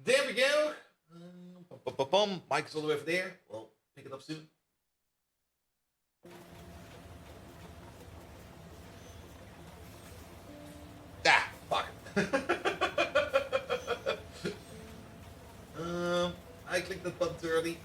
There we go. Mike's all the way over there. We'll pick it up soon. Ah, fuck. I clicked that button too early.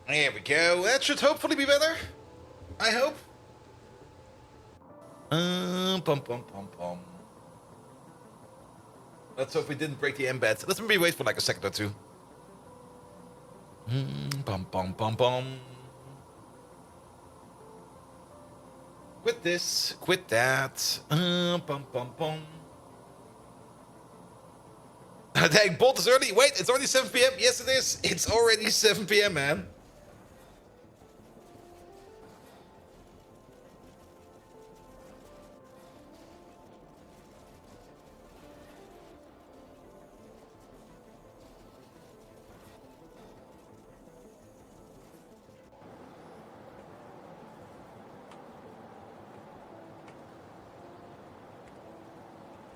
There we go. That should hopefully be better. I hope. Pum pum pum pum. Let's hope we didn't break the embed. Let's maybe wait for like a second or two. Pum pum pum pum. Quit this. Quit that. Pum pum pum. Dang, Bolt is early. Wait, it's already 7 p.m. Yes, it is. It's already 7 p.m., man.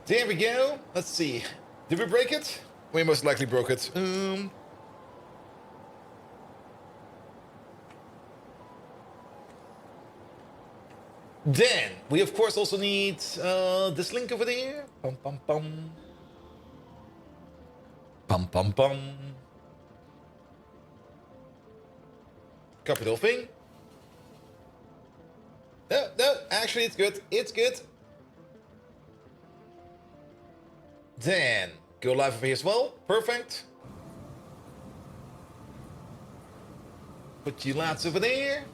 There we go. Let's see. Did we break it? We most likely broke it. Then we of course also need this link over there. Pum pum pum. Pum pum pum. Copy the whole thing. No, no, actually it's good. It's good. Then go live over here as well. Perfect. Put your lads over there.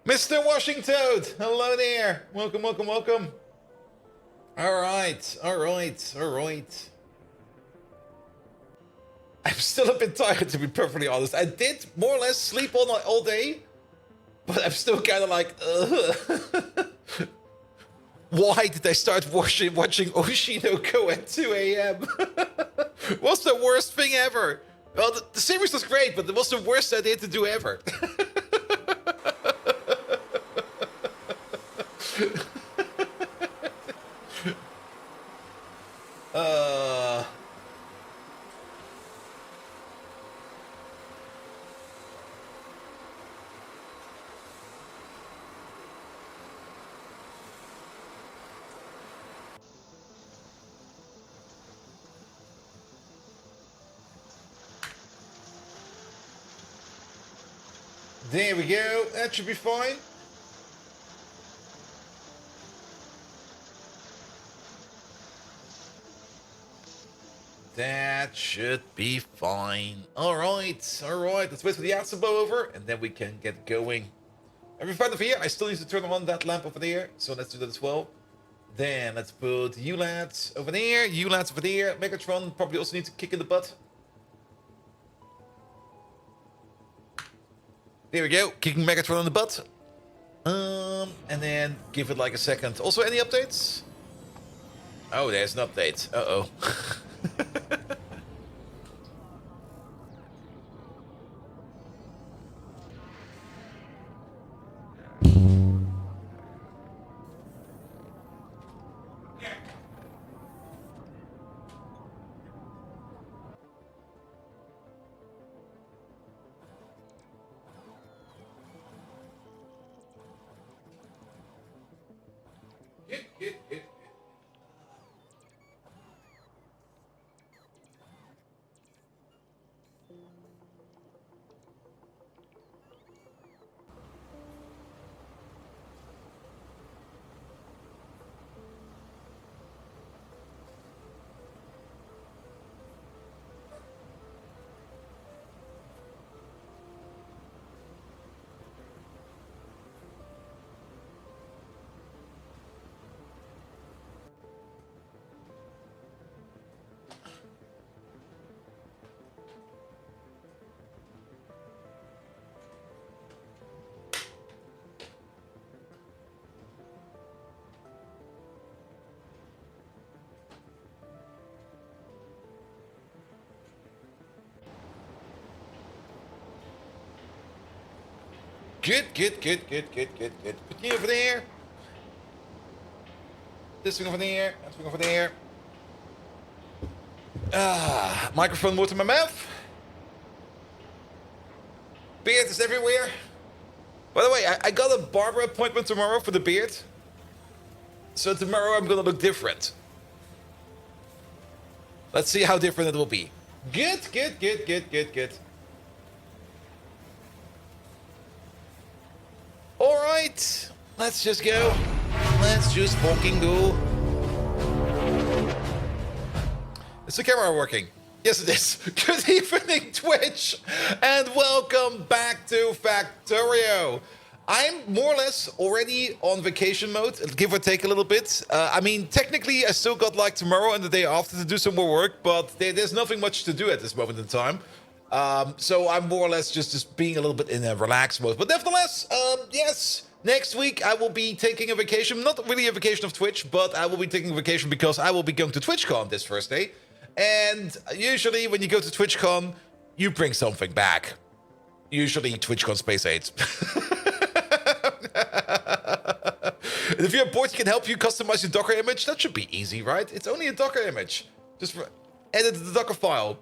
Mr. Washington, hello there. Welcome, welcome, welcome. All right, all right, all right. I'm still a bit tired, to be perfectly honest. I did more or less sleep all night, all day, but I'm still kind of like, why did I start watching Oshino go at 2 a.m.? What's the worst thing ever? Well, the series was great, but it was the worst idea to do ever. There we go. That should be fine. That should be fine. All right, all right. Let's wait for the outs to blow over, and then we can get going. Every fight over here, I still need to turn on that lamp over there, so let's do that as well. Then let's put you lads over there, you lads over there. Megatron probably also needs to kick in the butt. There we go, kicking Megatron in the butt. And then give it like a second. Also, any updates? Oh, there's an update. Uh-oh. Good, good, good, good, good, good, good. Put you over there. This thing over there. That thing over there. Microphone more to my mouth. Beard is everywhere. By the way, I got a barber appointment tomorrow for the beard. So tomorrow I'm gonna look different. Let's see how different it will be. Good, good, good, good, good, good. Alright, let's just go. Let's just fucking go. Is the camera working? Yes, it is. Good evening, Twitch, and welcome back to Factorio. I'm more or less already on vacation mode, give or take a little bit. I mean, technically, I still got like tomorrow and the day after to do some more work, but there's nothing much to do at this moment in time. So I'm more or less just being a little bit in a relaxed mode. But nevertheless, yes, next week I will be taking a vacation. Not really a vacation of Twitch, but I will be taking a vacation because I will be going to TwitchCon this Thursday. And usually when you go to TwitchCon, you bring something back. Usually TwitchCon Space 8. And if you're bored, you can help you customize your Docker image. That should be easy, right? It's only a Docker image. Just edit the Docker file.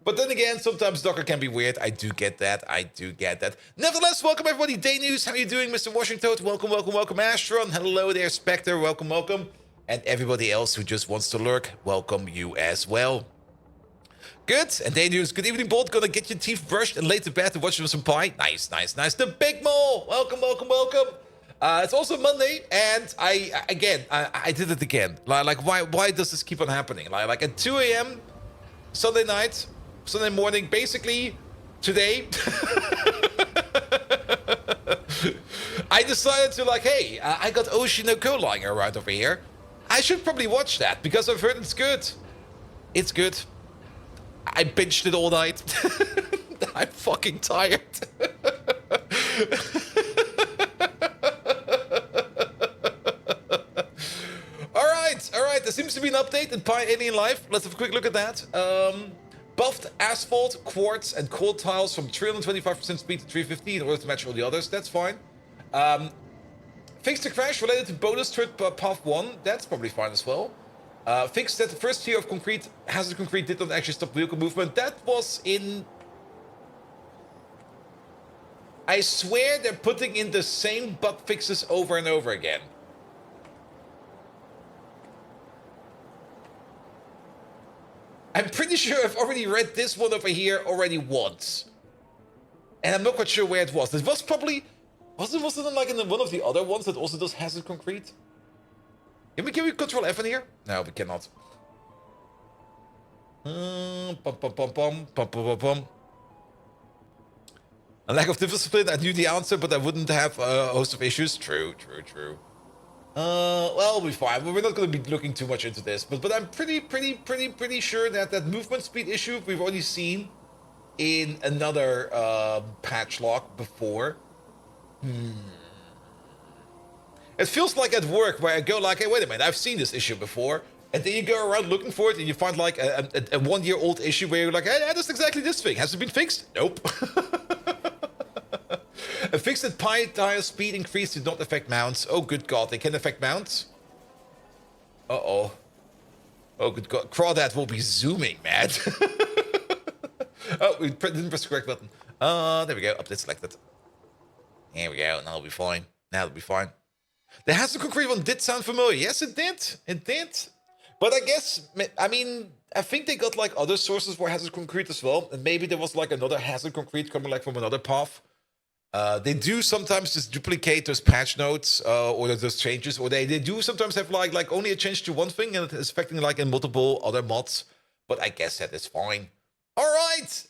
But then again, sometimes Docker can be weird. I do get that. I do get that. Nevertheless, welcome everybody. Day News, how are you doing, Mr. Washington? Welcome, welcome, welcome, Astron. Hello there, Spectre. Welcome, welcome. And everybody else who just wants to lurk, welcome you as well. Good. And Day News, good evening, Bolt. Gonna get your teeth brushed and laid to bed and watch some pie. Nice, nice, nice. The Big Mole. Welcome, welcome, welcome. It's also Monday, and I did it again. Like, why does this keep on happening? Like at 2 a.m. Sunday night, Sunday morning, basically today, I decided to like, hey, I got Oshinoko lying around over here. I should probably watch that because I've heard it's good. It's good. I binged it all night. I'm fucking tired. Alright, there seems to be an update in Pi Alien Life. Let's have a quick look at that. Buffed asphalt, quartz, and cold tiles from 325% speed to 350 in order to match all the others. That's fine. Fixed the crash related to bonus third path 1. That's probably fine as well. Fixed that the first tier of concrete, hazard concrete, did not actually stop vehicle movement. That was in... I swear they're putting in the same bug fixes over and over again. I'm pretty sure I've already read this one over here already once. And I'm not quite sure where it was. It was probably... Wasn't it like in one of the other ones that also does hazard concrete? Can we Control F in here? No, we cannot. A lack of discipline, I knew the answer, but I wouldn't have a host of issues. True. Well, we'll be fine. We're not going to be looking too much into this, but I'm pretty sure that movement speed issue we've already seen in another patch log before. It feels like at work where I go like, hey, wait a minute, I've seen this issue before. And then you go around looking for it and you find like a 1-year-old issue where you're like, hey, that's exactly this thing. Has it been fixed? Nope. A fixed that Pi tire speed increase did not affect mounts. Oh, good God, they can affect mounts? Uh-oh. Oh, good God. Crawdad will be zooming, man. Oh, we didn't press the correct button. There we go. Update selected. Here we go. Now it'll be fine. The hazard concrete one did sound familiar. Yes, it did. It did. But I guess, I mean, I think they got like other sources for hazard concrete as well. And maybe there was like another hazard concrete coming like from another path. They do sometimes just duplicate those patch notes or those changes. Or they do sometimes have like only a change to one thing and it's affecting like in multiple other mods. But I guess that is fine. All right.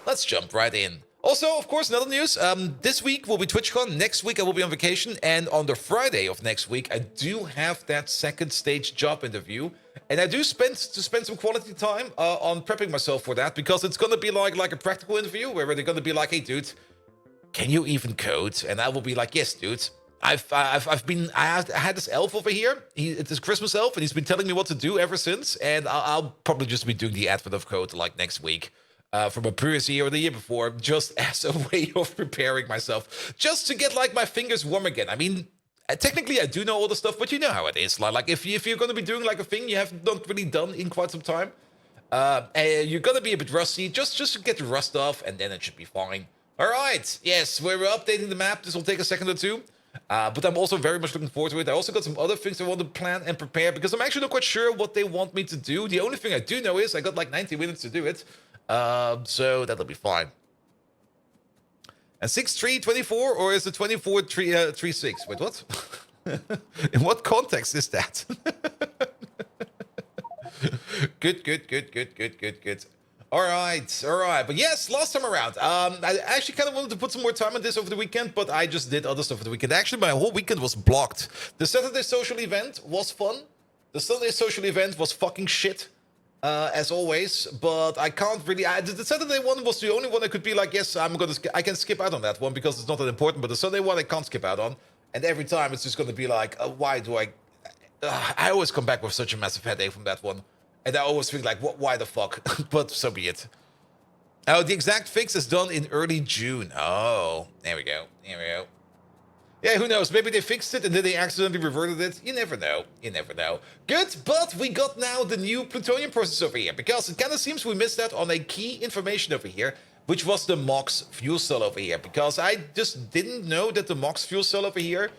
Let's jump right in. Also, of course, another news. This week will be TwitchCon. Next week I will be on vacation. And on the Friday of next week, I do have that second stage job interview. And I do spend some quality time on prepping myself for that. Because it's going to be like a practical interview where they're going to be like, hey, dude, can you even code? And I will be like, yes, dude. I had this elf over here. It's this Christmas elf, and he's been telling me what to do ever since. And I'll probably just be doing the advent of code like next week. from a previous year or the year before, just as a way of preparing myself, just to get like my fingers warm again. I mean, technically I do know all the stuff, but you know how it is. Like if you're going to be doing like a thing you have not really done in quite some time, and you're going to be a bit rusty, just to get the rust off, and then it should be fine. All right, yes, we're updating the map. This will take a second or two. But I'm also very much looking forward to it. I also got some other things I want to plan and prepare because I'm actually not quite sure what they want me to do. The only thing I do know is I got like 90 minutes to do it. So that'll be fine. And 6-3-24, or is it 24-3-6? Wait, what? In what context is that? Good. All right. But yes, last time around, I actually kind of wanted to put some more time on this over the weekend, but I just did other stuff over the weekend. Actually, my whole weekend was blocked. The Saturday social event was fun. The Sunday social event was fucking shit. As always, but I can't really. The Saturday one was the only one I could be like, yes, I can skip out on that one because it's not that important. But the Sunday one I can't skip out on, and every time it's just gonna be like, why do I? I always come back with such a massive headache from that one, and I always feel like, why the fuck? But so be it. Oh, the exact fix is done in early June. Oh, there we go. Yeah, who knows? Maybe they fixed it and then they accidentally reverted it. You never know. Good, but we got now the new plutonium process over here, because it kind of seems we missed out on a key information over here, which was the MOX fuel cell over here, because I just didn't know that the MOX fuel cell over here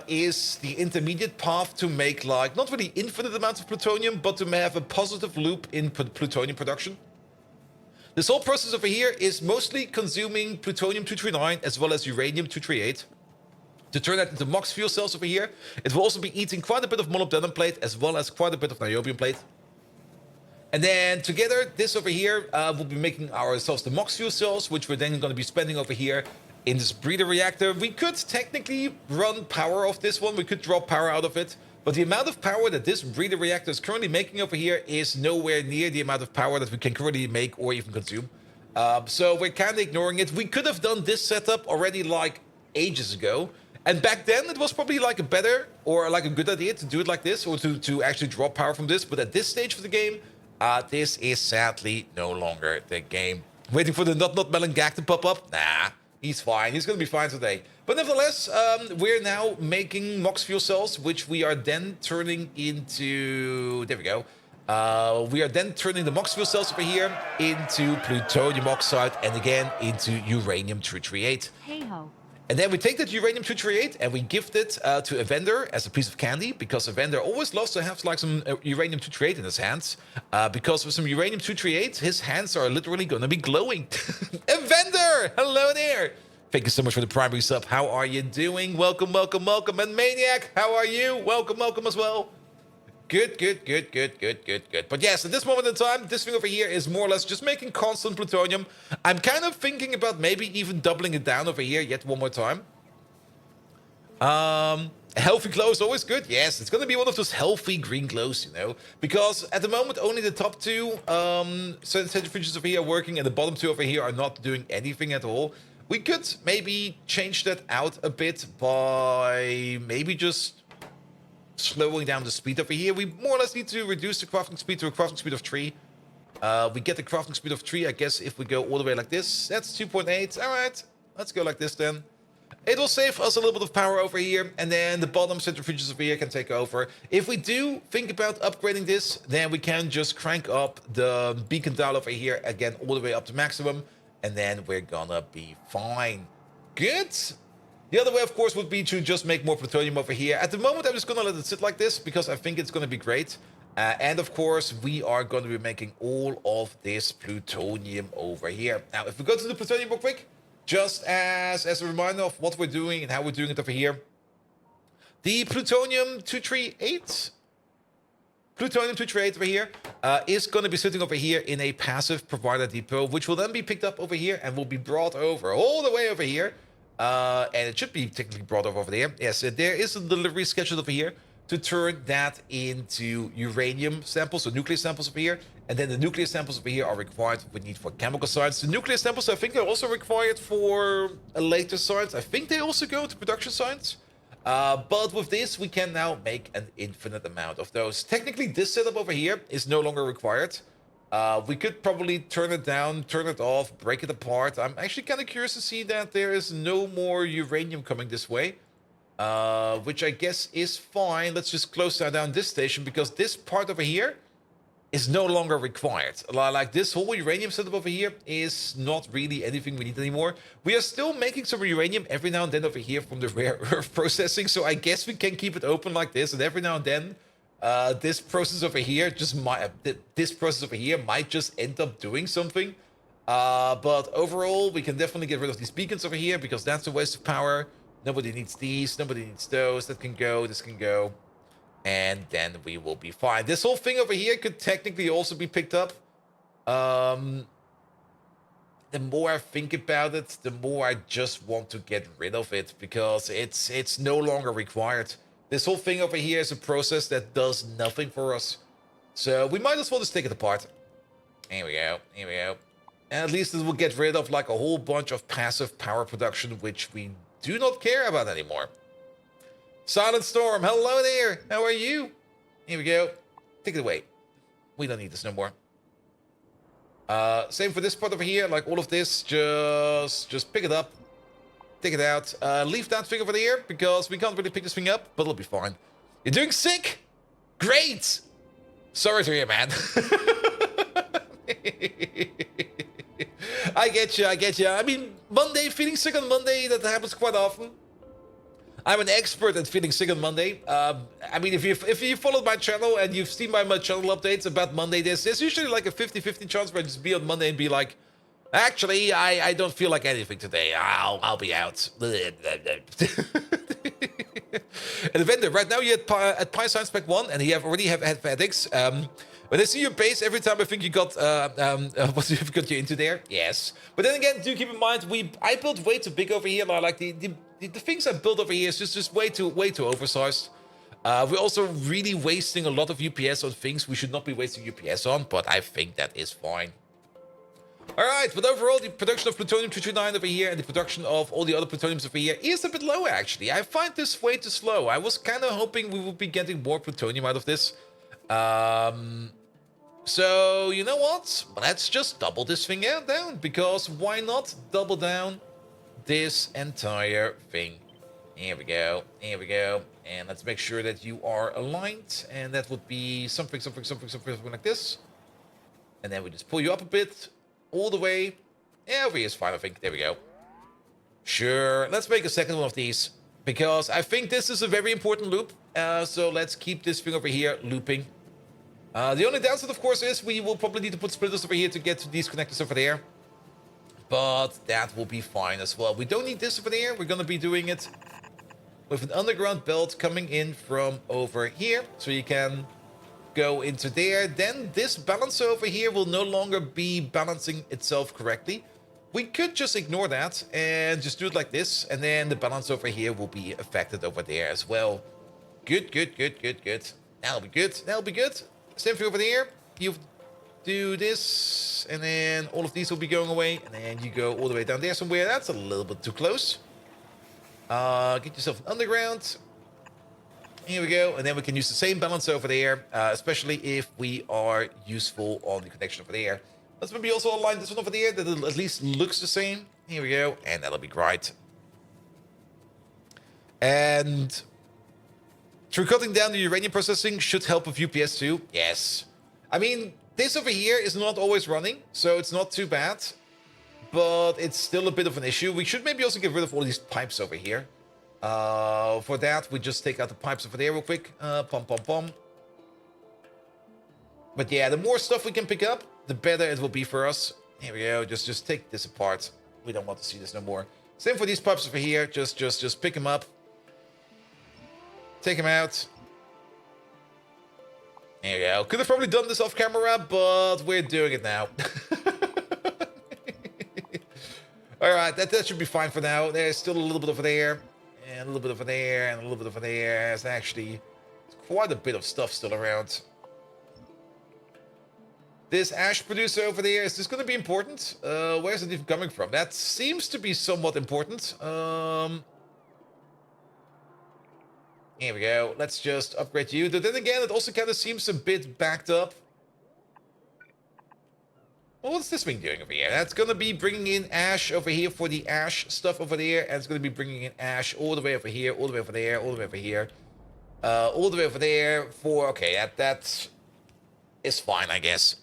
is the intermediate path to make, like, not really infinite amounts of plutonium, but to have a positive loop in plutonium production. This whole process over here is mostly consuming plutonium-239 as well as uranium-238. To turn that into MOX fuel cells over here. It will also be eating quite a bit of molybdenum plate as well as quite a bit of niobium plate. And then together, this over here will be making ourselves the MOX fuel cells, which we're then going to be spending over here in this breeder reactor. We could technically run power off this one. We could draw power out of it. But the amount of power that this breeder reactor is currently making over here is nowhere near the amount of power that we can currently make or even consume. So we're kind of ignoring it. We could have done this setup already like ages ago. And back then, it was probably like a better or like a good idea to do it like this, or to actually draw power from this. But at this stage of the game, this is sadly no longer the game. Waiting for the not melon gag to pop up? Nah, he's fine. He's going to be fine today. But nevertheless, we're now making MOX fuel cells, which we are then turning into... There we go. We are then turning the MOX fuel cells over here into plutonium oxide and again into uranium-238. Hey-ho. And then we take that uranium-238 and we gift it to a vendor as a piece of candy, because a vendor always loves to have like some uranium-238 in his hands. Because with some uranium-238, his hands are literally going to be glowing. A vendor! Hello there! Thank you so much for the primary sub. How are you doing? Welcome. And Maniac, how are you? Welcome as well. Good. But yes, at this moment in time, this thing over here is more or less just making constant plutonium. I'm kind of thinking about maybe even doubling it down over here yet one more time. Healthy glow is always good. Yes, it's going to be one of those healthy green glows, you know. Because at the moment, only the top two centrifuges over here are working, and the bottom two over here are not doing anything at all. We could maybe change that out a bit by maybe just slowing down the speed over here. We more or less need to reduce the crafting speed to a crafting speed of 3. We get the crafting speed of 3, I guess, if we go all the way like this. That's 2.8. All right, let's go like this then. It'll save us a little bit of power over here, and then the bottom centrifuges over here can take over. If we do think about upgrading this, then we can just crank up the beacon dial over here again all the way up to maximum, and then we're gonna be fine. Good. The other way, of course, would be to just make more plutonium over here. At the moment, I'm just going to let it sit like this because I think it's going to be great. And of course, we are going to be making all of this plutonium over here. Now, if we go to the plutonium real quick, just as a reminder of what we're doing and how we're doing it over here. The plutonium-238 over here is going to be sitting over here in a passive provider depot, which will then be picked up over here and will be brought over all the way over here. And it should be technically brought over there. Yes, there is a delivery scheduled over here to turn that into uranium samples, so nuclear samples over here. And then the nuclear samples over here are required we need for chemical science. The nuclear samples, I think, are also required for a later science. I think they also go to production science. But with this, we can now make an infinite amount of those. Technically, this setup over here is no longer required. We could probably turn it down, turn it off, break it apart. I'm actually kind of curious to see that there is no more uranium coming this way. Which I guess is fine. Let's just close down this station because this part over here is no longer required. Like this whole uranium setup over here is not really anything we need anymore. We are still making some uranium every now and then over here from the rare earth processing, so I guess we can keep it open like this, and every now and then this process over here might just end up doing something. But overall, we can definitely get rid of these beacons over here because that's a waste of power. Nobody needs these, nobody needs those. That can go, this can go. And then we will be fine. This whole thing over here could technically also be picked up. The more I think about it, the more I just want to get rid of it because it's no longer required. This whole thing over here is a process that does nothing for us. So we might as well just take it apart. Here we go, here we go. And at least it will get rid of like a whole bunch of passive power production, which we do not care about anymore. Silent Storm, hello there. How are you? Here we go. Take it away. We don't need this no more. Same for this part over here. Like all of this, just pick it up. Take it out. Leave that thing over there because we can't really pick this thing up, but it'll be fine. You're doing sick? Great. Sorry to hear, man. I get you, I get you. I mean, Monday, feeling sick on Monday, that happens quite often. I'm an expert at feeling sick on Monday. I mean, if you followed my channel and you've seen my channel updates about Monday, there's usually like a 50-50 chance where I just be on Monday and be like, actually, I don't feel like anything today. I'll be out. An vendor, right now you're at Pi Science Pack 1 and you already have headaches. When I see your base, every time I think you got what you've got you into there. Yes. But then again, do keep in mind, I built way too big over here. Like the things I built over here is just way too oversized. We're also really wasting a lot of UPS on things we should not be wasting UPS on, but I think that is fine. Alright, but overall, the production of plutonium-229 over here and the production of all the other plutoniums over here is a bit low, actually. I find this way too slow. I was kind of hoping we would be getting more plutonium out of this. So, you know what? Let's just double this thing down, because why not double down this entire thing? Here we go, here we go. And let's make sure that you are aligned, and that would be something like this. And then we just pull you up a bit, all the way. Yeah, over here is fine, I think. There we go. Sure, let's make a second one of these, because I think this is a very important loop. So let's keep this thing over here looping. The only downside, of course, is we will probably need to put splitters over here to get to these connectors over there. But that will be fine as well. We don't need this over there. We're going to be doing it with an underground belt coming in from over here. So you can go into there. Then this balancer over here will no longer be balancing itself correctly. We could just ignore that and just do it like this. And then the balance over here will be affected over there as well. Good, good, good, good, good. That'll be good. That'll be good. Same thing over there. You do this, and then all of these will be going away, and then you go all the way down there somewhere. That's a little bit too close. Get yourself an underground. Here we go, and then we can use the same balance over there, especially if we are useful on the connection over there. Let's maybe also align this one over there, that it at least looks the same. Here we go, and that'll be great. And through cutting down the uranium processing should help with UPS too. Yes. I mean, this over here is not always running, so it's not too bad. But it's still a bit of an issue. We should maybe also get rid of all these pipes over here. For that, we just take out the pipes over there real quick. Pom, pom, pom. But yeah, the more stuff we can pick up, the better it will be for us. Here we go. Just take this apart. We don't want to see this no more. Same for these pipes over here. Just pick them up. Take him out. There you go. Could have probably done this off camera, but we're doing it now. Alright, that should be fine for now. There's still a little bit over there, and a little bit over there, and a little bit over there. There's actually quite a bit of stuff still around. This ash producer over there, is this going to be important? Where's it even coming from? That seems to be somewhat important. Here we go. Let's just upgrade you. But then again, it also kind of seems a bit backed up. Well, what's this thing doing over here? That's going to be bringing in ash over here for the ash stuff over there. And it's going to be bringing in ash all the way over here, all the way over there, all the way over here. All the way over there for... Okay, that is fine, I guess.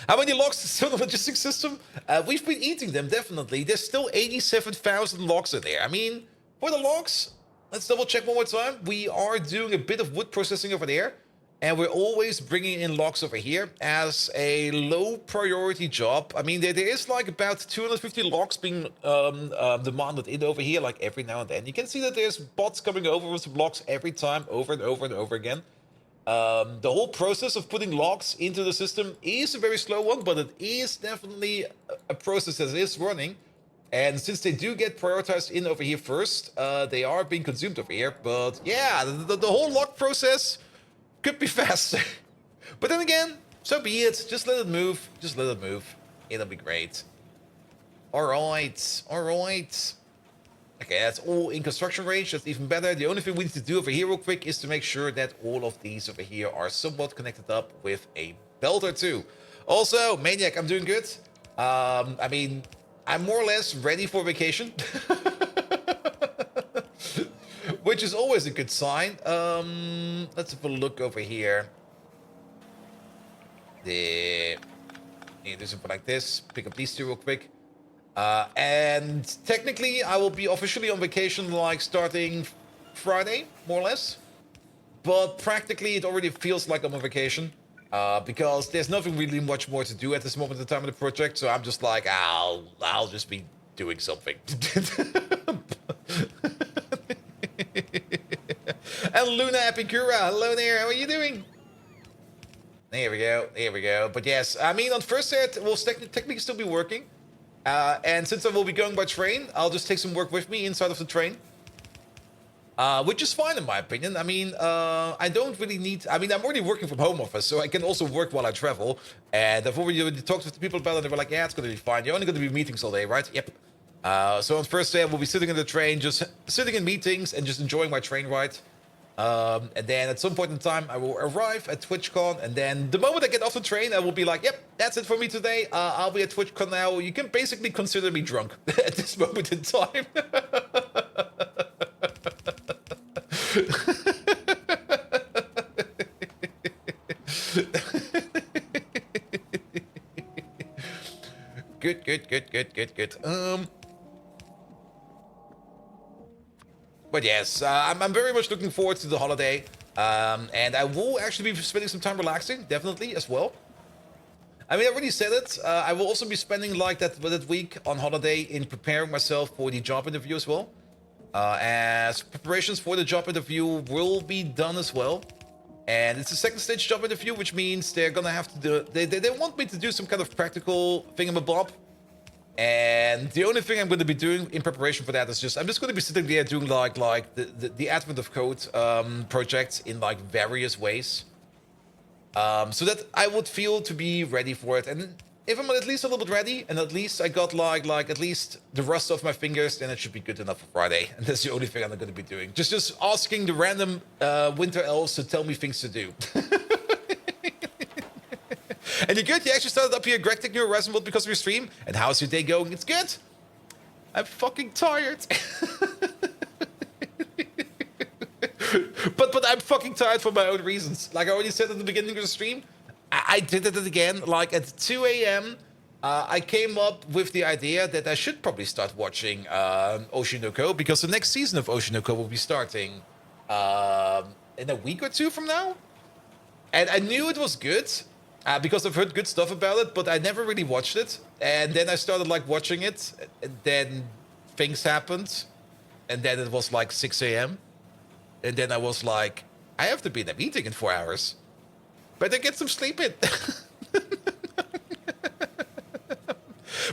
How many logs is still in the logistics system? We've been eating them, definitely. There's still 87,000 logs in there. I mean, for the logs, let's double check one more time. We are doing a bit of wood processing over there. And we're always bringing in logs over here as a low priority job. I mean, there is like about 250 logs being demanded in over here, like every now and then. You can see that there's bots coming over with some logs every time, over and over and over again. The whole process of putting logs into the system is a very slow one, but it is definitely a process that is running. And since they do get prioritized in over here first, they are being consumed over here. But yeah, the whole log process could be fast. But then again, so be it. Just let it move. Just let it move. It'll be great. Alright. Alright. Okay, that's all in construction range. That's even better. The only thing we need to do over here real quick is to make sure that all of these over here are somewhat connected up with a belt or two. Also, Maniac, I'm doing good. I mean, I'm more or less ready for vacation. Which is always a good sign. Let's have a look over here. Do something like this. Pick up these two real quick. And technically, I will be officially on vacation like starting Friday, more or less. But practically, it already feels like I'm on vacation. Because there's nothing really much more to do at this moment in time of the project. So I'm just like, I'll just be doing something. And Luna Epicura, hello there, how are you doing? There we go, there we go. But yes, I mean, on first set, we'll technically still be working. And since I will be going by train, I'll just take some work with me inside of the train. Which is fine in my opinion. I mean, I don't really need... I mean, I'm already working from home office, so I can also work while I travel. And I've already talked with the people about it, they were like, yeah, it's going to be fine. You're only going to be meetings all day, right? Yep. So on first day, we'll be sitting in the train, just sitting in meetings and just enjoying my train ride. And then at some point in time, I will arrive at TwitchCon. And then the moment I get off the train, I will be like, yep, that's it for me today. I'll be at TwitchCon now. You can basically consider me drunk at this moment in time. Good. But yes, I'm very much looking forward to the holiday. And I will actually be spending some time relaxing, definitely, as well. I mean, I already said it. I will also be spending like that week on holiday in preparing myself for the job interview as well. As preparations for the job interview will be done as well. And it's a second stage job interview, which means they're gonna have to do... They want me to do some kind of practical thingamabob. And the only thing I'm going to be doing in preparation for that is I'm just going to be sitting there doing like the Advent of Code projects in like various ways, so that I would feel to be ready for it. And if I'm at least a little bit ready, and at least I got like at least the rust off my fingers, then it should be good enough for Friday. And that's the only thing I'm going to be doing. Just asking the random winter elves to tell me things to do. And you're good? You actually started up here, Greg, taking your Horizon World because of your stream? And how's your day going? It's good. I'm fucking tired. but I'm fucking tired for my own reasons. Like I already said at the beginning of the stream, I did it again. Like at 2 a.m., I came up with the idea that I should probably start watching Oshinoko, because the next season of Oshinoko will be starting in a week or two from now. And I knew it was good. Because I've heard good stuff about it, but I never really watched it. And then I started like watching it, and then things happened, and then it was like 6 a.m. And then I was like, I have to be in a meeting in 4 hours. Better get some sleep in.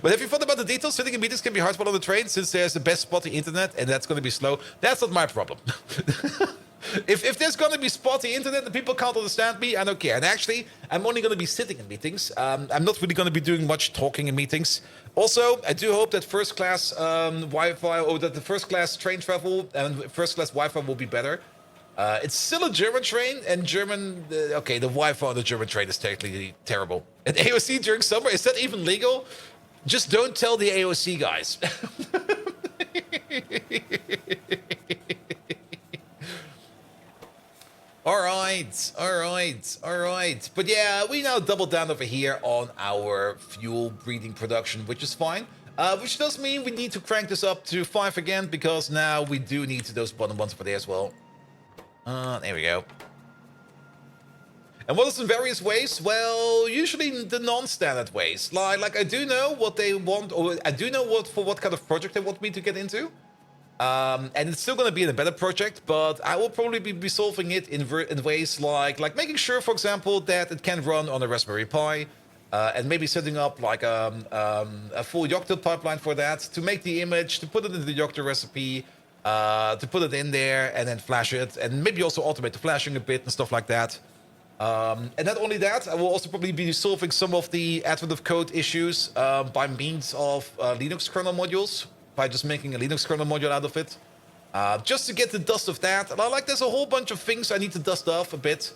But have you thought about the details? Sitting in meetings can be hard while on the train, since there's the best spotty internet, and that's going to be slow. That's not my problem. If there's going to be spotty internet and people can't understand me, I don't care. And actually, I'm only going to be sitting in meetings. I'm not really going to be doing much talking in meetings. Also, I do hope that first class Wi-Fi, or that the first class train travel and first class Wi-Fi will be better. It's still a German train, and German... okay, the Wi-Fi on the German train is technically terrible. And AOC during summer, is that even legal? Just don't tell the AOC guys. All right. But yeah, we now double down over here on our fuel breeding production, which is fine. Which does mean we need to crank this up to 5 again, because now we do need those bottom ones for there as well. There we go. And what is in various ways? Well, usually the non-standard ways. Like I do know what they want, or I do know what kind of project they want me to get into. And it's still going to be in a better project, but I will probably be solving it in ways like making sure, for example, that it can run on a Raspberry Pi, and maybe setting up like a full Yocto pipeline for that, to make the image, to put it into the Yocto recipe, to put it in there and then flash it, and maybe also automate the flashing a bit and stuff like that. And not only that, I will also probably be solving some of the advent of code issues by means of Linux kernel modules, by just making a Linux kernel module out of it, just to get the dust of that. And there's a whole bunch of things I need to dust off a bit,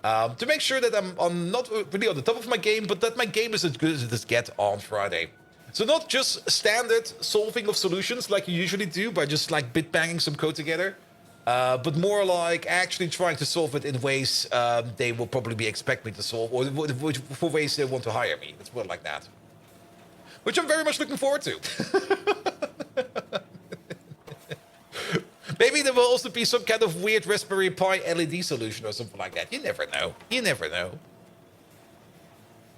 to make sure that I'm not really on the top of my game, but that my game is as good as it gets on Friday. So not just standard solving of solutions like you usually do by just like bit banging some code together, but more like actually trying to solve it in ways they will probably expect me to solve, or for ways they want to hire me. Let's put it like that. Which I'm very much looking forward to. Maybe there will also be some kind of weird Raspberry Pi LED solution or something like that. You never know. You never know.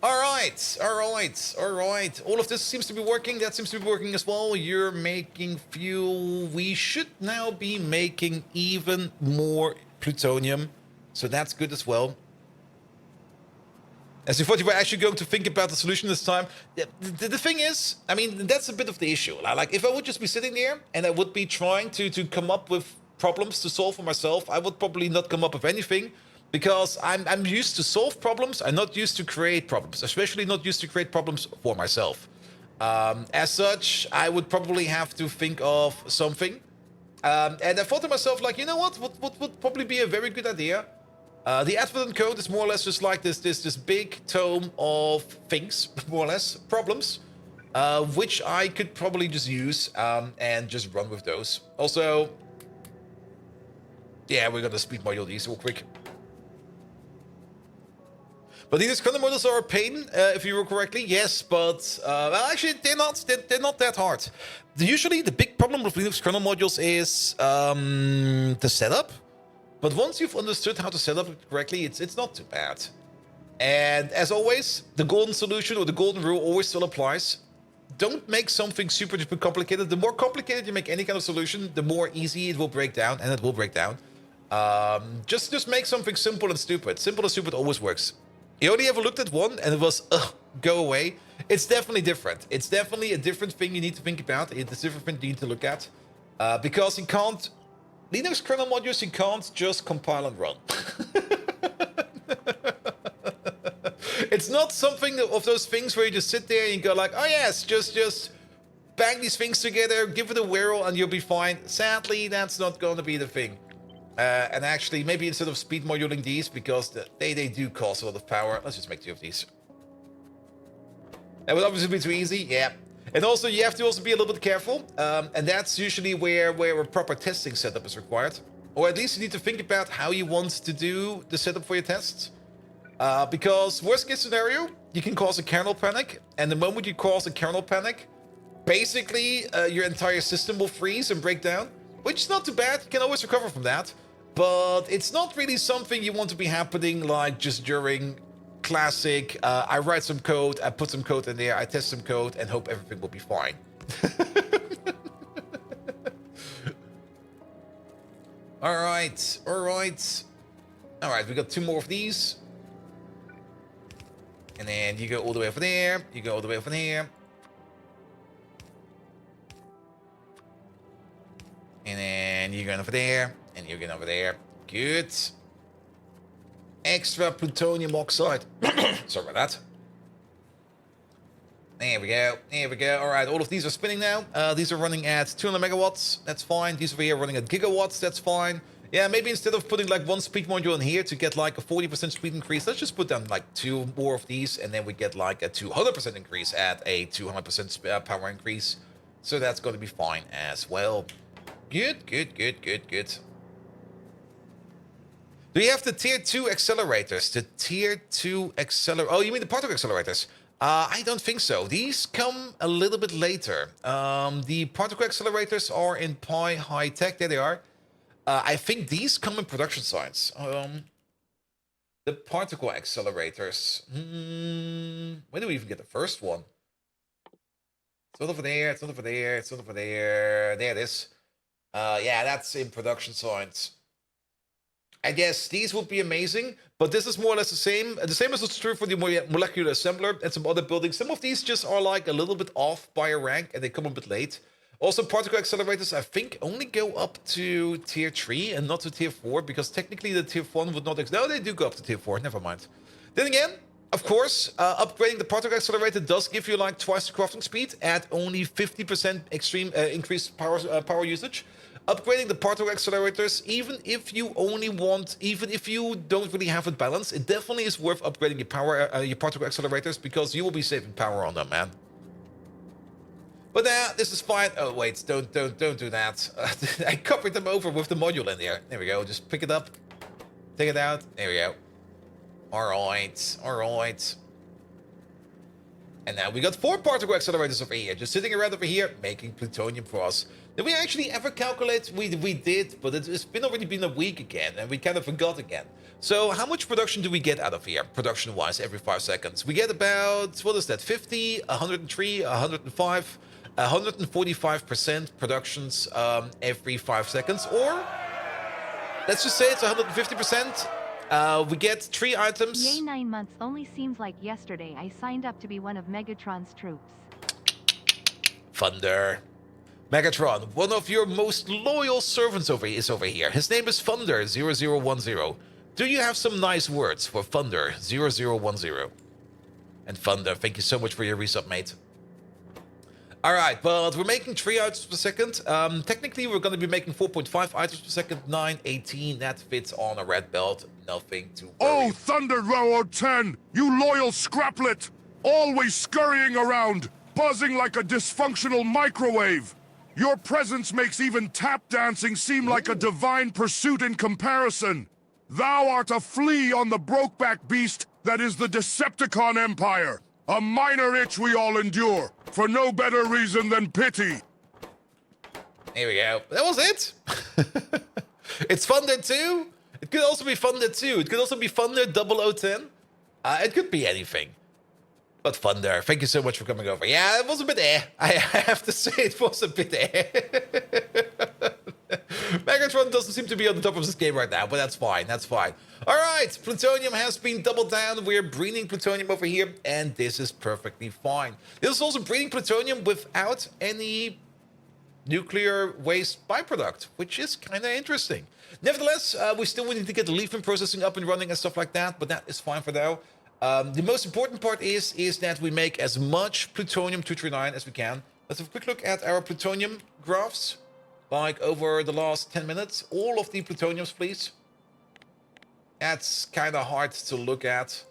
All right. All of this seems to be working. That seems to be working as well. You're making fuel. We should now be making even more plutonium. So that's good as well. As you thought you were actually going to think about the solution this time. The thing is, I mean, that's a bit of the issue. Like, if I would just be sitting there and I would be trying to come up with problems to solve for myself, I would probably not come up with anything, because I'm used to solve problems. I'm not used to create problems, especially not used to create problems for myself. As such, I would probably have to think of something. And I thought to myself, like, you know what would probably be a very good idea? The advent code is more or less just like this big tome of things, more or less, problems, which I could probably just use and just run with those. Also, yeah, we're gonna speed module these real quick. But these kernel modules are a pain, if you remember correctly. Yes, but well, actually, they're not that hard. Usually, the big problem with Linux kernel modules is the setup. But once you've understood how to set up it correctly, it's not too bad. And as always, the golden solution or the golden rule always still applies. Don't make something super duper complicated. The more complicated you make any kind of solution, the more easy it will break down, and it will break down. Just make something simple and stupid. Simple and stupid always works. You only ever looked at one and it was, go away. It's definitely different. It's definitely a different thing you need to think about. It's a different thing you need to look at. Because you can't... Linux kernel modules, you can't just compile and run. It's not something of those things where you just sit there and you go like, oh yes, just bang these things together, give it a whirl, and you'll be fine. Sadly, that's not going to be the thing. And actually, maybe instead of speed moduling these, because they do cost a lot of power, let's just make 2 of these. That would obviously be too easy, yeah. And also, you have to also be a little bit careful, and that's usually where a proper testing setup is required. Or at least you need to think about how you want to do the setup for your tests. Because worst case scenario, you can cause a kernel panic, and the moment you cause a kernel panic, basically your entire system will freeze and break down, which is not too bad. You can always recover from that. But it's not really something you want to be happening like just during... classic, I write some code, I put some code in there, I test some code, and hope everything will be fine. Alright, we got 2 more of these. And then you go all the way over there, you go all the way over there. And then you're going over there, and you're going over there. Good. Extra plutonium oxide. Sorry about that. There we go. All right, all of these are spinning now. These are running at 200 megawatts. That's fine. These over here are running at gigawatts. That's fine. Yeah, maybe instead of putting like one speed module in here to get like a 40% speed increase, let's just put down like 2 more of these, and then we get like a 200% increase at a 200% power increase. So that's going to be fine as well. Good, good, good, good, good. Do you have the tier 2 accelerators? The tier 2 accelerator... Oh, you mean the particle accelerators? I don't think so. These come a little bit later. The particle accelerators are in Pi High Tech. There they are. I think these come in production science. The particle accelerators. When do we even get the first one? It's not over there. It's not over there. It's not over there. There it is. Yeah, that's in production science. I guess these would be amazing, but this is more or less the same. The same as it's true for the molecular assembler and some other buildings. Some of these just are like a little bit off by a rank, and they come a bit late. Also, particle accelerators, I think, only go up to tier 3 and not to tier 4, because technically the tier 1 would not... No, they do go up to tier 4, never mind. Then again, of course, upgrading the particle accelerator does give you like twice the crafting speed at only 50% extreme increased power usage. Upgrading the particle accelerators, even if you don't really have it balanced, it definitely is worth upgrading your particle accelerators, because you will be saving power on them, man. But this is fine. Oh wait, don't do that. I covered them over with the module in there. There we go. Just pick it up, take it out. There we go. All right, all right. And now we got 4 particle accelerators over here, just sitting around over here, making plutonium for us. Did we actually ever calculate? We did, but it's already been a week again, and we kind of forgot again. So how much production do we get out of here, production-wise, every 5 seconds? We get about, what is that, 50, 103, 105, 145% productions every 5 seconds, or let's just say it's 150%. We get 3 items. Yay, 9 months only seems like yesterday I signed up to be one of Megatron's troops. Thunder. Megatron, one of your most loyal servants is over here. His name is Thunder0010. Do you have some nice words for Thunder0010? And Thunder, thank you so much for your resub, mate. Alright, but we're making 3 items per second. Technically, we're going to be making 4.5 items per second, 9, 18. That fits on a red belt. Nothing to worry. Oh, Thunder Railroad 10, you loyal scraplet! Always scurrying around, buzzing like a dysfunctional microwave. Your presence makes even tap dancing seem like a divine pursuit in comparison. Thou art a flea on the brokeback beast that is the Decepticon Empire. A minor itch we all endure, for no better reason than pity. Here we go. That was it. It's Thunder 2. It could also be Thunder 2. It could also be Thunder 0010. It could be anything. But Thunder, thank you so much for coming over. Yeah, it was a bit I have to say, it was a bit Megatron doesn't seem to be on the top of this game right now, but that's fine, that's fine. All right, plutonium has been doubled down. We're breeding plutonium over here, and this is perfectly fine. This is also breeding plutonium without any nuclear waste byproduct, which is kind of interesting. Nevertheless, we still need to get the leaf processing up and running and stuff like that, but that is fine for now. The most important part is that we make as much plutonium-239 as we can. Let's have a quick look at our plutonium graphs, like over the last 10 minutes. All of the plutoniums, please. That's kind of hard to look at.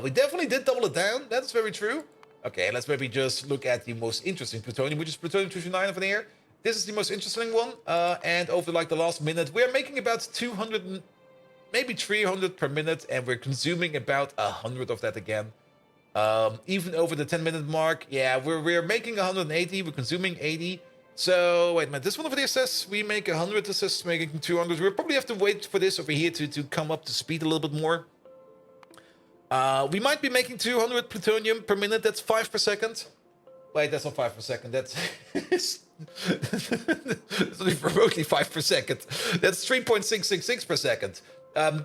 We definitely did double it down. That's very true. Okay, let's maybe just look at the most interesting plutonium, which is plutonium-239 over there. This is the most interesting one. And over like the last minute, we're making about 200... maybe 300 per minute, and we're consuming about 100 of that again. Even over the 10-minute mark, yeah, we're making 180, we're consuming 80. So, wait a minute, this one over there says we make 100, this says making 200. We'll probably have to wait for this over here to come up to speed a little bit more. We might be making 200 plutonium per minute, that's 5 per second. Wait, that's not 5 per second, that's... it's only remotely 5 per second. That's 3.666 per second.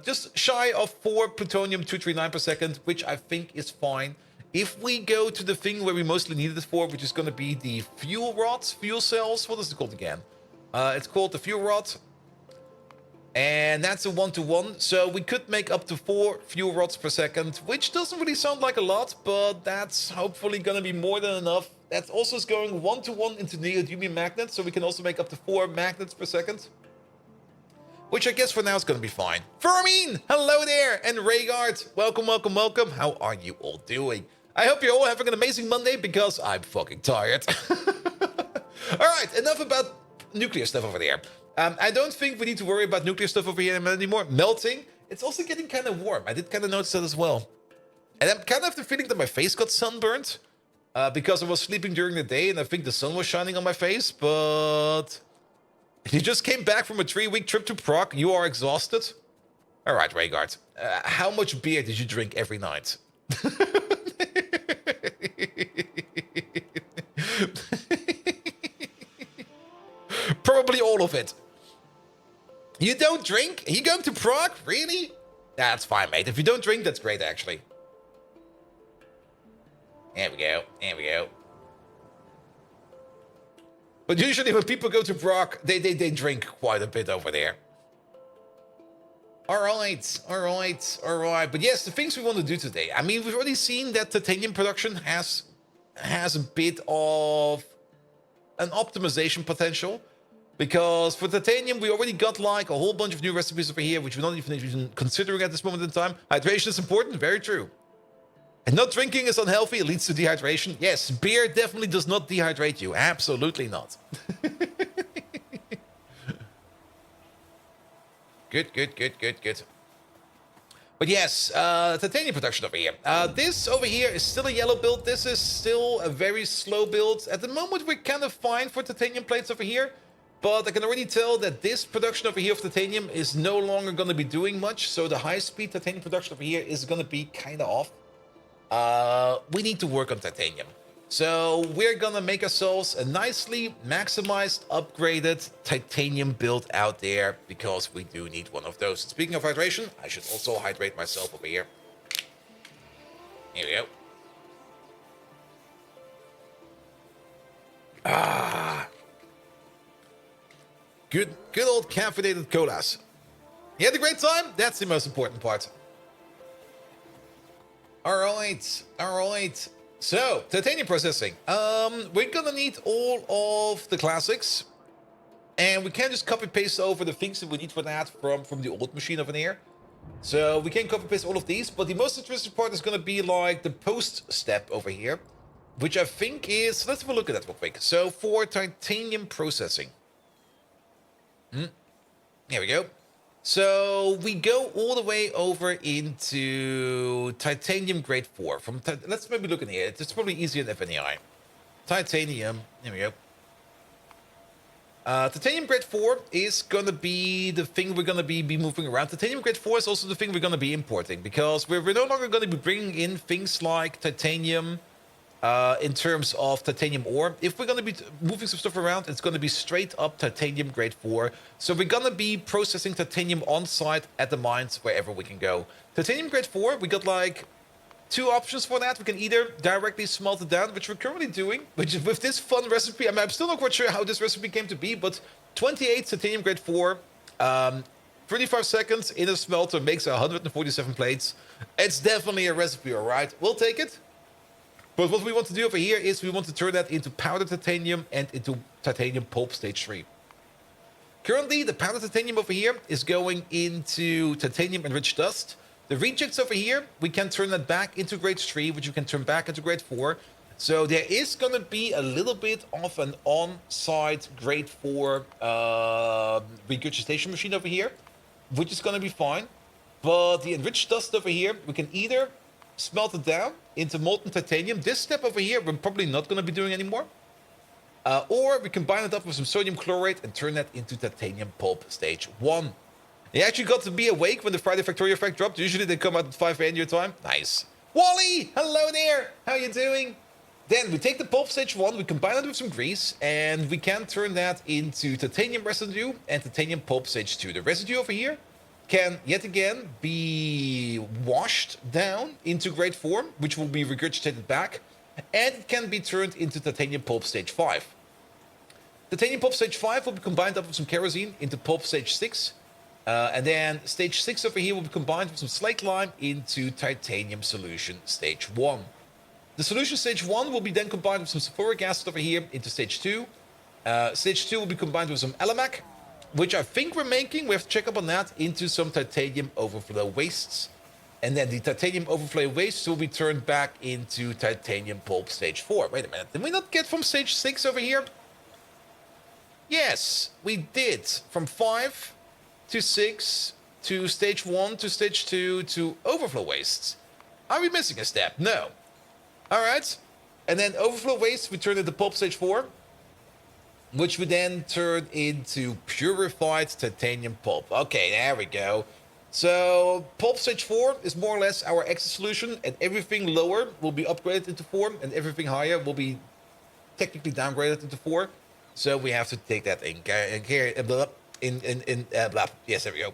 Just shy of 4 plutonium-239 per second, which I think is fine. If we go to the thing where we mostly need it for, which is going to be the fuel rods, fuel cells, what is it called again? It's called the fuel rod. And that's a 1-to-1, so we could make up to 4 fuel rods per second, which doesn't really sound like a lot, but that's hopefully going to be more than enough. That also is going 1-to-1 into neodymium magnets, so we can also make up to 4 magnets per second. which I guess for now is going to be fine. Fermine, hello there, and Rhaegar, welcome, welcome, welcome. How are you all doing? I hope you're all having an amazing Monday, because I'm fucking tired. Alright, enough about nuclear stuff over there. I don't think we need to worry about nuclear stuff over here anymore. Melting. It's also getting kind of warm. I did kind of notice that as well. And I'm kind of have the feeling that my face got sunburned. Because I was sleeping during the day and I think the sun was shining on my face, but you just came back from a 3-week trip to Prague. You are exhausted. All right, Rhaegar. How much beer did you drink every night? Probably all of it. You don't drink? Are you going to Prague? Really? That's fine, mate. If you don't drink, that's great, actually. There we go. There we go. But usually when people go to Prague, they drink quite a bit over there. All right. But yes, the things we want to do today. I mean, we've already seen that titanium production has a bit of an optimization potential. Because for titanium, we already got like a whole bunch of new recipes over here, which we're not even considering at this moment in time. Hydration is important, very true. And not drinking is unhealthy, it leads to dehydration. Yes, beer definitely does not dehydrate you. Absolutely not. Good. But yes, titanium production over here. This over here is still a yellow build. This is still a very slow build. At the moment, we're kind of fine for titanium plates over here. But I can already tell that this production over here of titanium is no longer going to be doing much. So the high-speed titanium production over here is going to be kind of off. We need to work on titanium. So we're gonna make ourselves a nicely maximized, upgraded titanium build out there, because we do need one of those. Speaking of hydration, I should also hydrate myself over here. Here we go. Good old caffeinated colas. You had a great time? That's the most important part. All right. So, titanium processing. We're gonna need all of the classics. And we can just copy paste over the things that we need for that from the old machine over there. So we can copy paste all of these, but the most interesting part is gonna be like the post step over here, which I think is, let's have a look at that real quick. So for titanium processing. There we go. So we go all the way over into titanium grade 4. Let's maybe look in here. It's probably easier than FNEI. Titanium. There we go. Titanium grade 4 is going to be the thing we're going to be moving around. Titanium grade 4 is also the thing we're going to be importing, because we're no longer going to be bringing in things like titanium in terms of titanium ore. If we're going to be moving some stuff around, it's going to be straight up titanium grade 4. So we're going to be processing titanium on site at the mines wherever we can go. Titanium grade 4, we got like 2 options for that. We can either directly smelt it down, which we're currently doing, which is with this fun recipe. I mean, I'm still not quite sure how this recipe came to be, but 28 titanium grade 4, 35 seconds in a smelter makes 147 plates. It's definitely a recipe, all right? We'll take it. But what we want to do over here is we want to turn that into powdered titanium and into titanium pulp stage 3. Currently, the powdered titanium over here is going into titanium enriched dust. The rejects over here, we can turn that back into grade 3, which we can turn back into grade 4. So there is going to be a little bit of an on-site grade 4 regurgitation machine over here, which is going to be fine. But the enriched dust over here, we can either smelt it down into molten titanium. This step over here, we're probably not going to be doing anymore. Or we combine it up with some sodium chlorate and turn that into titanium pulp stage 1. You actually got to be awake when the Friday Factorio effect dropped. Usually they come out at 5 a.m. your time. Nice. Wally, hello there. How you doing? Then we take the pulp stage 1, we combine it with some grease, and we can turn that into titanium residue and titanium pulp stage 2. The residue over here can yet again be washed down into grade 4, which will be regurgitated back, and it can be turned into titanium pulp stage 5. Titanium pulp stage 5 will be combined up with some kerosene into pulp stage 6, and then stage 6 over here will be combined with some slaked lime into titanium solution stage 1. The solution stage 1 will be then combined with some sulfuric acid over here into stage 2. Stage 2 will be combined with some alamac, which I think we're making, we have to check up on that, into some titanium overflow wastes. And then the titanium overflow waste will be turned back into titanium pulp stage 4. Wait a minute, did we not get from stage 6 over here? Yes, we did. From 5 to 6 to stage 1 to stage 2 to overflow wastes. Are we missing a step? No. Alright. And then overflow waste we turn into pulp stage 4, which we then turn into purified titanium pulp. Okay, there we go. So pulp stage 4 is more or less our exit solution, and everything lower will be upgraded into 4, and everything higher will be technically downgraded into 4. So we have to take that in care. Yes, there we go.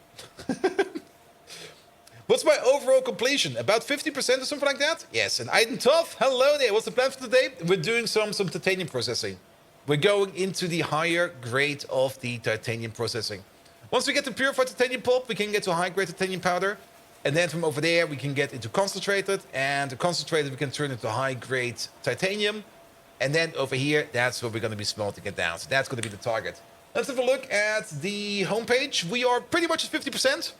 What's my overall completion? About 50% or something like that? Yes, and Aiden Tough, hello there. What's the plan for today? We're doing some titanium processing. We're going into the higher grade of the titanium processing. Once we get to purified titanium pulp, we can get to high grade titanium powder. And then from over there, we can get into concentrated. And the concentrated, we can turn into high grade titanium. And then over here, that's where we're going to be smelting it down. So that's going to be the target. Let's have a look at the homepage. We are pretty much at 50%.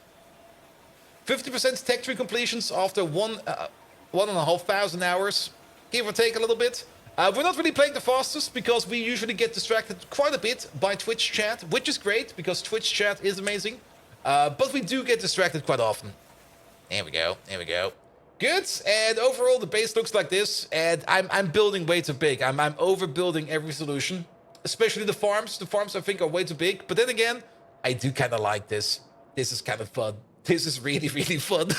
50% tech tree completions after 1,500 hours, give or take a little bit. We're not really playing the fastest because we usually get distracted quite a bit by Twitch chat, which is great because Twitch chat is amazing. But we do get distracted quite often. There we go. There we go. Good. And overall, the base looks like this. And I'm building way too big. I'm overbuilding every solution, especially the farms. The farms, I think, are way too big. But then again, I do kind of like this. This is kind of fun. This is really, really fun.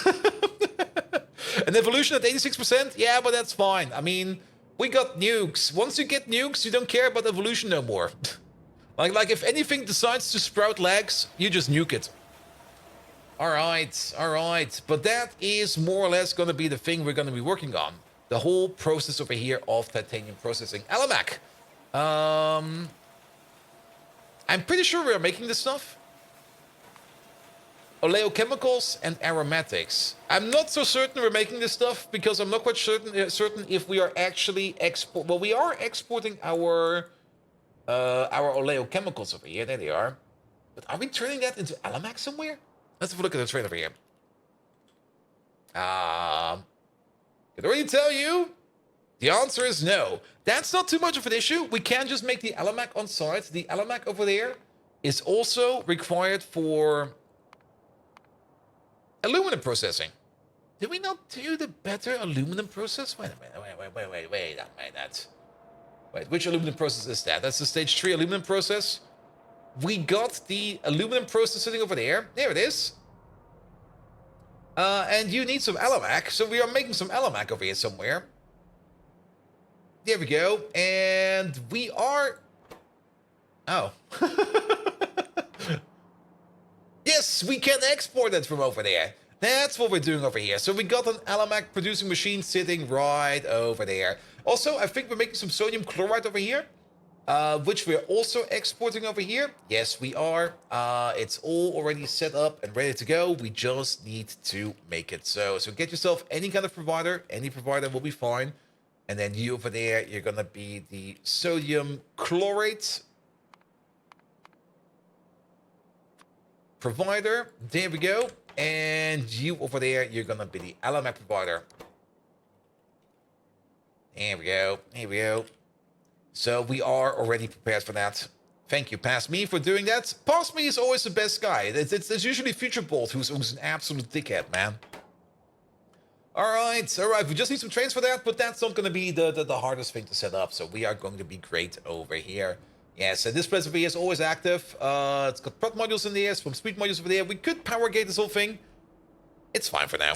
An evolution at 86%? Yeah, but that's fine. I mean, we got nukes. Once you get nukes, you don't care about evolution no more. like if anything decides to sprout legs, you just nuke it. All right. But that is more or less going to be the thing we're going to be working on. The whole process over here of titanium processing. Alamac. I'm pretty sure we're making this stuff. Oleochemicals and aromatics. I'm not so certain we're making this stuff because I'm not quite certain if we are actually Well, we are exporting our oleochemicals over here. There they are. But are we turning that into Alamac somewhere? Let's have a look at the trade over here. Can I already tell you? The answer is no. That's not too much of an issue. We can just make the Alamac on site. The Alamac over there is also required for aluminum processing. Did we not do the better aluminum process? Wait a minute. Wait a minute. Wait, which aluminum process is that? That's the stage 3 aluminum process. We got the aluminum process sitting over there. There it is. And you need some Alamac. So we are making some Alamac over here somewhere. There we go. And we are... Oh. Yes, we can export it from over there. That's what we're doing over here. So we got an Alamac producing machine sitting right over there. Also, I think we're making some sodium chloride over here, which we're also exporting over here. Yes, we are. It's all already set up and ready to go. We just need to make it. So get yourself any kind of provider. Any provider will be fine. And then you over there, you're going to be the sodium chlorate provider. There we go. And you over there, you're gonna be the Alamac provider. There we go. Here we go. So we are already prepared for that. Thank you, Past Me, for doing that. Past Me is always the best guy. It's usually Future Bolt who's an absolute dickhead, man. All right. We just need some trains for that, but that's not going to be the hardest thing to set up. So we are going to be great over here. Yes, and this place over here is always active. It's got prod modules in there, some speed modules over there. We could power gate this whole thing. It's fine for now.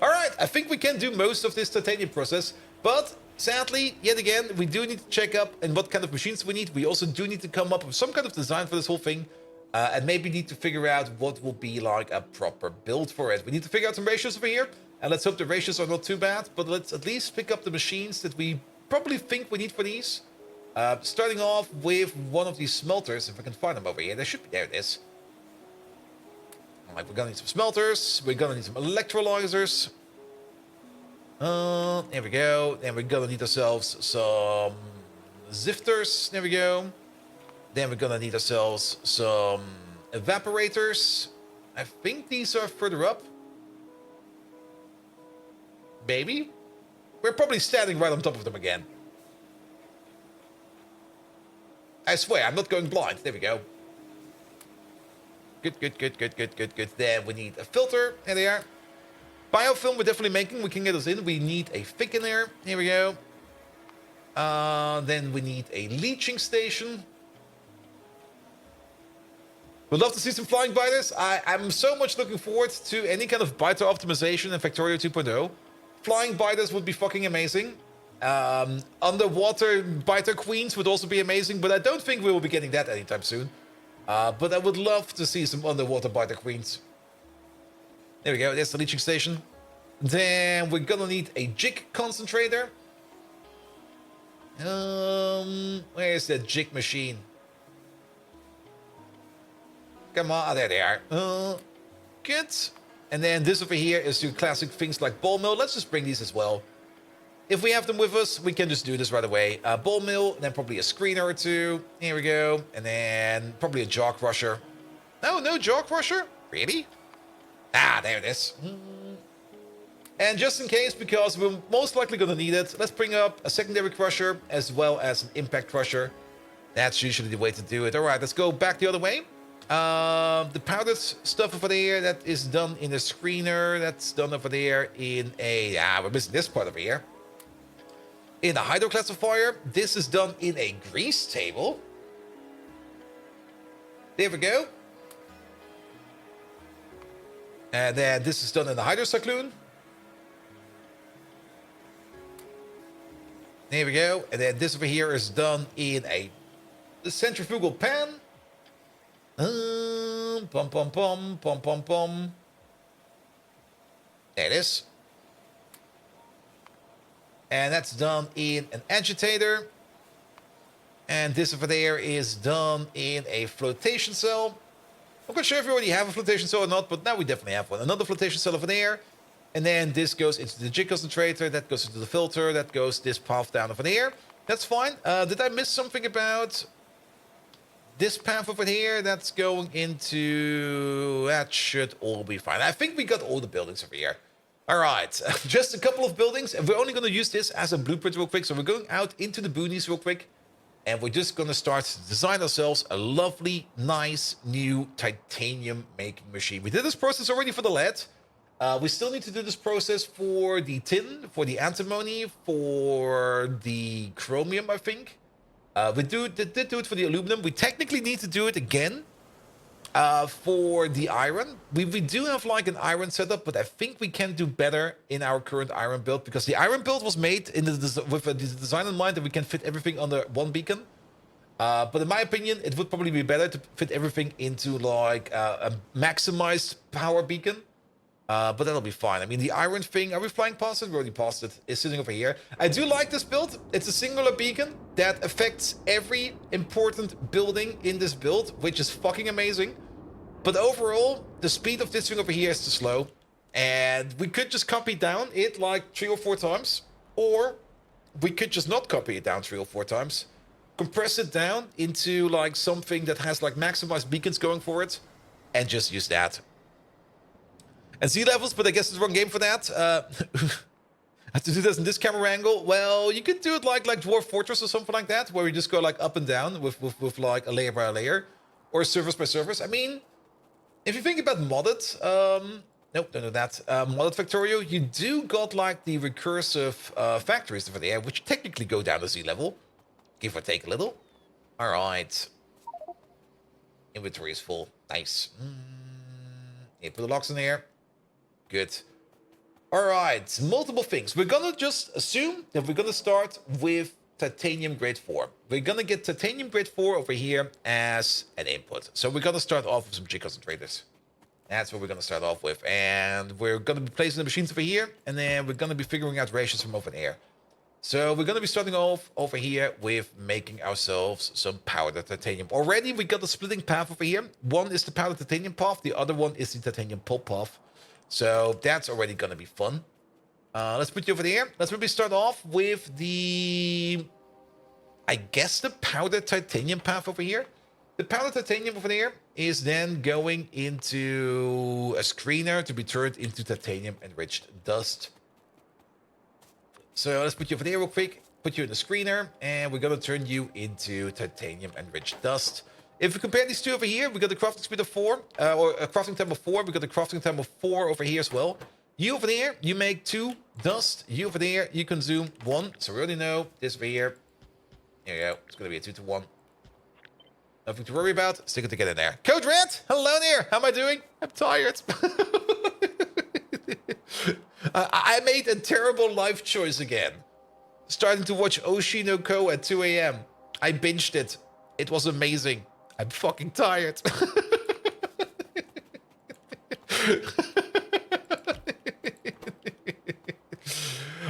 All right, I think we can do most of this titanium process, but sadly, yet again, we do need to check up on what kind of machines we need. We also do need to come up with some kind of design for this whole thing, and maybe need to figure out what will be like a proper build for it. We need to figure out some ratios over here, and let's hope the ratios are not too bad, but let's at least pick up the machines that we probably think we need for these. Starting off with one of these smelters, if I can find them over here. They should be, there it is. Like, we're gonna need some smelters, we're gonna need some electrolyzers. There we go. And we're gonna need ourselves some zifters. There we go. Then we're gonna need ourselves some evaporators. I think these are further up. Maybe? We're probably standing right on top of them again. I swear, I'm not going blind. There we go. Good, good, good, good, good, good, good. Then we need a filter. There they are. Biofilm we're definitely making. We can get us in. We need a thickener. Here we go. Then we need a leaching station. Would love to see some flying biters. I'm so much looking forward to any kind of biter optimization in Factorio 2.0. Flying biters would be fucking amazing. Underwater biter queens would also be amazing, but I don't think we will be getting that anytime soon. But I would love to see some underwater biter queens. There we go, there's the leaching station. Then we're gonna need a jig concentrator. Where's that jig machine? Come on, there they are. Good. And then this over here is your classic things like ball mill. Let's just bring these as well. If we have them with us, we can just do this right away. Ball mill, then probably a screener or two. Here we go. And then probably a jaw crusher. No jaw crusher? Really? Ah, there it is. And just in case, because we're most likely going to need it, let's bring up a secondary crusher as well as an impact crusher. That's usually the way to do it. All right, let's go back the other way. The powdered stuff over there, that is done in a screener. That's done over there in a... we're missing this part over here. In a hydroclassifier. This is done in a grease table. There we go. And then this is done in a hydrocyclone. There we go. And then this over here is done in the centrifugal pan. Pom pom pom pom pom pom. There it is. And that's done in an agitator. And this over there is done in a flotation cell. I'm not sure if we already have a flotation cell or not, but now we definitely have one. Another flotation cell over there. And then this goes into the jig concentrator. That goes into the filter. That goes this path down over there. That's fine. Did I miss something about this path over here? That's going into... That should all be fine. I think we got all the buildings over here. All right, just a couple of buildings, and we're only going to use this as a blueprint real quick. So we're going out into the boonies real quick, and we're just going to start to design ourselves a lovely, nice, new titanium making machine. We did this process already for the lead. We still need to do this process for the tin, for the antimony, for the chromium, I think. We did do it for the aluminum. We technically need to do it again for the iron. We do have like an iron setup, but I think we can do better in our current iron build, because the iron build was made with the design in mind that we can fit everything under one beacon. But in my opinion, it would probably be better to fit everything into like a maximized power beacon. But that'll be fine. I mean, the iron thing, are we flying past it? We already passed it. It's sitting over here. I do like this build. It's a singular beacon that affects every important building in this build, which is fucking amazing. But overall, the speed of this thing over here is too slow. And we could just copy down it like 3 or 4 times. Or we could just not copy it down 3 or 4 times. Compress it down into like something that has like maximized beacons going for it. And just use that. And sea levels, but I guess it's the wrong game for that. Have to do this in this camera angle. Well, you could do it like Dwarf Fortress or something like that, where you just go like up and down with like a layer by a layer, or surface by surface. I mean, if you think about modded, nope, don't do that. Modded Factorio, you do got like the recursive factories over there, which technically go down to sea level, give or take a little. All right, inventory is full. Nice. Yeah, put the locks in there. Good. All right, multiple things. We're gonna just assume that we're gonna start with titanium grade 4. We're gonna get titanium grade 4 over here as an input. So we're gonna start off with some jig concentrators. That's what we're gonna start off with. And we're gonna be placing the machines over here, and then we're gonna be figuring out ratios from over there. So we're gonna be starting off over here with making ourselves some powdered titanium. Already we got a splitting path over here. One is the powdered titanium path, the other one is the titanium pulp path. So that's already gonna be fun. Let's put you over there. Let's maybe start off with the, I guess, the powdered titanium path over here. The powdered titanium over there is then going into a screener to be turned into titanium enriched dust. So let's put you over there real quick, put you in the screener, and we're going to turn you into titanium enriched dust. If we compare these two over here, we got the crafting speed of 4, or a crafting time of 4. We got the crafting time of 4 over here as well. You over there, you make 2 dust. You over there, you consume 1. So we already know this over here. There you go. It's going to be a 2 to 1. Nothing to worry about. Stick it together there. Code Red, hello there. How am I doing? I'm tired. I made a terrible life choice again. Starting to watch Oshi no Ko at 2 a.m. I binged it. It was amazing. I'm fucking tired.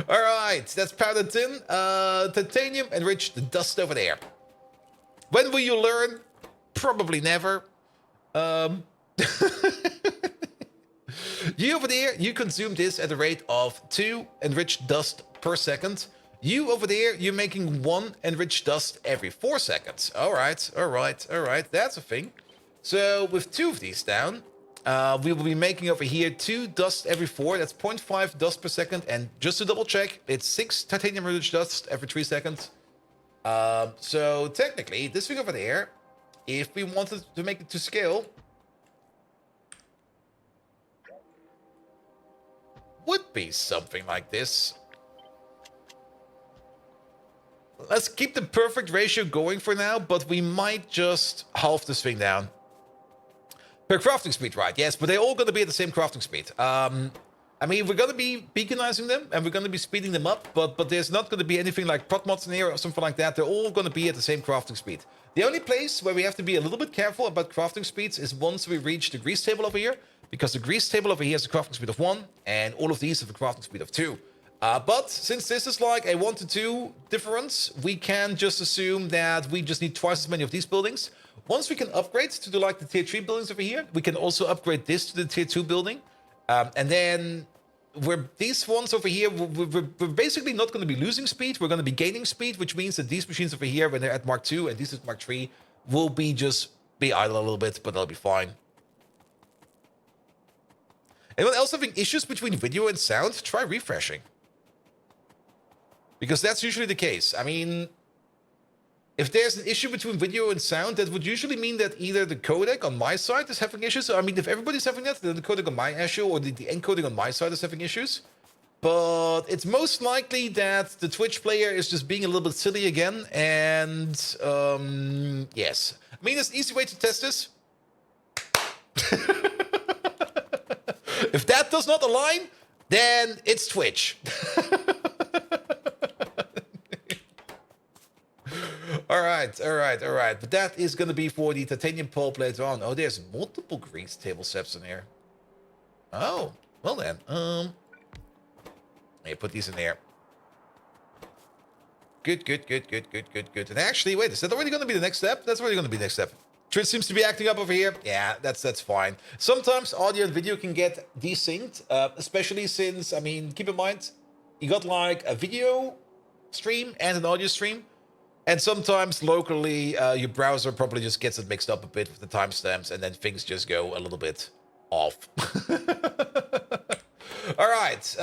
Alright, that's powdered tin. Titanium enriched dust over there. When will you learn? Probably never. You over there, you consume this at a rate of 2 enriched dust per second. You over there, you're making 1 enriched dust every 4 seconds. Alright. That's a thing. So with 2 of these down, we will be making over here 2 dust every 4. That's 0.5 dust per second. And just to double check, it's 6 titanium enriched dust every 3 seconds. So technically, this thing over there, if we wanted to make it to scale, would be something like this. Let's keep the perfect ratio going for now, but we might just halve this thing down. Per crafting speed, right? Yes, but they're all going to be at the same crafting speed. I mean, we're going to be beaconizing them, and we're going to be speeding them up, but there's not going to be anything like prot mods in here or something like that. They're all going to be at the same crafting speed. The only place where we have to be a little bit careful about crafting speeds is once we reach the grease table over here, because the grease table over here has a crafting speed of 1, and all of these have a crafting speed of 2. But since this is like a 1 to 2 difference, we can just assume that we just need twice as many of these buildings. Once we can upgrade to the tier 3 buildings over here, we can also upgrade this to the tier 2 building. And then these ones over here, we're basically not going to be losing speed. We're going to be gaining speed, which means that these machines over here, when they're at Mark 2 and these at Mark 3, will be idle a little bit, but they'll be fine. Anyone else having issues between video and sound? Try refreshing. Because that's usually the case. I mean, if there's an issue between video and sound, that would usually mean that either the codec on my side is having issues. I mean, if everybody's having that, then the codec on my issue or the encoding on my side is having issues. But it's most likely that the Twitch player is just being a little bit silly again. And, yes. I mean, there's an easy way to test this. If that does not align, then it's Twitch. All right. But that is going to be for the titanium pulp later on. Oh, there's multiple grease table steps in here. Oh, well then. Yeah, put these in there. Good. And actually, wait, is that already going to be the next step? That's already going to be the next step. Twitch seems to be acting up over here. Yeah, that's fine. Sometimes audio and video can get desynced, especially since, I mean, keep in mind, you got like a video stream and an audio stream. And sometimes locally, your browser probably just gets it mixed up a bit with the timestamps, and then things just go a little bit off. All right.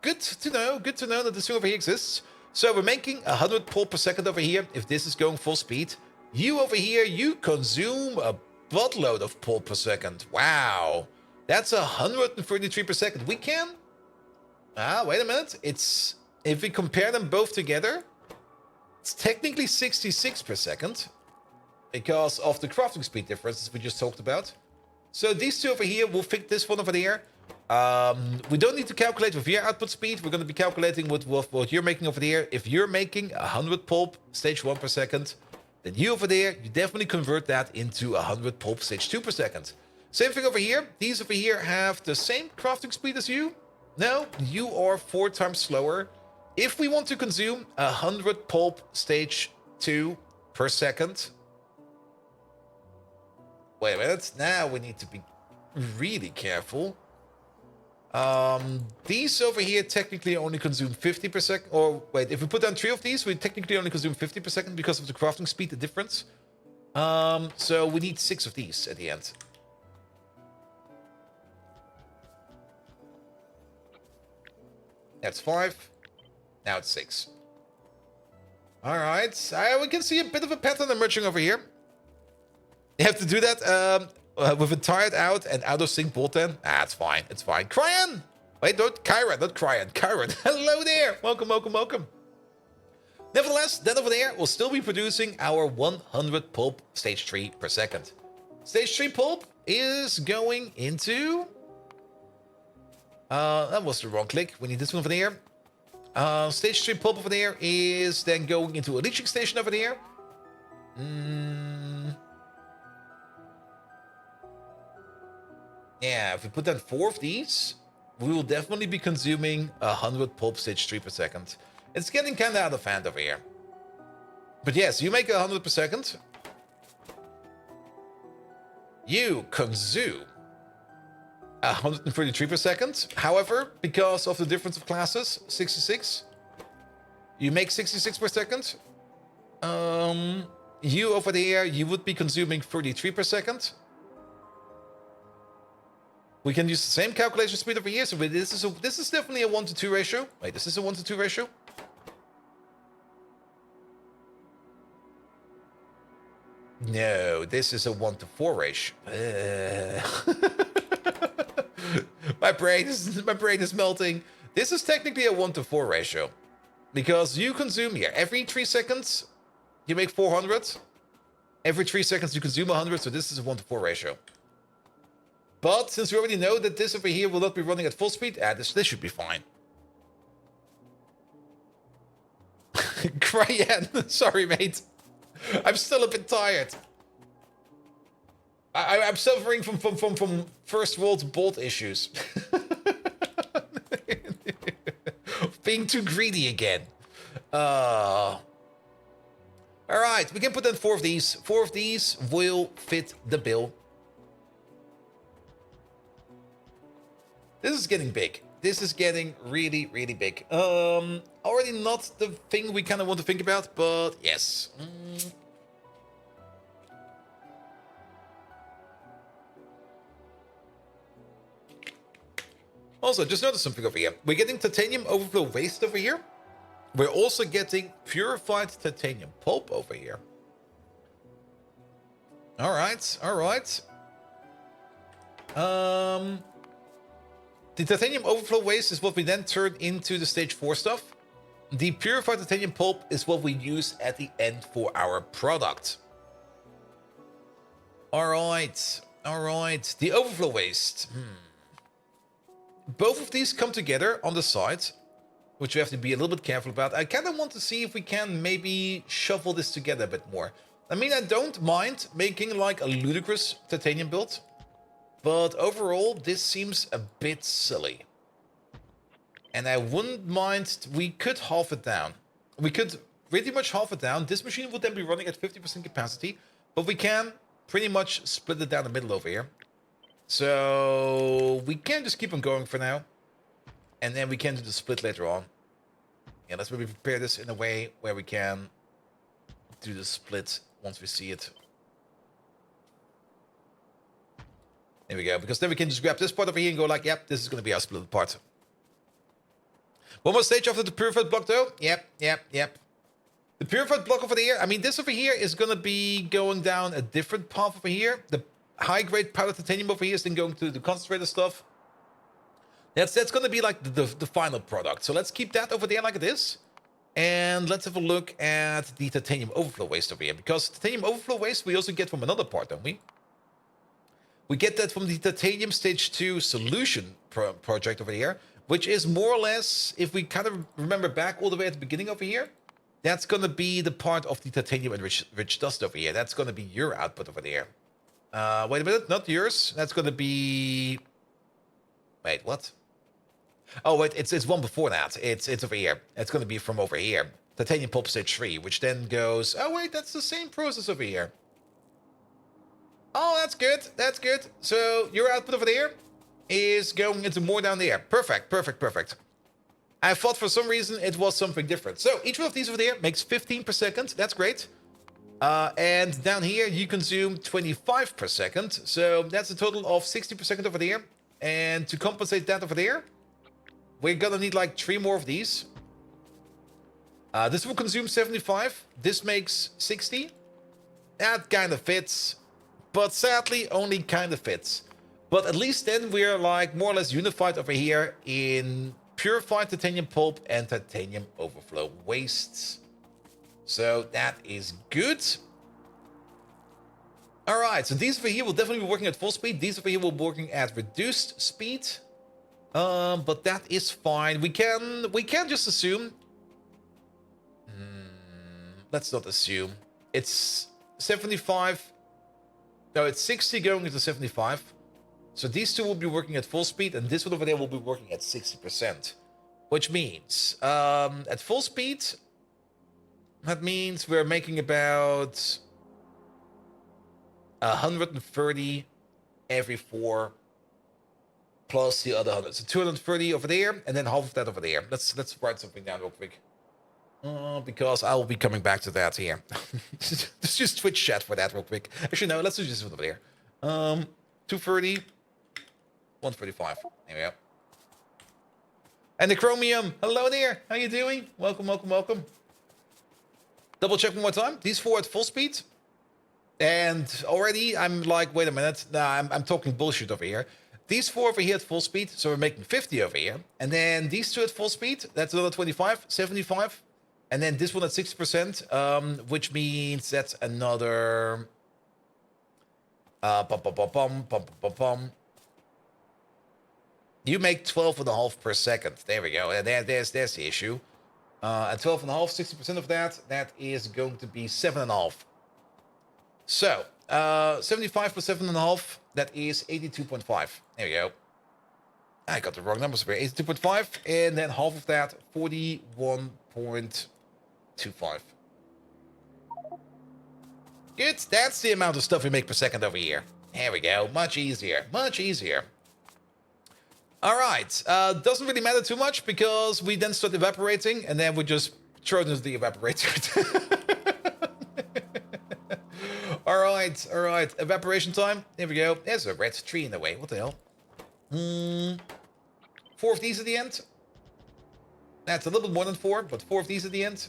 Good to know that this thing over here exists. So we're making 100 pull per second over here. If this is going full speed, you over here, you consume a buttload of pull per second. Wow. That's 133 per second. We can... wait a minute. If we compare them both together... It's technically 66 per second because of the crafting speed difference we just talked about. So these two over here will fit this one over there. We don't need to calculate with your output speed. We're going to be calculating with what you're making over there. If you're making 100 pulp stage 1 per second, then you over there, you definitely convert that into 100 pulp stage 2 per second. Same thing over here. These over here have the same crafting speed as you. No, you are 4 times slower. If we want to consume 100 pulp stage 2 per second... Wait a minute. Now we need to be really careful. These over here technically only consume 50 per second. Or wait, if we put down 3 of these, we technically only consume 50 per second because of the crafting speed, the difference. So we need 6 of these at the end. That's 5. Now it's 6. All right. We can see a bit of a pattern emerging over here. You have to do that with a tired out and out of sync bolt then. It's fine. It's fine. Cryan! Wait, not Kyron, not Cryan. Kyron. Hello there. Welcome, welcome, welcome. Nevertheless, that over there will still be producing our 100 pulp stage 3 per second. Stage 3 pulp is going into... that was the wrong click. We need this one over there. Stage 3 pulp over there is then going into a leaching station over there. Yeah, if we put down 4 of these, we will definitely be consuming 100 pulp stage 3 per second. It's getting kind of out of hand over here. But yes, you make 100 per second. You consume 133 per second. However, because of the difference of classes, 66, you make 66 per second. You over there, you would be consuming 33 per second. We can use the same calculation speed over here. So this is definitely a 1 to 2 ratio. Wait, this is a 1 to 2 ratio. No, this is a 1 to 4 ratio. My brain is melting. This is technically a 1 to 4 ratio. Because you consume here every 3 seconds, you make 400. Every 3 seconds you consume 100, so this is a 1 to 4 ratio. But since we already know that this over here will not be running at full speed, this should be fine. Cryan, sorry mate. I'm still a bit tired. I'm suffering from first world bolt issues. Being too greedy again. Alright, we can put in 4 of these. 4 of these will fit the bill. This is getting big. This is getting really, really big. Already not the thing we kind of want to think about, but yes. Also, just noticed something over here. We're getting titanium overflow waste over here. We're also getting purified titanium pulp over here. All right, all right. The titanium overflow waste is what we then turn into the stage 4 stuff. The purified titanium pulp is what we use at the end for our product. All right, all right. The overflow waste. Both of these come together on the side, which we have to be a little bit careful about. I kind of want to see if we can maybe shuffle this together a bit more. I mean, I don't mind making like a ludicrous titanium build. But overall, this seems a bit silly. And I wouldn't mind... We could half it down. We could pretty much half it down. This machine would then be running at 50% capacity. But we can pretty much split it down the middle over here. So we can just keep on going for now. And then we can do the split later on. Yeah, let's maybe prepare this in a way where we can do the split once we see it. There we go, because then we can just grab this part over here and go like, yep, this is going to be our split part. One more stage after the purified block though. Yep. The purified block over there, I mean, this over here is going to be going down a different path over here. The high-grade powdered titanium over here is then going to the concentrated stuff. That's going to be like the final product. So let's keep that over there like it is. And let's have a look at the titanium overflow waste over here. Because titanium overflow waste we also get from another part, don't we? We get that from the Titanium Stage 2 Solution project over here, which is more or less, if we kind of remember back all the way at the beginning over here, that's going to be the part of the titanium enriched dust over here. That's going to be your output over there. Wait a minute, not yours. That's going to be... Wait, what? Oh, wait, it's one before that. It's over here. It's going to be from over here. Titanium Pulp Stage 3, which then goes... Oh, wait, that's the same process over here. Oh, that's good. That's good. So your output over there is going into more down there. Perfect. I thought for some reason it was something different. So each one of these over there makes 15 per second. That's great. And down here, you consume 25 per second. So that's a total of 60 per second over there. And to compensate that over there, we're gonna need like 3 more of these. This will consume 75. This makes 60. That kind of fits. But sadly, only kind of fits. But at least then we're like more or less unified over here in purified titanium pulp and titanium overflow wastes. So that is good. All right, so these over here will definitely be working at full speed. These over here will be working at reduced speed. But that is fine. We can just assume. Let's not assume. It's 75. No, it's 60 going into 75. So these two will be working at full speed, and this one over there will be working at 60%. Which means, at full speed, that means we're making about 130 every 4 plus the other 100. So 230 over there, and then half of that over there. Let's write something down real quick. Because I will be coming back to that here. Let's just Twitch chat for that real quick. Actually, no, let's do this one over there. 230, 135. There we go. And the chromium. Hello there. How you doing? Welcome, welcome, welcome. Double check one more time. These 4 at full speed. And already I'm like, wait a minute. Nah, I'm talking bullshit over here. These 4 over here at full speed. So we're making 50 over here. And then these 2 at full speed. That's another 25, 75. And then this one at 60%, which means that's another... You make 12.5 per second. There we go. And there's the issue. And 12.5, 60% of that is going to be 7.5. So, 75 plus 7.5, that is 82.5. There we go. I got the wrong numbers here. 82.5, and then half of that, 41.25. Good. That's the amount of stuff we make per second over here. There we go. Much easier. Much easier. All right. Doesn't really matter too much because we then start evaporating, and then we just throw it into the evaporator. All right. All right. Evaporation time. There we go. There's a red tree in the way. What the hell? 4 of these at the end. That's a little bit more than 4, but 4 of these at the end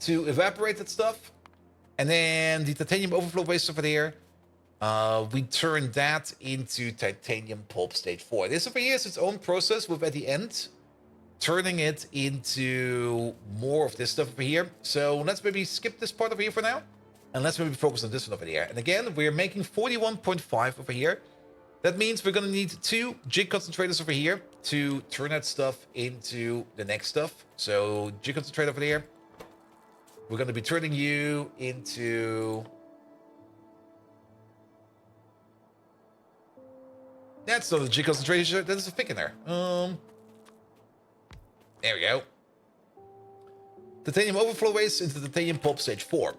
to evaporate that stuff. And then the titanium overflow waste over there, we turn that into titanium pulp stage 4. This over here is its own process with at the end turning it into more of this stuff over here. So let's maybe skip this part over here for now. And let's maybe focus on this one over here. And again, we're making 41.5 over here. That means we're going to need 2 jig concentrators over here to turn that stuff into the next stuff. So jig concentrator over there. We're going to be turning you into... That's not a jig concentration. That is a thickener. There we go. Titanium overflow waste into titanium pulp stage 4.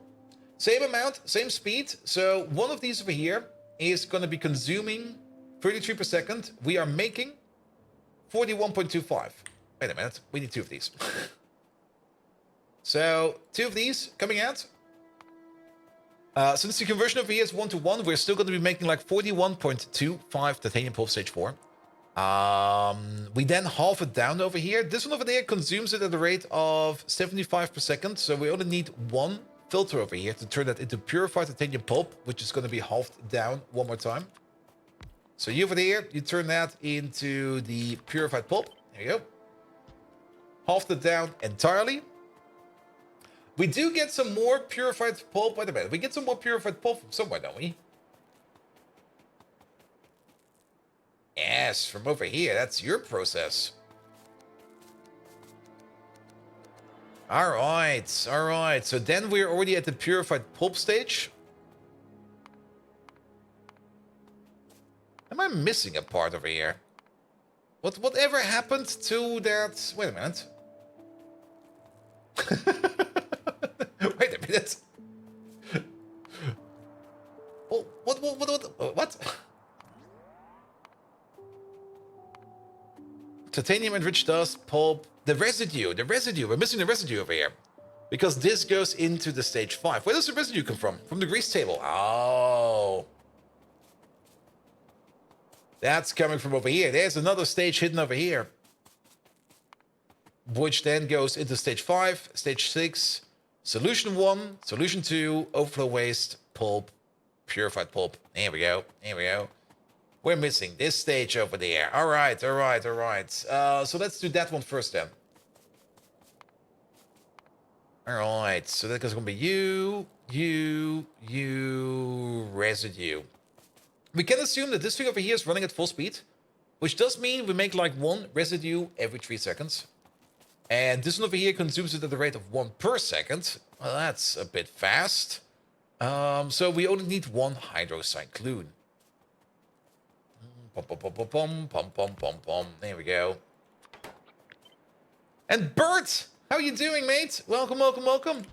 Same amount, same speed. So one of these over here is going to be consuming 33 per second. We are making 41.25. Wait a minute. We need 2 of these. So 2 of these coming out. Since the conversion over here is 1 to 1, we're still going to be making like 41.25 titanium pulp stage 4. We then halve it down over here. This one over there consumes it at a rate of 75 per second. So we only need 1 filter over here to turn that into purified titanium pulp, which is going to be halved down one more time. So you over there, you turn that into the purified pulp. There you go. Halved it down entirely. We do get some more purified pulp. Wait a minute. We get some more purified pulp from somewhere, don't we? Yes, from over here. That's your process. All right. All right. So then we're already at the purified pulp stage. Am I missing a part over here? Whatever happened to that? Wait a minute. Wait a minute. Oh, what? Titanium enriched dust, pulp, the residue. We're missing the residue over here. because this goes into the stage 5. Where does the residue come from? From the grease table. Oh. That's coming from over here. There's another stage hidden over here, which then goes into stage 5, stage 6, solution 1, solution 2, overflow waste, pulp, purified pulp. There we go. There we go. We're missing this stage over there. All right, all right, all right. So let's do that one first then. All right, so that's going to be you, residue. We can assume that this thing over here is running at full speed, which does mean we make like 1 residue every 3 seconds. And this one over here consumes it at the rate of 1 per second. Well, that's a bit fast. So we only need 1 hydrocyclone. There we go. And Bert, how you doing, mate? Welcome, welcome, welcome.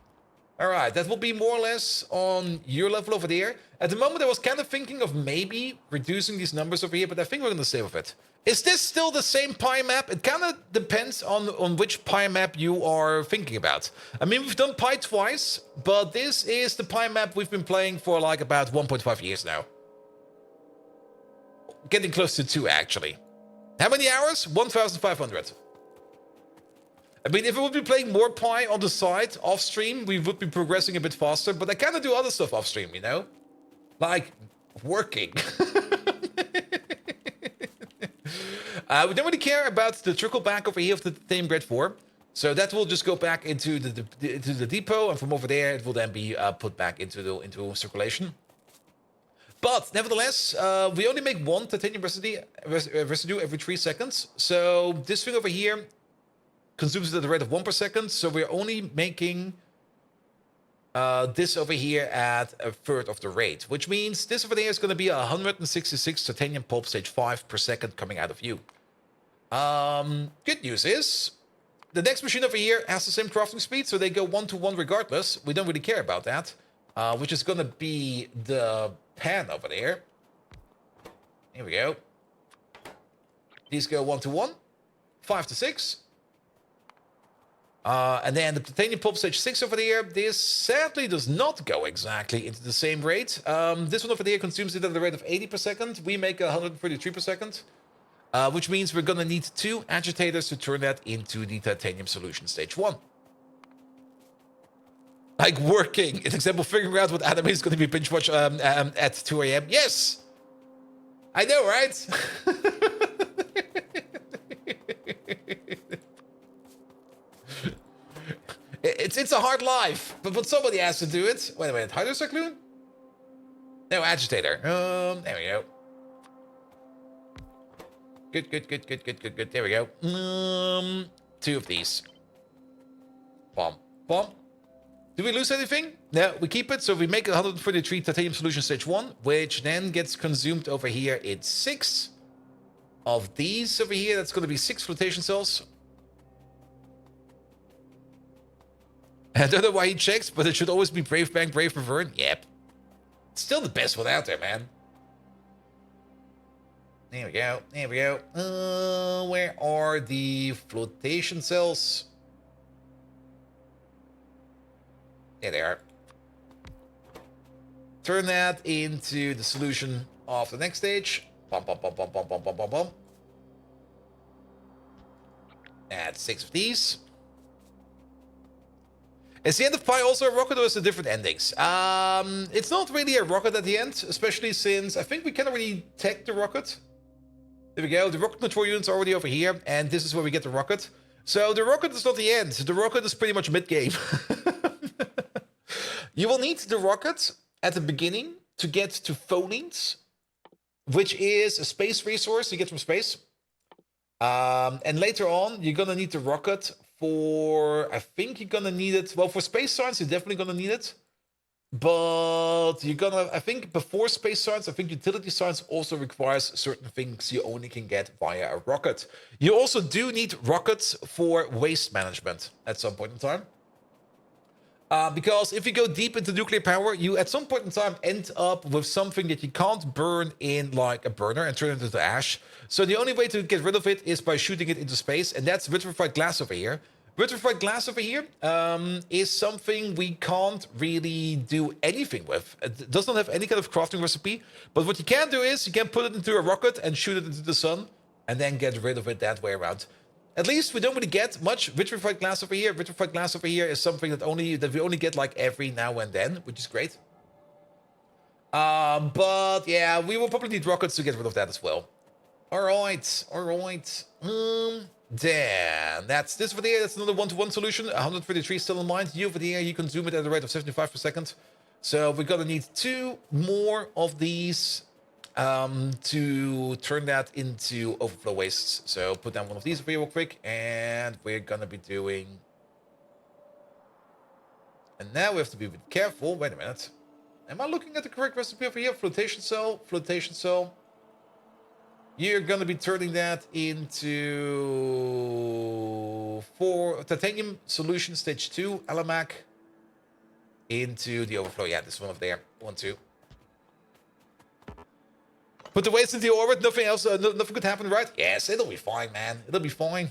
All right, that will be more or less on your level over there. At the moment, I was kind of thinking of maybe reducing these numbers over here, but I think we're going to stay with it. Is this still the same pie map? It kind of depends on which pie map you are thinking about. I mean, we've done pie twice, but this is the pie map we've been playing for like about 1.5 years now. Getting close to 2, actually. How many hours? 1,500. I mean, if we would be playing more Pi on the side, off-stream, we would be progressing a bit faster, but I kind of do other stuff off-stream, you know? Like, working. We don't really care about the trickle back over here of the titanium grade 4, so that will just go back into the depot, and from over there, it will then be put back into circulation. But, nevertheless, we only make 1 titanium residue every 3 seconds, so this thing over here consumes it at the rate of 1 per second, so we're only making this over here at 1/3 of the rate, which means this over there is going to be 166 titanium pulp stage 5 per second coming out of you. Good news is, the next machine over here has the same crafting speed, so they go 1-to-1 regardless. We don't really care about that, which is going to be the pan over there. Here we go. These go 1-to-1, 5-to-6. And then the titanium pulp stage 6 over there, this sadly does not go exactly into the same rate. This one over there consumes it at the rate of 80 per second. We make 133 per second, which means we're going to need 2 agitators to turn that into the titanium solution stage 1. Like working. An example, figuring out what anime is going to be binge watch at 2 a.m. Yes! I know, right? It's a hard life, but somebody has to do it. Wait a minute, hydrocyclone? No, agitator. There we go. Good. There we go. 2 of these. Bomb. Do we lose anything? No, we keep it. So we make 133 titanium solution stage 1, which then gets consumed over here in 6 of these over here. That's going to be 6 flotation cells. I don't know why he checks, but it should always be Brave Bank, Brave Revern. Yep. Still the best one out there, man. There we go. There we go. Where are the flotation cells? There they are. Turn that into the solution of the next stage. Bum. Add 6 of these. Is the end of Pi also a rocket, or is it different endings? It's not really a rocket at the end, especially since I think we cannot really tech the rocket. There we go. The rocket control unit's already over here, and this is where we get the rocket. So the rocket is not the end. The rocket is pretty much mid-game. You will need the rocket at the beginning to get to Pholines, which is a space resource you get from space. And later on, you're going to need the rocket for, I think you're going to need it, well, for space science, you're definitely going to need it. But you're going to, I think before space science, I think utility science also requires certain things you only can get via a rocket. You also do need rockets for waste management at some point in time. Because if you go deep into nuclear power, you at some point in time end up with something that you can't burn in like a burner and turn it into ash. So the only way to get rid of it is by shooting it into space, and that's vitrified glass over here. Vitrified glass over here is something we can't really do anything with. It does not have any kind of crafting recipe. But what you can do is you can put it into a rocket and shoot it into the sun and then get rid of it that way around. At least we don't really get much vitrified glass over here. Vitrified glass over here is something that we only get like every now and then, which is great. But yeah, we will probably need rockets to get rid of that as well. All right. Then that's this over there. That's another one-to-one solution. 133 still in mind. You over there, you consume it at a rate of 75 per second. So we're gonna need 2 more of these to turn that into overflow wastes. So put down one of these over here real quick, and we're gonna be doing. And now we have to be a bit careful. Wait a minute. Am I looking at the correct recipe over here? Flotation cell. You're going to be turning that into 4 titanium solution stage 2 alamac into the overflow. Yeah, this one over there. 1, 2. Put the waste into the orbit. Nothing else. Nothing could happen, right? Yes, it'll be fine, man. It'll be fine.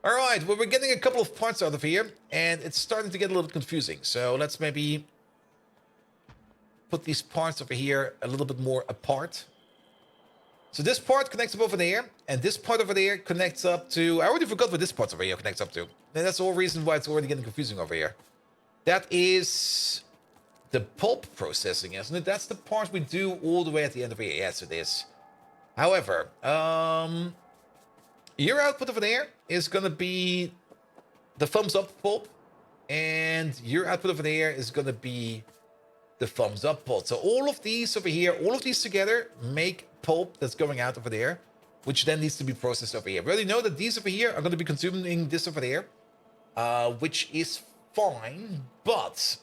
All right. Well, we're getting a couple of parts out of here, and it's starting to get a little bit confusing. So let's maybe put these parts over here a little bit more apart. So this part connects up over there, and this part over there connects up to... I already forgot what this part over here connects up to. And that's the whole reason why it's already getting confusing over here. That is the pulp processing, isn't it? That's the part we do all the way at the end of here. Yes, it is. However, your output over there is going to be the thumbs up pulp, and your output over there is going to be the thumbs up pulp. So all of these over here, all of these together make pulp that's going out over there, which then needs to be processed over here. We already know that these over here are going to be consuming this over there, which is fine, but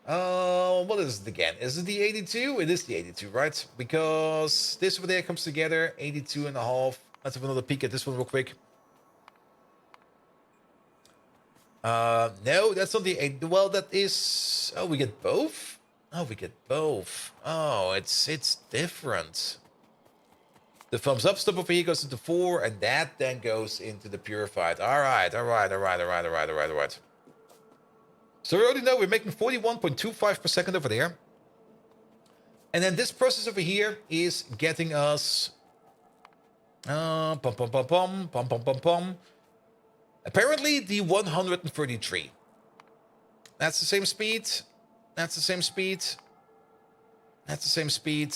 what is it again? Is it the 82? It is the 82, right? Because this over there comes together, 82 and a half. Let's have another peek at this one real quick. No, that's not the 8. Well, that is... Oh, we get both? Oh, we get both. Oh, it's different. The thumbs up stuff over here goes into 4, and that then goes into the purified. All right. So we already know we're making 41.25 per second over there. And then this process over here is getting us... Apparently the 133. That's the same speed. That's the same speed. That's the same speed.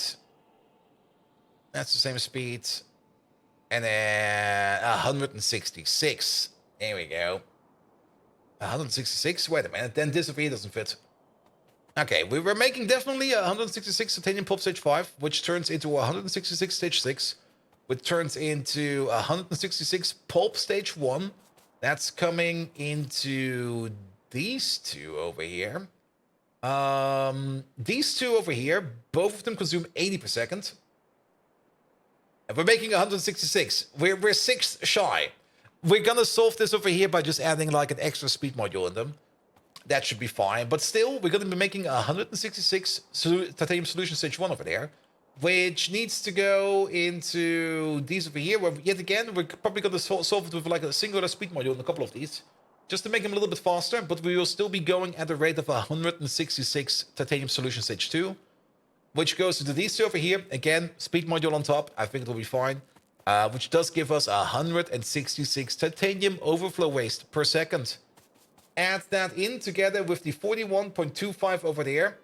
That's the same speed. And then 166. There we go. 166. Wait a minute. Then this over here doesn't fit. Okay, we were making definitely 166 titanium pulp stage 5, which turns into 166 stage 6, which turns into 166 pulp stage 1. That's coming into these two over here. These two over here, both of them consume 80 per second. And we're making 166. We're 6 shy. We're gonna solve this over here by just adding like an extra speed module in them. That should be fine. But still, we're gonna be making 166 titanium solution stage 1 over there, which needs to go into these over here, where yet again, we're probably gonna solve it with like a singular speed module in a couple of these, just to make them a little bit faster, but we will still be going at a rate of 166 titanium solution stage 2, which goes into these two over here. Again, speed module on top. I think it will be fine. Which does give us 166 titanium overflow waste per second. Add that in together with the 41.25 over there.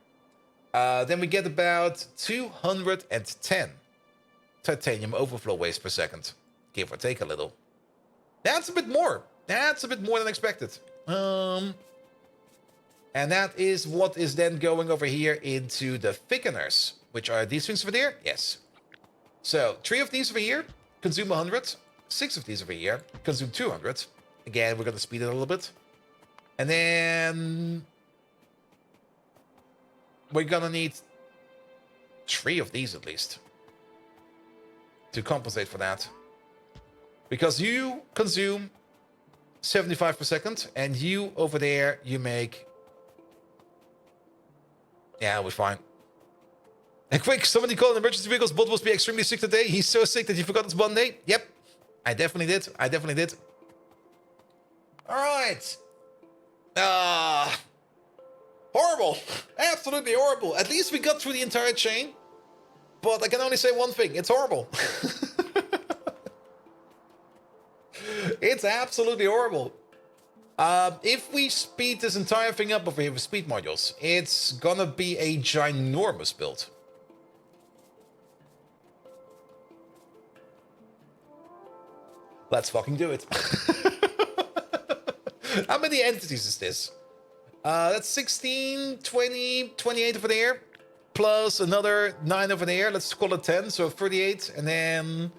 Then we get about 210 titanium overflow waste per second. Give or take a little. That's a bit more. That's a bit more than expected. And that is what is then going over here into the thickeners, which are these things over there. Yes. So 3 of these over here consume 100. 6 of these over here consume 200. Again, we're going to speed it a little bit. And then we're going to need 3 of these at least to compensate for that. Because you consume 75 per second, and you over there, you make... Yeah, we're fine. And quick, somebody call an emergency vehicles. Bot must be extremely sick today. He's so sick that he forgot it's Monday. Yep, I definitely did. All right. Horrible. Absolutely horrible. At least we got through the entire chain. But I can only say one thing. It's horrible. It's absolutely horrible. If we speed this entire thing up over here with speed modules, it's gonna be a ginormous build. Let's fucking do it. How many entities is this? That's 16, 20, 28 over there. Plus another 9 over there. Let's call it 10. So 38. And then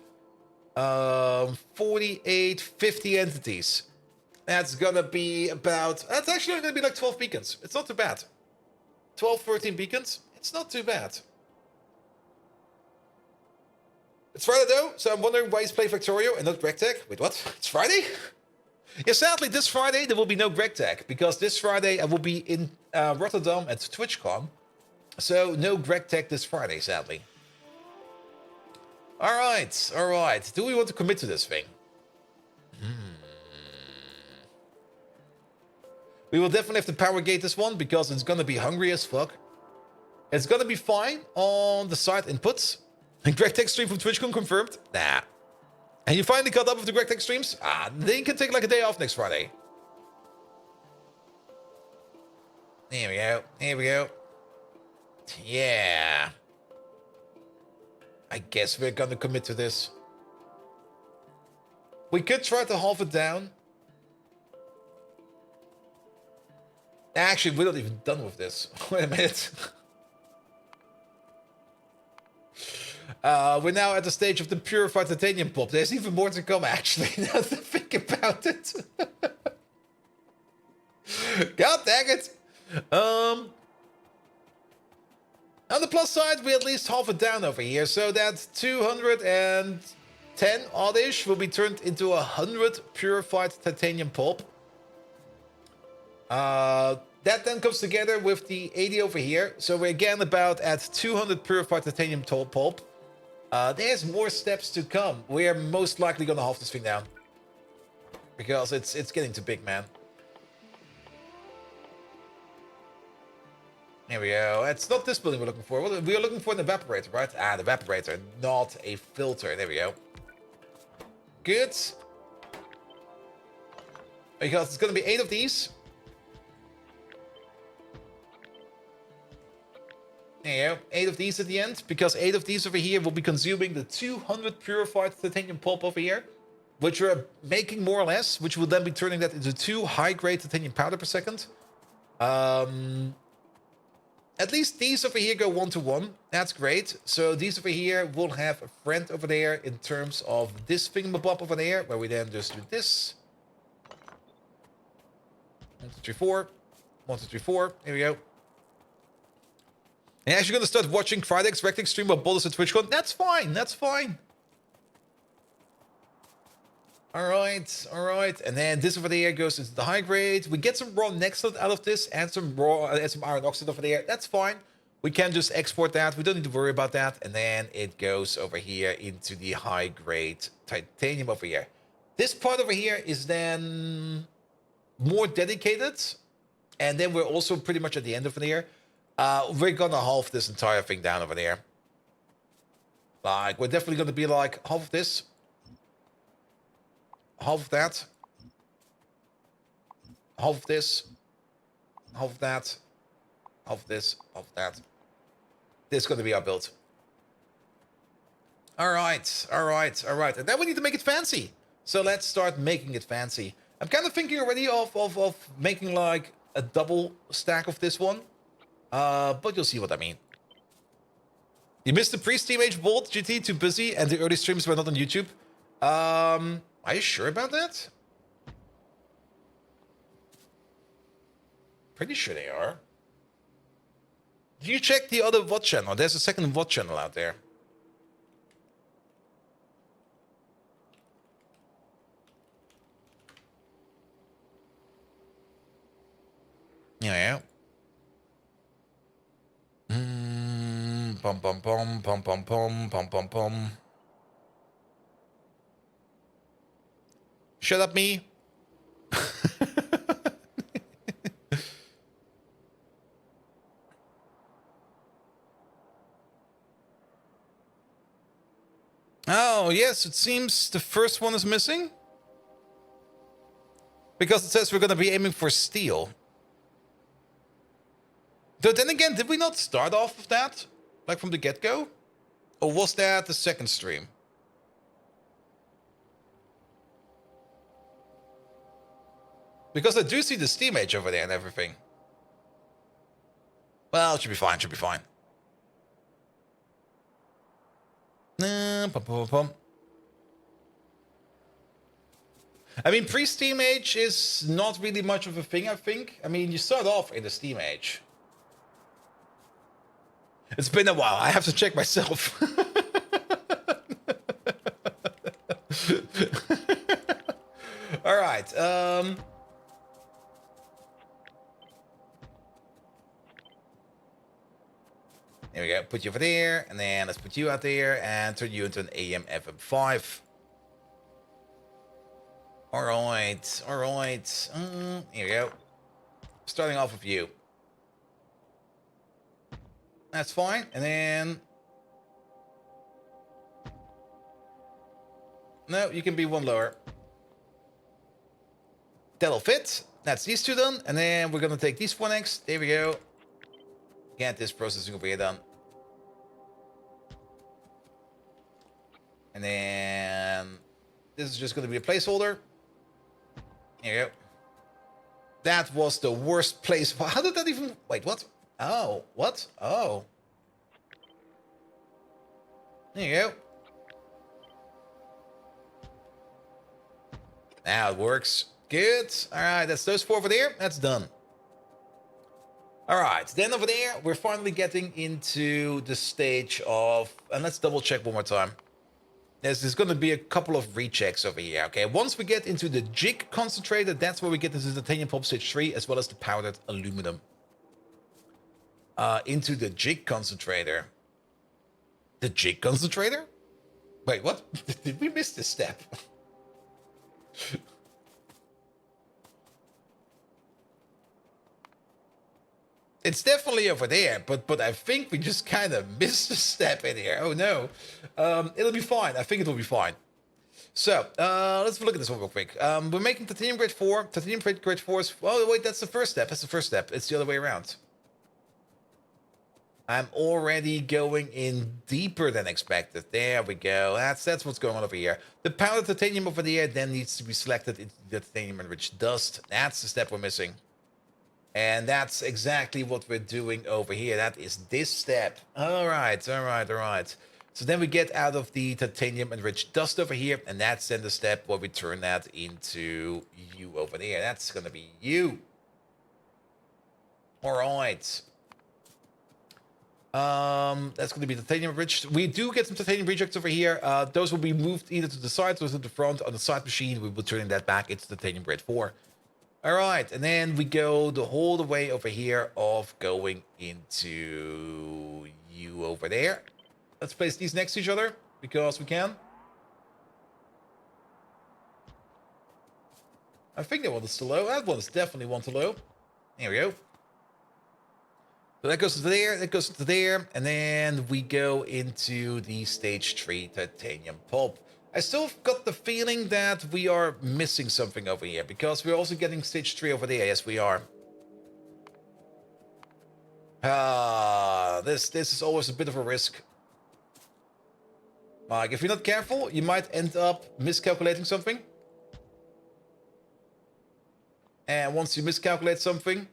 48, 50 entities. That's gonna be about... That's actually gonna be like 12 beacons. It's not too bad. 12, 13 beacons. It's not too bad. It's Friday though, so I'm wondering why he's playing Factorio and not GregTech. Wait, what? It's Friday? Yeah, sadly, this Friday there will be no GregTech, because this Friday I will be in Rotterdam at TwitchCon. So no GregTech this Friday, sadly. Alright, alright. Do we want to commit to this thing? We will definitely have to power gate this one, because it's gonna be hungry as fuck. It's gonna be fine on the side inputs. And GregTech stream from TwitchCon confirmed? Nah. And you finally caught up with the GregTech streams? Then you can take like a day off next Friday. Here we go. Here we go. Yeah. I guess we're gonna commit to this. We could try to halve it down. Actually, we're not even done with this. Wait a minute. We're now at the stage of the purified titanium pop. There's even more to come, actually, now to think about it. God dang it. On the plus side, we at least halve it down over here. So that 210 oddish will be turned into 100 purified titanium pulp. That then comes together with the 80 over here. So we're again about at 200 purified titanium pulp. There's more steps to come. We are most likely going to halve this thing down, because it's getting too big, man. Here we go. It's not this building we're looking for. We are looking for an evaporator, right? The evaporator, not a filter. There we go. Good. Because it's going to be 8 of these. There you go. 8 of these at the end, because 8 of these over here will be consuming the 200 purified titanium pulp over here, which we're making more or less, which will then be turning that into 2 high-grade titanium powder per second. At least these over here go 1-to-1. That's great. So these over here will have a friend over there in terms of this thingamabob over there, where we then just do this. 1, 2, 3, 4. 1, 2, 3, 4. Here we go. And actually going to start watching Friday's GregTech stream while Boulders at TwitchCon. That's fine. That's fine. Alright, alright. And then this over there goes into the high grade. We get some raw nextlet out of this and some iron oxide over there. That's fine. We can just export that. We don't need to worry about that. And then it goes over here into the high grade titanium over here. This part over here is then more dedicated. And then we're also pretty much at the end of here. We're gonna halve this entire thing down over there. Like, we're definitely gonna be like half of this. Half of that. Half of this. Half of that. Half of this. Half of that. This is going to be our build. Alright. Alright. Alright. And then we need to make it fancy. So let's start making it fancy. I'm kind of thinking already of making like a double stack of this one. But you'll see what I mean. You missed the pre-Steam Age Bolt, GT, too busy, and the early streams were not on YouTube. Are you sure about that? Pretty sure they are. Do you check the other VOD channel? There's a second VOD channel out there. Yeah. Pom pom pom pom pom pom pom pom pom. Shut up, me. Oh, yes, it seems the first one is missing. Because it says we're going to be aiming for steel. Though then again, did we not start off with that? Like from the get-go? Or was that the second stream? Because I do see the steam age over there and everything. Well, it should be fine, should be fine. I mean, pre-steam age is not really much of a thing, I think. I mean, you start off in the steam age. It's been a while. I have to check myself. All right. There we go. Put you over there, and then let's put you out there and turn you into an AM FM5. All right. All right. Here we go. Starting off with you. That's fine. And then... No, you can be one lower. That'll fit. That's these two done. And then we're going to take these four next. There we go. Get this processing over here done. And then... This is just going to be a placeholder. There you go. That was the worst place. How did that even... Wait, what? Oh, what? Oh. There you go. Now it works. Good. All right, that's those four over there. That's done. All right, then over there, we're finally getting into the stage of... And let's double check one more time. There's going to be a couple of rechecks over here, okay? Once we get into the jig concentrator, that's where we get into the titanium pulp stage 3, as well as the powdered aluminum. Into the jig concentrator. The jig concentrator? Wait, what? Did we miss this step? It's definitely over there, but I think we just kind of missed a step in here. Oh no. It'll be fine. I think it'll be fine. So, let's look at this one real quick. We're making titanium grade 4. Titanium grade 4 is... Oh, wait, that's the first step. That's the first step. It's the other way around. I'm already going in deeper than expected. There we go. That's what's going on over here. The powdered titanium over there then needs to be selected into the titanium enriched dust. That's the step we're missing. And that's exactly what we're doing over here. That is this step. All right, all right, all right. So then we get out of the titanium enriched dust over here, and that's then the step where we turn that into you over there. That's going to be you. All right. That's going to be titanium enriched. We do get some titanium rejects over here. Those will be moved either to the sides or to the front. On the side machine, we will turn that back into titanium grade 4. All right, and then we go the whole way over here of going into you over there. Let's place these next to each other because we can. I think that one is too low. That one is definitely one too low. There we go. So that goes to there, that goes to there, and then we go into the stage 3 titanium pulp. I still got the feeling that we are missing something over here, because we're also getting stage 3 over there. Yes, we are. This is always a bit of a risk. Like, if you're not careful, you might end up miscalculating something. And once you miscalculate something,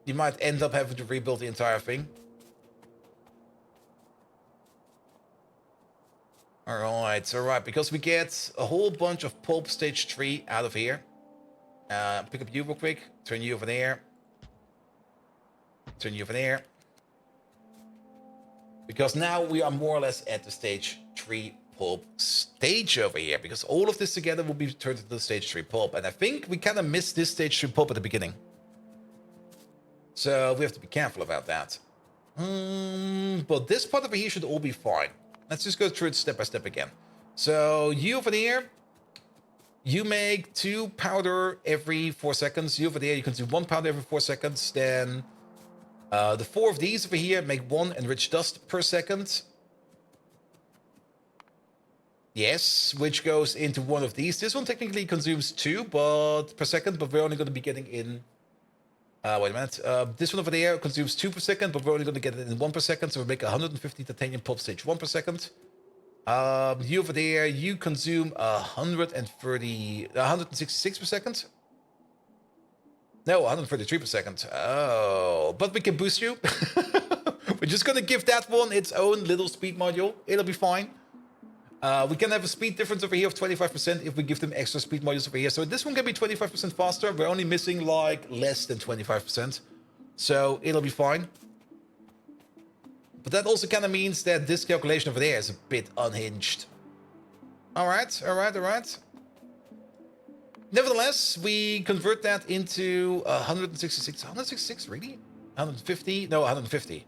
you might end up having to rebuild the entire thing. Alright, because we get a whole bunch of pulp stage 3 out of here. Pick up you real quick, turn you over there. Turn you over there. Because now we are more or less at the stage 3 pulp stage over here. Because all of this together will be turned into the stage 3 pulp. And I think we kind of missed this stage 3 pulp at the beginning. So we have to be careful about that. But this part over here should all be fine. Let's just go through it step by step again. So you over there, you make 2 powder every 4 seconds. You over there, you can do 1 powder every 4 seconds. Then the 4 of these over here make 1 enriched dust per second. Yes, which goes into one of these. This one technically consumes 2 per second, but we're only going to be getting in... wait a minute. This one over there consumes 2 per second, but we're only going to get it in 1 per second, so we make 150 titanium pulp stage 1 per second. You over there, you consume 166 per second. No, 133 per second. Oh, but we can boost you. We're just going to give that one its own little speed module. It'll be fine. We can have a speed difference over here of 25% if we give them extra speed modules over here. So this one can be 25% faster. We're only missing like less than 25%. So it'll be fine. But that also kind of means that this calculation over there is a bit unhinged. Alright. Nevertheless, we convert that into 166. 166, really? 150? No, 150.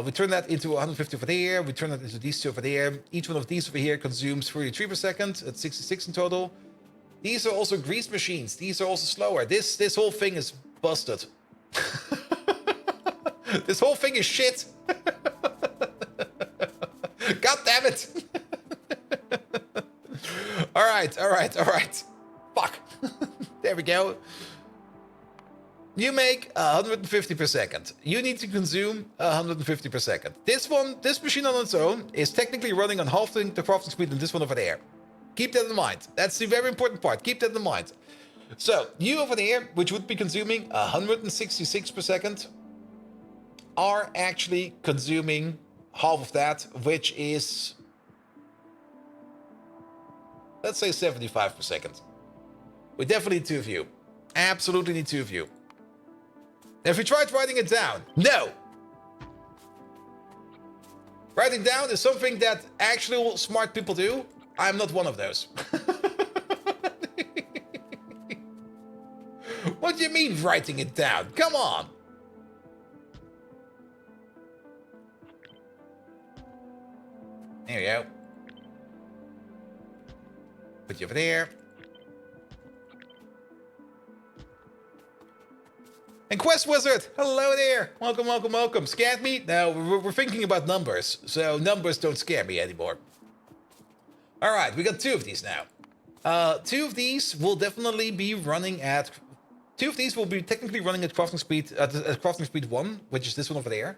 We turn that into 150 over there. We turn that into these 2 over there. Each one of these over here consumes 33 per second. That's 66 in total. These are also grease machines. These are also slower. This whole thing is busted. This whole thing is shit. God damn it. All right. Fuck. There we go. You make 150 per second. You need to consume 150 per second. This machine on its own is technically running on half the crafting speed than this one over there. Keep that in mind. That's the very important part. Keep that in mind. So, you over there, which would be consuming 166 per second, are actually consuming half of that, which is, let's say 75 per second. We definitely need 2 of you. Absolutely need 2 of you. If we tried writing it down, no. Writing down is something that actual smart people do. I'm not one of those. What do you mean writing it down? Come on. There you go. Put you over there. And Quest Wizard, hello there. Welcome. Scared me? No, we're thinking about numbers. So numbers don't scare me anymore. All right, we got 2 of these now. 2 of these will definitely be running at... 2 of these will be technically running at crafting speed 1, which is this one over there.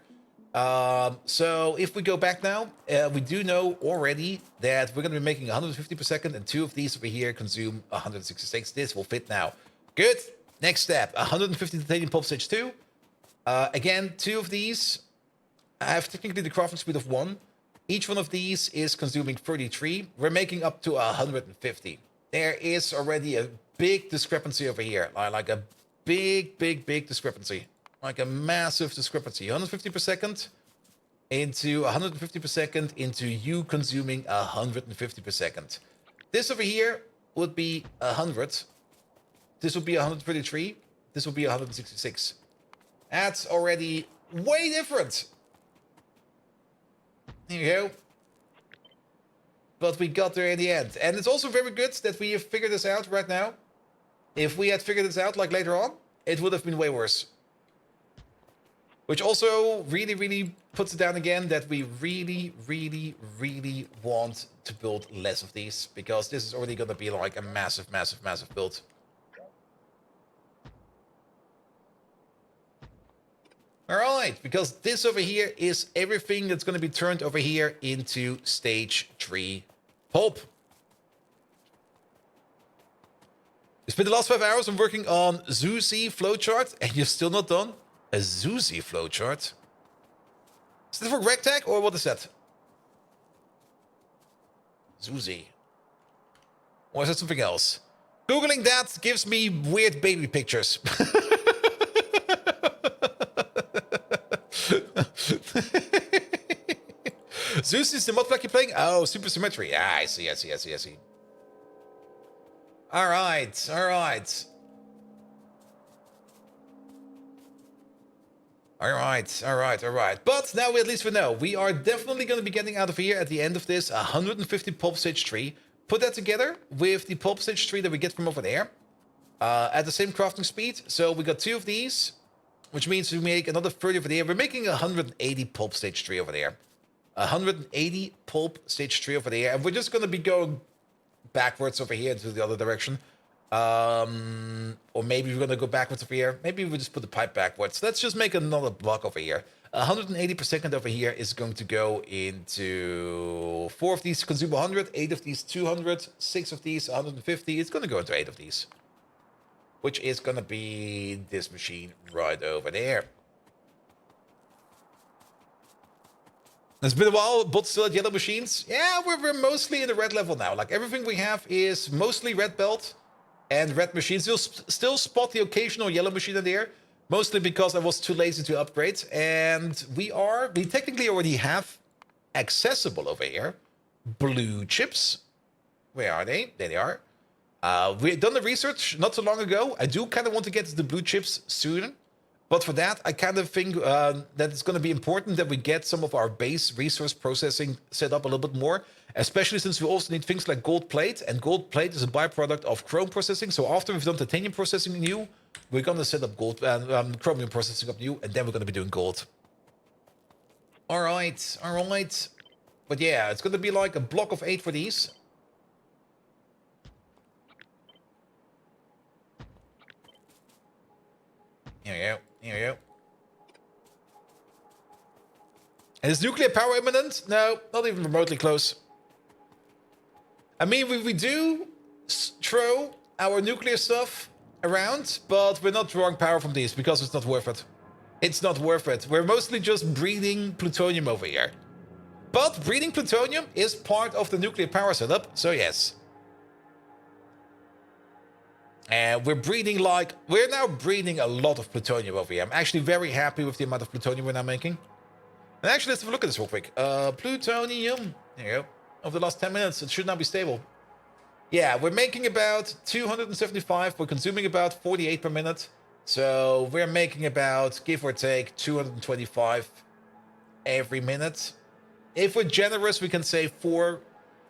So if we go back now, we do know already that we're going to be making 150 per second, and 2 of these over here consume 166. This will fit now. Good. Next step, 150 titanium pulp stage 2. Again, 2 of these have technically the crafting speed of 1. Each one of these is consuming 33. We're making up to 150. There is already a big discrepancy over here. Like a big discrepancy. Like a massive discrepancy. 150 per second into 150 per second into you consuming 150 per second. This over here would be 100. This would be 133. This would be 166. That's already way different. There you go. But we got there in the end. And it's also very good that we have figured this out right now. If we had figured this out like later on, it would have been way worse. Which also really puts it down again that we really want to build less of these. Because this is already going to be like a massive build. Alright, because this over here is everything that's going to be turned over here into stage 3 pulp. You spent the last 5 hours on working on Zuzi flowchart and you're still not done? A Zuzi flowchart? Is that for Rectag or what is that? Zuzi. Or is that something else? Googling that gives me weird baby pictures. Zeus is the modpack you're playing? Oh, Super Symmetry. Ah, I see. Alright. But now at least we know. We are definitely going to be getting out of here at the end of this 150 pulp stage 3. Put that together with the pulp stage 3 that we get from over there. At the same crafting speed. So we got 2 of these. Which means we make another 30 over there. We're making 180 pulp stage 3 over there. 180 pulp stage 3 over there. And we're just going to be going backwards over here into the other direction. Or maybe we're going to go backwards over here. Maybe we just put the pipe backwards. Let's just make another block over here. 180 per second over here is going to go into 4 of these consume 100, 8 of these 200, 6 of these 150. It's going to go into 8 of these, which is going to be this machine right over there. It's been a while, but still at yellow machines. Yeah, we're mostly in the red level now. Like, everything we have is mostly red belt and red machines. You'll still spot the occasional yellow machine in there, mostly because I was too lazy to upgrade. And we technically already have accessible over here blue chips. Where are they? There they are. We've done the research not so long ago. I do kind of want to get to the blue chips soon. But for that, I kind of think that it's going to be important that we get some of our base resource processing set up a little bit more, especially since we also need things like gold plate, and gold plate is a byproduct of chrome processing. So after we've done titanium processing new, we're going to set up gold chromium processing up new, and then we're going to be doing gold. All right. But yeah, it's going to be like a block of 8 for these. Here we go. And is nuclear power imminent? No, not even remotely close. I mean, we do throw our nuclear stuff around, but we're not drawing power from these because it's not worth it. It's not worth it. We're mostly just breeding plutonium over here. But breeding plutonium is part of the nuclear power setup, so yes. And we're now breeding a lot of plutonium over here. I'm actually very happy with the amount of plutonium we're now making. And actually, let's have a look at this real quick. Plutonium. There you go. Over the last 10 minutes, it should now be stable. Yeah, we're making about 275. We're consuming about 48 per minute. So we're making about, give or take, 225 every minute. If we're generous, we can say 4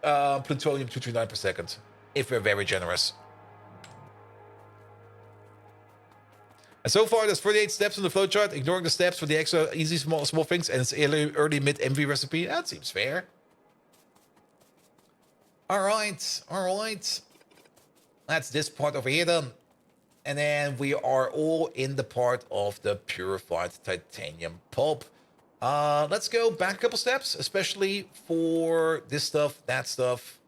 plutonium-239 per second. If we're very generous. And so far, there's 38 steps in the flowchart, ignoring the steps for the extra easy small things, and it's early mid MV recipe. That seems fair. All right. That's this part over here then. And then we are all in the part of the purified titanium pulp. Let's go back a couple steps, especially for this stuff, that stuff,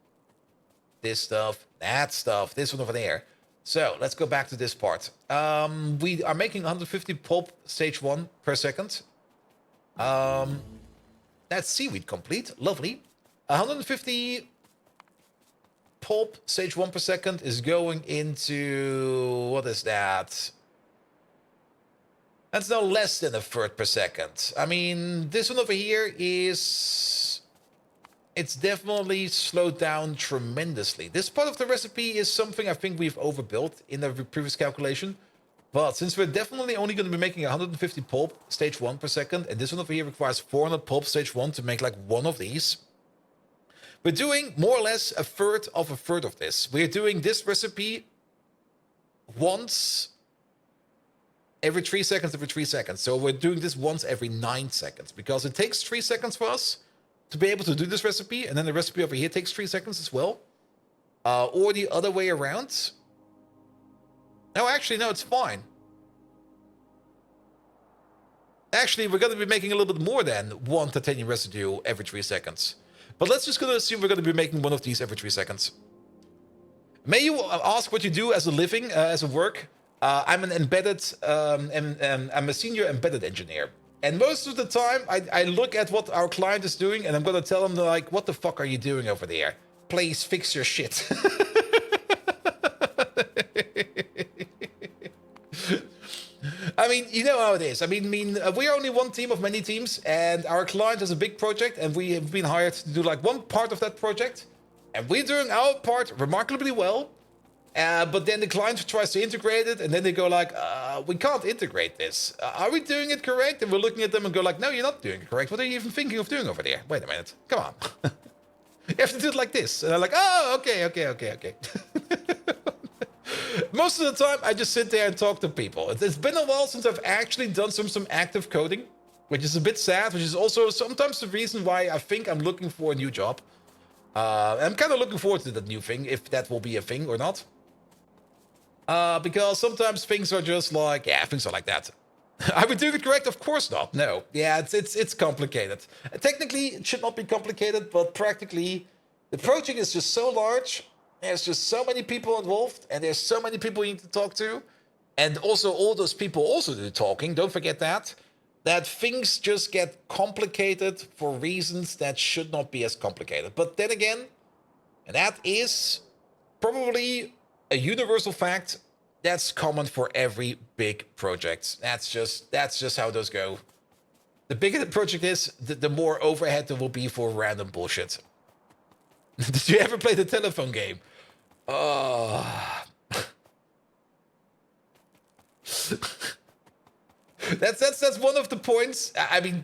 this stuff, that stuff, this one over there. So let's go back to this part. We are making 150 pulp stage 1 per second. That's seaweed complete. Lovely. 150 pulp stage 1 per second is going into... What is that? That's no less than a third per second. I mean, this one over here is... It's definitely slowed down tremendously. This part of the recipe is something I think we've overbuilt in the previous calculation. But since we're definitely only going to be making 150 pulp stage 1 per second, and this one over here requires 400 pulp stage 1 to make like one of these, we're doing more or less a third of this. We're doing this recipe once every 3 seconds. So we're doing this once every 9 seconds, because it takes 3 seconds for us to be able to do this recipe, and then the recipe over here takes 3 seconds as well. Or the other way around. No, actually, no, it's fine. Actually, we're going to be making a little bit more than 1 titanium residue every 3 seconds. But let's just going to assume we're going to be making one of these every 3 seconds. May you ask what you do as a living, as a work? I'm an embedded, I'm a senior embedded engineer. And most of the time, I look at what our client is doing, and I'm going to tell them, like, what the fuck are you doing over there? Please fix your shit. I mean, you know how it is. I mean, we're only one team of many teams, and our client has a big project, and we have been hired to do, like, one part of that project. And we're doing our part remarkably well. But then the client tries to integrate it, and then they go like, we can't integrate this. Are we doing it correct? And we're looking at them and go like, no, you're not doing it correct. What are you even thinking of doing over there? Wait a minute. Come on. You have to do it like this. And they're like, oh, okay. Most of the time, I just sit there and talk to people. It's been a while since I've actually done some active coding. which is a bit sad, which is also sometimes the reason why I think I'm looking for a new job. I'm kind of looking forward to that new thing, if that will be a thing or not. Because sometimes things are just like, yeah, things are like that. Are we doing it correct? Of course not. No. Yeah, it's complicated. Technically, it should not be complicated, but practically, the project is just so large. There's just so many people involved, and there's so many people you need to talk to. And also, all those people also do talking. Don't forget that. That things just get complicated for reasons that should not be as complicated. But then again, and that is probably a universal fact that's common for every big project. That's just how those go. The bigger the project is, the more overhead there will be for random bullshit. Did you ever play the telephone game? Oh. That's one of the points. I mean,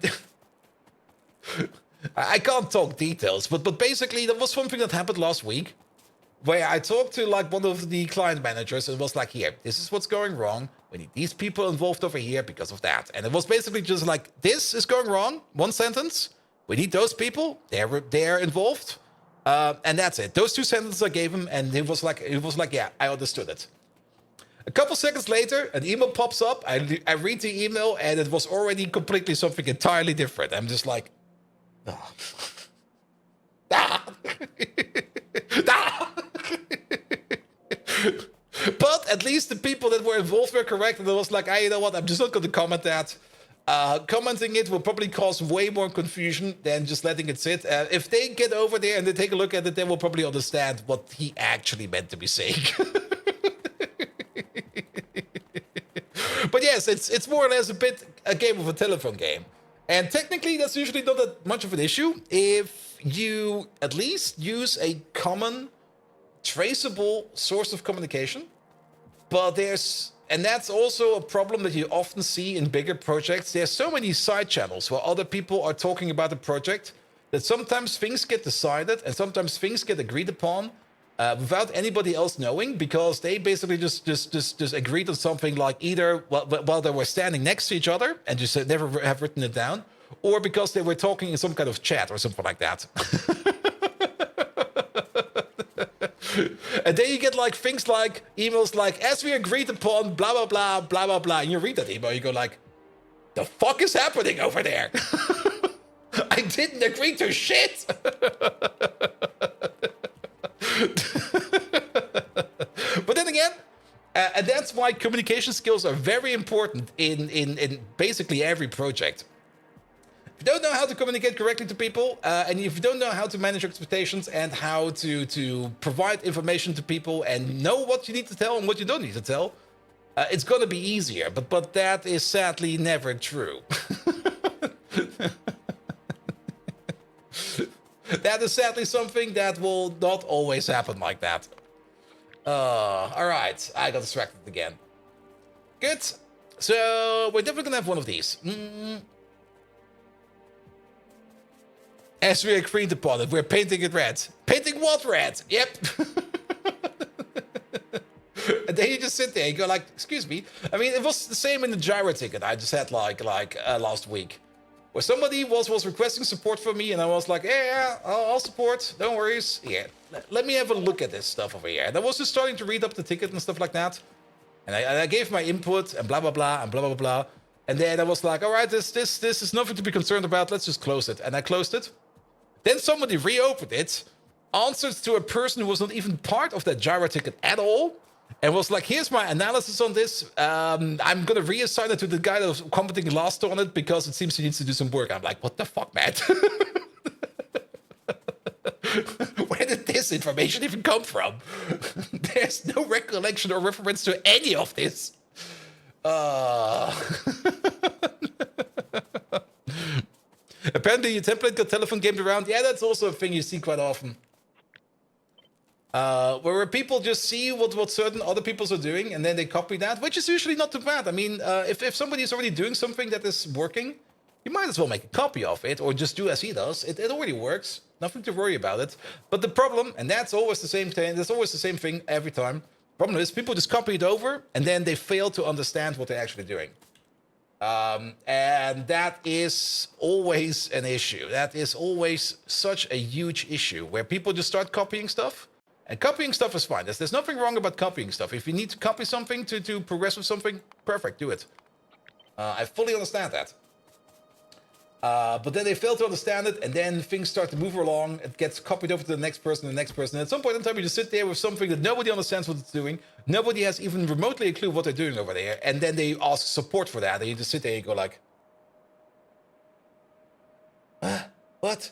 I can't talk details, but basically there was something that happened last week where I talked to like one of the client managers and was like, here, this is what's going wrong. We need these people involved over here because of that. And it was basically just like, this is going wrong. One sentence. We need those people. They're involved. And that's it. Those two sentences I gave him, and he was like, yeah, I understood it. A couple seconds later, an email pops up. I read the email, and it was already completely something entirely different. I'm just like, oh. But at least the people that were involved were correct, and I was like, hey, you know what? I'm just not going to comment that. Commenting it will probably cause way more confusion than just letting it sit. If they get over there and they take a look at it, they will probably understand what he actually meant to be saying. But yes, it's more or less a game of a telephone game. And technically, that's usually not that much of an issue if you at least use a common, traceable source of communication. But and that's also a problem that you often see in bigger projects. There's so many side channels where other people are talking about the project that sometimes things get decided and sometimes things get agreed upon without anybody else knowing, because they basically just agreed on something, like either while they were standing next to each other and just never have written it down, or because they were talking in some kind of chat or something like that. And then you get like things like emails like, as we agreed upon, blah, blah, blah, blah, blah, blah. And you read that email, you go like, the fuck is happening over there? I didn't agree to shit. But then again, and that's why communication skills are very important in basically every project. If you don't know how to communicate correctly to people, and if you don't know how to manage expectations and how to provide information to people and know what you need to tell and what you don't need to tell, it's going to be easier. But that is sadly never true. That is sadly something that will not always happen like that. All right, I got distracted again. Good. So we're definitely going to have one of these. As we agreed upon it, we're painting it red. Painting what red? Yep. And then you just sit there and go like, excuse me. I mean, it was the same in the gyro ticket I just had like last week. Where somebody was requesting support from me, and I was like, yeah, I'll support. Don't worry. Yeah, let me have a look at this stuff over here. And I was just starting to read up the ticket and stuff like that. And I gave my input and blah, blah, blah, and blah, blah, blah. And then I was like, all right, this is nothing to be concerned about. Let's just close it. And I closed it. Then somebody reopened it, answered to a person who was not even part of that gyro ticket at all, and was like, here's my analysis on this. I'm going to reassign it to the guy that was commenting last on it because it seems he needs to do some work. I'm like, what the fuck, man? Where did this information even come from? There's no recollection or reference to any of this. Apparently, your template got telephone gamed around. Yeah, that's also a thing you see quite often. Where people just see what certain other people are doing, and then they copy that, which is usually not too bad. I mean, if somebody is already doing something that is working, you might as well make a copy of it, or just do as he does. It already works. Nothing to worry about it. But the problem, and that's always the same thing, there's always the same thing every time. Problem is, people just copy it over, and then they fail to understand what they're actually doing. And that is always an issue. That is always such a huge issue where people just start copying stuff. And copying stuff is fine. There's nothing wrong about copying stuff. If you need to copy something to progress with something, perfect, do it. I fully understand that. But then they fail to understand it, and then things start to move along. It gets copied over to the next person, and the next person. And at some point in time, you just sit there with something that nobody understands what it's doing. Nobody has even remotely a clue what they're doing over there. And then they ask support for that, and you just sit there and go like, what?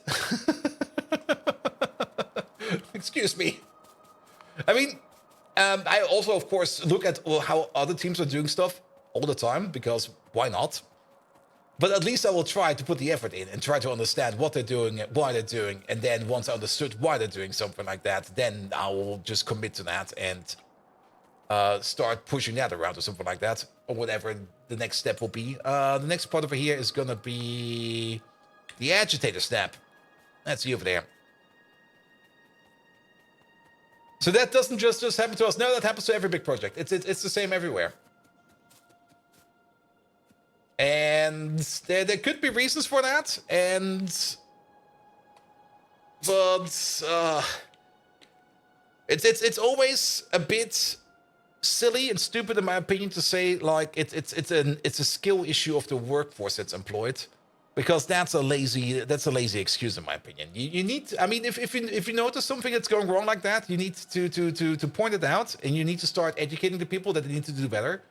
Excuse me. I mean, I also, of course, look at how other teams are doing stuff all the time, because why not? But at least I will try to put the effort in and try to understand what they're doing, why they're doing, and then once I understood why they're doing something like that, then I will just commit to that and start pushing that around or something like that, or whatever the next step will be. The next part over here is gonna be the agitator snap. That's you over there. So that doesn't just happen to us. No, that happens to every big project. It's the same everywhere. And there could be reasons for that, but it's always a bit silly and stupid in my opinion to say like it's a skill issue of the workforce that's employed, because that's a lazy excuse in my opinion. You need to, I mean, if you notice something that's going wrong like that, you need to point it out, and you need to start educating the people that they need to do better.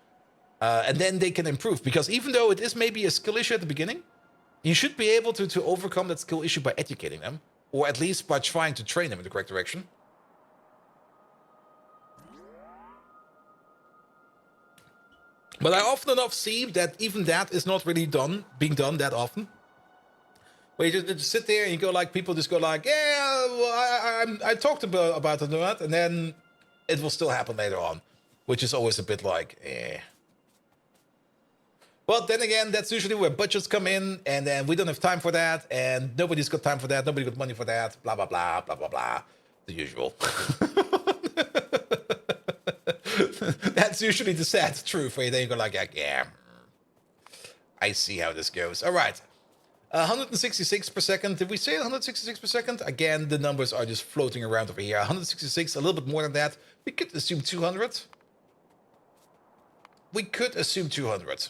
And then they can improve, because even though it is maybe a skill issue at the beginning, you should be able to overcome that skill issue by educating them, or at least by trying to train them in the correct direction. But I often enough see that even that is not really being done that often. Where you just sit there and you go like, people just go like, yeah, well, I talked about it, and then it will still happen later on, which is always a bit like, eh. But then again, that's usually where budgets come in, and then we don't have time for that, and nobody's got time for that, nobody got money for that, blah, blah, blah, blah, blah, blah. The usual. That's usually the sad truth, where you go like, yeah, I see how this goes. All right. 166 per second. Did we say 166 per second? Again, the numbers are just floating around over here. 166, a little bit more than that. We could assume 200. We could assume 200.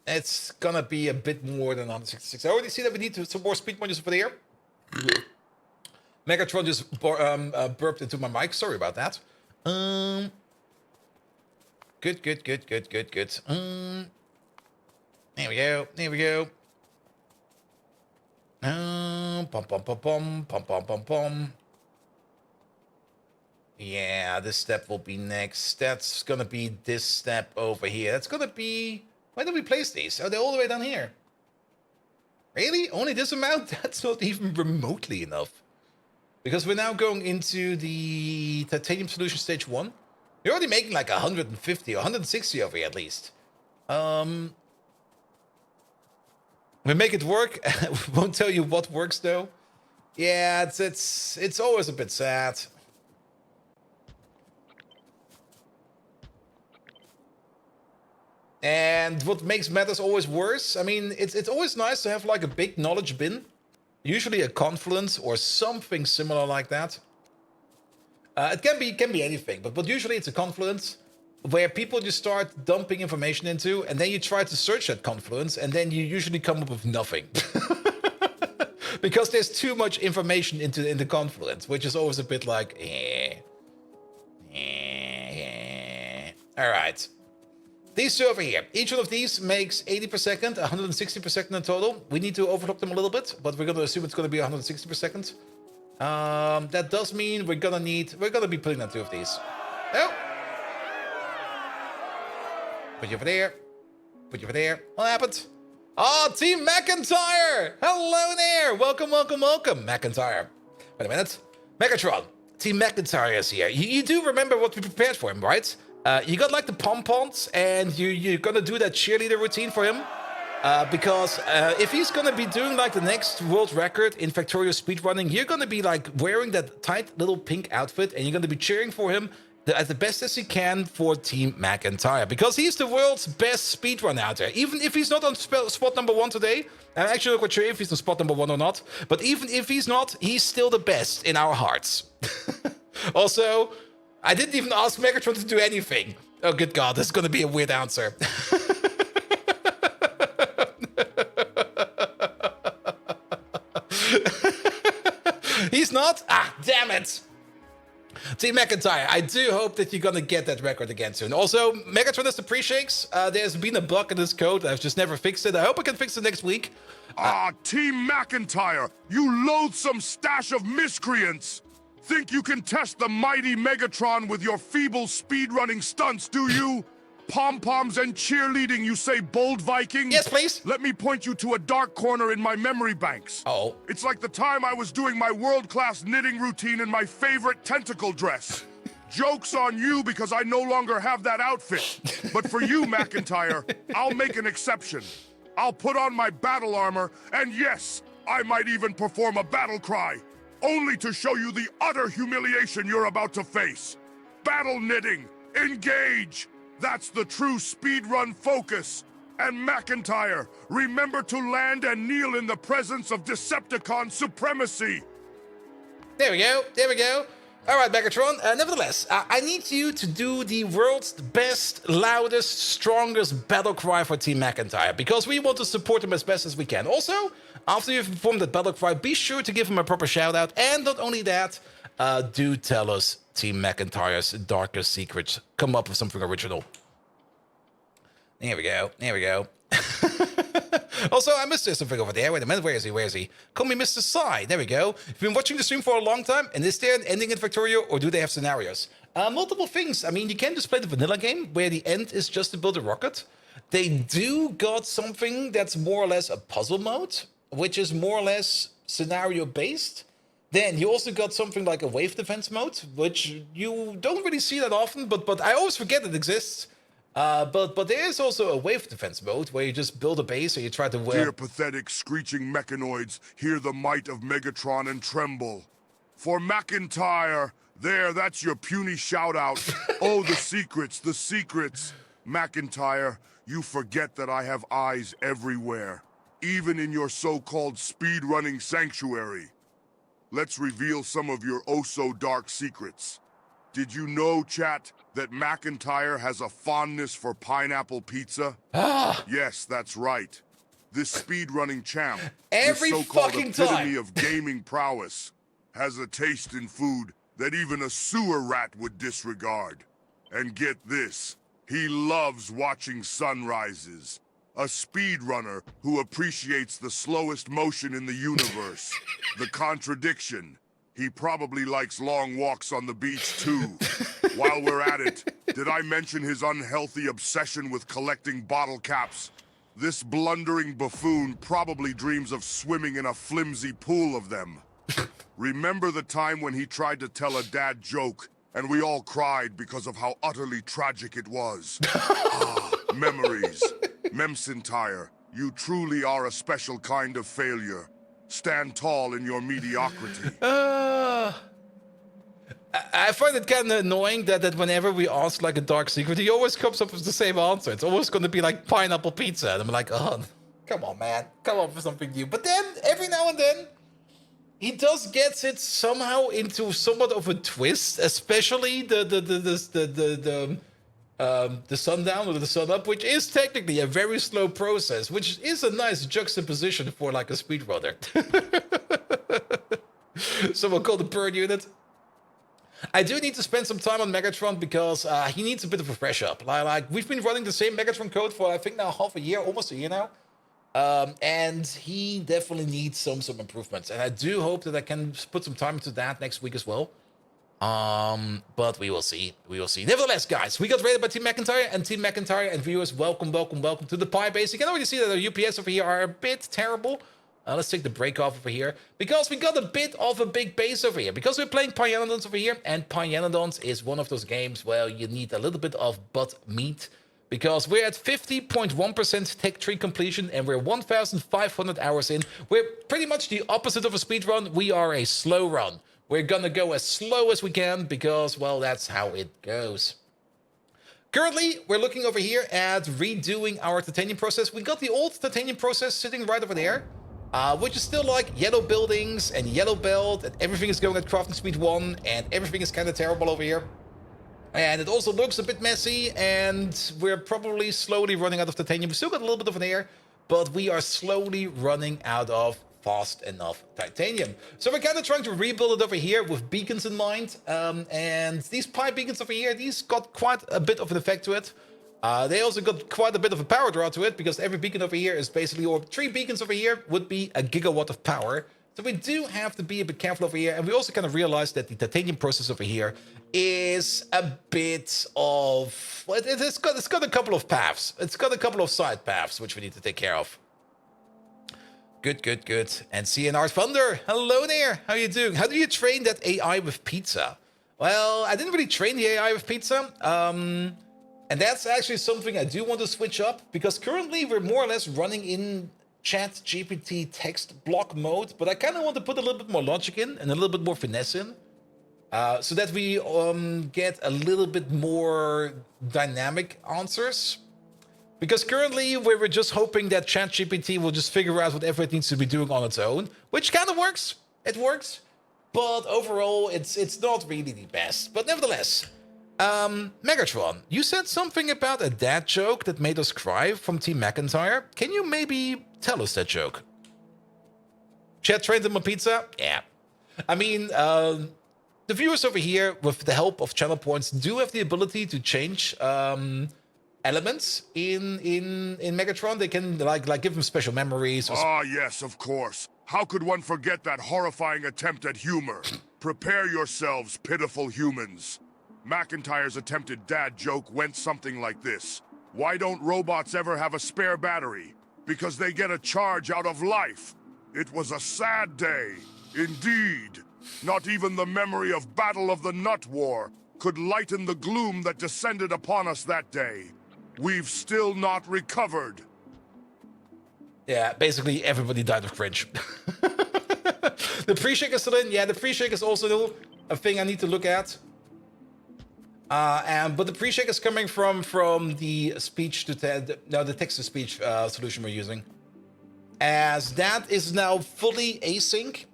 It's gonna be a bit more than 166. I already see that we need some more speed modules over there. Megatron just burped into my mic. Sorry about that. Good. There we go. There we go. Pom. Yeah, this step will be next. That's gonna be this step over here. That's gonna be... Where did we place these? Oh, they're all the way down here. Really? Only this amount? That's not even remotely enough. Because we're now going into the titanium solution stage 1. You're already making like 150 or 160 over here at least. We make it work. Won't tell you what works though. Yeah, it's always a bit sad. And what makes matters always worse, I mean, it's always nice to have like a big knowledge bin. Usually a confluence or something similar like that. It can be anything, but usually it's a confluence where people just start dumping information into, and then you try to search that confluence, and then you usually come up with nothing. Because there's too much information in the confluence, which is always a bit like, All right. These two over here. Each one of these makes 80 per second, 160 per second in total. We need to overclock them a little bit, but we're going to assume it's going to be 160 per second. That does mean we're going to be putting on two of these. Oh. Put you over there. Put you over there. What happened? Oh, Team McIntyre! Hello there! Welcome. McIntyre. Wait a minute. Megatron. Team McIntyre is here. You do remember what we prepared for him, right? You got like the pom-poms, and you're gonna do that cheerleader routine for him. Because if he's gonna be doing like the next world record in Factorio speedrunning, you're gonna be like wearing that tight little pink outfit, and you're gonna be cheering for him as the best as he can for Team McIntyre, because he's the world's best speedrun out there. Even if he's not on spot number 1 today, I'm actually not quite sure if he's on spot number 1 or not, but even if he's not, he's still the best in our hearts. Also, I didn't even ask Megatron to do anything. Oh, good God, this is going to be a weird answer. He's not? Ah, damn it. Team McIntyre, I do hope that you're going to get that record again soon. Also, Megatron has the pre-shakes. There's been a bug in this code. I've just never fixed it. I hope I can fix it next week. Team McIntyre, you loathsome stash of miscreants! Think you can test the mighty Megatron with your feeble speedrunning stunts, do you? Pom-poms and cheerleading, you say, bold Viking? Yes, please. Let me point you to a dark corner in my memory banks. Oh. It's like the time I was doing my world-class knitting routine in my favorite tentacle dress. Joke's on you because I no longer have that outfit. But for you, McIntyre, I'll make an exception. I'll put on my battle armor, and yes, I might even perform a battle cry, only to show you the utter humiliation you're about to face. Battle knitting, engage! That's the true speedrun focus. And McIntyre, remember to land and kneel in the presence of Decepticon supremacy. There we go. There we go. All right, Megatron. Nevertheless, I need you to do the world's best, loudest, strongest battle cry for Team McIntyre, because we want to support him as best as we can. Also, after you've performed that battle cry, be sure to give him a proper shout out. And not only that, do tell us Team McIntyre's darkest secrets. Come up with something original. There we go. There we go. Also, I missed something over there. Wait a minute. Where is he? Where is he? Call me Mr. Psy. There we go. You've been watching the stream for a long time, and is there an ending in Factorio, or do they have scenarios? Multiple things. I mean, you can just play the vanilla game, where the end is just to build a rocket. They do got something that's more or less a puzzle mode, which is more or less scenario-based. Then you also got something like a wave defense mode, which you don't really see that often, but I always forget it exists. But there is also a wave defense mode where you just build a base or you try to... Dear pathetic screeching mechanoids, hear the might of Megatron and tremble. For McIntyre, there, that's your puny shout-out. Oh, the secrets, the secrets. McIntyre, you forget that I have eyes everywhere, even in your so-called speed-running sanctuary. Let's reveal some of your oh-so-dark secrets. Did you know, chat, that McIntyre has a fondness for pineapple pizza? Yes, that's right. This speedrunning champ, Every this so-called fucking epitome time. of gaming prowess, has a taste in food that even a sewer rat would disregard. And get this, he loves watching sunrises. A speedrunner who appreciates the slowest motion in the universe. The contradiction. He probably likes long walks on the beach, too. While we're at it, did I mention his unhealthy obsession with collecting bottle caps? This blundering buffoon probably dreams of swimming in a flimsy pool of them. Remember the time when he tried to tell a dad joke, and we all cried because of how utterly tragic it was? Memories. Memsintire, you truly are a special kind of failure. Stand tall in your mediocrity. I find it kind of annoying that whenever we ask like a dark secret, he always comes up with the same answer. It's always going to be like pineapple pizza. And I'm like, oh, come on, man. Come up with something new. But then, every now and then, he does gets it somehow into somewhat of a twist, especially the sundown or the sun up, which is technically a very slow process, which is a nice juxtaposition for like a speedrunner. Someone called the bird unit. I do need to spend some time on Megatron because he needs a bit of a fresh up. Like we've been running the same Megatron code for I think now half a year, almost a year now. And he definitely needs some improvements. And I do hope that I can put some time into that next week as well. But we will see. We will see. Nevertheless, guys, we got raided by Team McIntyre, and Team McIntyre and viewers, welcome to the Pi base. You can already see that our UPS over here are a bit terrible. Let's take the break off over here, because we got a bit of a big base over here, because we're playing Pyanodons over here, and Pyanodons is one of those games where you need a little bit of butt meat, because we're at 50.1% tech tree completion, and we're 1,500 hours in. We're pretty much the opposite of a speed run. We are a slow run. We're gonna go as slow as we can because, well, that's how it goes. Currently, we're looking over here at redoing our titanium process. We got the old titanium process sitting right over there, which is still like yellow buildings and yellow belt, and everything is going at crafting speed 1, and everything is kind of terrible over here. And it also looks a bit messy, and we're probably slowly running out of titanium. We still got a little bit of an air, but we are slowly running out of fast enough titanium. So we're kind of trying to rebuild it over here with beacons in mind. And these pipe beacons over here, these got quite a bit of an effect to it. They also got quite a bit of a power draw to it, because every beacon over here is basically, or 3 beacons over here would be a gigawatt of power. So we do have to be a bit careful over here. And we also kind of realized that the titanium process over here is a bit of, well, it's got a couple of paths. It's got a couple of side paths, which we need to take care of. Good. And CNR Thunder, hello there. How you doing? How do you train that AI with pizza? Well, I didn't really train the AI with pizza. And that's actually something I do want to switch up, because currently we're more or less running in ChatGPT text block mode, but I kind of want to put a little bit more logic in and a little bit more finesse in, so that we get a little bit more dynamic answers. Because currently we're just hoping that ChatGPT will just figure out whatever it needs to be doing on its own, which kind of works. It works, but overall it's not really the best. But nevertheless, Megatron, you said something about a dad joke that made us cry from Team McIntyre. Can you maybe tell us that joke? Chat trained him on pizza? Yeah. I mean, the viewers over here, with the help of channel points, do have the ability to change elements in Megatron. They can like give them special memories. Ah, yes, of course. How could one forget that horrifying attempt at humor? Prepare yourselves, pitiful humans. McIntyre's attempted dad joke went something like this. Why don't robots ever have a spare battery? Because they get a charge out of life. It was a sad day, indeed. Not even the memory of Battle of the Nut War could lighten the gloom that descended upon us that day. We've still not recovered. Yeah, basically everybody died of cringe. The pre-shake is still in. Yeah, the pre-shake is also a thing I need to look at. But the pre-shake is coming from the speech to the text-to-speech solution we're using, as that is now fully async.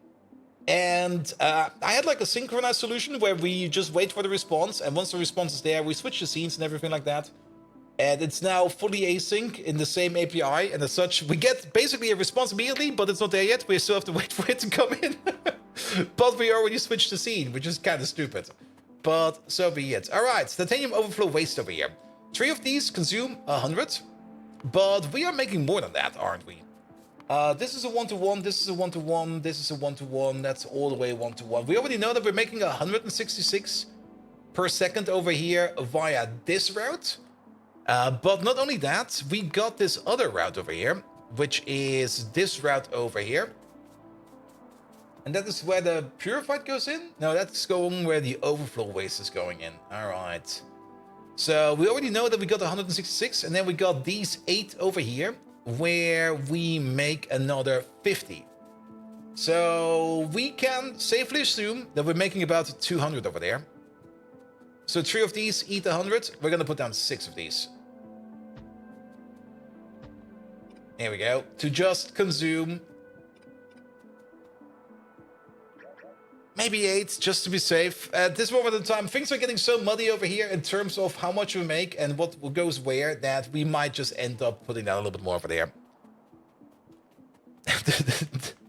And I had like a synchronized solution where we just wait for the response, and once the response is there, we switch the scenes and everything like that. And it's now fully async in the same API, and as such, we get basically a response immediately, but it's not there yet. We still have to wait for it to come in. But we already switched the scene, which is kind of stupid. But so be it. All right, titanium overflow waste over here. 3 of these consume 100, but we are making more than that, aren't we? This is a 1-to-1, this is a 1-to-1, this is a 1-to-1, that's all the way 1-to-1. We already know that we're making 166 per second over here via this route. But not only that, we got this other route over here, which is this route over here. And that is where the purified goes in? No, that's going where the overflow waste is going in. All right. So we already know that we got 166, and then we got these 8 over here, where we make another 50. So we can safely assume that we're making about 200 over there. So 3 of these eat 100. We're going to put down 6 of these. There we go. To just consume maybe 8, just to be safe. At this moment in time, things are getting so muddy over here in terms of how much we make and what goes where, that we might just end up putting that a little bit more over there.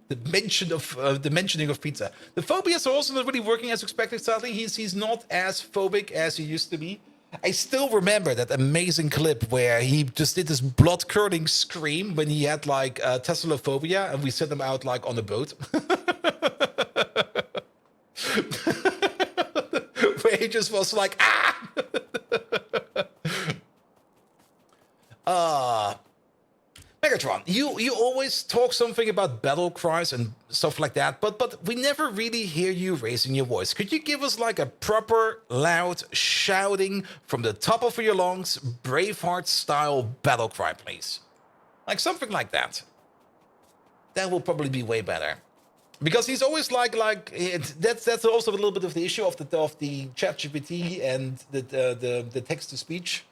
The mentioning of pizza. The phobias are also not really working as expected, sadly. He's not as phobic as he used to be. I still remember that amazing clip where he just did this blood-curdling scream when he had like Teslaphobia, and we set him out like on a boat. Where he just was like, Megatron, you always talk something about battle cries and stuff like that, but we never really hear you raising your voice. Could you give us like a proper, loud, shouting from the top of your lungs, Braveheart-style battle cry, please? Like something like that. That will probably be way better. Because he's always that's also a little bit of the issue of the ChatGPT and the text to speech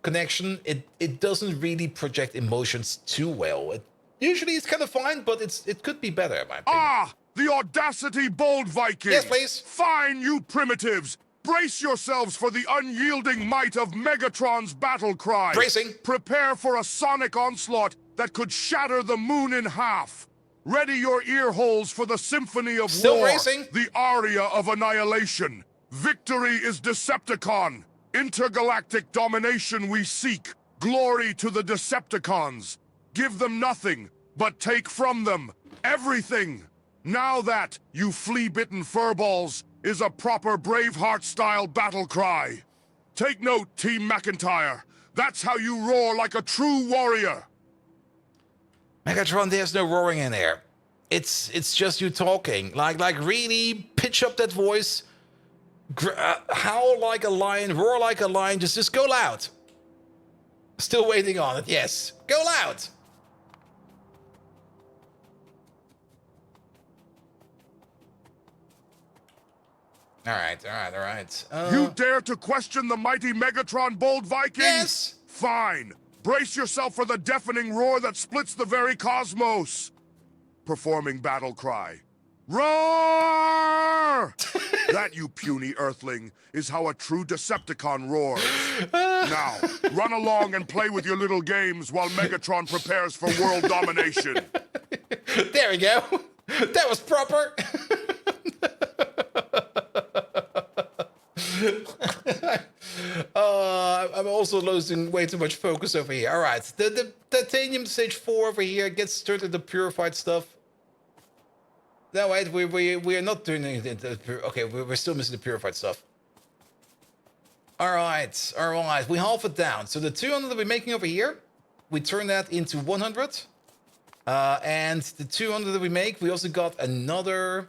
connection. It doesn't really project emotions too well. Usually it's kind of fine, but it could be better, in my opinion. Ah! The audacity, bold Viking! Yes, please. Fine, you primitives! Brace yourselves for the unyielding might of Megatron's battle cry! Bracing. Prepare for a sonic onslaught that could shatter the moon in half! Ready your ear holes for the symphony of Still war! bracing. The aria of annihilation! Victory is Decepticon! Intergalactic domination we seek! Glory to the Decepticons! Give them nothing, but take from them everything! Now that, you flea-bitten furballs, is a proper Braveheart-style battle cry. Take note, Team McIntyre. That's how you roar like a true warrior. Megatron, there's no roaring in there. It's just you talking. Like really pitch up that voice. Howl like a lion, roar like a lion. Just go loud. Still waiting on it. Yes, go loud. All right. You dare to question the mighty Megatron, bold Viking? Yes. Fine. Brace yourself for the deafening roar that splits the very cosmos. Performing battle cry. Roar! That, you puny earthling, is how a true Decepticon roars. Now, run along and play with your little games while Megatron prepares for world domination. There we go. That was proper. I'm also losing way too much focus over here. All right, the titanium stage 4 over here gets started the purified stuff. No, wait, we are not doing anything. Okay, we're still missing the purified stuff. All right. We halve it down. So the 200 that we're making over here, we turn that into 100. And the 200 that we make, we also got another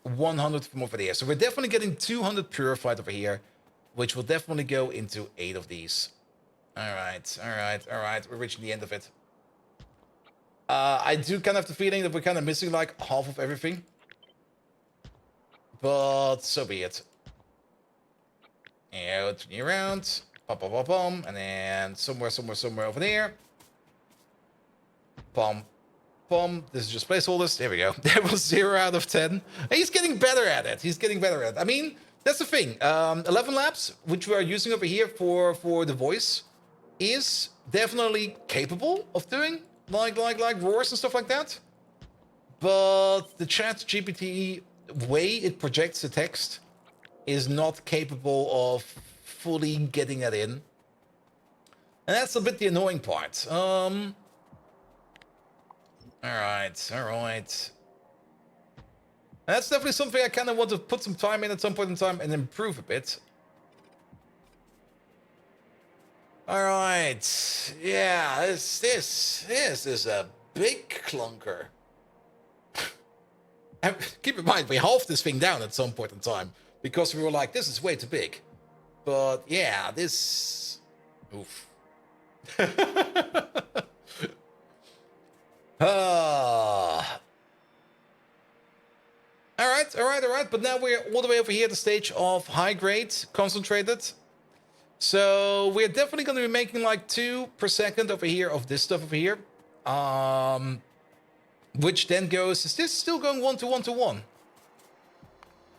100 from over there. So we're definitely getting 200 purified over here, which will definitely go into 8 of these. All right. We're reaching the end of it. I do kind of have the feeling that we're kind of missing like half of everything. But so be it. Yeah, turn you around. Bum. And then somewhere over there. Bum. This is just placeholders. There we go. That was 0 out of 10. He's getting better at it. I mean, that's the thing. 11 Labs, which we are using over here for the voice, is definitely capable of doing like roars and stuff like that. But the ChatGPT way it projects the text is not capable of fully getting that in. And that's a bit the annoying part. All right. That's definitely something I kind of want to put some time in at some point in time and improve a bit. All right. Yeah, this is a big clunker. And keep in mind, we halved this thing down at some point in time because we were like, this is way too big. But yeah, this... Oof. All right. But now we're all the way over here at the stage of high grade, concentrated. So we're definitely going to be making like 2 per second over here of this stuff over here. Which then goes, is this still going 1 to 1 to 1?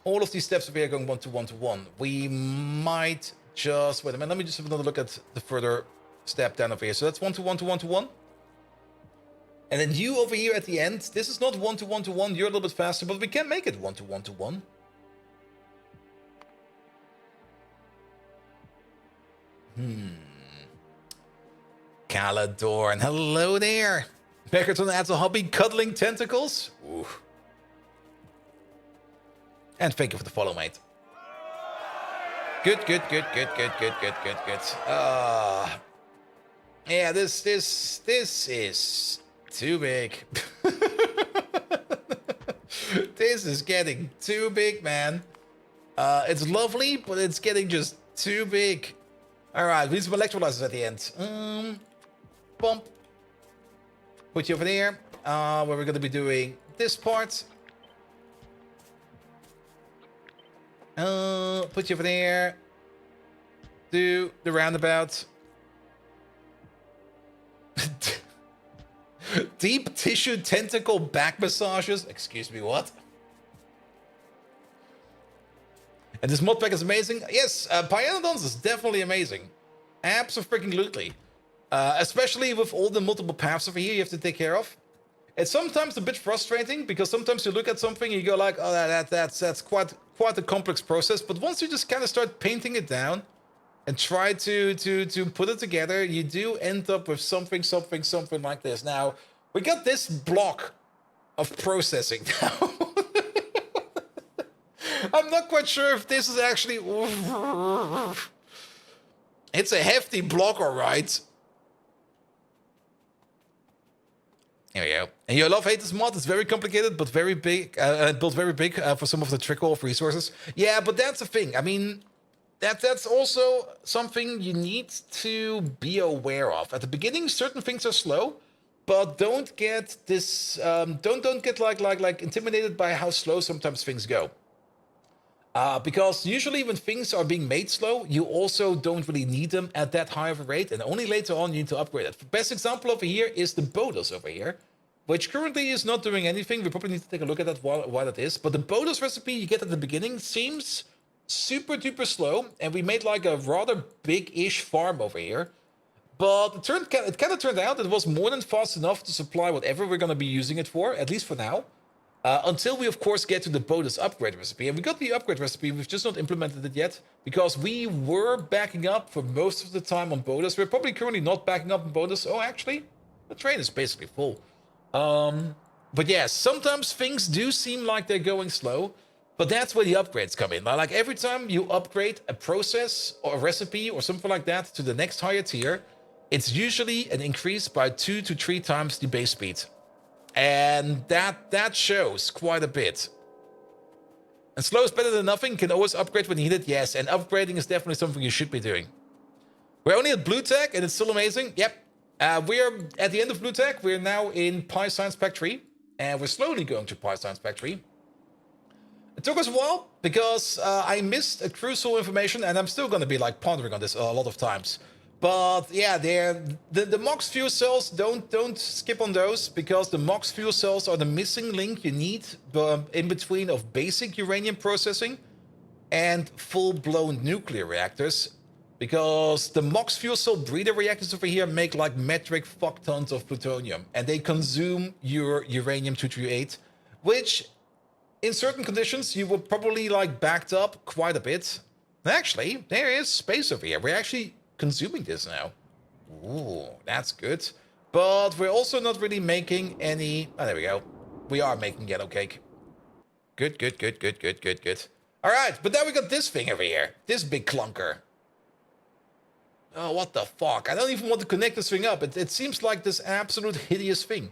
All of these steps over here are going 1 to 1 to 1. We might just, wait a minute, let me just have another look at the further step down over here. So that's 1 to 1 to 1 to 1. And then you over here at the end, this is not 1 to 1 to 1, you're a little bit faster, but we can make it 1 to 1 to 1. Calador, hello there. Megatron adds a hobby, cuddling tentacles. Ooh. And thank you for the follow, mate. Good. Yeah, this is too big. This is getting too big, man. It's lovely, but it's getting just too big. All right, we need some electrolyzers at the end. Bump. Put you over there. where we're going to be doing this part. Put you over there. Do the roundabout. Deep tissue tentacle back massages. Excuse me, what? And this mod pack is amazing. Yes, Pyanodons is definitely amazing. Absolutely. Especially with all the multiple paths over here you have to take care of. It's sometimes a bit frustrating because sometimes you look at something and you go like, oh, that's quite a complex process. But once you just kind of start painting it down and try to put it together, you do end up with something like this. Now, we got this block of processing now. I'm not quite sure if this is actually... It's a hefty block, all right. Here we go. And you love hate this mod. It's very complicated, but very big. Built very big for some of the trickle of resources. Yeah, but that's the thing. I mean, that's also something you need to be aware of. At the beginning, certain things are slow, but don't get this. Don't get like intimidated by how slow sometimes things go. Because usually when things are being made slow, you also don't really need them at that high of a rate, and only later on you need to upgrade it. The best example over here is the Bodos over here, which currently is not doing anything. We probably need to take a look at that while that is. But the Bodos recipe you get at the beginning seems super duper slow, and we made like a rather big-ish farm over here. But it kind of turned out it was more than fast enough to supply whatever we're going to be using it for, at least for now. Until we, of course, get to the Bodos upgrade recipe. And we got the upgrade recipe, we've just not implemented it yet, because we were backing up for most of the time on Bodos. We're probably currently not backing up on Bodos. Oh, actually, the train is basically full. But yeah, sometimes things do seem like they're going slow, but that's where the upgrades come in. Like every time you upgrade a process or a recipe or something like that to the next higher tier, it's usually an increase by 2 to 3 times the base speed. And that shows quite a bit. And slow is better than nothing. Can always upgrade when needed. Yes, and upgrading is definitely something you should be doing. We're only at Blue Tech, and it's still amazing. Yep. We're at the end of Blue Tech. We're now in Pi Science Pack 3. And we're slowly going to Pi Science Pack 3. It took us a while, because I missed a crucial information, and I'm still going to be like pondering on this a lot of times. But yeah, the MOX fuel cells, don't skip on those, because the MOX fuel cells are the missing link you need in between of basic uranium processing and full-blown nuclear reactors. Because the MOX fuel cell breeder reactors over here make like metric fuck tons of plutonium, and they consume your uranium-238, which in certain conditions you will probably like backed up quite a bit. Actually, there is space over here. We're actually consuming this now. Ooh, that's good. But we're also not really making any... Oh, there we go. We are making yellow cake. Good. All right, but then we got this thing over here. This big clunker. Oh, what the fuck? I don't even want to connect this thing up. It seems like this absolute hideous thing.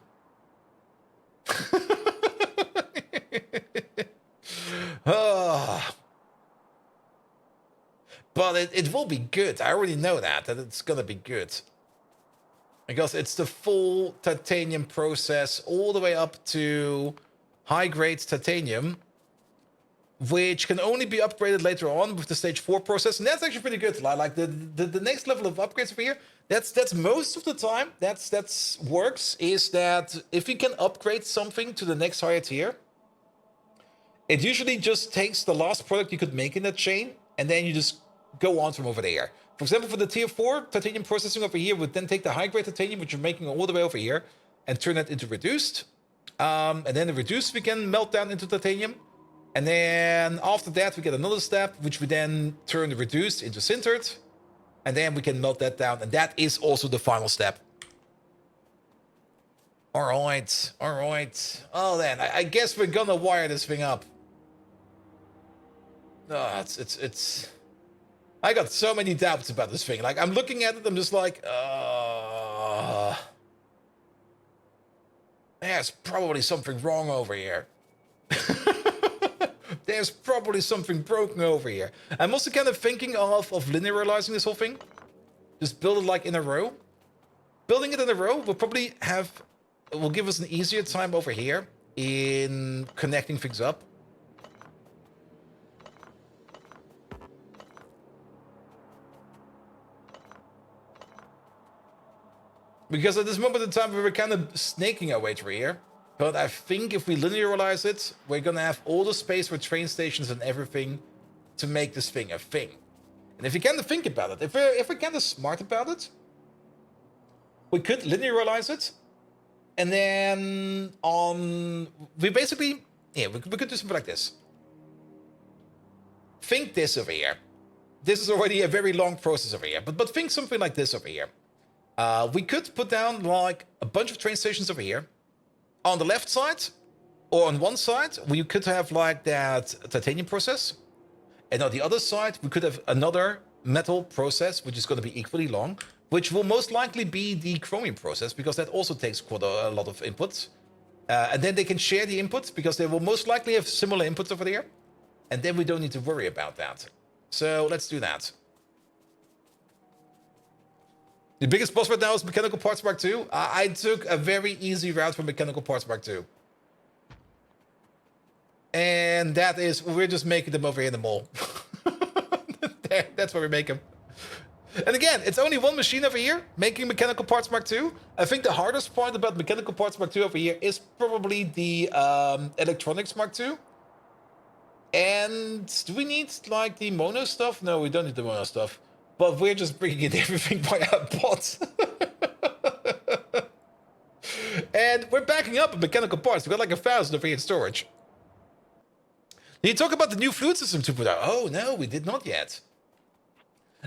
But it will be good. I already know that it's going to be good. Because it's the full titanium process all the way up to high-grade titanium, which can only be upgraded later on with the stage 4 process. And that's actually pretty good. Like the next level of upgrades over here, that's most of the time, that's works, is that if you can upgrade something to the next higher tier, it usually just takes the last product you could make in that chain, and then you just go on from over there. For example, for the tier 4 titanium processing over here, would then take the high-grade titanium, which you're making all the way over here, and turn that into reduced. And then the reduced we can melt down into titanium. And then after that, we get another step, which we then turn the reduced into sintered. And then we can melt that down. And that is also the final step. All right. Oh, then I guess we're gonna wire this thing up. Oh, it's... I got so many doubts about this thing. Like, I'm looking at it, I'm just like, there's probably something wrong over here. There's probably something broken over here. I'm also kind of thinking of linearizing this whole thing. Just build it like in a row. Building it in a row will probably have will give us an easier time over here in connecting things up. Because at this moment in time, we were kind of snaking our way through here. But I think if we linearize it, we're going to have all the space for train stations and everything to make this thing a thing. And if you kind of think about it, if we're kind of smart about it, we could linearize it. And then we basically, we could do something like this. Think this over here. This is already a very long process over here. But think something like this over here. We could put down like a bunch of train stations over here. On the left side, or on one side, we could have like that titanium process. And on the other side, we could have another metal process, which is going to be equally long, which will most likely be the chromium process, because that also takes quite a lot of inputs. And then they can share the inputs, because they will most likely have similar inputs over there. And then we don't need to worry about that. So let's do that. The biggest boss right now is Mechanical Parts Mark II. I took a very easy route for Mechanical Parts Mark II. And that is, we're just making them over here in the mall. That's where we make them. And again, it's only one machine over here, making Mechanical Parts Mark II. I think the hardest part about Mechanical Parts Mark II over here is probably the Electronics Mark II. And do we need, like, the mono stuff? No, we don't need the mono stuff. But we're just bringing in everything via bots. And we're backing up in mechanical parts. We've got like 1,000 over here in storage. Did you talk about the new fluid system 2.0? Oh, no, we did not yet.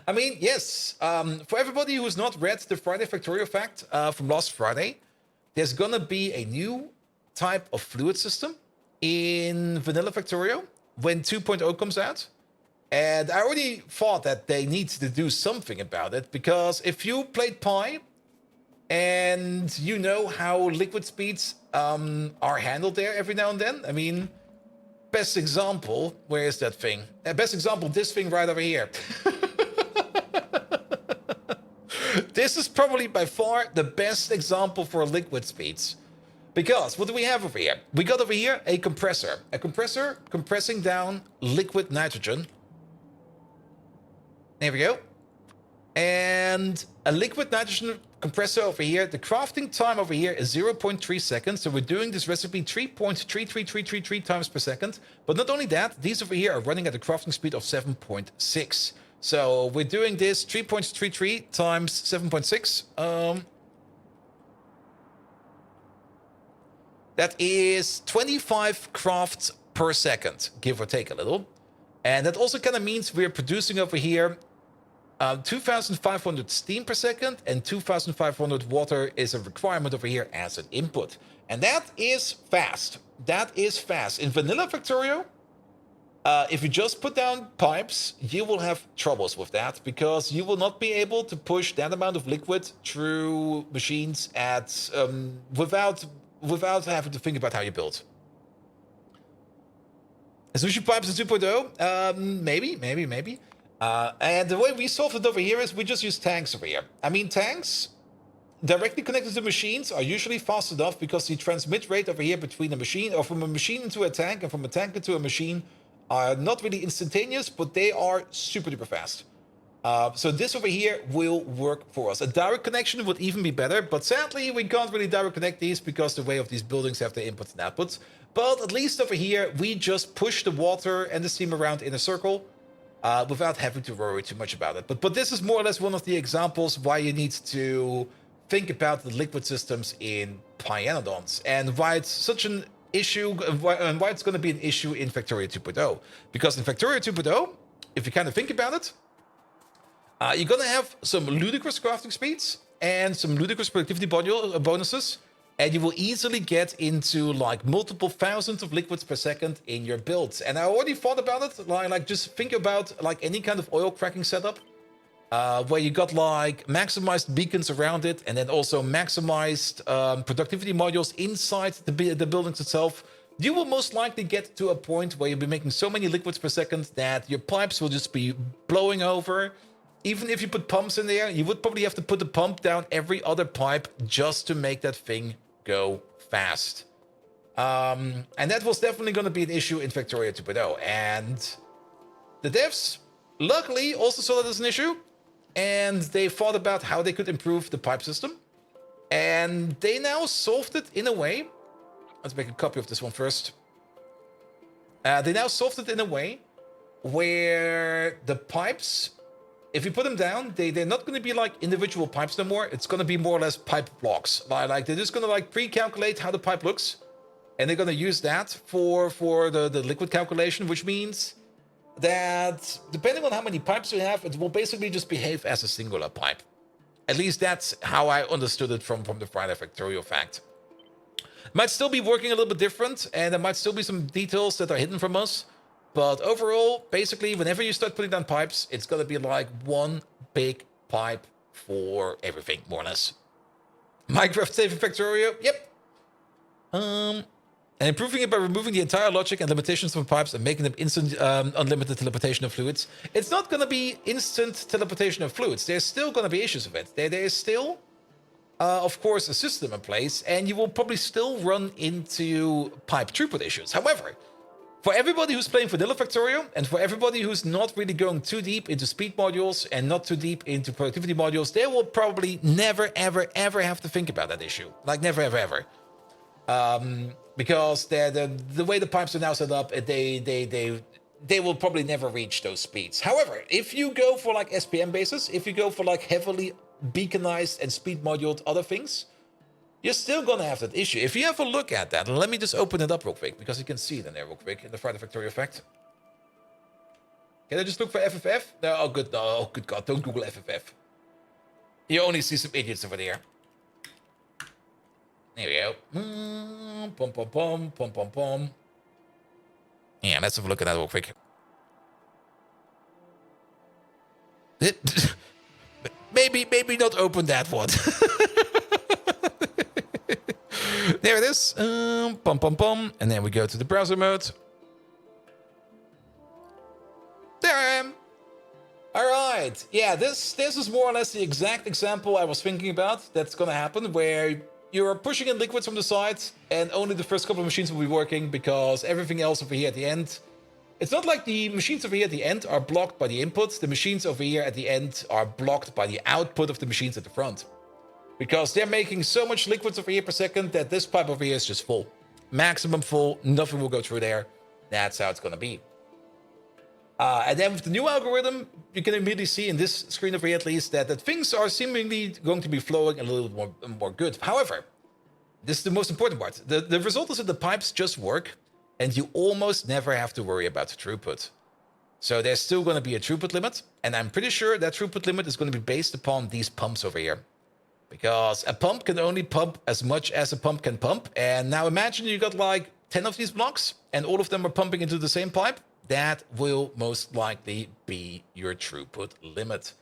I mean, yes. For everybody who's not read the Friday Factorio fact from last Friday, there's going to be a new type of fluid system in Vanilla Factorio when 2.0 comes out. And I already thought that they need to do something about it, because if you played Pi and you know how liquid speeds are handled there every now and then, I mean, best example, where is that thing? Best example, this thing right over here. This is probably by far the best example for liquid speeds. Because what do we have over here? We got over here a compressor. A compressor compressing down liquid nitrogen. There we go. And a liquid nitrogen compressor over here. The crafting time over here is 0.3 seconds. So we're doing this recipe 3.33333 times per second. But not only that, these over here are running at a crafting speed of 7.6. So we're doing this 3.33 times 7.6. That is 25 crafts per second, give or take a little. And that also kind of means we're producing over here 2,500 steam per second, and 2,500 water is a requirement over here as an input. And that is fast. That is fast. In Vanilla Factorio, if you just put down pipes, you will have troubles with that, because you will not be able to push that amount of liquid through machines at without having to think about how you build. Sushi pipes in 2.0? Maybe. And the way we solve it over here is we just use tanks over here. I mean, tanks directly connected to machines are usually fast enough, because the transmit rate over here between a machine, or from a machine into a tank, and from a tank into a machine, are not really instantaneous, but they are super duper fast. So this over here will work for us. A direct connection would even be better, but sadly we can't really direct connect these, because the way of these buildings have their inputs and outputs. But at least over here, we just push the water and the steam around in a circle without having to worry too much about it. But this is more or less one of the examples why you need to think about the liquid systems in Pyanodons, and why it's such an issue, and why it's going to be an issue in Factorio 2.0. Because in Factorio 2.0, if you kind of think about it, you're going to have some ludicrous crafting speeds and some ludicrous productivity bonuses, and you will easily get into like multiple thousands of liquids per second in your builds. And I already thought about it, like just think about like any kind of oil cracking setup, where you got like maximized beacons around it, and then also maximized productivity modules inside the buildings itself. You will most likely get to a point where you'll be making so many liquids per second that your pipes will just be blowing over. Even if you put pumps in there, you would probably have to put the pump down every other pipe just to make that thing go fast. And that was definitely going to be an issue in Factorio 2.0. And the devs, luckily, also saw that as an issue. And they thought about how they could improve the pipe system. And they now solved it in a way. Let's make a copy of this one first. They now solved it in a way where the pipes, if you put them down, they're not going to be like individual pipes no more. It's going to be more or less pipe blocks. Like they're just going to like pre-calculate how the pipe looks. And they're going to use that for the liquid calculation, which means that depending on how many pipes you have, it will basically just behave as a singular pipe. At least that's how I understood it from the Friday Factorio fact. Might still be working a little bit different, and there might still be some details that are hidden from us. But overall, basically, whenever you start putting down pipes, it's going to be like one big pipe for everything, more or less. Minecraft saving Factorio, yep. And improving it by removing the entire logic and limitations from pipes and making them instant unlimited teleportation of fluids. It's not going to be instant teleportation of fluids. There's still going to be issues with it. There is still, of course, a system in place, and you will probably still run into pipe throughput issues. However, for everybody who's playing vanilla Factorio, and for everybody who's not really going too deep into speed modules and not too deep into productivity modules, they will probably never, ever, ever have to think about that issue. Like, never, ever, ever. Because the way the pipes are now set up, they will probably never reach those speeds. However, if you go for like SPM bases, if you go for like heavily beaconized and speed moduled other things, you're still gonna have that issue. If you have a look at that, let me just open it up real quick, because you can see it in there real quick in the Friday Factorio effect. Can I just look for FFF? No, oh good, no, oh good God, don't Google FFF. You only see some idiots over there. There we go. Pom pom pom pom pom pom. Yeah, let's have a look at that real quick. Maybe not open that one. There it is. Pom pom pom, and then we go to the browser mode. There I am. All right. Yeah, this is more or less the exact example I was thinking about. That's gonna happen where you're pushing in liquids from the side, and only the first couple of machines will be working, because everything else over here at the end, it's not like the machines over here at the end are blocked by the inputs. The machines over here at the end are blocked by the output of the machines at the front, because they're making so much liquids over here per second that this pipe over here is just full. Maximum full, nothing will go through there. That's how it's going to be. And then with the new algorithm, you can immediately see in this screen over here at least that things are seemingly going to be flowing a little more good. However, this is the most important part. The result is that the pipes just work, and you almost never have to worry about throughput. So there's still going to be a throughput limit, and I'm pretty sure that throughput limit is going to be based upon these pumps over here. Because a pump can only pump as much as a pump can pump. And now imagine you got like 10 of these blocks, and all of them are pumping into the same pipe. That will most likely be your throughput limit.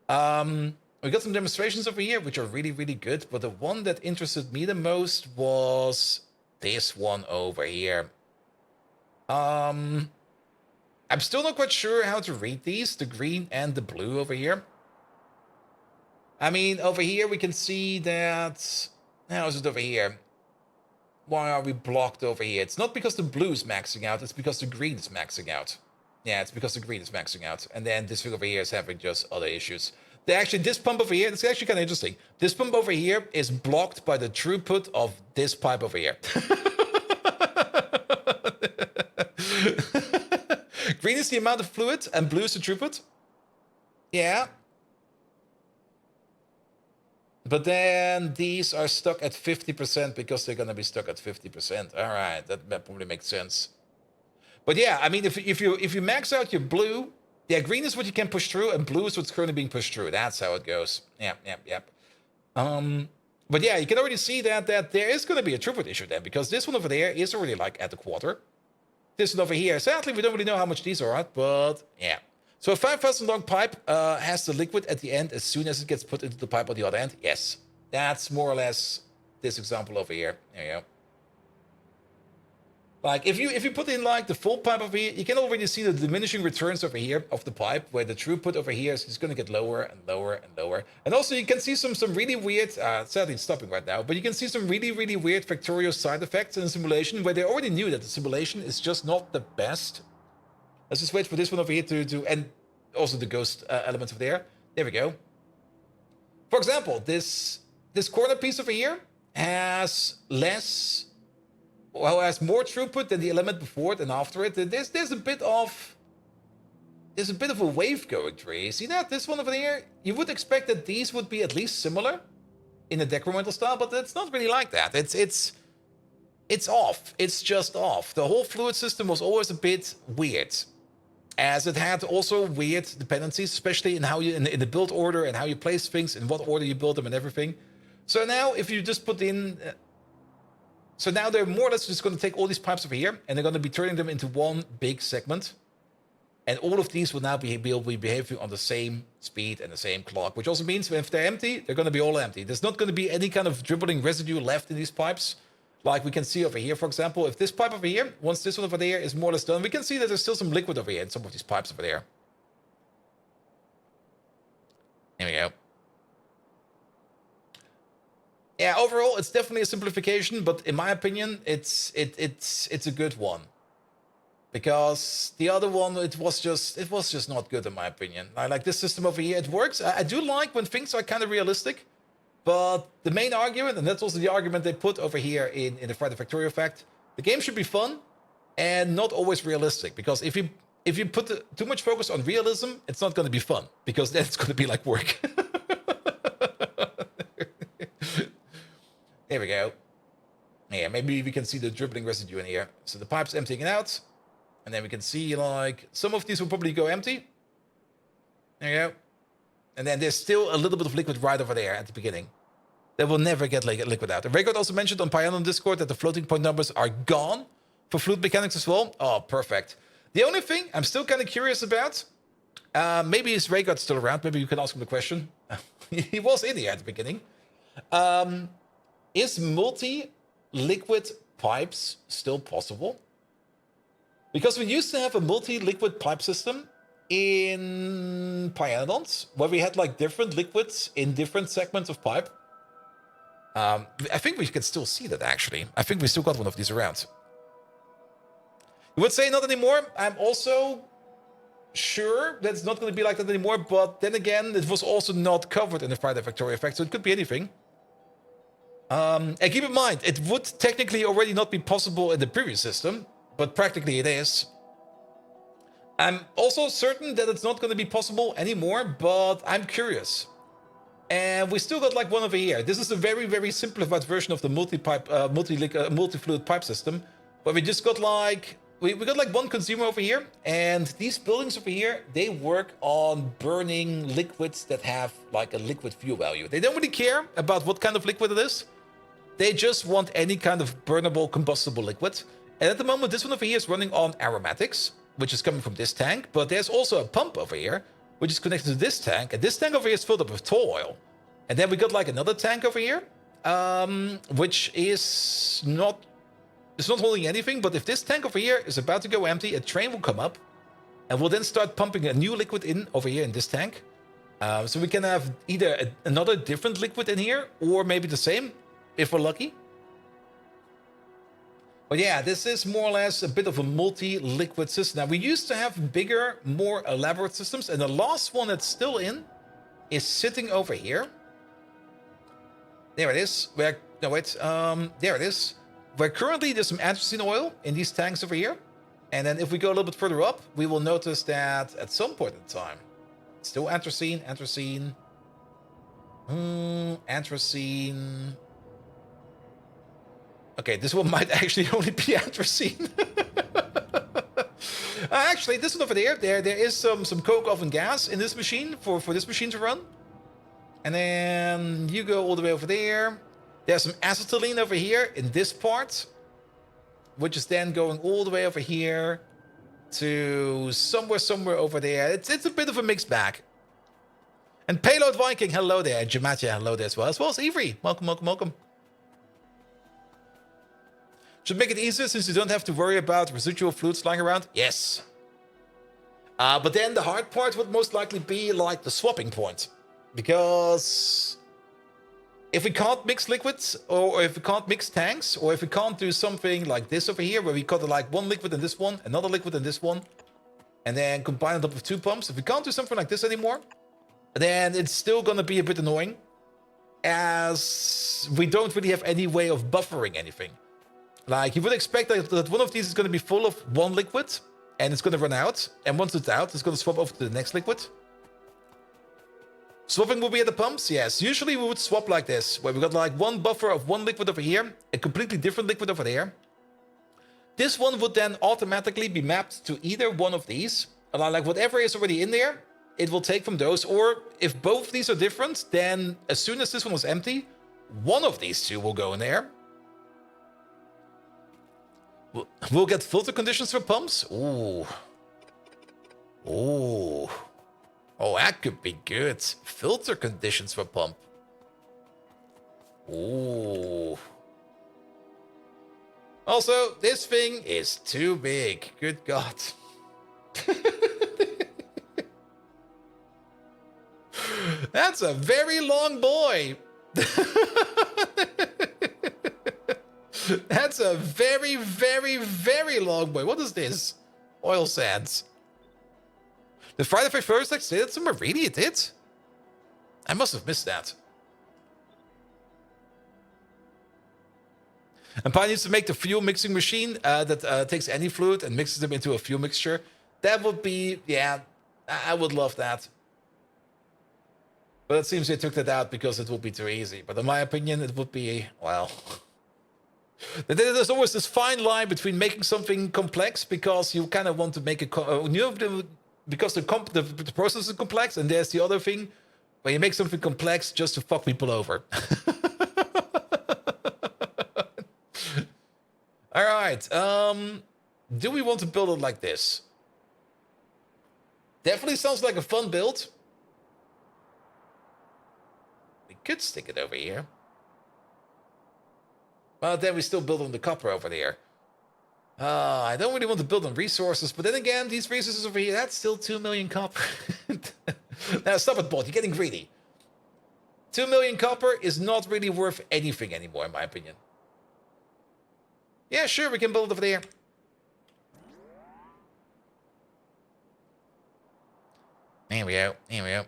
We got some demonstrations over here, which are really, really good. But the one that interested me the most was this one over here. I'm still not quite sure how to read these, the green and the blue over here. I mean, over here we can see that... How is it over here? Why are we blocked over here? It's not because the blue is maxing out, it's because the green is maxing out. Yeah, it's because the green is maxing out. And then this thing over here is having just other issues. This pump over here, it's actually kind of interesting. This pump over here is blocked by the throughput of this pipe over here. Green is the amount of fluid and blue is the throughput. Yeah. But then these are stuck at 50% because they're going to be stuck at 50%. All right, that probably makes sense. But yeah, I mean, if you max out your blue, yeah, green is what you can push through, and blue is what's currently being pushed through. That's how it goes. Yep. But yeah, you can already see that there is going to be a throughput issue then, because this one over there is already like at the quarter. This one over here, sadly, we don't really know how much these are at, but yeah. So a 5,000 long pipe has the liquid at the end as soon as it gets put into the pipe on the other end. Yes, that's more or less this example over here. There you Like if you put in like the full pipe over here, you can already see the diminishing returns over here of the pipe, where the throughput over here is going to get lower and lower and lower. And also you can see some really weird, sadly it's stopping right now, but you can see some really weird Factorio side effects in the simulation where they already knew that the simulation is just not the best. Let's just wait for this one over here to and also the ghost elements over there. There we go. For example, this corner piece over here has has more throughput than the element before it and after it. There's a bit of a wave going through. You see that? This one over there? You would expect that these would be at least similar in a decremental style, but it's not really like that. It's off. It's just off. The whole fluid system was always a bit weird, as it had also weird dependencies, especially in how you in the build order and how you place things, in what order you build them and everything. So now if you just put in so now they're more or less just going to take all these pipes over here, and they're going to be turning them into one big segment. And all of these will now be behaving on the same speed and the same clock, which also means if they're empty, they're going to be all empty. There's not going to be any kind of dribbling residue left in these pipes, like we can see over here, for example. If this pipe over here, once this one over there is more or less done, we can see that there's still some liquid over here in some of these pipes over there. There we go. Yeah, overall, it's definitely a simplification, but in my opinion, it's a good one. Because the other one, it was just not good in my opinion. I like this system over here, it works. I do like when things are kind of realistic, but the main argument, and that's also the argument they put over here in the Friday Factorio effect, the game should be fun and not always realistic. Because if you put too much focus on realism, it's not going to be fun, because then it's going to be like work. There we go. Yeah, maybe we can see the dribbling residue in here. So the pipe's emptying it out. And then we can see, like, some of these will probably go empty. There you go. And then there's still a little bit of liquid right over there at the beginning. They will never get liquid out. And Record also mentioned on Pyanodons Discord that the floating point numbers are gone for fluid mechanics as well. Oh, perfect. The only thing I'm still kind of curious about, maybe is Record still around? Maybe you can ask him the question. He was in here at the beginning. Is multi-liquid pipes still possible? Because we used to have a multi-liquid pipe system in Pyanodons, where we had like different liquids in different segments of pipe. I think we can still see that, actually. I think we still got one of these around. You would say not anymore. I'm also sure that it's not going to be like that anymore, but then again, it was also not covered in the Friday Factorio effect, so it could be anything. And keep in mind, it would technically already not be possible in the previous system, but practically it is. I'm also certain that it's not going to be possible anymore, but I'm curious. And we still got like one over here. This is a very simplified version of the multi-fluid pipe system, where we just got like we got like one consumer over here, and these buildings over here, they work on burning liquids that have like a liquid fuel value. They don't really care about what kind of liquid it is. They just want any kind of burnable, combustible liquid. And at the moment, this one over here is running on aromatics, which is coming from this tank. But there's also a pump over here, which is connected to this tank. And this tank over here is filled up with tall oil. And then we got like another tank over here, which is not... It's not holding anything, but if this tank over here is about to go empty, a train will come up and we'll then start pumping a new liquid in over here in this tank. So we can have either another different liquid in here, or maybe the same, if we're lucky. But yeah, this is more or less a bit of a multi-liquid system. Now, we used to have bigger, more elaborate systems, and the last one that's still in is sitting over here. There it is. There it is. Where currently there's some anthracene oil in these tanks over here. And then if we go a little bit further up, we will notice that at some point in time, still anthracene. Okay, this one might actually only be anthracene. Actually, this one over there is some coke oven gas in this machine for this machine to run. And then you go all the way over there. There's some acetylene over here in this part, which is then going all the way over here to somewhere over there. It's a bit of a mixed bag. And Payload Viking, hello there. Jamatia, hello there as well as Avery. Welcome. Should make it easier since you don't have to worry about residual fluids lying around. Yes. But then the hard part would most likely be like the swapping point. Because if we can't mix liquids, or if we can't mix tanks, or if we can't do something like this over here, where we got like one liquid in this one, another liquid in this one, and then combine it up with 2 pumps. If we can't do something like this anymore, then it's still going to be a bit annoying, as we don't really have any way of buffering anything. Like, you would expect that one of these is going to be full of one liquid, and it's going to run out, and once it's out, it's going to swap over to the next liquid. Swapping will be at the pumps? Yes. Usually we would swap like this, where we got like one buffer of one liquid over here, a completely different liquid over there. This one would then automatically be mapped to either one of these. Like whatever is already in there, it will take from those. Or if both of these are different, then as soon as this one was empty, one of these two will go in there. We'll get filter conditions for pumps. Ooh. Ooh. Oh, that could be good. Filter conditions for pump. Ooh. Also, this thing is too big. Good God. That's a very long boy. That's a very, very, very long boy. What is this? Oil sands. Did Friday the 1st say that somewhere? Really, it did? I must have missed that. And Pi needs to make the fuel mixing machine that takes any fluid and mixes them into a fuel mixture. That would be, yeah, I would love that. But it seems they took that out because it would be too easy. But in my opinion, it would be, well... There's always this fine line between making something complex because you kind of want to make it... because the process is complex, and there's the other thing where you make something complex just to fuck people over. All right. Do we want to build it like this? Definitely sounds like a fun build. We could stick it over here. But then we still build on the copper over there. I don't really want to build on resources, but then again, these resources over here, that's still 2 million copper. Now, stop it, bot. You're getting greedy. 2 million copper is not really worth anything anymore, in my opinion. Yeah, sure, we can build over there. There we go. There we go.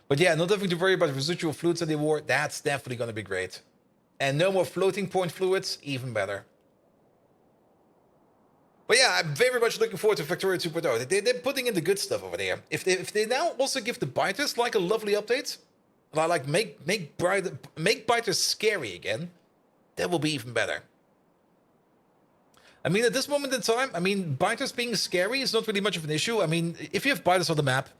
But yeah, not having to worry about residual fluids anymore, that's definitely going to be great. And no more floating point fluids, even better. But yeah, I'm very much looking forward to Factorio 2.0. They're putting in the good stuff over there. If they now also give the biters like a lovely update, like make biters scary again, that will be even better. I mean, at this moment in time, I mean, biters being scary is not really much of an issue. I mean, if you have biters on the map,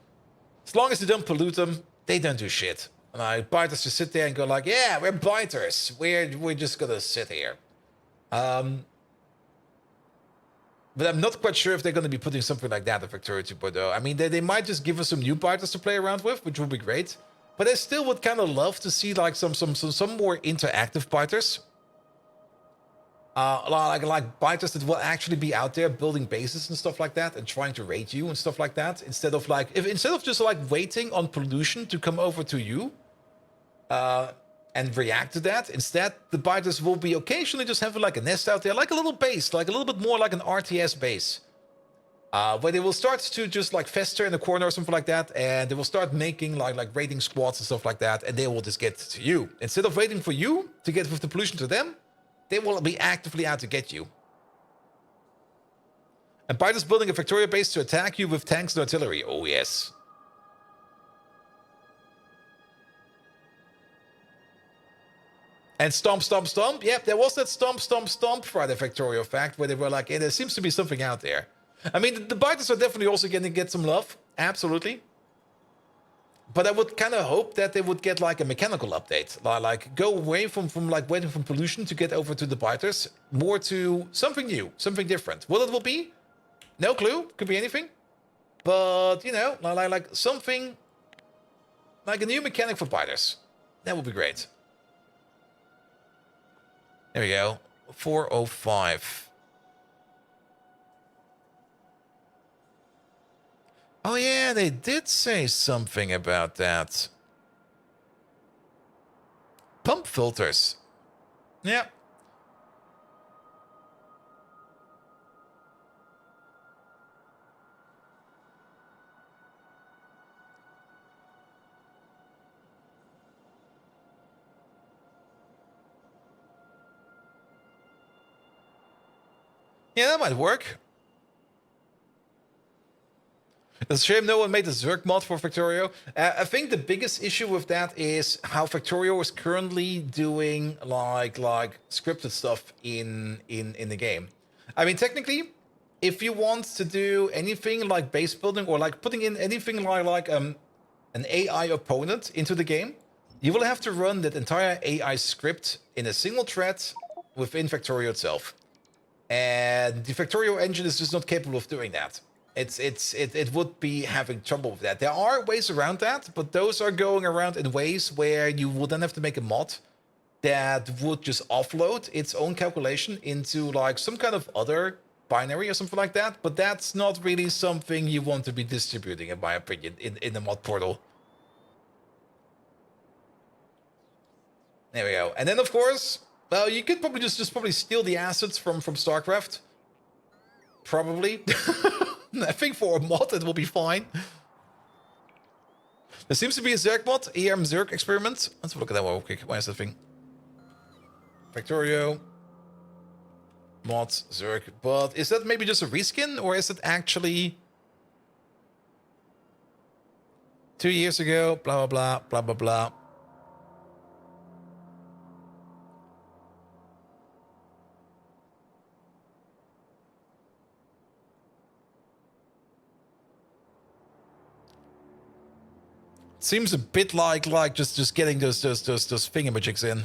as long as you don't pollute them, they don't do shit. Biters just sit there and go like, yeah, we're biters. We're just gonna sit here. But I'm not quite sure if they're gonna be putting something like that in Factorio 2.0. I mean, they might just give us some new biters to play around with, which would be great. But I still would kind of love to see like some more interactive biters. Like biters that will actually be out there building bases and stuff like that and trying to raid you and stuff like that, instead of just like waiting on pollution to come over to you and react to that. Instead, the biters will be occasionally just having like a nest out there, like a little base, like a little bit more like an RTS base, where they will start to just like fester in the corner or something like that, and they will start making like raiding squads and stuff like that, and they will just get to you instead of waiting for you to get with the pollution to them. They will be actively out to get you. And biters building a Factorio base to attack you with tanks and artillery. Oh, yes. And stomp, stomp, stomp. Yep, there was that stomp, stomp, stomp Friday Factorio fact where they were like, hey, there seems to be something out there. I mean, the biters are definitely also going to get some love. Absolutely. But I would kind of hope that they would get like a mechanical update, like go away from like waiting from pollution to get over to the biters, more to something new, something different. What it will be? No clue. Could be anything. But you know, like something like a new mechanic for biters. That would be great. There we go. 405. Oh yeah, they did say something about that. Pump filters. Yeah. Yeah, that might work. It's a shame no one made a Zerg mod for Factorio. I think the biggest issue with that is how Factorio is currently doing like scripted stuff in the game. I mean, technically, if you want to do anything like base building or like putting in anything like an AI opponent into the game, you will have to run that entire AI script in a single thread within Factorio itself. And the Factorio engine is just not capable of doing that. It would be having trouble with that. There are ways around that, but those are going around in ways where you would then have to make a mod that would just offload its own calculation into like some kind of other binary or something like that. But that's not really something you want to be distributing, in my opinion, in the mod portal. There we go. And then, of course, well, you could probably just probably steal the assets from StarCraft. Probably. I think for a mod, it will be fine. There seems to be a Zerg mod, EM Zerg experiment. Let's look at that one real quick. Where's that thing? Factorio. Mod, Zerg. But is that maybe just a reskin? Or is it actually 2 years ago? Blah, blah, blah, blah, blah, blah. Seems a bit like just getting those thingamajigs in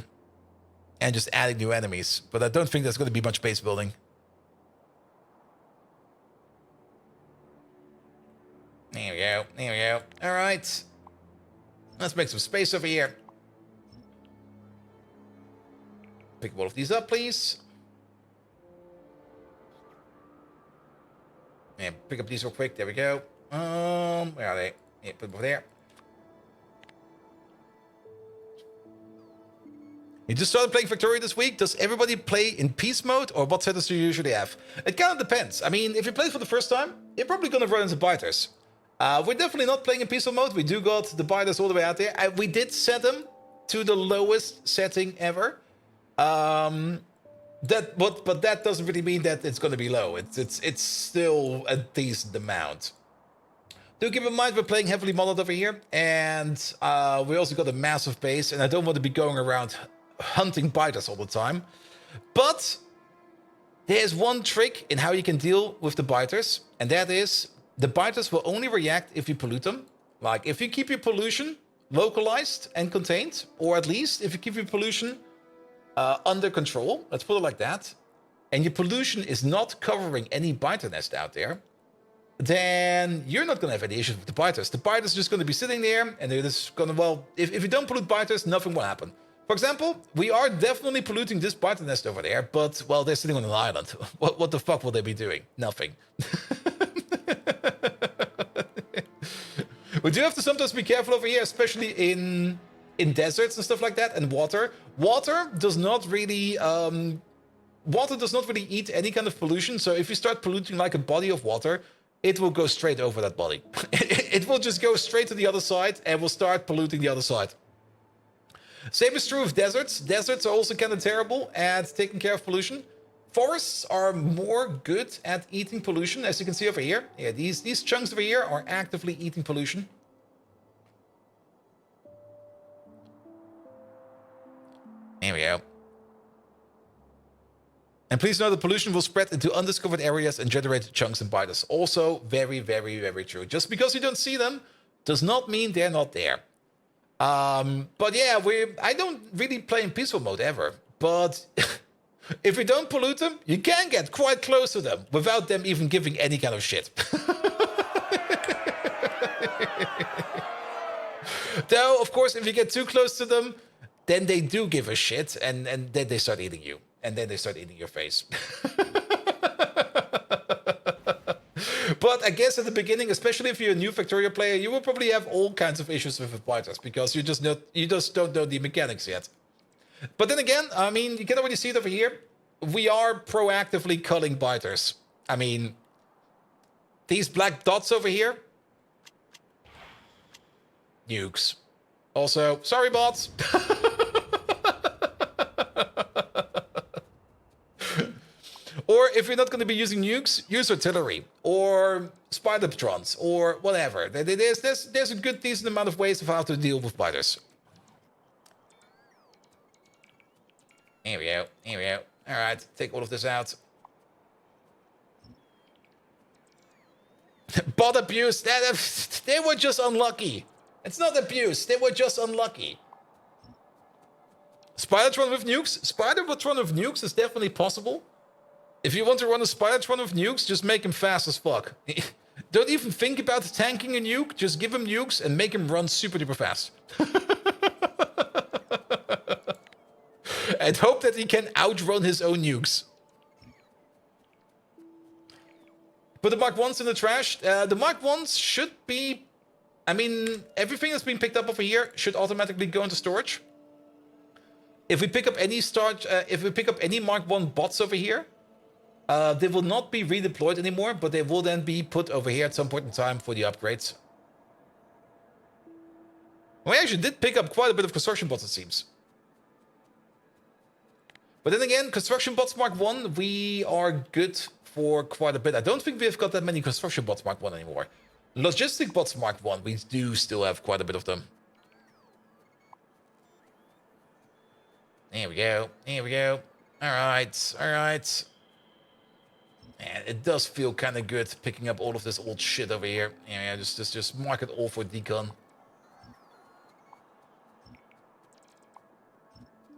and just adding new enemies, but I don't think there's going to be much base building. There we go. There we go. All right. Let's make some space over here. Pick all of these up, please. And pick up these real quick. There we go. Where are they? Yeah, put them over there. You just started playing Factorio this week. Does everybody play in peace mode, or what settings do you usually have? It kind of depends. I mean, if you play for the first time, you're probably going to run into biters. We're definitely not playing in peaceful mode. We do got the biters all the way out there. We did set them to the lowest setting ever. But that doesn't really mean that it's going to be low. It's still a decent amount. Do keep in mind we're playing heavily modded over here, and we also got a massive base, and I don't want to be going around hunting biters all the time. But there's one trick in how you can deal with the biters, and that is the biters will only react if you pollute them. Like if you keep your pollution localized and contained, or at least if you keep your pollution under control, let's put it like that, and your pollution is not covering any biter nest out there, then you're not going to have any issues with the biters. The biters are just going to be sitting there, and they're just going to, well, if you don't pollute biters, nothing will happen. For example, we are definitely polluting this biter nest over there, but, well, they're sitting on an island. What the fuck will they be doing? Nothing. We do have to sometimes be careful over here, especially in deserts and stuff like that, and water. Water does not really eat any kind of pollution, so if you start polluting like a body of water, it will go straight over that body. It will just go straight to the other side and will start polluting the other side. Same is true of deserts. Deserts are also kind of terrible at taking care of pollution. Forests are more good at eating pollution, as you can see over here. Yeah, these chunks over here are actively eating pollution. There we go. And please know the pollution will spread into undiscovered areas and generate chunks and biters. Also very, very, very true. Just because you don't see them does not mean they're not there. But yeah, I don't really play in peaceful mode ever. But if you don't pollute them, you can get quite close to them without them even giving any kind of shit. Though, of course, if you get too close to them, then they do give a shit, and then they start eating you. and then they start eating your face. But I guess at the beginning, especially if you're a new Factorio player, you will probably have all kinds of issues with fighters because you just don't know the mechanics yet. But then again, I mean, you can already see it over here. We are proactively culling biters. I mean, these black dots over here, nukes. Also, sorry bots. Or if you're not going to be using nukes, use artillery or spidertrons or whatever. There's a good decent amount of ways of how to deal with biters. Here we go. Here we go. All right, take all of this out. Bot abuse. They were just unlucky. It's not abuse. They were just unlucky. Spidertron with nukes. Spidertron with nukes is definitely possible. If you want to run a Spidertron with nukes, just make him fast as fuck. Don't even think about tanking a nuke. Just give him nukes and make him run super duper fast. And hope that he can outrun his own nukes. Put the Mark 1s in the trash. The Mark 1s should be... I mean, everything that's been picked up over here should automatically go into storage. If we pick up any Mark 1 bots over here, they will not be redeployed anymore, but they will then be put over here at some point in time for the upgrades. We actually did pick up quite a bit of construction bots, it seems. But then again, construction bots Mark 1, we are good for quite a bit. I don't think we've got that many construction bots Mark 1 anymore. Logistic bots Mark 1, we do still have quite a bit of them. Here we go. Here we go. All right. All right. Man, it does feel kind of good picking up all of this old shit over here. Yeah, just mark it all for decon.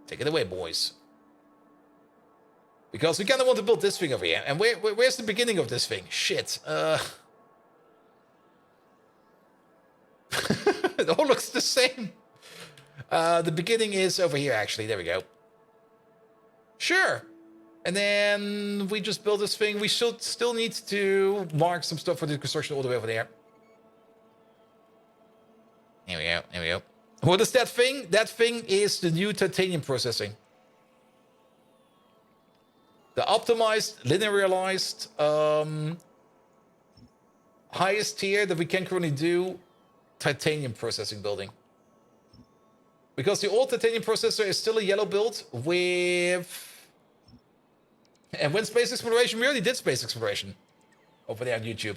Take it away, boys. Because we kind of want to build this thing over here. And where's the beginning of this thing? Shit. It all looks the same. The beginning is over here, actually. There we go. Sure. And then we just build this thing. We should still need to mark some stuff for the construction all the way over there. Here we go. Here we go. What is that thing? That thing is the new titanium processing. The optimized, linearized, highest tier that we can currently do titanium processing building. Because the old titanium processor is still a yellow build with... And when space exploration, we already did space exploration over there on YouTube.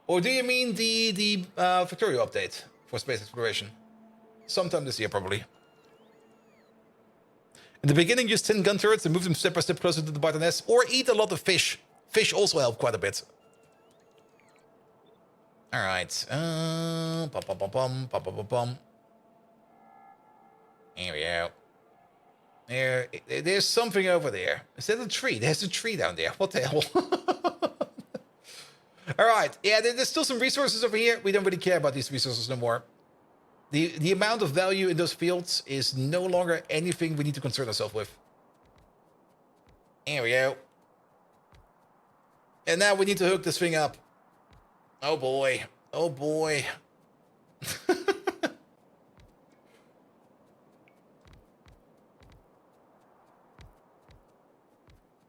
Or do you mean the Factorio update for space exploration? Sometime this year, probably. In the beginning, use 10 gun turrets and move them step by step closer to the bite nest, or eat a lot of fish. Fish also help quite a bit. All right. Here we go. There's something over there. Is that a tree? There's a tree down there. What the hell? All right. Yeah, there's still some resources over here. We don't really care about these resources no more. The amount of value in those fields is no longer anything we need to concern ourselves with. Here we go. And now we need to hook this thing up. Oh boy. Oh boy.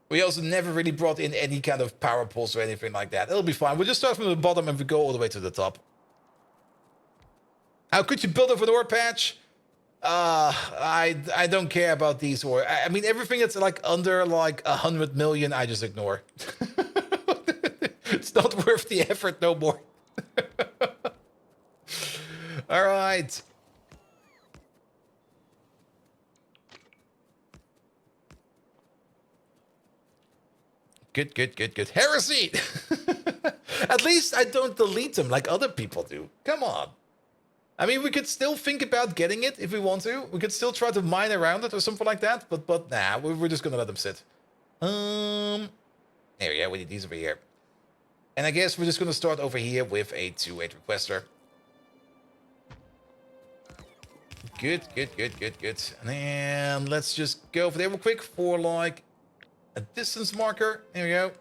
We also never really brought in any kind of power pulse or anything like that. It'll be fine. We'll just start from the bottom and we go all the way to the top. How could you build a Fedora patch? I don't care about these. Or I mean, everything that's like under like 100 million, I just ignore. It's not worth the effort no more. All right. Good, good, good, good. Heresy! At least I don't delete them like other people do. Come on. I mean, we could still think about getting it if we want to. We could still try to mine around it or something like that. But nah, we're just gonna let them sit. There we go. We need these over here. And I guess we're just gonna start over here with a 2-8 requester. Good. And then let's just go over there real quick for like a distance marker. There we go.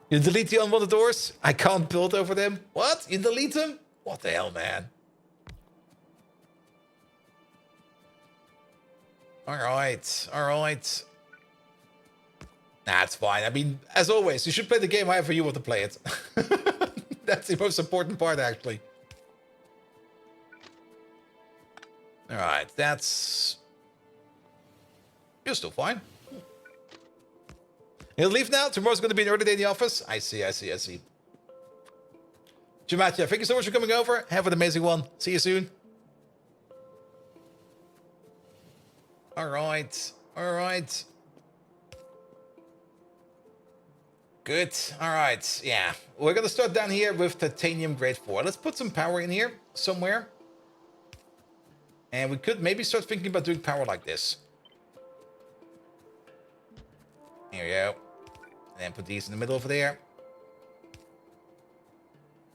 You delete the unwanted doors? I can't build over them. What? You delete them? What the hell, man? Alright. Nah, it's fine. I mean, as always, you should play the game however you want to play it. That's the most important part, actually. Alright, that's... You're still fine. He'll leave now? Tomorrow's going to be an early day in the office? I see. Jamatia, thank you so much for coming over. Have an amazing one. See you soon. Alright. Good. Alright, yeah. We're going to start down here with titanium grade 4. Let's put some power in here somewhere. And we could maybe start thinking about doing power like this. Here we go. And then put these in the middle over there.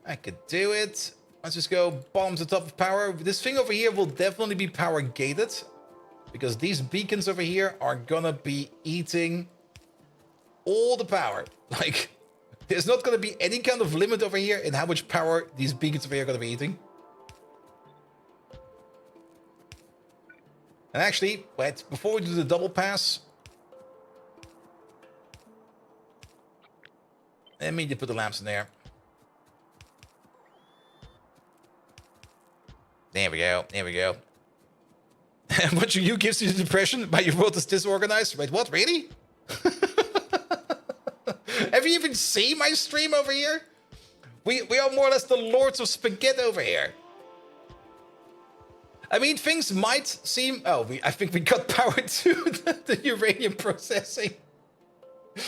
I could do it. Let's just go bomb to the top of power. This thing over here will definitely be power gated. Because these beacons over here are gonna be eating all the power. Like, there's not gonna be any kind of limit over here in how much power these beacons over here are gonna be eating. And actually, wait, before we do the double pass, let me just put the lamps in there. There we go. And what you gives you the impression by your world is disorganized? Wait, what? Really? Have you even seen my stream over here? We are more or less the lords of spaghetti over here. I mean, things might seem... Oh, I think we got power to the uranium processing.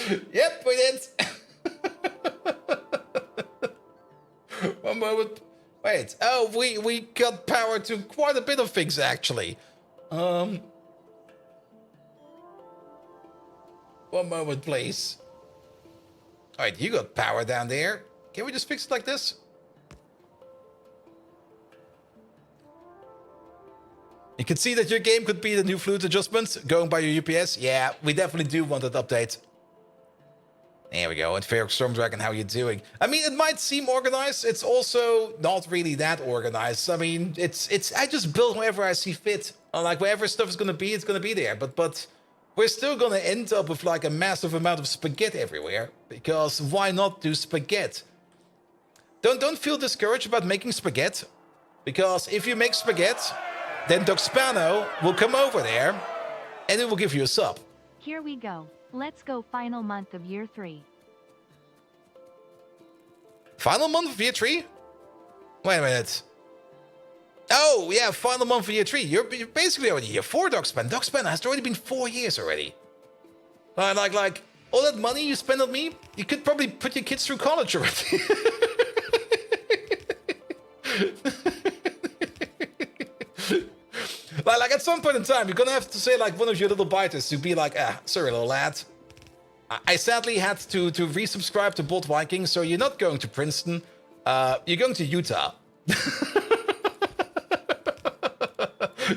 Yep, we did. One moment. Wait. Oh, we got power to quite a bit of things, actually. One moment, please. Alright, you got power down there. Can we just fix it like this? You can see that your game could be the new fluid adjustment going by your UPS. Yeah, we definitely do want that update. There we go. And Fair Storm Dragon, how are you doing? I mean, it might seem organized. It's also not really that organized. I mean, it's. I just build wherever I see fit. Like wherever stuff is gonna be, it's gonna be there. But we're still gonna end up with like a massive amount of spaghetti everywhere. Because why not do spaghetti? Don't feel discouraged about making spaghetti. Because if you make spaghetti, then Doc Spano will come over there and it will give you a sub. Here we go. Let's go final month of year 3. Final month of year 3? Wait a minute. Oh, yeah, final month of year 3. You're basically already year 4, Dogspan. Dogspan has already been 4 years already. Like, all that money you spend on me, you could probably put your kids through college already. Like, at some point in time, you're gonna have to say, like, one of your little biters to be like, sorry, little lad. I sadly had to resubscribe to Bolt Viking, so you're not going to Princeton. You're going to Utah.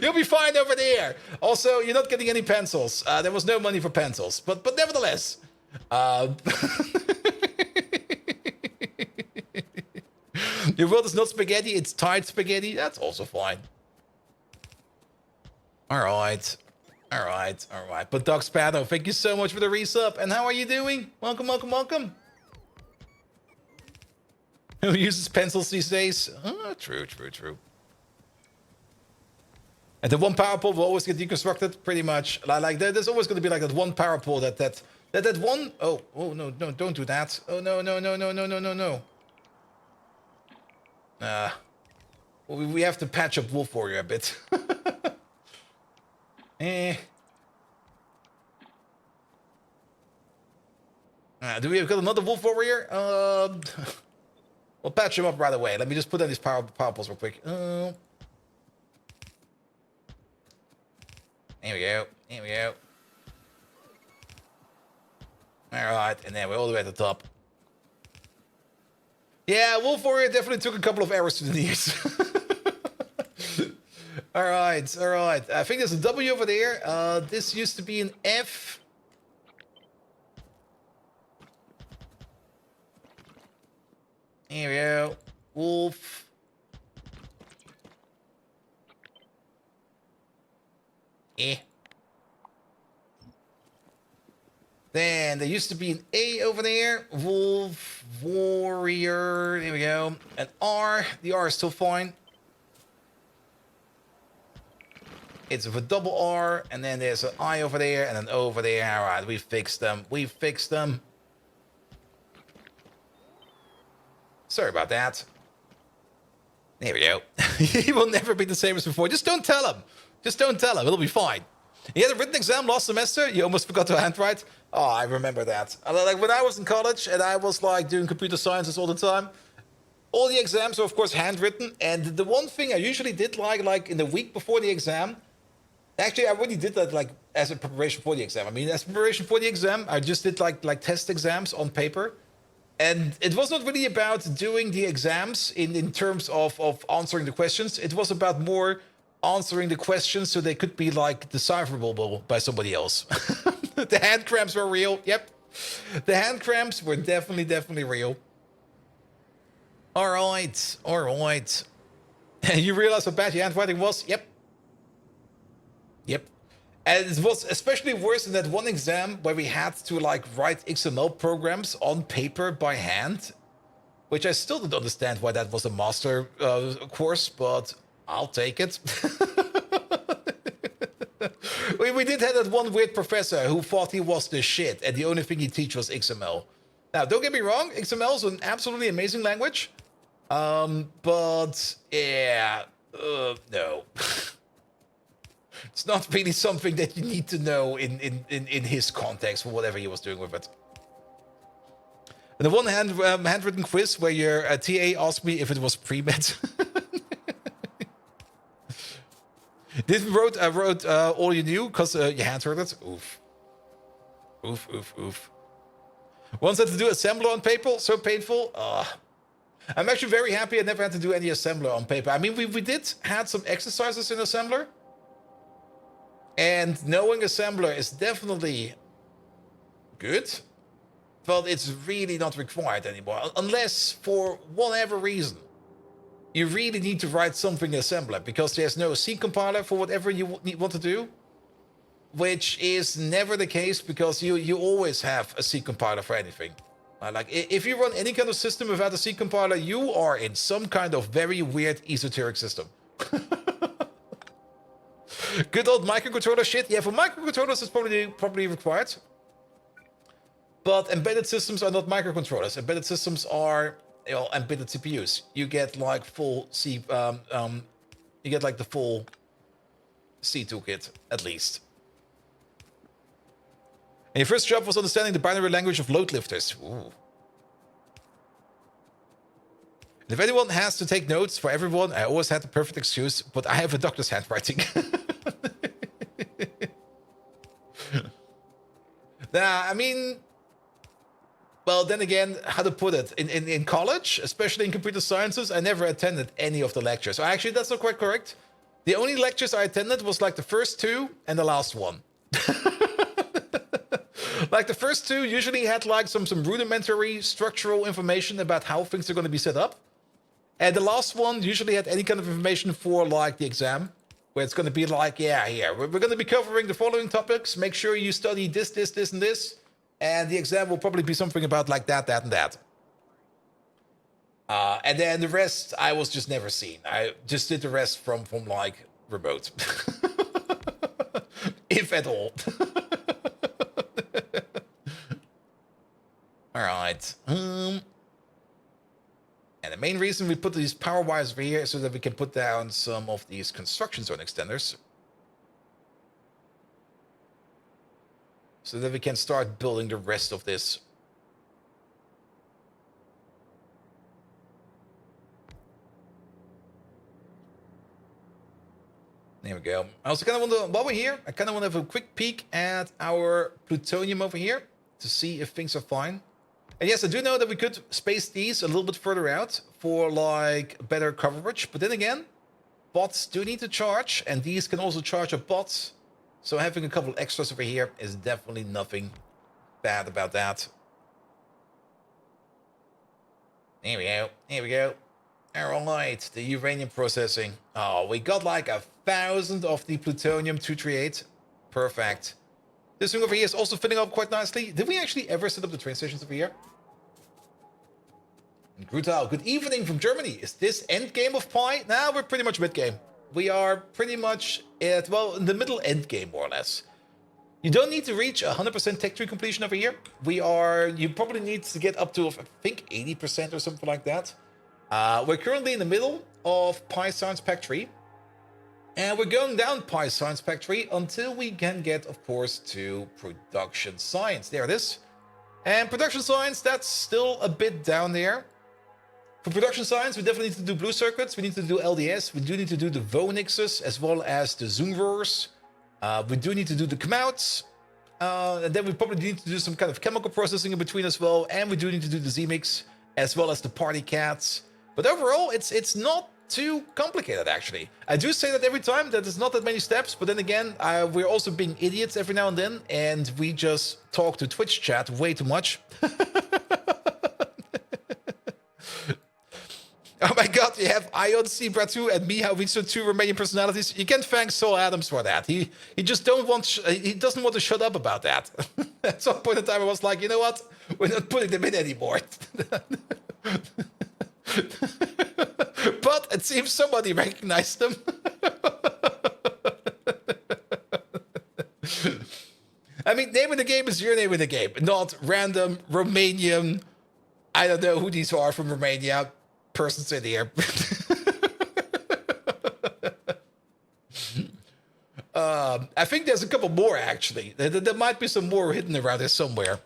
You'll be fine over there. Also, you're not getting any pencils. There was no money for pencils. But nevertheless. Your world is not spaghetti, it's tight spaghetti. That's also fine. Alright. But Doc Spano, thank you so much for the resub. And how are you doing? Welcome. Who uses pencils these days? True. And the one power pole will always get deconstructed, pretty much. Like there's always going to be like that one power pole that one. Oh no, don't do that. Oh no. We have to patch up Wolf Warrior a bit. Do we have got another Wolf Warrior? We'll patch him up right away. Let me just put down these power poles real quick. Here we go. Alright, and then we're all the way at the top. Yeah, Wolf Warrior definitely took a couple of arrows to the knees. All right, all right. I think there's a W over there. This used to be an F. Here we go. Wolf. Eh. Then there used to be an A over there. Wolf, warrior. There we go. An R. The R is still fine. It's with a double R. And then there's an I over there and an O over there. All right, we fixed them. We fixed them. Sorry about that. There we go. He will never be the same as before. Just don't tell him. Just don't tell him. It'll be fine. You had a written exam last semester. You almost forgot to handwrite. Oh, I remember that. Like when I was in college and I was like doing computer sciences all the time, all the exams were of course handwritten. And the one thing I usually did like in the week before the exam, actually I really did that like as a preparation for the exam. I mean, as preparation for the exam, I just did like test exams on paper. And it was not really about doing the exams in terms of answering the questions. It was about more answering the questions so they could be like decipherable by somebody else. The hand cramps were real. Yep. The hand cramps were definitely real. All right. All right. You realize how bad your handwriting was? Yep. Yep. And it was especially worse in that one exam where we had to like write XML programs on paper by hand, which I still don't understand why that was a master course, but I'll take it. we did have that one weird professor who thought he was the shit, and the only thing he teach was XML. Now, don't get me wrong, XML is an absolutely amazing language, but yeah, no. It's not really something that you need to know in his context for whatever he was doing with it. And the one handwritten quiz where your TA asked me if it was pre-med. I wrote all you knew because you handwrote it. Oof. Oof, oof, oof. Once had to do assembler on paper, so painful. I'm actually very happy I never had to do any assembler on paper. I mean, we did had some exercises in assembler. And knowing assembler is definitely good, but it's really not required anymore. Unless, for whatever reason, you really need to write something in assembler because there's no C compiler for whatever you want to do, which is never the case because you always have a C compiler for anything. Like, if you run any kind of system without a C compiler, you are in some kind of very weird esoteric system. Good old microcontroller shit. Yeah, for microcontrollers it's probably required. But embedded systems are not microcontrollers. Embedded systems are embedded CPUs. You get like full C you get like the full C toolkit, at least. And your first job was understanding the binary language of load lifters. Ooh. And if anyone has to take notes for everyone, I always had the perfect excuse, but I have a doctor's handwriting. Nah, I mean, well, then again, how to put it? In college, especially in computer sciences, I never attended any of the lectures. So actually, that's not quite correct. The only lectures I attended was like the first two and the last one. Like the first two usually had like some rudimentary structural information about how things are going to be set up. And the last one usually had any kind of information for like the exam, where it's going to be like, yeah, we're going to be covering the following topics. Make sure you study this, and this. And the exam will probably be something about like that, and that. And then the rest, I was just never seen. I just did the rest from like remote. If at all. All right. And the main reason we put these power wires over here is so that we can put down some of these construction zone extenders. So that we can start building the rest of this. There we go. I also kind of want to, while we're here, I kind of want to have a quick peek at our plutonium over here to see if things are fine. And yes, I do know that we could space these a little bit further out for like better coverage. But then again, bots do need to charge, and these can also charge up bots. So having a couple extras over here is definitely nothing bad about that. Here we go. Here we go. All right, the uranium processing. Oh, we got like 1,000 of the plutonium-238. Perfect. This thing over here is also filling up quite nicely. Did we actually ever set up the train stations over here? Grutal, good evening from Germany. Is this end game of Pi? Nah, we're pretty much mid-game. We are pretty much at, well, in the middle end game, more or less. You don't need to reach 100% tech tree completion over here. You probably need to get up to, I think, 80% or something like that. We're currently in the middle of Pi Science Pack Tree. And we're going down Pi Science Pack Tree until we can get, of course, to Production Science. There it is. And Production Science, that's still a bit down there. For Production Science, we definitely need to do blue circuits. We need to do LDS. We do need to do the Vonixes as well as the Zoomverse. We do need to do the Kamouts. And then we probably need to do some kind of chemical processing in between as well. And we do need to do the Z-Mix as well as the Party Cats. But overall, it's not too complicated, actually. I do say that every time, that it's not that many steps. But then again, we're also being idiots every now and then. And we just talk to Twitch chat way too much. Oh my god, you have Ion, Bratu, and me, how we saw 2 Romanian personalities. You can thank Saul Adams for that. He doesn't want to shut up about that. At some point in time, I was like, you know what? We're not putting them in anymore. But it seems somebody recognized them. I mean, name in the game is your name in the game, not random Romanian. I don't know who these are from Romania. Persons in here. I think there's a couple more, actually. There might be some more hidden around here somewhere.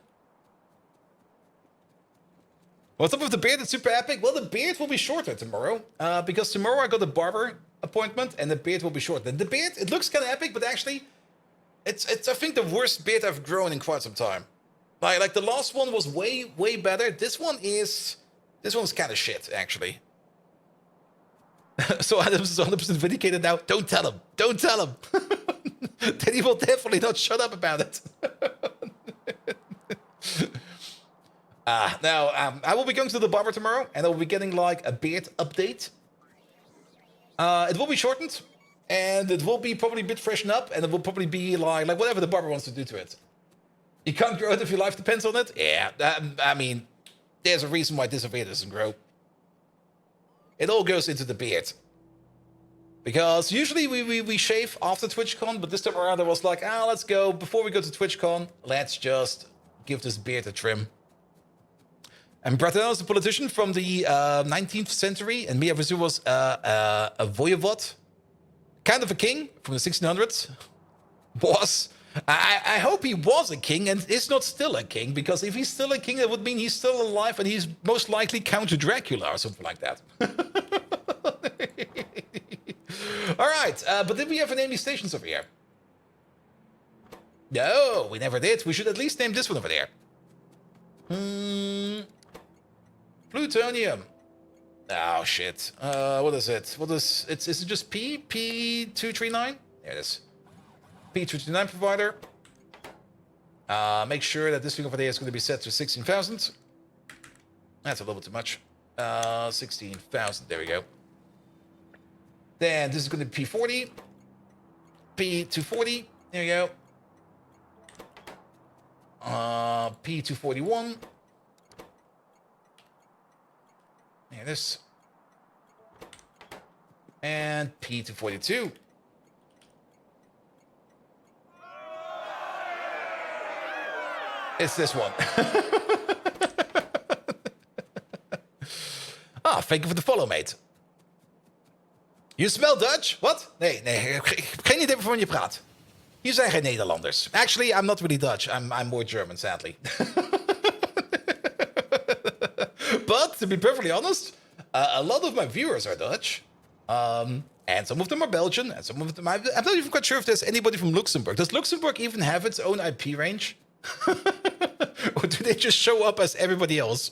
What's up with the beard? It's super epic. Well, the beard will be shorter tomorrow. Because tomorrow I got a barber appointment and the beard will be shorter. The beard, it looks kind of epic, but actually, it's I think the worst beard I've grown in quite some time. Like the last one was way better. This one's kind of shit, actually. So Adams is 100% vindicated now. Don't tell him. Don't tell him. Then he will definitely not shut up about it. Now, I will be going to the barber tomorrow, and I will be getting, like, a beard update. It will be shortened, and it will be probably a bit freshened up, and it will probably be, like whatever the barber wants to do to it. You can't grow it if your life depends on it? Yeah, I mean... There's a reason why this beard doesn't grow. It all goes into the beard. Because usually we shave after TwitchCon, but this time around I was like, let's go. Before we go to TwitchCon, let's just give this beard a trim. And Bratello is a politician from the 19th century, and Mia Vizu was a voivode. Kind of a king from the 1600s. Was. I hope he was a king and is not still a king, because if he's still a king, that would mean he's still alive and he's most likely Count Dracula or something like that. All right, but did we ever name these stations over here? No, we never did. We should at least name this one over there. Plutonium. Oh, shit. What is it? Is it just P? P239? There it is. P239 provider. Make sure that this thing over there is going to be set to 16,000. That's a little bit too much. 16,000. There we go. Then this is going to be P40. P240. There we go. P241. There it is. And P242. It's this one. Thank you for the follow, mate. You smell Dutch? Wat? Nee, geen idee waarvan je praat. Hier zijn geen Nederlanders. Actually, I'm not really Dutch. I'm more German, sadly. But, to be perfectly honest, a lot of my viewers are Dutch. And some of them are Belgian, and some of them... I'm not even quite sure if there's anybody from Luxembourg. Does Luxembourg even have its own IP range? Or do they just show up as everybody else?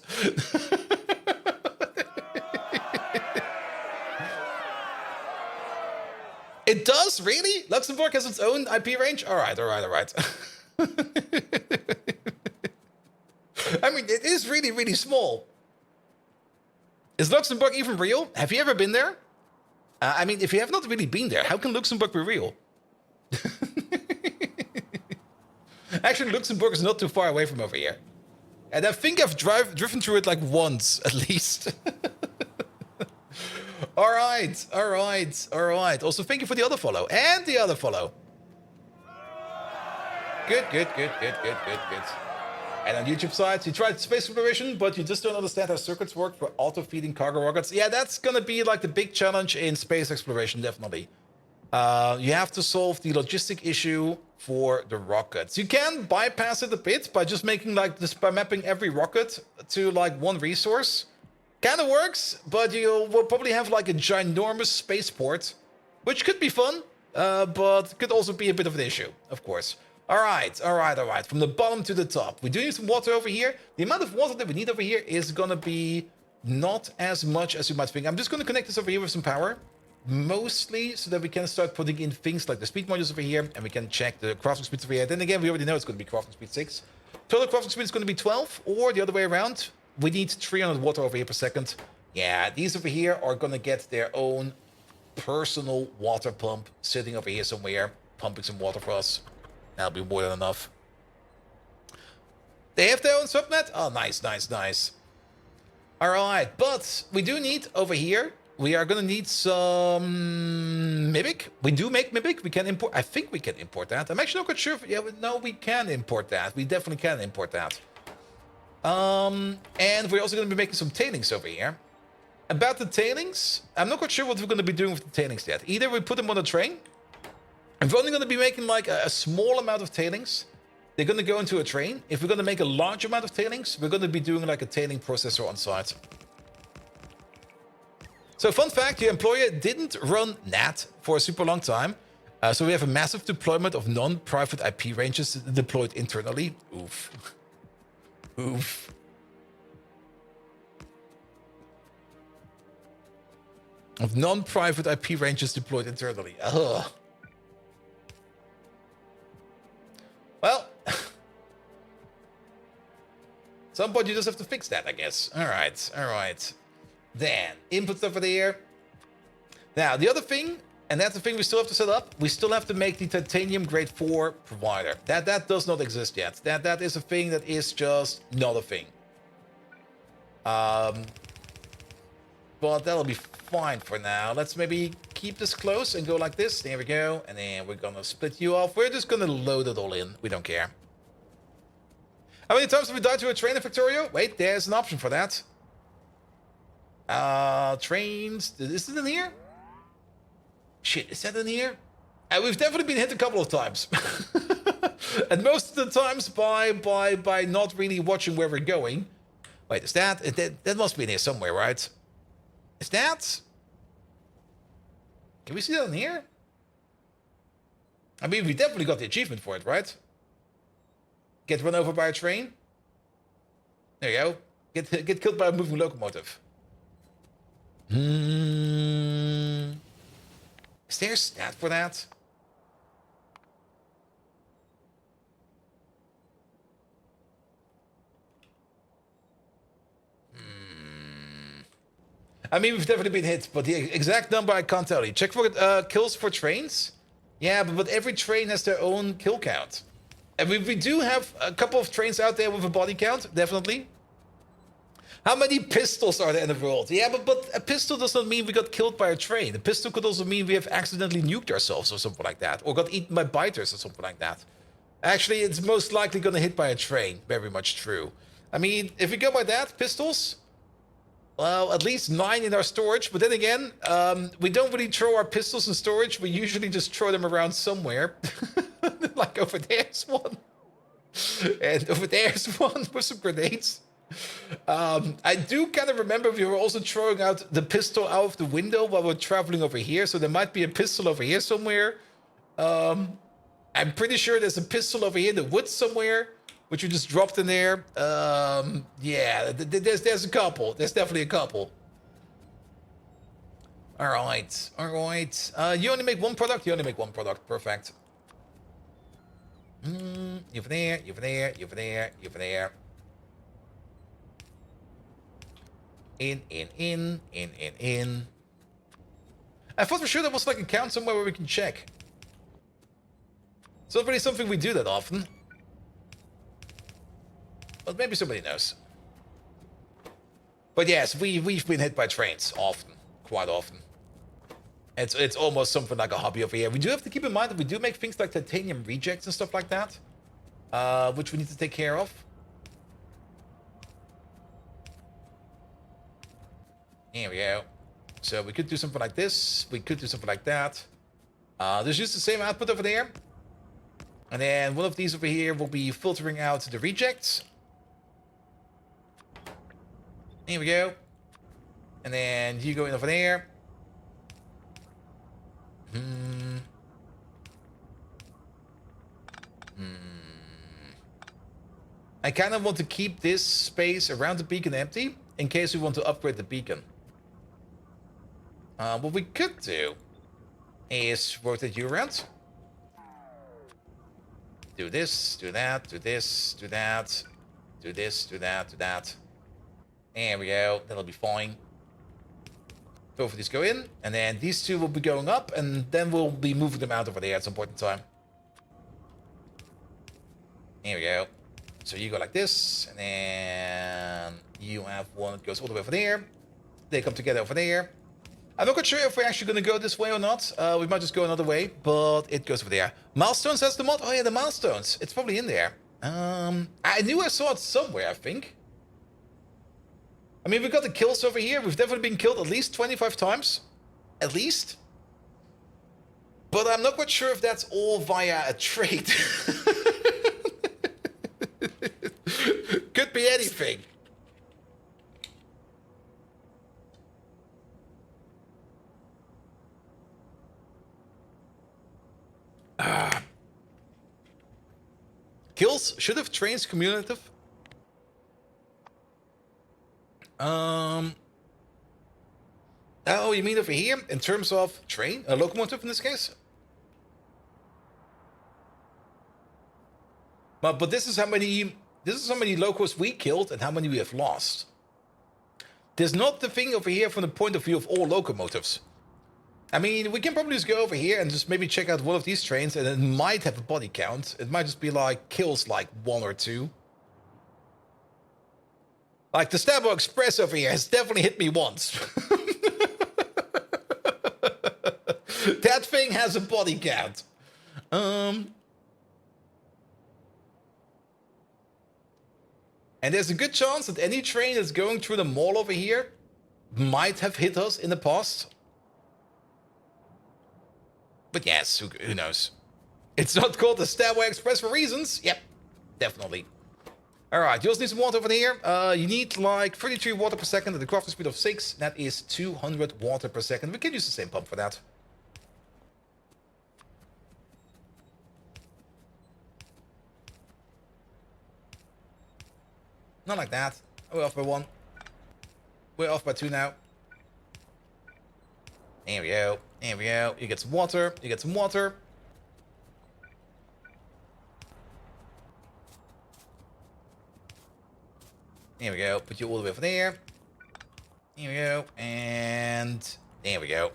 It does, really? Luxembourg has its own IP range? All right. I mean, it is really, really small. Is Luxembourg even real? Have you ever been there? I mean, if you have not really been there, how can Luxembourg be real? Actually, Luxembourg is not too far away from over here. And I think I've driven through it like once, at least. All right. Also, thank you for the other follow. And the other follow. Good. And on YouTube side, you tried space exploration, but you just don't understand how circuits work for auto-feeding cargo rockets. Yeah, that's gonna be like the big challenge in space exploration, definitely. You have to solve the logistic issue for the rockets. You can bypass it a bit by just making like this, by mapping every rocket to like one resource. Kind of works, but you will probably have like a ginormous spaceport, which could be fun, but could also be a bit of an issue, of course. All right. From the bottom to the top. We do need some water over here. The amount of water that we need over here is going to be not as much as you might think. I'm just going to connect this over here with some power. Mostly so that we can start putting in things like the speed modules over here. And we can check the crafting speeds over here. Then again, we already know it's going to be crafting speed 6. Total crafting speed is going to be 12. Or the other way around. We need 300 water over here per second. Yeah, these over here are going to get their own personal water pump sitting over here somewhere. Pumping some water for us. That'll be more than enough. They have their own subnet? Oh, nice. All right, but we do need over here. We are going to need some Mimic. We do make Mimic. We can import. I think we can import that. I'm actually not quite sure. Yeah, no, we can import that. We definitely can import that. And we're also going to be making some tailings over here. About the tailings, I'm not quite sure what we're going to be doing with the tailings yet. Either we put them on a train. If we're only going to be making like a small amount of tailings, they're going to go into a train. If we're going to make a large amount of tailings, we're going to be doing like a tailing processor on site. So fun fact, your employer didn't run NAT for a super long time. So we have a massive deployment of non-private IP ranges deployed internally. Oof. Of non-private IP ranges deployed internally. Ugh. Well, some point you just have to fix that, I guess. All right. Then, inputs over there. Now, the other thing, and that's the thing we still have to set up, we still have to make the titanium grade 4 provider. That does not exist yet. That is a thing that is just not a thing. But that'll be fine for now. Let's maybe keep this close and go like this. There we go. And then we're gonna split you off. We're just gonna load it all in. We don't care. How many times have we died to a train in Factorio? Wait, there's an option for that. Trains. Is it in here? Shit, is that in here? We've definitely been hit a couple of times. And most of the times by not really watching where we're going. Wait, is that? That must be in here somewhere, right? Is that? Can we see that in here? I mean, we definitely got the achievement for it, right? Get run over by a train. There you go. Get killed by a moving locomotive. Is there a stat for that? I mean, we've definitely been hit, but the exact number I can't tell you. Check for kills for trains. Yeah, but every train has their own kill count. And we do have a couple of trains out there with a body count, definitely. How many pistols are there in the world? Yeah, but a pistol does not mean we got killed by a train. A pistol could also mean we have accidentally nuked ourselves or something like that. Or got eaten by biters or something like that. Actually, it's most likely going to hit by a train. Very much true. I mean, if we go by that, pistols... Well, at least 9 in our storage. But then again, we don't really throw our pistols in storage. We usually just throw them around somewhere. Like over there's one. And over there's one with some grenades. I do kind of remember we were also throwing out the pistol out of the window while we're traveling over here. So there might be a pistol over here somewhere. I'm pretty sure there's a pistol over here in the woods somewhere, which you just dropped in there. Yeah, there's a couple. There's definitely a couple. All right, all right. You only make one product? You only make one product. Perfect. You for there, you for there, you for there, you for there. In. I thought for sure there was like a count somewhere where we can check. It's not really something we do that often. But maybe somebody knows. But yes, we've been hit by trains often. Quite often. It's almost something like a hobby over here. We do have to keep in mind that we do make things like titanium rejects and stuff like that. Which we need to take care of. Here we go. So we could do something like this. We could do something like that. There's just the same output over there. And then one of these over here will be filtering out the rejects. Here we go. And then you go in over there. I kind of want to keep this space around the beacon empty in case we want to upgrade the beacon. What we could do is rotate you around. Do this, do that, do this, do that, do this, do that, do that. There we go. That'll be fine. Both of these go in, and then these two will be going up, and then we'll be moving them out over there at some point in time. Here we go. So you go like this, and then you have one that goes all the way over there. They come together over there. I'm not quite sure if we're actually going to go this way or not. We might just go another way, but it goes over there. Milestones has the mod. Oh yeah, the milestones. It's probably in there. I knew I saw it somewhere, I think. I mean, we've got the kills over here. We've definitely been killed at least 25 times. At least. But I'm not quite sure if that's all via a trade. Could be anything. Kills should have trains cumulative. Oh, you mean over here in terms of train, a locomotive in this case? But this is how many locos we killed and how many we have lost. There's not the thing over here from the point of view of all locomotives. I mean, we can probably just go over here and just maybe check out one of these trains, and it might have a body count. It might just be like kills like 1 or 2. Like the Stabo Express over here has definitely hit me once. That thing has a body count. And there's a good chance that any train that's going through the mall over here might have hit us in the past. But yes, who knows? It's not called the Stabo Express for reasons. Yep, definitely. Alright, you also need some water over here. You need like 33 water per second at the crafting speed of 6. That is 200 water per second. We can use the same pump for that. Not like that. We're off by 1. We're off by 2 now. There we go. There we go. You get some water. You get some water. There we go. Put you all the way over there. Here we go. And there we go.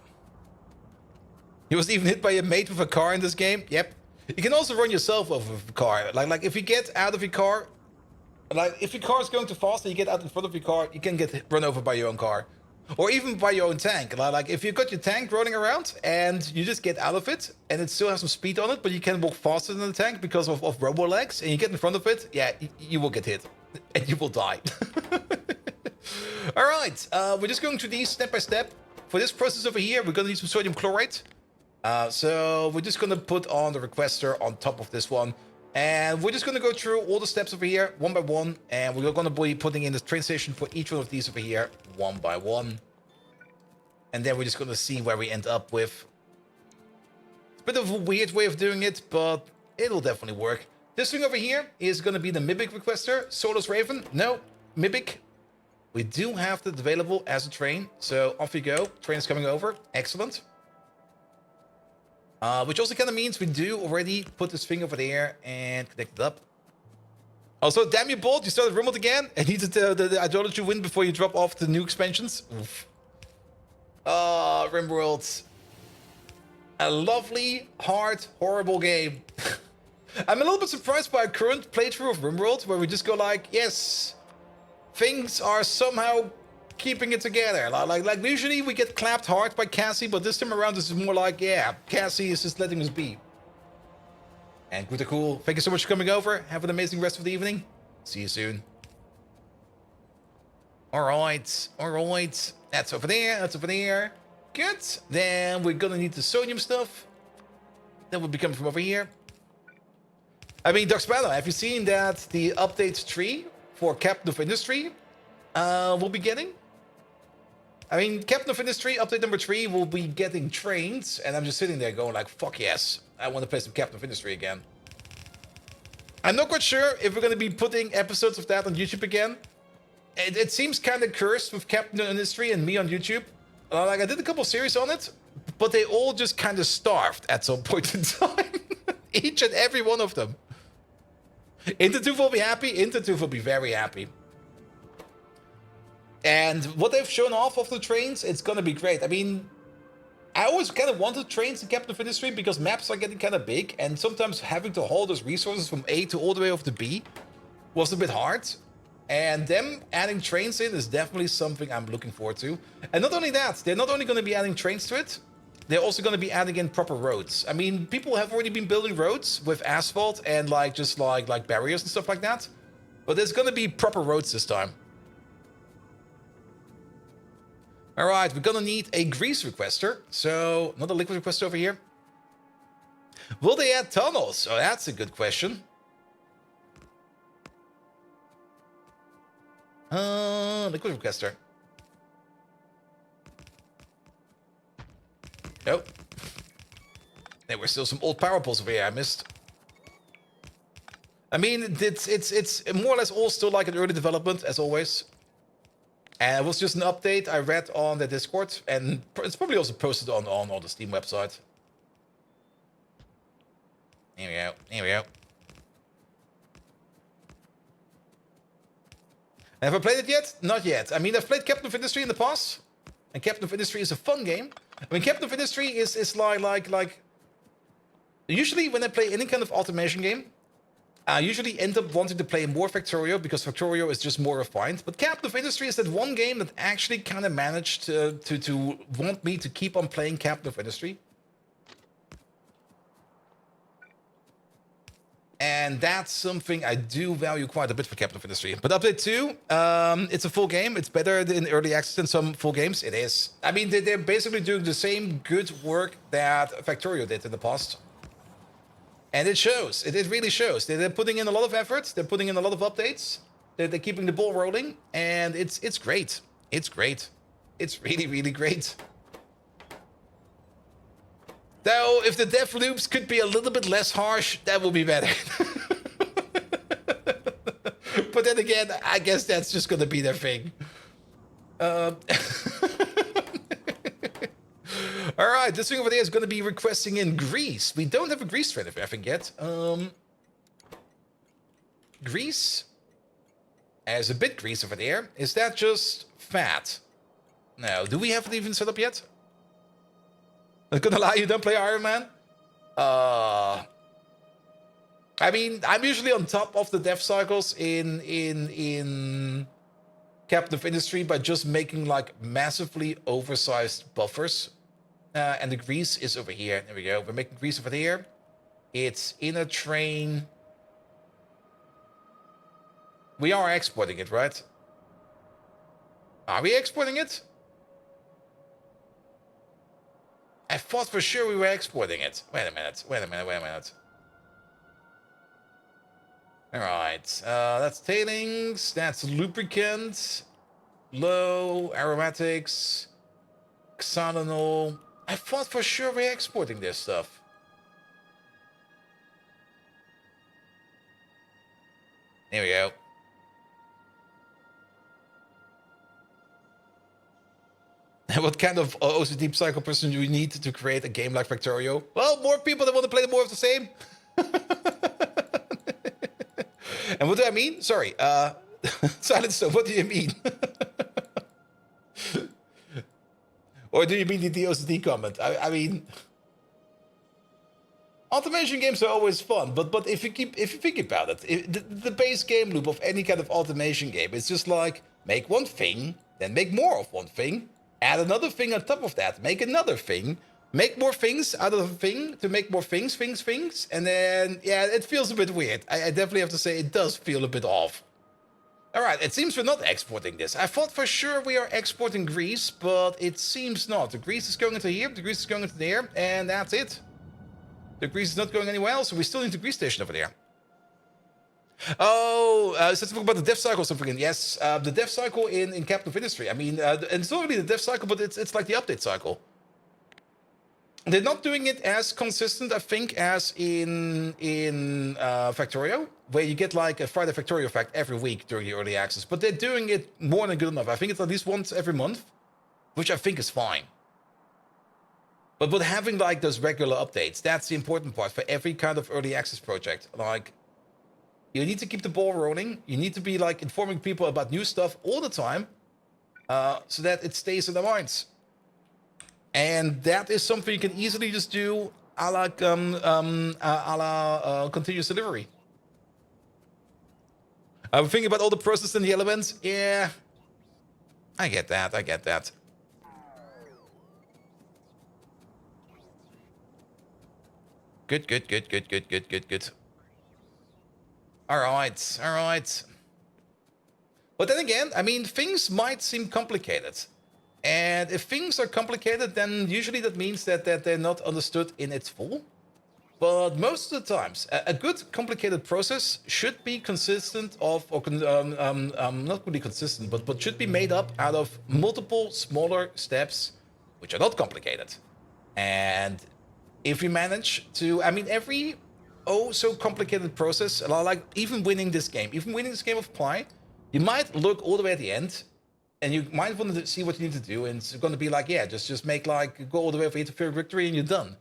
You was even hit by a mate with a car in this game. Yep. You can also run yourself over with a car. Like if you get out of your car, like if your car is going too fast and you get out in front of your car, you can get run over by your own car. Or even by your own tank. Like if you've got your tank rolling around and you just get out of it and it still has some speed on it, but you can walk faster than the tank because of robo legs, and you get in front of it, yeah, you will get hit and you will die. All right, we're just going through these step by step. For this process over here, we're going to need some sodium chloride. So we're just going to put on the requester on top of this one. And we're just going to go through all the steps over here, one by one. And we're going to be putting in the train station for each one of these over here, one by one. And then we're just going to see where we end up with. It's a bit of a weird way of doing it, but it'll definitely work. This thing over here is going to be the Mimic requester. Solar's Raven. No, Mimic. We do have that available as a train. So off you go. Train's coming over. Excellent. Which also kind of means we do already put this thing over there and connect it up. Also, damn you, Bolt, you started Rimworld again. I needed the idolatry win before you drop off the new expansions. Oof. Rimworld. A lovely, hard, horrible game. I'm a little bit surprised by our current playthrough of Rimworld, where we just go like, yes, things are somehow keeping it together. Like usually we get clapped hard by Cassie, but this time around this is more like, yeah, Cassie is just letting us be. And cool. Thank you so much for coming over. Have an amazing rest of the evening. See you soon. All right. That's over there. Good. Then we're gonna need the sodium stuff. That will be coming from over here. I mean, Doc Spanner, have you seen that the update 3 for Captain of Industry will be getting? I mean, Captain of Industry, update number 3, will be getting trains, and I'm just sitting there going like, fuck yes, I want to play some Captain of Industry again. I'm not quite sure if we're going to be putting episodes of that on YouTube again. It seems kind of cursed with Captain of Industry and me on YouTube. Like, I did a couple series on it, but they all just kind of starved at some point in time. Each and every one of them. Intertooth will be happy. Intertooth will be very happy. And what they've shown off of the trains, it's gonna be great. I mean, I always kind of wanted trains in Captain of Industry because maps are getting kind of big, and sometimes having to haul those resources from A to all the way over to B was a bit hard. And them adding trains in is definitely something I'm looking forward to. And not only that, they're not only going to be adding trains to it, they're also going to be adding in proper roads. I mean, people have already been building roads with asphalt and like just like barriers and stuff like that. But there's going to be proper roads this time. All right, we're going to need a grease requester. So, another liquid requester over here. Will they add tunnels? Oh, that's a good question. Liquid requester. Nope. There were still some old power poles over here I missed. I mean, it's more or less all still like an early development, as always. And it was just an update I read on the Discord, and it's probably also posted on the Steam website. Here we go. Have I played it yet? Not yet. I mean, I've played Captain of Industry in the past, and Captain of Industry is a fun game. I mean, Captain of Industry is like... Usually when I play any kind of automation game, I usually end up wanting to play more Factorio because Factorio is just more refined. But Captain of Industry is that one game that actually kind of managed to want me to keep on playing Captain of Industry. And that's something I do value quite a bit for Captain of Industry. But update 2, it's a full game. It's better in early access than some full games. It is. I mean, they're basically doing the same good work that Factorio did in the past. And it shows. It really shows. They're putting in a lot of effort. They're putting in a lot of updates. They're keeping the ball rolling. And it's great. It's great. It's really, really great. Though, if the dev loops could be a little bit less harsh, that would be better. But then again, I guess that's just going to be their thing. All right, this thing over there is going to be requesting in grease. We don't have a grease train, I think, yet. Grease? There's a bit grease over there. Is that just fat? No. Do we have it even set up yet? I'm gonna lie, you don't play Iron Man? I mean, I'm usually on top of the dev cycles in Captain of Industry by just making like massively oversized buffers. And the grease is over here. There we go. We're making grease over here. It's in a train. We are exporting it, right? Are we exporting it? I thought for sure we were exporting it. Wait a minute. All right. That's tailings. That's lubricant. Low aromatics. Xanol. I thought for sure we're exporting this stuff. There we go. What kind of OCD psycho person do you need to create a game like Factorio? Well, more people that want to play more of the same. And what do I mean? Sorry, Silent Stone, what do you mean? Or do you mean the OCD comment? I mean, automation games are always fun, but if you think about it, the base game loop of any kind of automation game is just like make one thing, then make more of one thing, add another thing on top of that, make another thing, make more things out of a thing to make more things, and then yeah, it feels a bit weird. I definitely have to say it does feel a bit off. All right, it seems we're not exporting this. I thought for sure we are exporting grease, but it seems not. The grease is going into here, the grease is going into there, and that's it. The grease is not going anywhere else, so we still need the grease station over there. Oh, so let's talk about the dev cycle or something again. Yes, the dev cycle in Captain of Industry. I mean, and it's not really the dev cycle, but it's like the update cycle. They're not doing it as consistent, I think, as in Factorio, where you get like a Friday Factorio effect every week during the early access. But they're doing it more than good enough. I think it's at least once every month, which I think is fine. But having like those regular updates, that's the important part for every kind of early access project. Like, you need to keep the ball rolling. You need to be like informing people about new stuff all the time, so that it stays in their minds. And that is something you can easily just do a la continuous delivery. I'm thinking about all the process and the elements. Yeah, I get that. I get that. Good. All right. But then again, I mean, things might seem complicated. And if things are complicated, then usually that means that they're not understood in its full. But most of the times, a good complicated process should be consistent of, or not really consistent, but should be made up out of multiple smaller steps, which are not complicated. And if we manage to, I mean, every so complicated process, like even winning this game of Pi, you might look all the way at the end, and you might want to see what you need to do, and it's going to be like, yeah, just make like, go all the way for victory and you're done.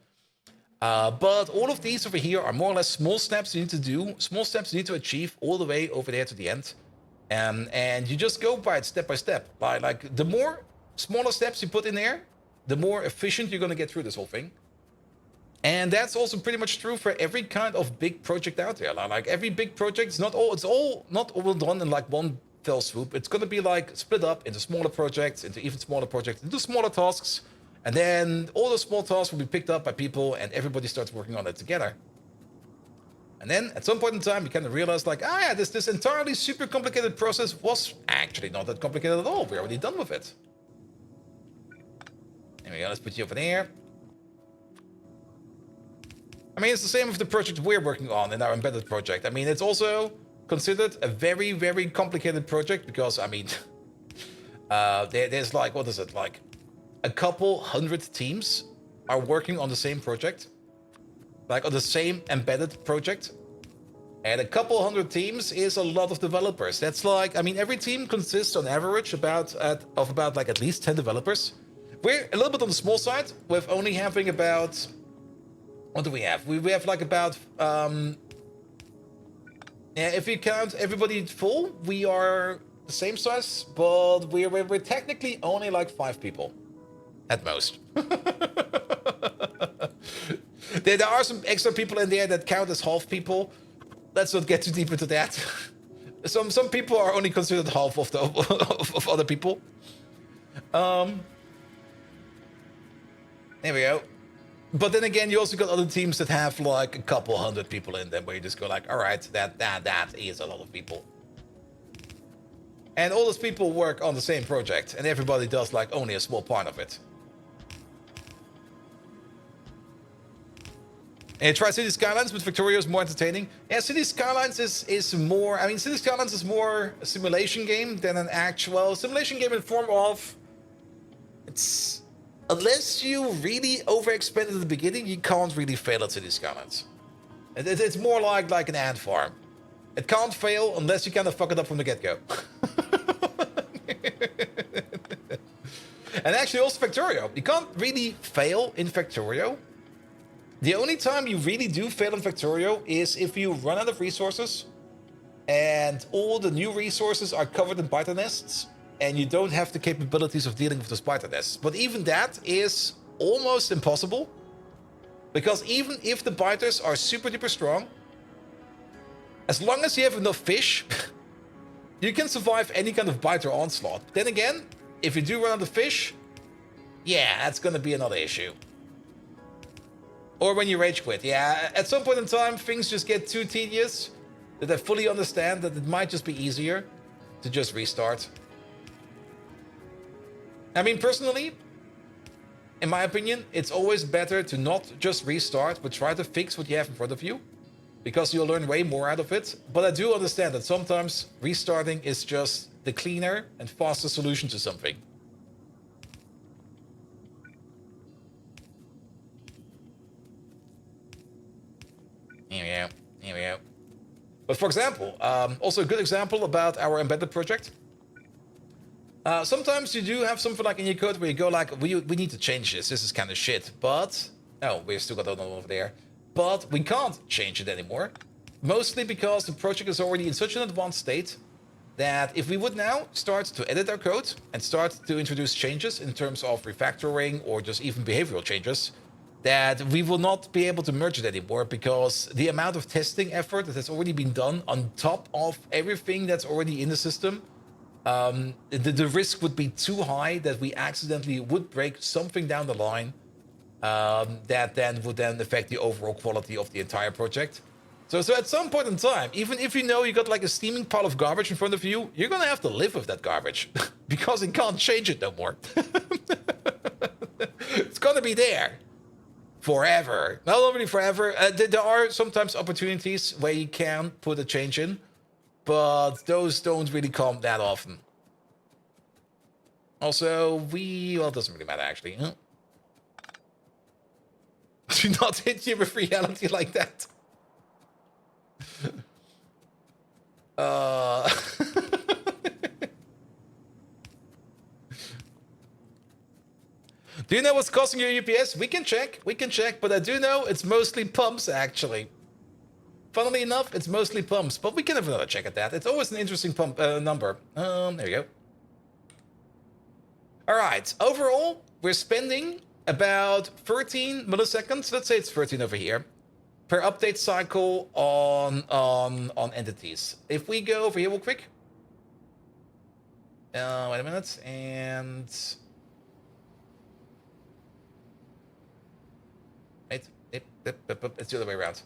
But all of these over here are more or less small steps you need to do, small steps you need to achieve all the way over there to the end. And you just go by it step by step. Like the more smaller steps you put in there, the more efficient you're going to get through this whole thing. And that's also pretty much true for every kind of big project out there. Like every big project, it's not all done in like one fell swoop. It's going to be like split up into smaller projects, into even smaller projects, into smaller tasks. And then all the small tasks will be picked up by people and everybody starts working on it together. And then at some point in time, you kind of realize like, yeah, this entirely super complicated process was actually not that complicated at all. We're already done with it. There we go, let's put you over there. I mean, it's the same with the project we're working on in our embedded project. I mean, it's also considered a very, very complicated project because, I mean, there's like, what is it, like a couple hundred teams are working on the same project, like on the same embedded project. And a couple hundred teams is a lot of developers. That's like, I mean, every team consists on average of about like at least 10 developers. We're a little bit on the small side with only having about, what do we have? We have like about, if you count everybody full, we are the same size, but we're technically only like 5 people. At most. There are some extra people in there that count as half people. Let's not get too deep into that. Some people are only considered half of the of other people. There we go. But then again, you also got other teams that have like a couple hundred people in them, where you just go like, all right, that is a lot of people. And all those people work on the same project, and everybody does like only a small part of it. And try City Skylines, but Factorio is more entertaining. Yeah, City Skylines is more... I mean, City Skylines is more a simulation game than an actual simulation game in form of... It's... Unless you really overexpand at the beginning, you can't really fail at City Skylines. It's more like an ant farm. It can't fail unless you kind of fuck it up from the get-go. And actually also Factorio. You can't really fail in Factorio. The only time you really do fail in Factorio is if you run out of resources and all the new resources are covered in biter nests and you don't have the capabilities of dealing with those biter nests. But even that is almost impossible, because even if the biters are super duper strong, as long as you have enough fish, you can survive any kind of biter onslaught. Then again, if you do run out of fish, yeah, that's gonna be another issue. Or when you rage quit. Yeah, at some point in time, things just get too tedious that I fully understand that it might just be easier to just restart. I mean, personally, in my opinion, it's always better to not just restart, but try to fix what you have in front of you, because you'll learn way more out of it. But I do understand that sometimes restarting is just the cleaner and faster solution to something. Here we go. Here we go. But for example, also a good example about our embedded project. Sometimes you do have something like in your code where you go like, we need to change this. This is kind of shit. But, oh, we've still got that one over there. But we can't change it anymore. Mostly because the project is already in such an advanced state that if we would now start to edit our code and start to introduce changes in terms of refactoring or just even behavioral changes, that we will not be able to merge it anymore, because the amount of testing effort that has already been done on top of everything that's already in the system, the risk would be too high that we accidentally would break something down the line that then would then affect the overall quality of the entire project. So at some point in time, even if you know you got like a steaming pile of garbage in front of you, you're gonna have to live with that garbage because it can't change it no more. It's gonna be there forever. Not really forever. There are sometimes opportunities where you can put a change in, but those don't really come that often. Also, well, it doesn't really matter actually. Huh? Do not hit you with reality like that. Do you know what's causing your UPS? We can check, but I do know it's mostly pumps, actually. Funnily enough, it's mostly pumps, but we can have another check at that. It's always an interesting pump number. There you go. All right, overall, we're spending about 13 milliseconds, let's say it's 13 over here, per update cycle on entities. If we go over here real quick. Wait a minute, and... It's the other way around.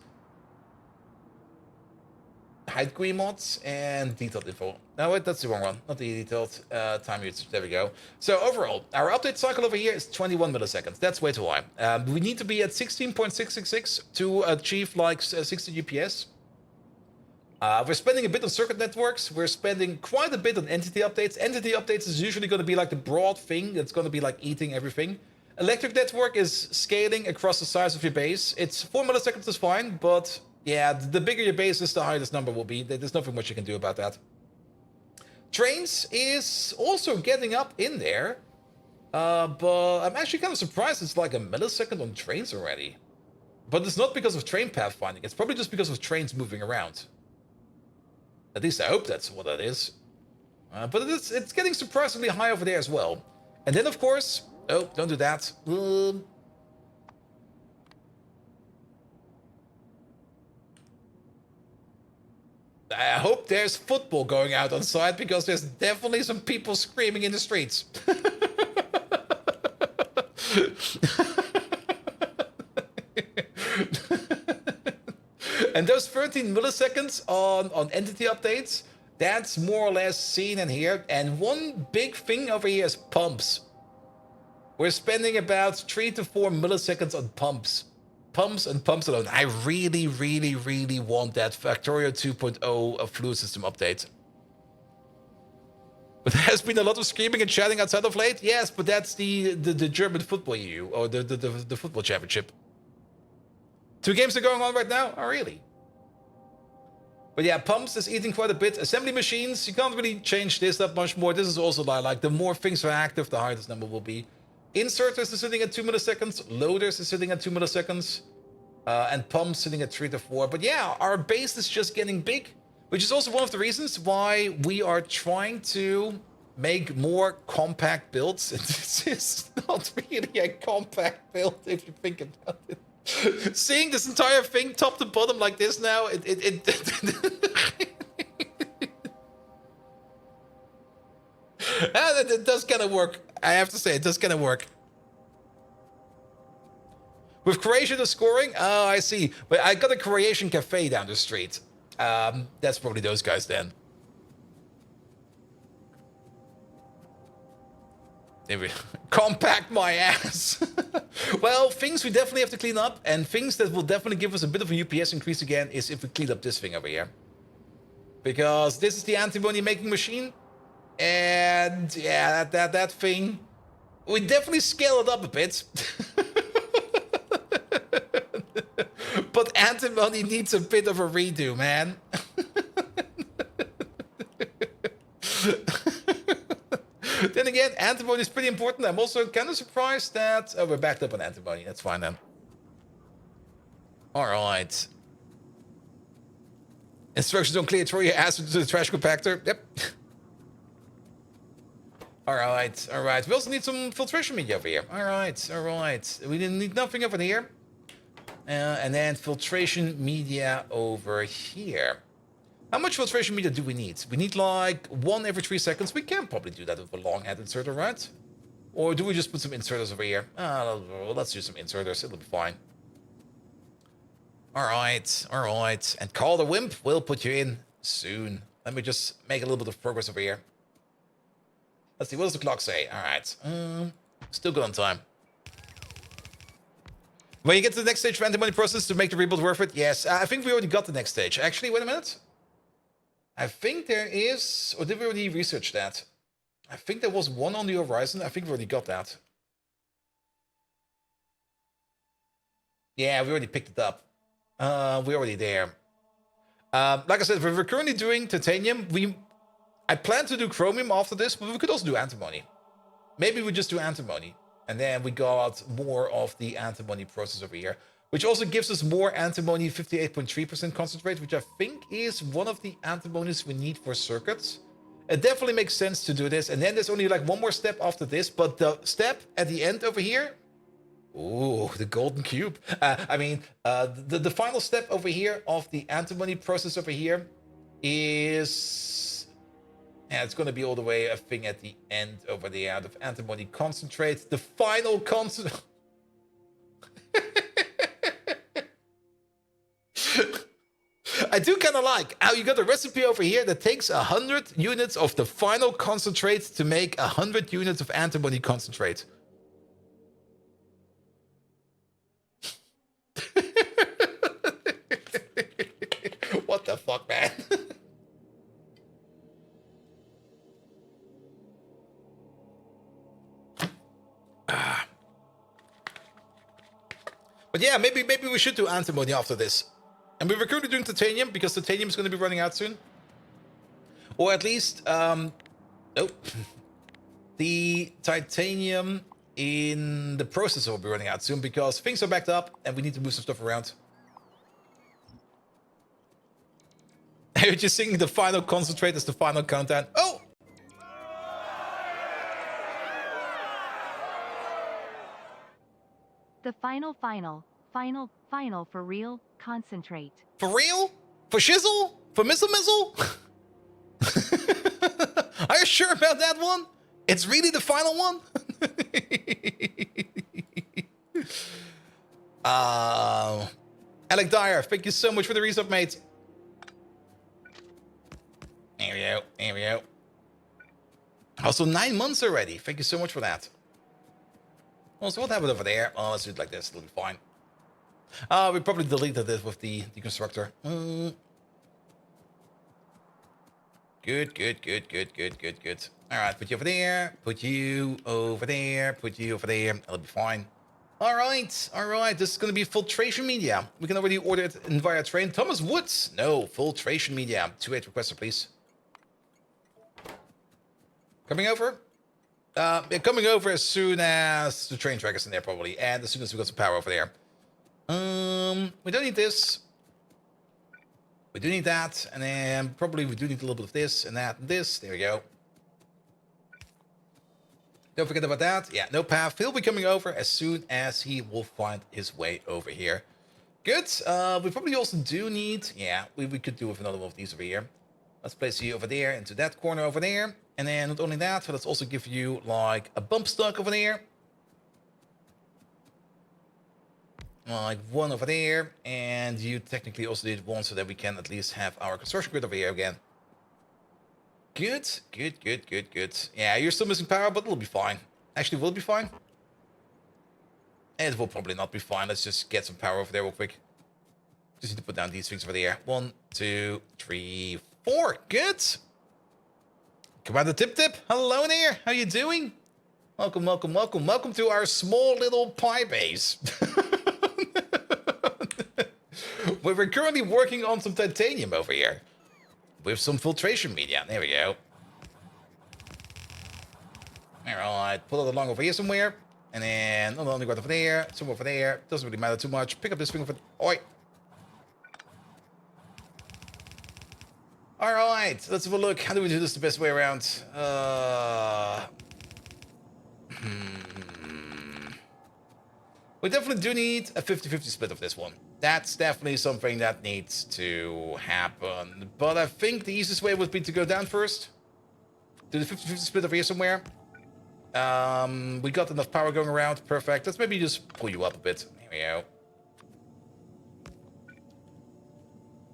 Hide GUI mods and detailed info. No, wait, that's the wrong one. Not the detailed time usage. There we go. So overall, our update cycle over here is 21 milliseconds. That's way too high. We need to be at 16.666 to achieve like 60 UPS. We're spending a bit on circuit networks. We're spending quite a bit on entity updates. Entity updates is usually going to be like the broad thing that's going to be like eating everything. Electric network is scaling across the size of your base. It's 4 milliseconds is fine, but yeah, the bigger your base is, the higher this number will be. There's nothing much you can do about that. Trains is also getting up in there, but I'm actually kind of surprised it's like a millisecond on trains already. But it's not because of train pathfinding. It's probably just because of trains moving around. At least I hope that's what that is. But it's getting surprisingly high over there as well. And then, of course... Oh, don't do that. I hope there's football going out on site, because there's definitely some people screaming in the streets. And those 13 milliseconds on entity updates, that's more or less seen in here. And one big thing over here is pumps. We're spending about 3 to 4 milliseconds on pumps. Pumps and pumps alone. I really, really, really want that Factorio 2.0 fluid system update. But there has been a lot of screaming and shouting outside of late. Yes, but that's the German football EU, or the football championship. 2 games are going on right now? Oh, really? But yeah, pumps is eating quite a bit. Assembly machines, you can't really change this that much more. This is also like the more things are active, the higher this number will be. Inserters is sitting at 2 milliseconds. Loaders is sitting at 2 milliseconds. And pumps sitting at 3 to 4. But yeah, our base is just getting big, which is also one of the reasons why we are trying to make more compact builds. This is not really a compact build if you think about it. Seeing this entire thing top to bottom like this now, it does kind of work. I have to say, it does kind of work. With Croatia the scoring? Oh, I see. But I got a Croatian cafe down the street. That's probably those guys then. Compact my ass. Well, things we definitely have to clean up, and things that will definitely give us a bit of a UPS increase again is if we clean up this thing over here. Because this is the antimony making machine. And yeah, that thing, we definitely scale it up a bit. But antimony needs a bit of a redo, man. Then again, antimony is pretty important. I'm also kind of surprised that... Oh, we're backed up on antimony. That's fine then. Alright. Instructions don't clear. Throw your ass into the trash compactor. Yep. Alright, alright. We also need some filtration media over here. Alright, alright. We didn't need nothing over here. And then filtration media over here. How much filtration media do we need? We need like 1 every 3 seconds. We can probably do that with a long head inserter, right? Or do we just put some inserters over here? Let's do some inserters. It'll be fine. Alright, alright. And call the wimp. We'll put you in soon. Let me just make a little bit of progress over here. Let's see, what does the clock say? Alright. Still good on time. When you get to the next stage of antimony process to make the rebuild worth it, yes. I think we already got the next stage. Actually, wait a minute. I think there is... Or did we already research that? I think there was one on the horizon. I think we already got that. Yeah, we already picked it up. We're already there. Like I said, we're currently doing titanium. I plan to do chromium after this, but we could also do antimony. Maybe we just do antimony. And then we got more of the antimony process over here, which also gives us more antimony, 58.3% concentrate, which I think is one of the antimonies we need for circuits. It definitely makes sense to do this. And then there's only like one more step after this, but the step at the end over here, ooh, the golden cube. The final step over here of the antimony process over here is... Yeah, it's going to be all the way a thing at the end over there. The antimony concentrate. The final concentrate. I do kind of like how you got a recipe over here that takes 100 units of the final concentrate to make 100 units of antimony concentrate. What the fuck, man? But yeah, maybe we should do antimony after this. And we were currently doing titanium because titanium is going to be running out soon. Or at least, nope. The titanium in the processor will be running out soon because things are backed up and we need to move some stuff around. You're just singing the final concentrate as the final countdown. Oh! The final for real, concentrate. For real? For shizzle? For mizzle? Are you sure about that one? It's really the final one? Alec Dyer, thank you so much for the resub, mate. There we go, there we go. Also 9 months already. Thank you so much for that. Well, so what happened over there? Oh, let's do it like this. It'll be fine. We probably deleted this with the deconstructor. Good. All right, put you over there. Put you over there. Put you over there. It'll be fine. All right. This is going to be filtration media. We can already order it in via train. Thomas Woods. No, filtration media. 2-8 requester, please. Coming over? Coming over as soon as the train track is in there, probably. And as soon as we got some power over there. We don't need this. We do need that. And then probably we do need a little bit of this and that and this. There we go. Don't forget about that. Yeah, no path. He'll be coming over as soon as he will find his way over here. Good. We probably also do need... Yeah, we could do with another one of these over here. Let's place you over there into that corner over there. And then not only that, but let's also give you like a bump stock over there. Like one over there. And you technically also need one so that we can at least have our construction grid over here again. Good. Yeah, you're still missing power, but it'll be fine. Actually, will it be fine? It will probably not be fine. Let's just get some power over there real quick. Just need to put down these things over there. 1, 2, 3, 4. Good. Commander Tip Tip, hello there. How you doing? Welcome to our small little pie base. Where we're currently working on some titanium over here. With some filtration media. There we go. Alright, pull it along over here somewhere. And then not only right over there, somewhere over there. Doesn't really matter too much. Pick up this thing over. Oi. Alright, let's have a look. How do we do this the best way around? We definitely do need a 50-50 split of this one. That's definitely something that needs to happen. But I think the easiest way would be to go down first. Do the 50-50 split over here somewhere. We got enough power going around. Perfect. Let's maybe just pull you up a bit. Here we go.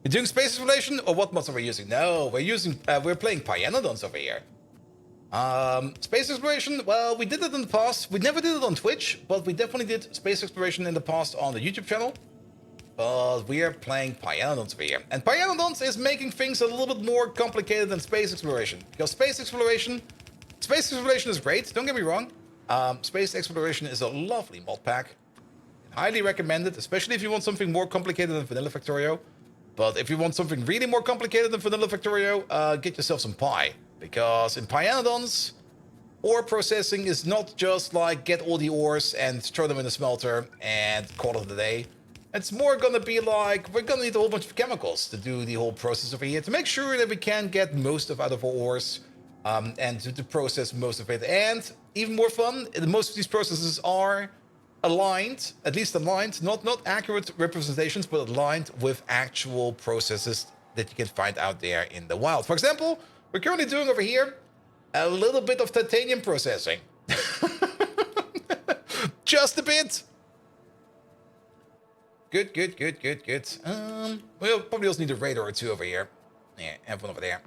You're doing space exploration? Or what mods are we using? No, we're playing Pyanodons over here. Space exploration, well, we did it in the past. We never did it on Twitch, but we definitely did space exploration in the past on the YouTube channel. But we are playing Pyanodons over here. And Pyanodons is making things a little bit more complicated than space exploration. Because space exploration is great, don't get me wrong. Space exploration is a lovely mod pack. Highly recommended, especially if you want something more complicated than vanilla Factorio. But if you want something really more complicated than vanilla Factorio, get yourself some Pi. Because in Pyanodons, ore processing is not just like get all the ores and throw them in the smelter and call it a day. It's more gonna be like, we're gonna need a whole bunch of chemicals to do the whole process over here to make sure that we can get most out of our ores and to process most of it. And even more fun, most of these processes are aligned, at least aligned, not accurate representations, but aligned with actual processes that you can find out there in the wild. For example, we're currently doing over here a little bit of titanium processing. Just a bit. Good. We'll probably also need a radar or two over here. Yeah, have one over there.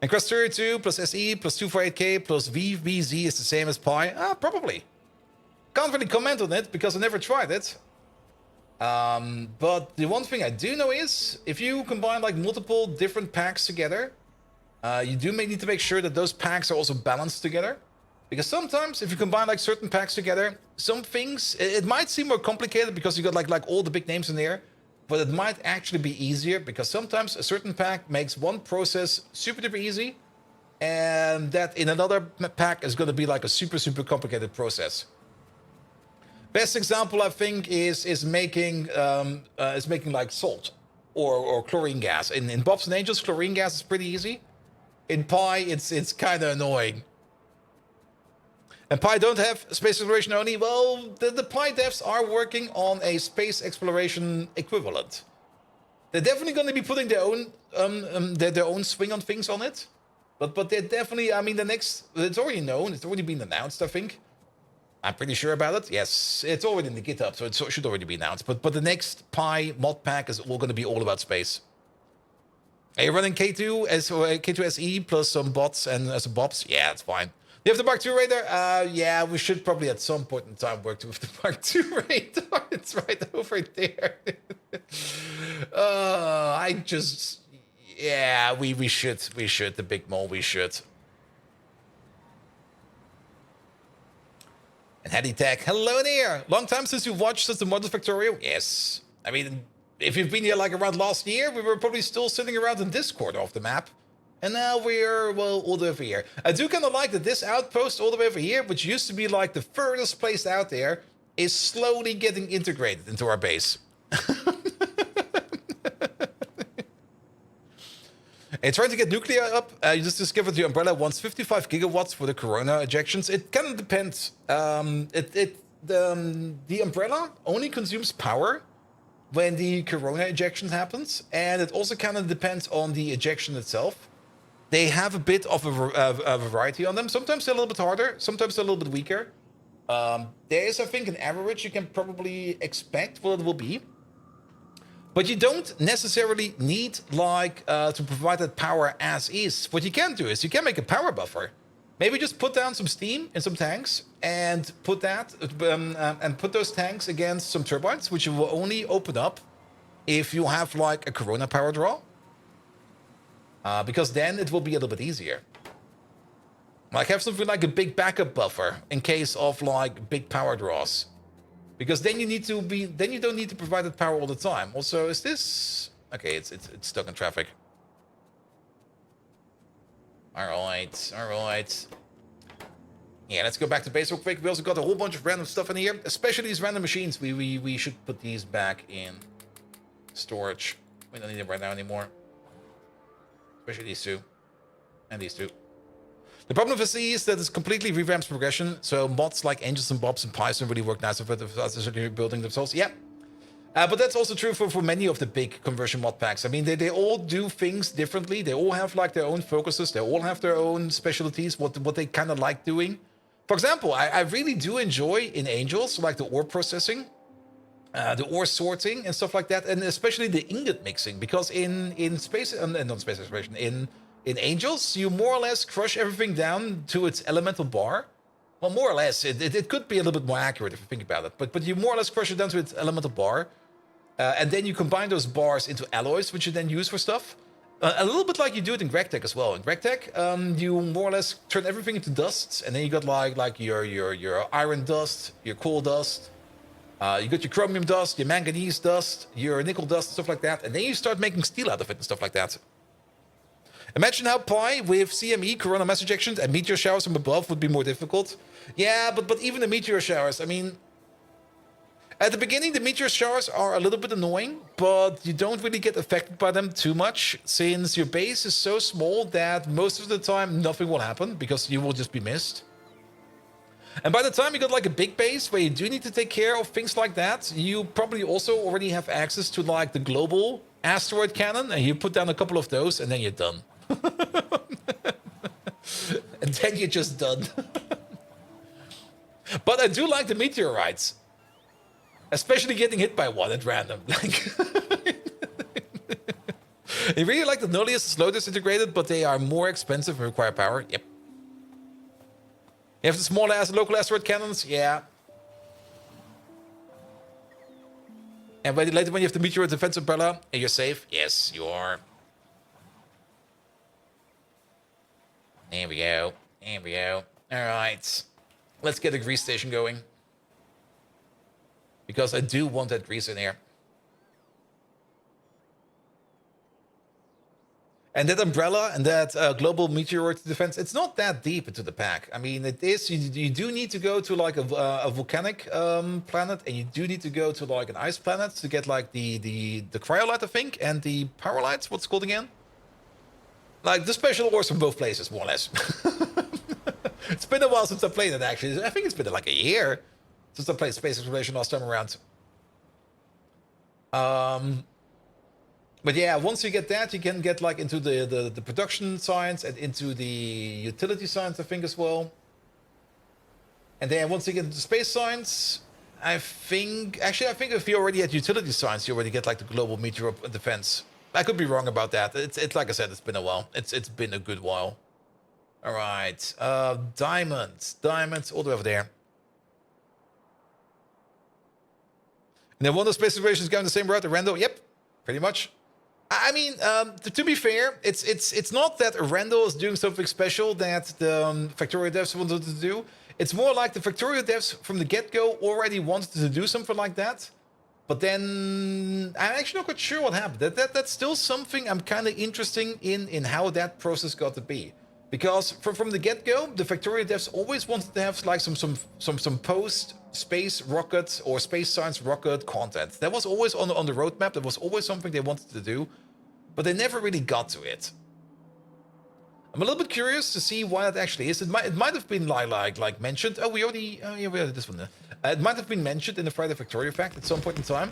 And Crest 32 plus SE plus 248K plus VVZ is the same as Pi? Probably. Can't really comment on it because I never tried it. But the one thing I do know is if you combine like multiple different packs together, you do need to make sure that those packs are also balanced together. Because sometimes if you combine like certain packs together, some things, it might seem more complicated because you got like all the big names in there, but it might actually be easier because sometimes a certain pack makes one process super duper easy, and that in another pack is going to be like a super complicated process. Best example I think is making like salt or chlorine gas. In Bobs and Angels, chlorine gas is pretty easy. In Pi, it's kind of annoying. And Pi don't have space exploration only. Well, the Pi devs are working on a space exploration equivalent. They're definitely going to be putting their own swing on things on it. But they're definitely, I mean, it's already known. It's already been announced, I think. I'm pretty sure about it. Yes, it's already in the GitHub, so it should already be announced. But the next Pi mod pack is all going to be all about space. Are you running K2 SE plus some bots and some bobs? Yeah, that's fine. You have the Mark II radar? Yeah, we should probably at some point in time work with the Mark II radar. It's right over there. Yeah, we should. The big mole, we should. And Hattie Tech, hello there. Long time since you've watched since the models Factorio? Yes. I mean, if you've been here like around last year, we were probably still sitting around in Discord off the map. And now we're, well, all the way over here. I do kind of like that this outpost all the way over here, which used to be like the furthest place out there, is slowly getting integrated into our base. And trying to get nuclear up, you just discovered the umbrella wants 55 gigawatts for the Corona ejections. It kind of depends. The umbrella only consumes power when the Corona ejection happens, and it also kind of depends on the ejection itself. They have a bit of a variety on them. Sometimes they're a little bit harder, sometimes they're a little bit weaker. There is, I think, an average you can probably expect what it will be. But you don't necessarily need, like, to provide that power as is. What you can do is you can make a power buffer. Maybe just put down some steam in some tanks and put that and put those tanks against some turbines, which you will only open up if you have like a Corona power draw. Because then it will be a little bit easier. Like have something like a big backup buffer in case of like big power draws. Because then you don't need to provide that power all the time. Also, is this okay? It's stuck in traffic. All right. Yeah, let's go back to base real quick. We also got a whole bunch of random stuff in here, especially these random machines. We should put these back in storage. We don't need them right now anymore. Especially these two and these two. The problem with C is that it completely revamps progression, so mods like Angels and Bobs and Python really work nice with building themselves. Yeah, but that's also true for many of the big conversion mod packs. I mean, they all do things differently. They all have like their own focuses. They all have their own specialties, what they kind of like doing. For example, I really do enjoy in Angels, like the ore processing, the ore sorting and stuff like that, and especially the ingot mixing, because in space, not space exploration, in Angels, you more or less crush everything down to its elemental bar. Well, more or less. It could be a little bit more accurate if you think about it. But you more or less crush it down to its elemental bar. And then you combine those bars into alloys, which you then use for stuff. A little bit like you do it in GregTech as well. In GregTech, you more or less turn everything into dusts. And then you got like your iron dust, your coal dust. You got your chromium dust, your manganese dust, your nickel dust, stuff like that. And then you start making steel out of it and stuff like that. Imagine how Pi with CME, Corona mass ejections, and meteor showers from above would be more difficult. Yeah, but even the meteor showers, I mean... At the beginning, the meteor showers are a little bit annoying, but you don't really get affected by them too much, since your base is so small that most of the time nothing will happen, because you will just be missed. And by the time you got like a big base where you do need to take care of things like that, you probably also already have access to like the global asteroid cannon, and you put down a couple of those, and then you're done. And then you're just done. But I do like the meteorites, especially getting hit by one at random. Like, I really like the Nullius slow disintegrated, but they are more expensive and require power. Yep. You have the small local asteroid cannons, yeah. And later when you have the meteor defense umbrella, and you're safe. Yes, you are. There we go. There we go. All right. Let's get a grease station going. Because I do want that grease in here. And that umbrella and that global meteoroid defense, it's not that deep into the pack. I mean, it is. You do need to go to like a volcanic planet, and you do need to go to like an ice planet to get like the cryolite, I think, and the powerlights. What's it called again? Like the special ores from both places, more or less. It's been a while since I played it, actually. I think it's been like a year since I played Space Exploration last time around. But yeah, once you get that, you can get like into the production science and into the utility science, I think, as well. And then once you get into space science, I think if you're already at utility science, you already get like the global meteor defense. I could be wrong about that. It's like I said, it's been a while. It's been a good while. All right, diamonds all the way over there. And then one of the space explorations going the same route to Randall. Yep, pretty much. I mean, to be fair, it's not that Randall is doing something special that the Factorio devs wanted to do. It's more like the Factorio devs from the get-go already wanted to do something like that. But then I'm actually not quite sure what happened. That's still something I'm kind of interested in how that process got to be. Because from the get-go, the Factorio devs always wanted to have like some post-space rocket or space science rocket content. That was always on the roadmap. That was always something they wanted to do, but they never really got to it. I'm a little bit curious to see why that actually is. It might have been like mentioned. Oh, we already this one. It might have been mentioned in the Friday Factorio fact at some point in time.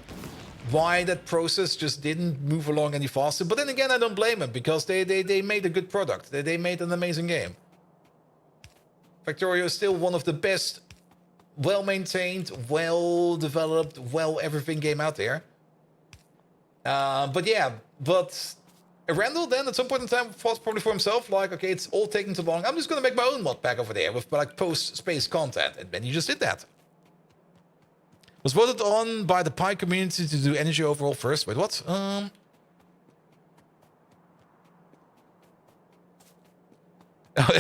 Why that process just didn't move along any faster. But then again, I don't blame them, because they made a good product. They made an amazing game. Factorio is still one of the best, well-maintained, well-developed, well-everything game out there. But yeah, Randall then at some point in time thought probably for himself, like, okay, it's all taking too long. I'm just going to make my own mod pack over there with like post-space content. And then he just did that. Was voted on by the Pi community to do energy overall first. Wait, what? I'm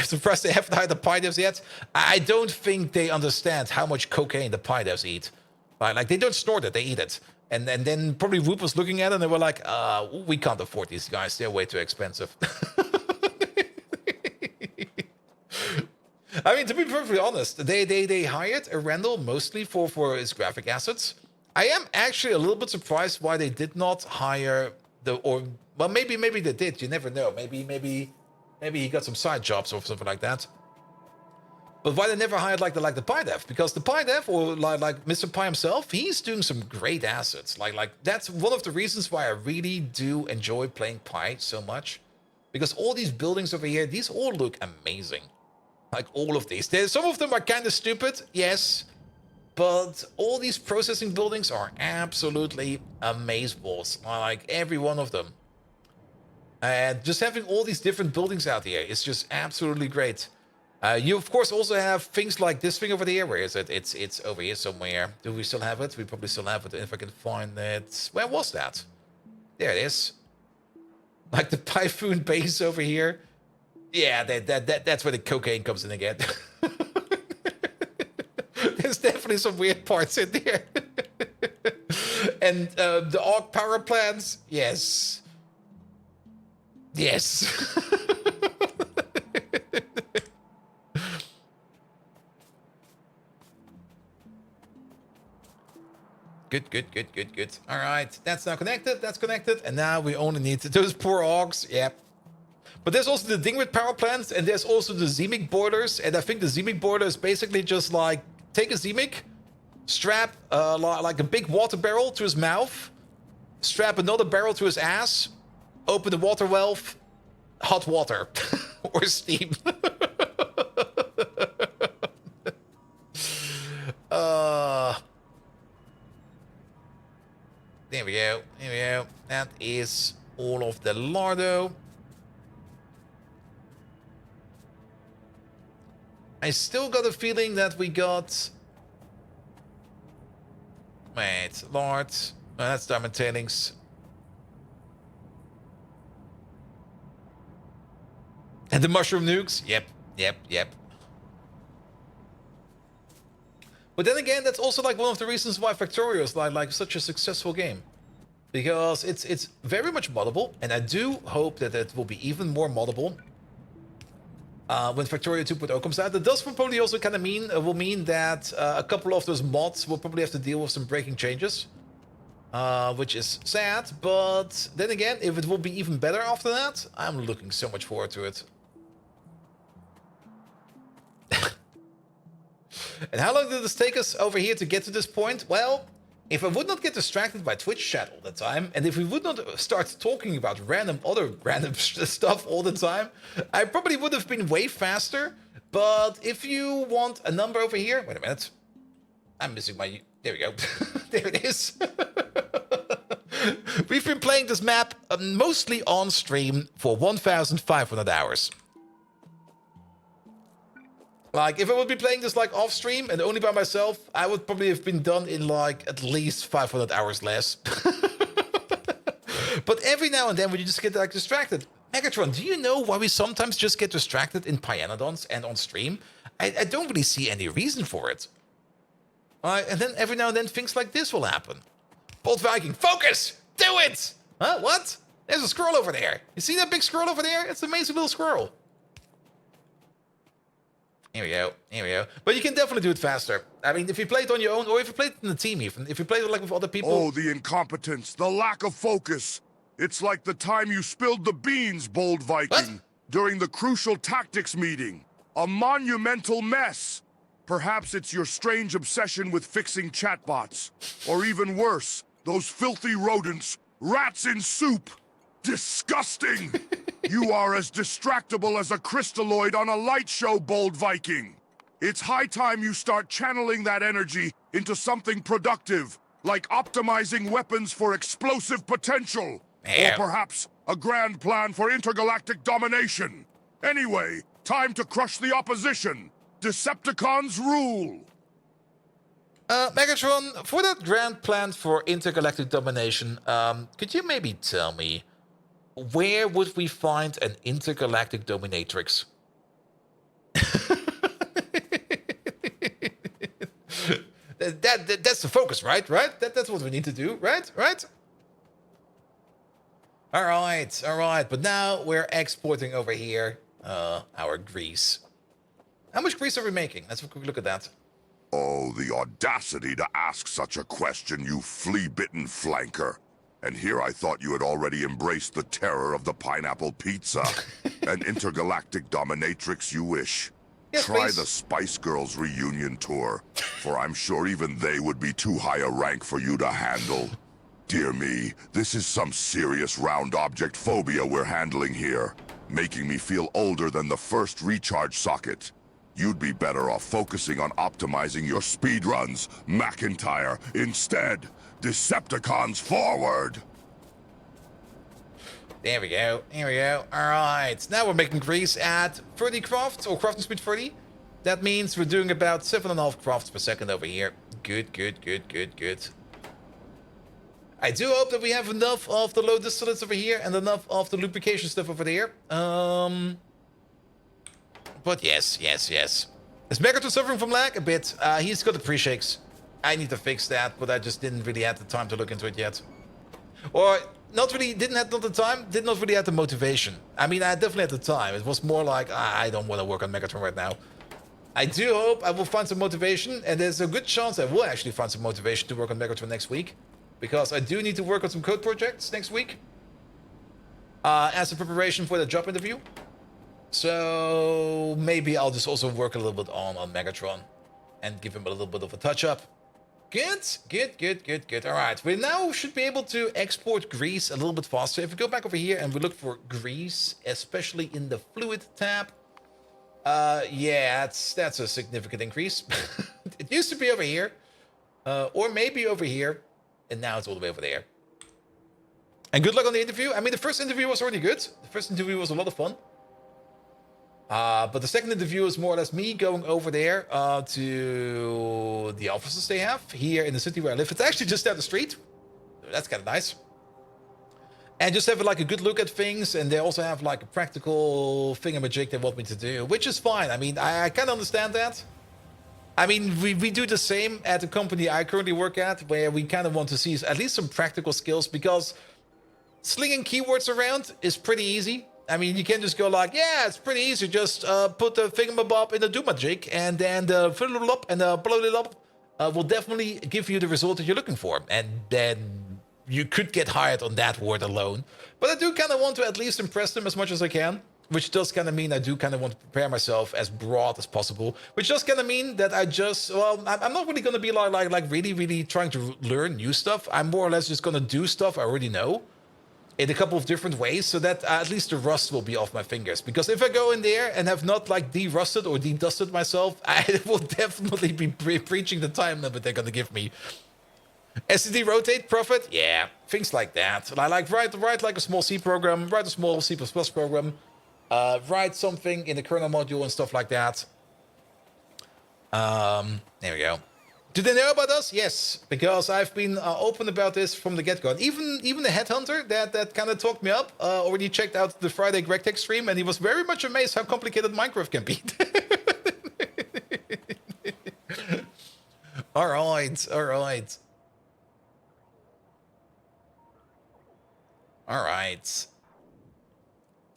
surprised they haven't hired the Pi devs yet. I don't think they understand how much cocaine the Pi devs eat. Like they don't snort it, they eat it. And then probably Whoop was looking at it and they were like, we can't afford these guys. They're way too expensive. I mean, to be perfectly honest, they hired a Randall mostly for his graphic assets. I am actually a little bit surprised why they did not hire well, maybe they did. You never know. Maybe he got some side jobs or something like that. But why they never hired like the Pi dev? Because the Pi dev, or like Mr. Pi himself, he's doing some great assets. Like that's one of the reasons why I really do enjoy playing Pi so much. Because all these buildings over here, these all look amazing. Like all of these. Some of them are kind of stupid, yes. But all these processing buildings are absolutely amazeballs. I like every one of them. And just having all these different buildings out here is just absolutely great. You, of course, also have things like this thing over there. Where is it? It's over here somewhere. Do we still have it? We probably still have it. If I can find it. Where was that? There it is. Like the Typhoon base over here. Yeah, that's where the cocaine comes in again. There's definitely some weird parts in there. And the arc power plants, yes. Yes. Good. All right, that's now connected. That's connected. And now we only need those poor orcs. Yep. But there's also the Dingwit power plants, and there's also the Zemic boilers. And I think the Zemic boiler is basically just like, take a Zemic, strap like a big water barrel to his mouth, strap another barrel to his ass, open the water valve, hot water or steam. There we go. That is all of the lardo. I still got a feeling that we got... Wait, Lord. Oh, that's diamond tailings. And the mushroom nukes? Yep. But then again, that's also like one of the reasons why Factorio is like such a successful game. Because it's very much moddable, and I do hope that it will be even more moddable when Factorio 2.0 comes out. That does probably also kind of will mean that a couple of those mods will probably have to deal with some breaking changes, which is sad. But then again, if it will be even better after that, I'm looking so much forward to it. And how long did this take us over here to get to this point? Well, if I would not get distracted by Twitch chat all the time, and if we would not start talking about other random stuff all the time, I probably would have been way faster. But if you want a number over here... Wait a minute. I'm missing my... There we go. There it is. We've been playing this map mostly on stream for 1,500 hours. Like, if I would be playing this, like, off-stream and only by myself, I would probably have been done in, like, at least 500 hours less. But every now and then when you just get like distracted. Megatron, do you know why we sometimes just get distracted in Pyanodons and on stream? I don't really see any reason for it. And then every now and then things like this will happen. Bolt Viking, focus! Do it! Huh? What? There's a squirrel over there. You see that big squirrel over there? It's an amazing little squirrel. Here we go. Here we go. But you can definitely do it faster. I mean, if you play it on your own, or if you play it in the team even, if you play it like with other people... Oh, the incompetence, the lack of focus. It's like the time you spilled the beans, Bold Viking, What? during the crucial tactics meeting. A monumental mess. Perhaps it's your strange obsession with fixing chatbots. Or even worse, those filthy rodents, rats in soup. Disgusting! You are as distractible as a crystalloid on a light show, Bold Viking. It's high time you start channeling that energy into something productive, like optimizing weapons for explosive potential. Or perhaps a grand plan for intergalactic domination. Anyway, time to crush the opposition. Decepticons rule! Megatron, for that grand plan for intergalactic domination, could you maybe tell me, where would we find an intergalactic dominatrix? That's the focus, right? That's what we need to do, right? All right. But now we're exporting over here our grease. How much grease are we making? Let's have a quick look at that. Oh, the audacity to ask such a question, you flea-bitten flanker. And here I thought you had already embraced the terror of the pineapple pizza. An intergalactic dominatrix you wish. Yes, Try please. the Spice Girls reunion tour, for I'm sure even they would be too high a rank for you to handle. Dear me, this is some serious round object phobia we're handling here, making me feel older than the first recharge socket. You'd be better off focusing on optimizing your speedruns, McIntyre. Instead, Decepticons forward! There we go. All right. Now we're making grease at 30 crafts, or crafting speed 30. That means we're doing about 7.5 crafts per second over here. Good. I do hope that we have enough of the low distillates over here and enough of the lubrication stuff over there. But yes. Is Megatron suffering from lag? A bit. He's got the pre-shakes. I need to fix that, but I just didn't really have the time to look into it yet. Or, didn't have the time, did not really have the motivation. I mean, I definitely had the time. It was more like, I don't want to work on Megatron right now. I do hope I will find some motivation, and there's a good chance I will actually find some motivation to work on Megatron next week. Because I do need to work on some code projects next week. As a preparation for the job interview. So maybe I'll just also work a little bit on Megatron. And give him a little bit of a touch-up. Good. All right, we now should be able to export grease a little bit faster. If we go back over here and we look for grease, especially in the fluid tab, yeah, that's a significant increase. It used to be over here, or maybe over here, and now it's all the way over there. And good luck on the interview. I mean, the first interview was already good. The first interview was a lot of fun. But the second interview is more or less me going over there to the offices they have here in the city where I live. It's actually just down the street. That's kind of nice. And just have like a good look at things. And they also have like a practical thingamajig they want me to do, which is fine. I mean, I kind of understand that. I mean, we do the same at the company I currently work at, where we kind of want to see at least some practical skills, because slinging keywords around is pretty easy. I mean, you can just go like, yeah, it's pretty easy. Just put the thingamabob in the doomajig, and then the fill up and the blow it up will definitely give you the result that you're looking for. And then you could get hired on that word alone. But I do kind of want to at least impress them as much as I can, which does kind of mean I do kind of want to prepare myself as broad as possible, which does kind of mean that I'm not really going to be like really trying to learn new stuff. I'm more or less just going to do stuff I already know in a couple of different ways, so that at least the rust will be off my fingers. Because if I go in there and have not like de-rusted or de-dusted myself, I will definitely be breaching the time limit they're going to give me. SSD rotate, profit, yeah, things like that. I like write like a small C program, write a small C++ program, write something in the kernel module and stuff like that. There we go. Do they know about us? Yes, because I've been open about this from the get-go. And even the headhunter that kind of talked me up already checked out the Friday GregTech stream, and he was very much amazed how complicated Minecraft can be. All right, all right. All right.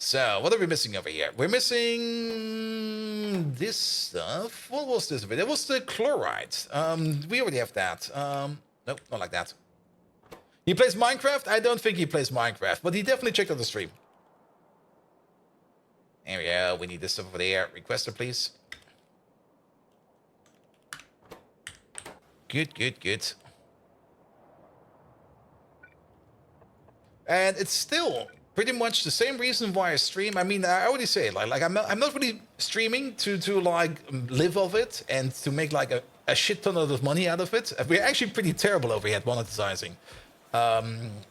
So, what are we missing over here? We're missing this stuff. What was this? That was the chloride. We already have that. Nope, not like that. He plays Minecraft? I don't think he plays Minecraft, but he definitely checked out the stream. There we go. We need this stuff over there. Requester, please. Good, good, good. And it's still pretty much the same reason why I stream. I mean, I already say it, like I'm not really streaming to like live off it and to make like a shit ton of money out of it. We're actually pretty terrible over here at monetizing,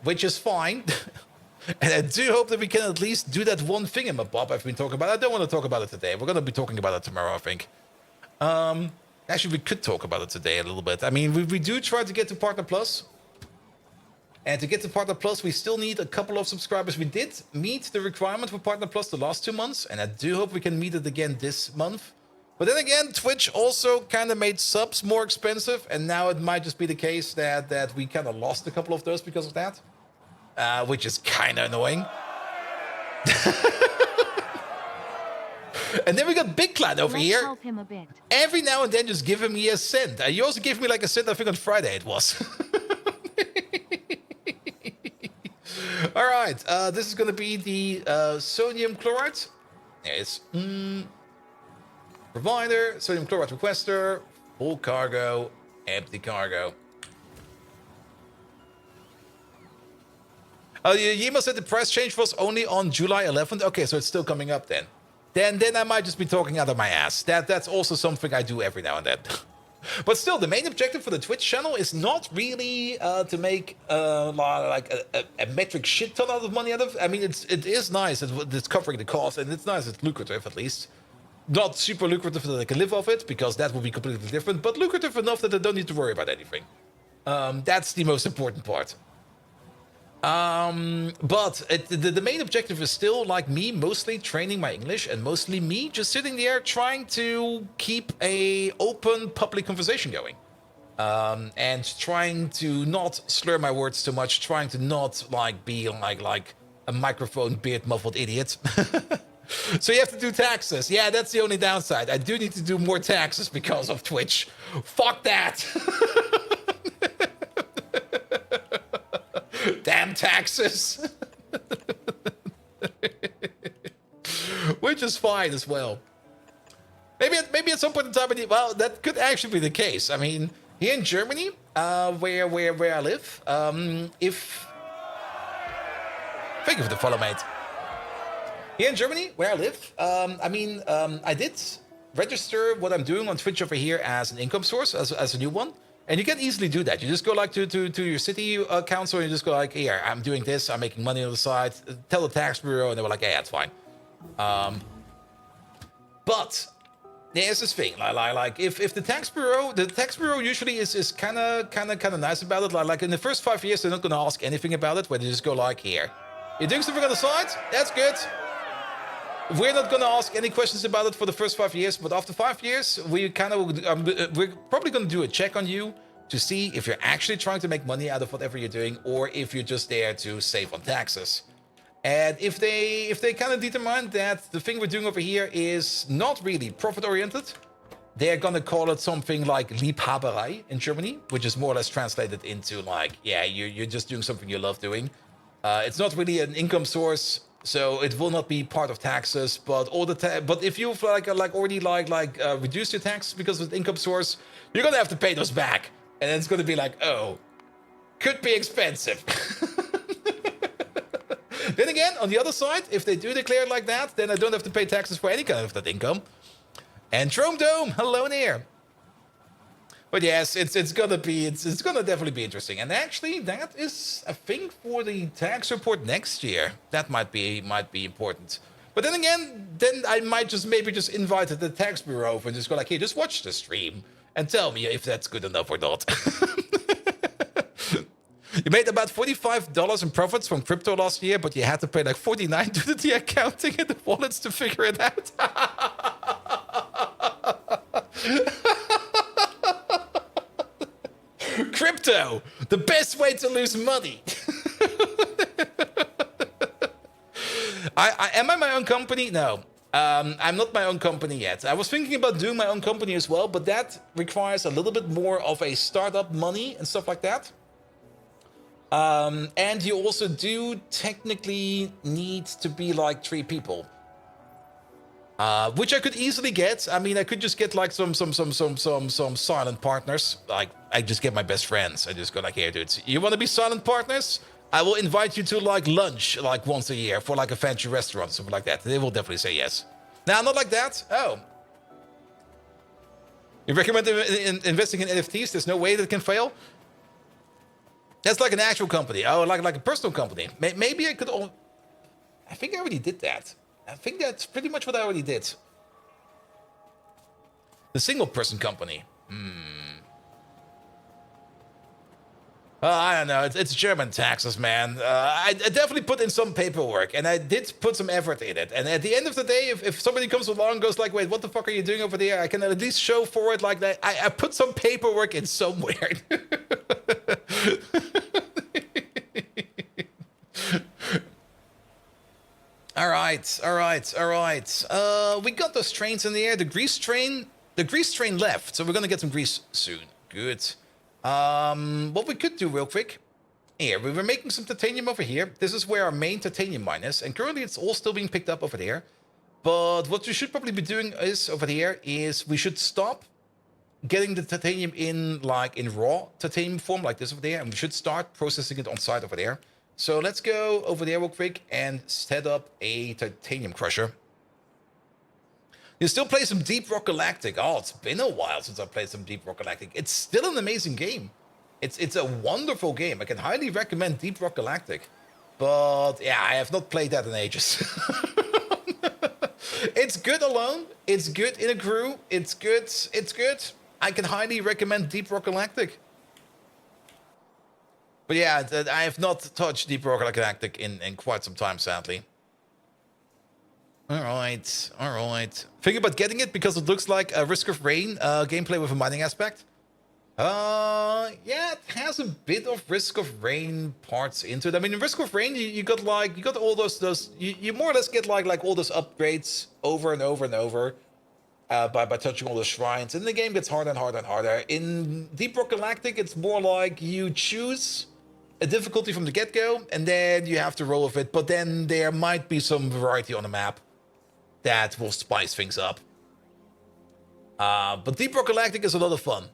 which is fine. And I do hope that we can at least do that one thing in my Bob I've been talking about. I don't want to talk about it today. We're going to be talking about it tomorrow, I think. Actually, we could talk about it today a little bit. I mean, we do try to get to Partner Plus. And to get to Partner Plus, we still need a couple of subscribers. We did meet the requirement for Partner Plus the last 2 months, and I do hope we can meet it again this month. But then again, Twitch also kind of made subs more expensive, and now it might just be the case that we kind of lost a couple of those because of that, which is kind of annoying. And then we got Big Clan over here. Help him a bit. Every now and then, just give me a cent. You also gave me like a cent, I think on Friday it was. All right, this is going to be the sodium chloride. There it is. Provider, sodium chloride requester, full cargo, empty cargo. Yima said the price change was only on July 11th. Okay, so it's still coming up then. Then I might just be talking out of my ass. That's also something I do every now and then. But still, the main objective for the Twitch channel is not really to make like a metric shit ton of money out of. I mean, it is nice. It's covering the cost, and it's nice. It's lucrative at least. Not super lucrative that I can live off it, because that will be completely different. But lucrative enough that I don't need to worry about anything. That's the most important part. But the main objective is still like me mostly training my English, and mostly me just sitting there trying to keep a open public conversation going, and trying to not slur my words too much, trying to not like be like a microphone beard muffled idiot. So you have to do taxes. Yeah, that's the only downside. I do need to do more taxes because of Twitch. Fuck that. Damn taxes. Which is fine as well. Maybe at some point in time, well, that could actually be the case. I mean, here in Germany, where I live, if... Thank you for the follow, mate. Here in Germany, where I live, I did register what I'm doing on Twitch over here as an income source, as a new one. And you can easily do that. You just go like to your city council, and you just go like, here, I'm doing this, I'm making money on the side. Tell the tax bureau, and they were like, yeah, that's fine. But there's this thing, like if the tax bureau usually is kind of nice about it. Like in the first 5 years, they're not going to ask anything about it. Where they just go like, here, you're doing something on the side, that's good. We're not going to ask any questions about it for the first 5 years, but after 5 years, we're probably going to do a check on you to see if you're actually trying to make money out of whatever you're doing, or if you're just there to save on taxes. And if they kind of determine that the thing we're doing over here is not really profit-oriented, they're going to call it something like Liebhaberei in Germany, which is more or less translated into like, yeah, you're just doing something you love doing. It's not really an income source, so it will not be part of taxes, but but if you've already reduced your taxes because of the income source, you're gonna have to pay those back, and it's gonna be like, oh, could be expensive. Then again, on the other side, if they do declare it like that, then I don't have to pay taxes for any kind of that income. And Trome Dome, hello there. But yes, it's gonna definitely be interesting. And actually, that is a thing for the tax report next year. That might be important. But then again, I might maybe just invite the tax bureau over and just go like, hey, just watch the stream. and tell me if that's good enough or not. You made about $45 in profits from crypto last year, but you had to pay like $49 to the accounting and the wallets to figure it out. Crypto, the best way to lose money. Am I my own company? No. I'm not my own company yet. I was thinking about doing my own company as well, but that requires a little bit more of a startup money and stuff like that. And you also do technically need to be like 3 people. Which I could easily get. I mean, I could just get like some silent partners. Like, I just get my best friends. I just go like, here, dudes, you want to be silent partners? I will invite you to like lunch like once a year for like a fancy restaurant, something like that. They will definitely say yes. Now, not like that. Oh. You recommend investing in NFTs? There's no way that can fail? That's like an actual company. Oh, like a personal company. Maybe I could... I think I already did that. I think that's pretty much what I already did. The single person company. I don't know. It's German taxes, man. I definitely put in some paperwork, and I did put some effort in it. And at the end of the day, if somebody comes along and goes like, wait, what the fuck are you doing over there? I can at least show for it like that. I put some paperwork in somewhere. All right. We got those trains in the air. The grease train left, so we're gonna get some grease soon. Good. What we could do real quick. Here, we were making some titanium over here. This is where our main titanium mine is, and currently it's all still being picked up over there. But what we should probably be doing is over here is we should stop getting the titanium in like in raw titanium form like this over there, and we should start processing it on site over there. So let's go over there real quick and set up a titanium crusher. You still play some Deep Rock Galactic. Oh, it's been a while since I played some Deep Rock Galactic. It's still an amazing game. It's a wonderful game. I can highly recommend Deep Rock Galactic. But yeah, I have not played that in ages. It's good alone. It's good in a crew. It's good. I can highly recommend Deep Rock Galactic. But yeah, I have not touched Deep Rock Galactic in quite some time, sadly. All right. Think about getting it because it looks like a Risk of Rain gameplay with a mining aspect. Yeah, it has a bit of Risk of Rain parts into it. I mean, in Risk of Rain, you got all those you more or less get like all those upgrades over and over and over by touching all the shrines. And the game gets harder and harder and harder. In Deep Rock Galactic, it's more like you choose a difficulty from the get-go, and then you have to roll with it. But then there might be some variety on the map that will spice things up. But Deep Rock Galactic is a lot of fun.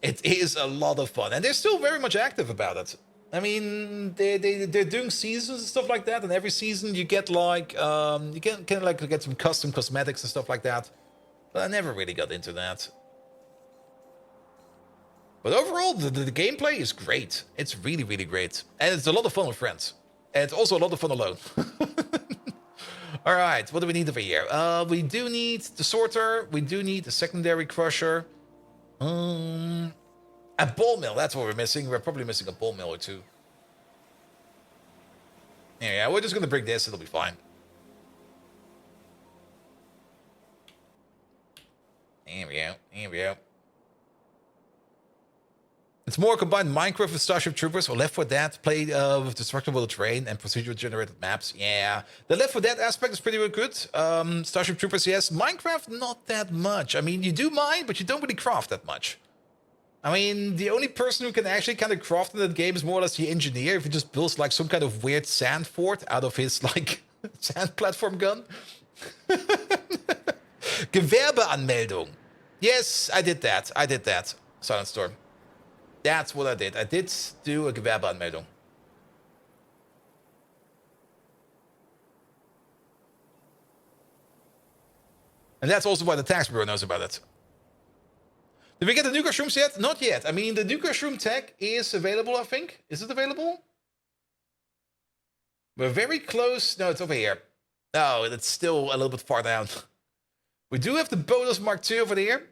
It is a lot of fun, and they're still very much active about it. I mean, they're doing seasons and stuff like that, and every season you get like you can like get some custom cosmetics and stuff like that. But I never really got into that. But overall, the gameplay is great. It's really, really great. And it's a lot of fun with friends. And it's also a lot of fun alone. All right, what do we need over here? We do need the sorter. We do need the secondary crusher. A ball mill, that's what we're missing. We're probably missing a ball mill or two. Yeah, we're just going to bring this. It'll be fine. Here we go. It's more combined Minecraft with Starship Troopers, or Left 4 Dead, play with destructible terrain and procedural generated maps. Yeah, the Left 4 Dead aspect is pretty good. Starship Troopers, yes. Minecraft, not that much. I mean, you do mine, but you don't really craft that much. I mean, the only person who can actually kind of craft in that game is more or less the engineer, if he just builds like some kind of weird sand fort out of his like sand platform gun. Gewerbeanmeldung. Yes, I did that. Silent Storm. That's what I did. I did do a Gewerbeanmeldung. And that's also why the tax bureau knows about it. Did we get the nuclear shrooms yet? Not yet. I mean, the nuclear shroom tech is available, I think. Is it available? We're very close. No, it's over here. No, it's still a little bit far down. We do have the bonus Mark II over there.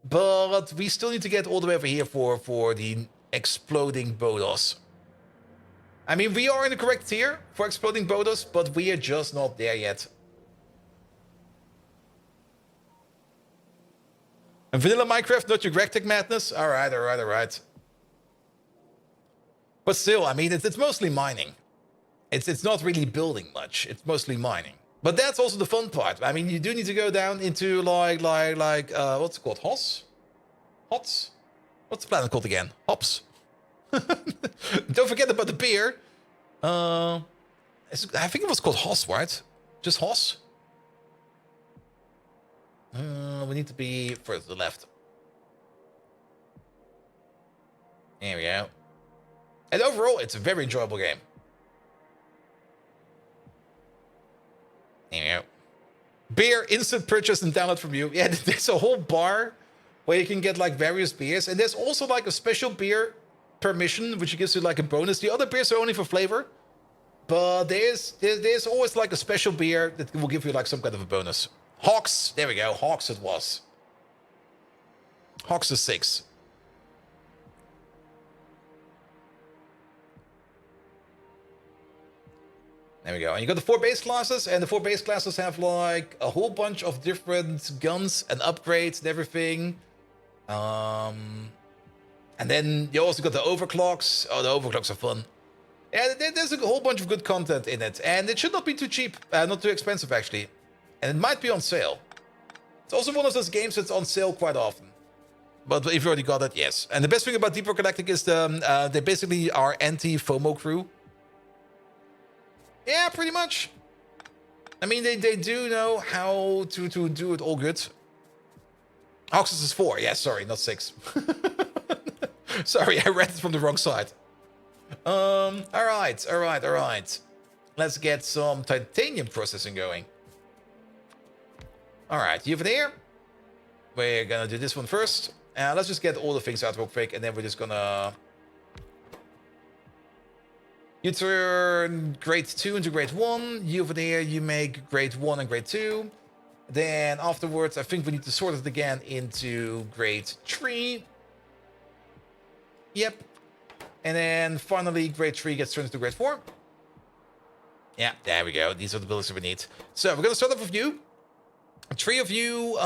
But we still need to get all the way over here for the exploding Bodos. I mean, we are in the correct tier for exploding Bodos, but we are just not there yet. And vanilla Minecraft, not your Gregtech madness? Alright, alright, alright. But still, I mean, it's mostly mining. It's not really building much. It's mostly mining. But that's also the fun part. I mean, you do need to go down into like what's it called? Hots? Hots? What's the planet called again? Hops. Don't forget about the beer. I think it was called Hoss, right? Just Hoss? We need to be further to the left. There we go. And overall, it's a very enjoyable game. There we go. Beer, instant purchase and download from you. Yeah, there's a whole bar where you can get like various beers. And there's also like a special beer permission, which gives you like a bonus. The other beers are only for flavor. But there's always like a special beer that will give you like some kind of a bonus. Hawks, there we go. Hawks it was. Hawks is 6. There we go. And you got the 4 base classes, and the 4 base classes have like a whole bunch of different guns and upgrades and everything. And then you also got the overclocks. Oh, the overclocks are fun. Yeah, there's a whole bunch of good content in it, and it should not be too cheap, not too expensive actually. And it might be on sale. It's also one of those games that's on sale quite often. But if you already got it, yes. And the best thing about Deep Rock Galactic is they basically are anti-FOMO crew. Yeah, pretty much. I mean, they do know how to do it all good. Oxus is 4. Yeah, sorry, not 6. Sorry, I read it from the wrong side. Alright. Let's get some titanium processing going. Alright, you over there? We're gonna do this one first. Let's just get all the things out real quick, and then we're just gonna... You turn grade 2 into grade 1. You over there, you make grade 1 and grade 2. Then afterwards, I think we need to sort it again into grade 3. Yep. And then finally, grade 3 gets turned into grade 4. Yeah, there we go. These are the buildings that we need. So we're gonna start off with you. 3 of you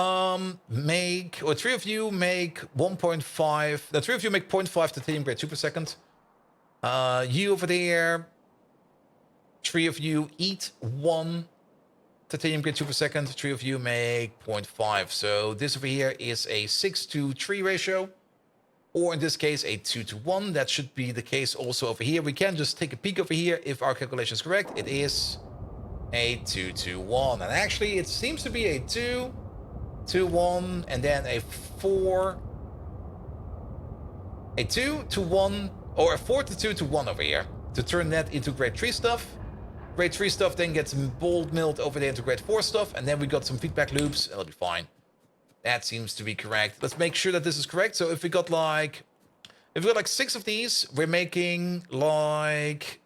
make 1.5. The 3 of you make 0.5 titanium grade 2 per second. You over there, 3 of you eat 1 titanium grade 2 per second. 3 of you make 0.5. So this over here is a 6-to-3 ratio. Or in this case, a 2-to-1. That should be the case also over here. We can just take a peek over here if our calculation is correct. It is a 2-to-1. And actually, it seems to be a 2-to-1 and then a 4. A 2-to-1 or a 4-to-2-to-1 over here to turn that into grade 3 stuff. Grade 3 stuff then gets bold milled over there into grade 4 stuff. And then we got some feedback loops. That'll be fine. That seems to be correct. Let's make sure that this is correct. So if we got like 6 of these, we're making like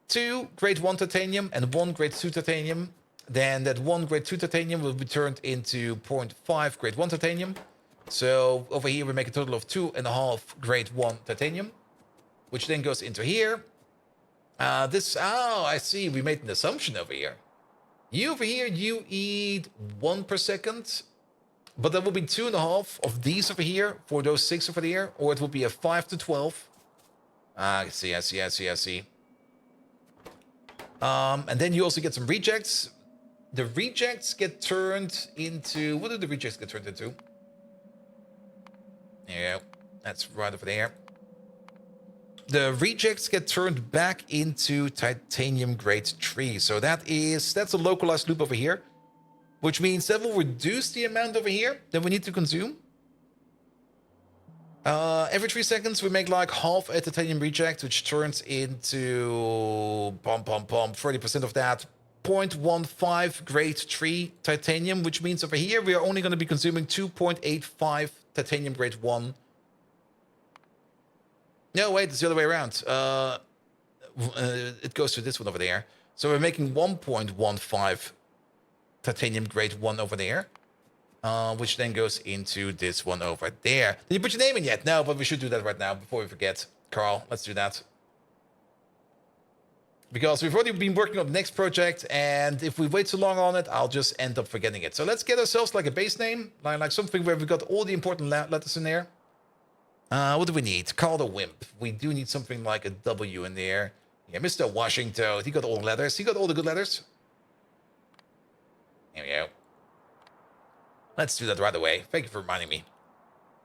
2 grade 1 titanium and 1 grade 2 titanium. Then that 1 grade 2 titanium will be turned into 0.5 grade 1 titanium. So over here we make a total of 2.5 grade 1 titanium, which then goes into here. I see. We made an assumption over here. You over here, you eat 1 per second. But that will be 2.5 of these over here for those 6 over there. Or it will be a 5-to-12. I see. And then you also get some rejects. The rejects get turned into... What do the rejects get turned into? There you go. That's right over there. The rejects get turned back into titanium grade 3. So that's a localized loop over here. Which means that will reduce the amount over here that we need to consume. Every 3 seconds we make like half a titanium reject, which turns into 30% of that 0.15 grade 3 titanium, which means over here we are only going to be consuming 2.85 titanium grade 1. No, wait, it's the other way around. It goes to this one over there. So we're making 1.15 titanium grade 1 over there. which then goes into this one over there. Did you put your name in yet? No, but we should do that right now before we forget. Carl, let's do that. Because we've already been working on the next project, and if we wait too long on it, I'll just end up forgetting it. So let's get ourselves like a base name, like something where we've got all the important letters in there. What do we need? Carl the Wimp. We do need something like a W in there. Yeah, Mr. Washington. He got all the letters. He got all the good letters. There we go. Let's do that right away. Thank you for reminding me.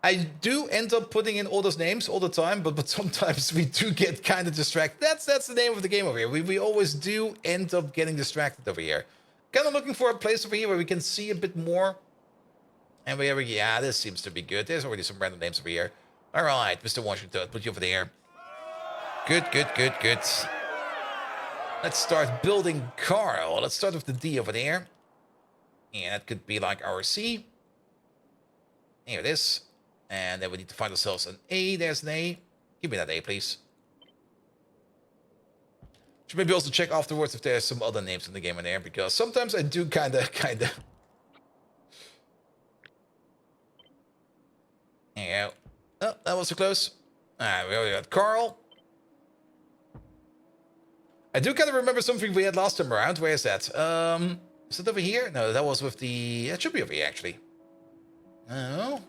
I do end up putting in all those names all the time, but sometimes we do get kind of distracted. That's the name of the game over here. We always do end up getting distracted over here. Kind of looking for a place over here where we can see a bit more. And yeah, this seems to be good. There's already some random names over here. All right, Mr. Washington, put you over there. Good. Let's start building Carl. Let's start with the D over there. And that could be like our C. Here it is. And then we need to find ourselves an A. There's an A. Give me that A, please. Should maybe also check afterwards if there's some other names in the game in there, because sometimes I do kind of. There you go. Oh, that was too close. Alright, we already got Carl. I do kind of remember something we had last time around. Where is that? Is it over here? No, that was with the... It should be over here, actually. Oh.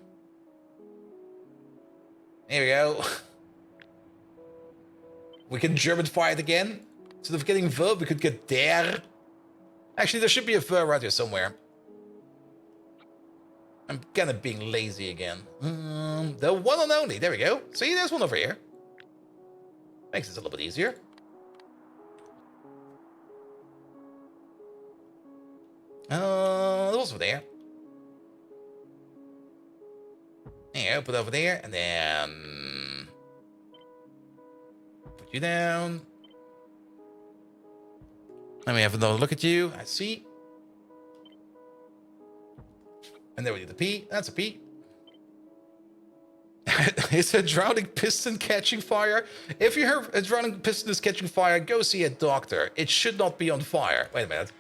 Here we go. We can Germanify it again. Instead of getting verb, we could get der. Actually, there should be a verb right here somewhere. I'm kind of being lazy again. The one and only. There we go. See, there's one over here. Makes this a little bit easier. Also there. Yeah, put over there, and then put you down. Let me have another look at you. I see. And then we need the P. That's a P. Is a drowning piston catching fire? If you hear a drowning piston is catching fire, go see a doctor. It should not be on fire. Wait a minute.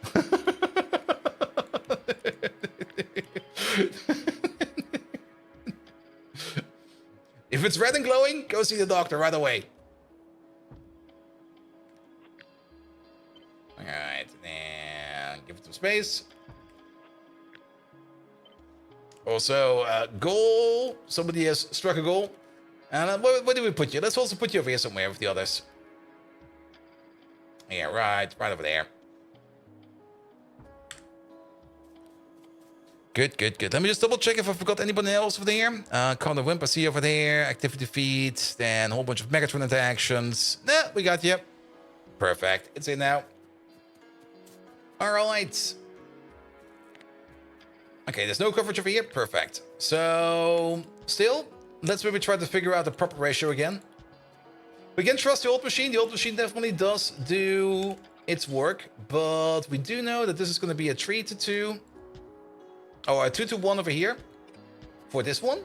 If it's red and glowing, go see the doctor right away. Alright, and give it some space. Also, goal. Somebody has struck a goal. And where do we put you? Let's also put you over here somewhere with the others. Yeah, right over there. Good. Let me just double check if I forgot anybody else over there. Connor Wimp, I see over there. Activity feed. Then a whole bunch of Megatron interactions. Nah, we got you. Perfect. It's in now. Alright. Okay, there's no coverage over here. Perfect. So, still, let's maybe try to figure out the proper ratio again. We can trust the old machine. The old machine definitely does do its work. But we do know that this is going to be a 3-to-2. Oh, a 2-to-1 over here for this one.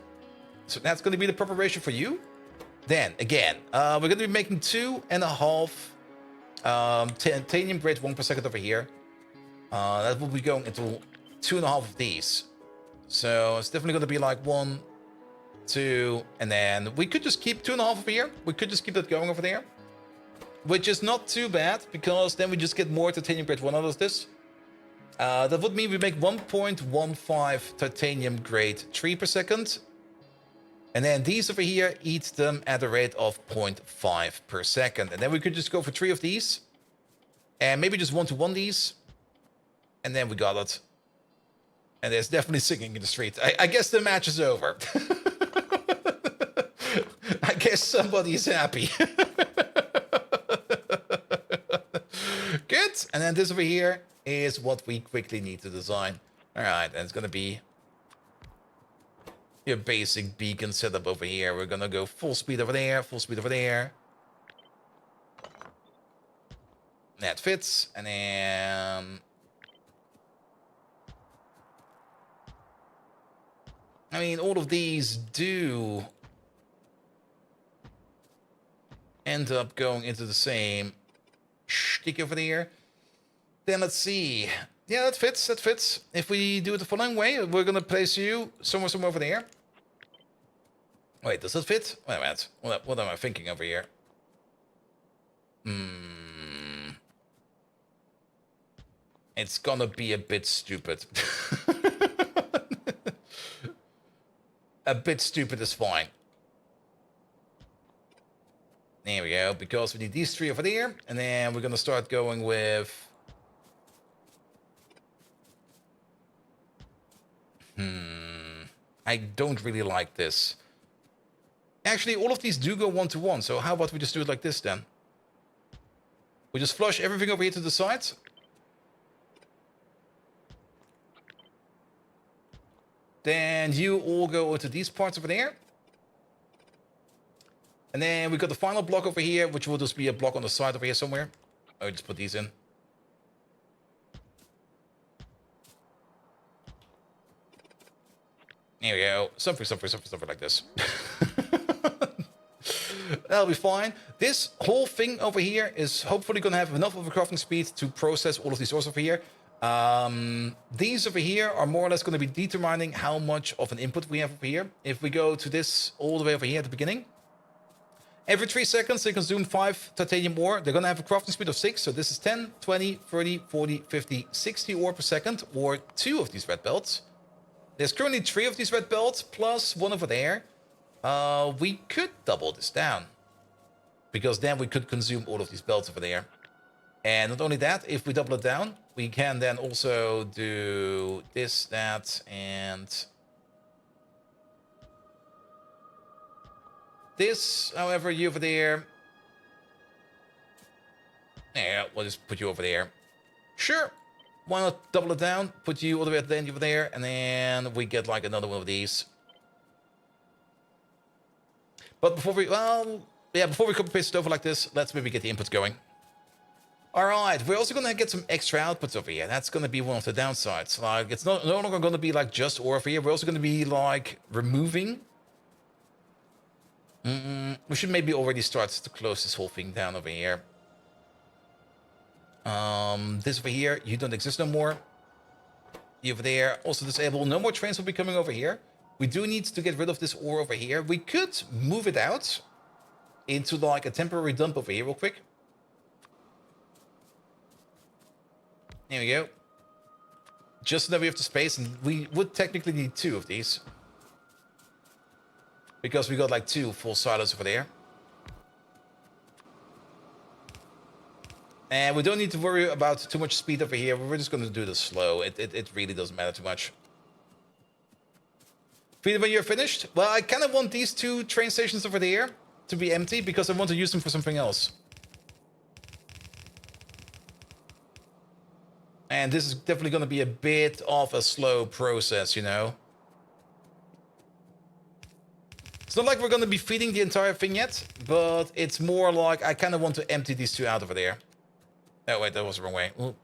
So that's going to be the proper ratio for you. Then, again, we're going to be making 2.5 titanium grade 1 per second over here. That will be going into 2.5 of these. So it's definitely going to be like 1, 2, and then we could just keep 2.5 over here. We could just keep that going over there. Which is not too bad, because then we just get more titanium grade 1 out of this. That would mean we make 1.15 titanium grade 3 per second. And then these over here eat them at a rate of 0.5 per second. And then we could just go for 3 of these. And maybe just 1-to-1 these. And then we got it. And there's definitely singing in the street. I guess the match is over. I guess somebody is happy. Good. And then this over here is what we quickly need to design. All right, and it's going to be your basic beacon setup over here. We're going to go full speed over there, full speed over there. That fits. And then... I mean, all of these do end up going into the same shtick over there. Then let's see. Yeah, that fits. That fits. If we do it the following way, we're gonna place you somewhere over there. Wait, does that fit? Wait a minute. What am I thinking over here? It's gonna be a bit stupid. A bit stupid is fine. There we go, because we need these three over there, and then we're gonna start going with... I don't really like this. Actually, all of these do go one-to-one, so how about we just do it like this then? We just flush everything over here to the sides. Then you all go into these parts over there. And then we got the final block over here, which will just be a block on the side over here somewhere. I'll just put these in. There we go. Something like this. That'll be fine. This whole thing over here is hopefully going to have enough of a crafting speed to process all of these ores over here. These over here are more or less going to be determining how much of an input we have over here. If we go to this all the way over here at the beginning, every 3 seconds they consume 5 titanium ore. They're going to have a crafting speed of 6, so this is 10, 20, 30, 40, 50, 60 ore per second, or 2 of these red belts. There's currently 3 of these red belts, plus 1 over there. We could double this down, because then we could consume all of these belts over there. And not only that, if we double it down, we can then also do this, that, and this. However, you over there. Yeah, we'll just put you over there. Sure. Why not double it down? Put you all the way at the end over there, and then we get like another one of these. But before we, before we copy paste it over like this, let's maybe get the inputs going. Alright, we're also going to get some extra outputs over here. That's going to be one of the downsides. Like, it's no longer going to be like just ore over here. We're also going to be like removing. We should maybe already start to close this whole thing down over here. This over here, you don't exist no more. You over there, also disable. No more trains will be coming over here. We do need to get rid of this ore over here. We could move it out into like a temporary dump over here real quick. There we go. Just so that we have the space, and we would technically need 2 of these. Because we got like 2 full silos over there. And we don't need to worry about too much speed over here. We're just going to do this slow. It really doesn't matter too much. When you're finished? Well, I kind of want these 2 train stations over there to be empty because I want to use them for something else. And this is definitely going to be a bit of a slow process, you know. It's not like we're going to be feeding the entire thing yet, but it's more like I kind of want to empty these 2 out over there. Oh, wait, that was the wrong way. Ooh.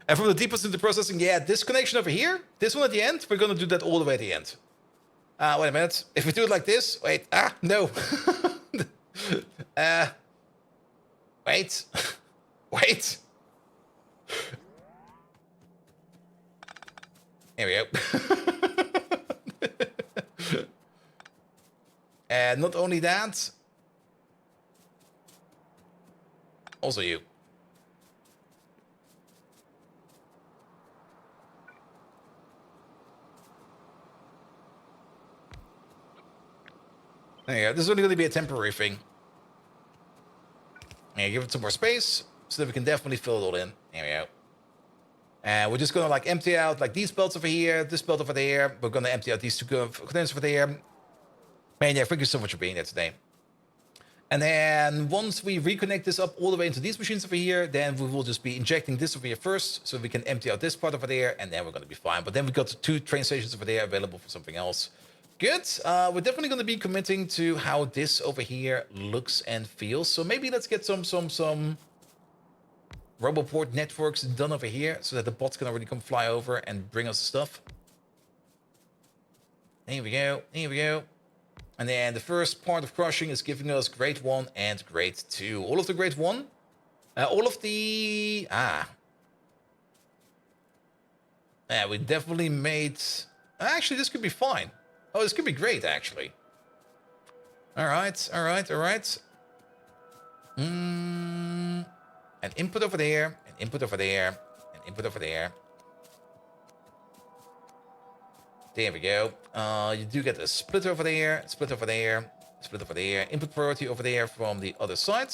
And from the deepest into processing, yeah, this connection over here, this one at the end, we're going to do that all the way at the end. Wait a minute. If we do it like this, wait, no. Wait. Wait. Here we go. And not only that, also you. There you go. This is only going to be a temporary thing. Yeah, give it some more space so that we can definitely fill it all in. There we go. And we're just going to like empty out like these belts over here, this belt over there. We're going to empty out these 2 containers over there. Man, yeah, thank you so much for being there today. And then once we reconnect this up all the way into these machines over here, then we will just be injecting this over here first so we can empty out this part over there, and then we're going to be fine. But then we got 2 train stations over there available for something else. Good. We're definitely going to be committing to how this over here looks and feels. So maybe let's get some Roboport networks done over here so that the bots can already come fly over and bring us stuff. Here we go. Here we go. And then the first part of crushing is giving us grade 1 and grade 2. All of the grade 1 All of the... Yeah, we definitely made... Actually, this could be fine. Oh, this could be great, actually. All right, all right, all right. An input over there, an input over there, an input over there. There we go. You do get a split over there, split over there, split over there. Input priority over there from the other side.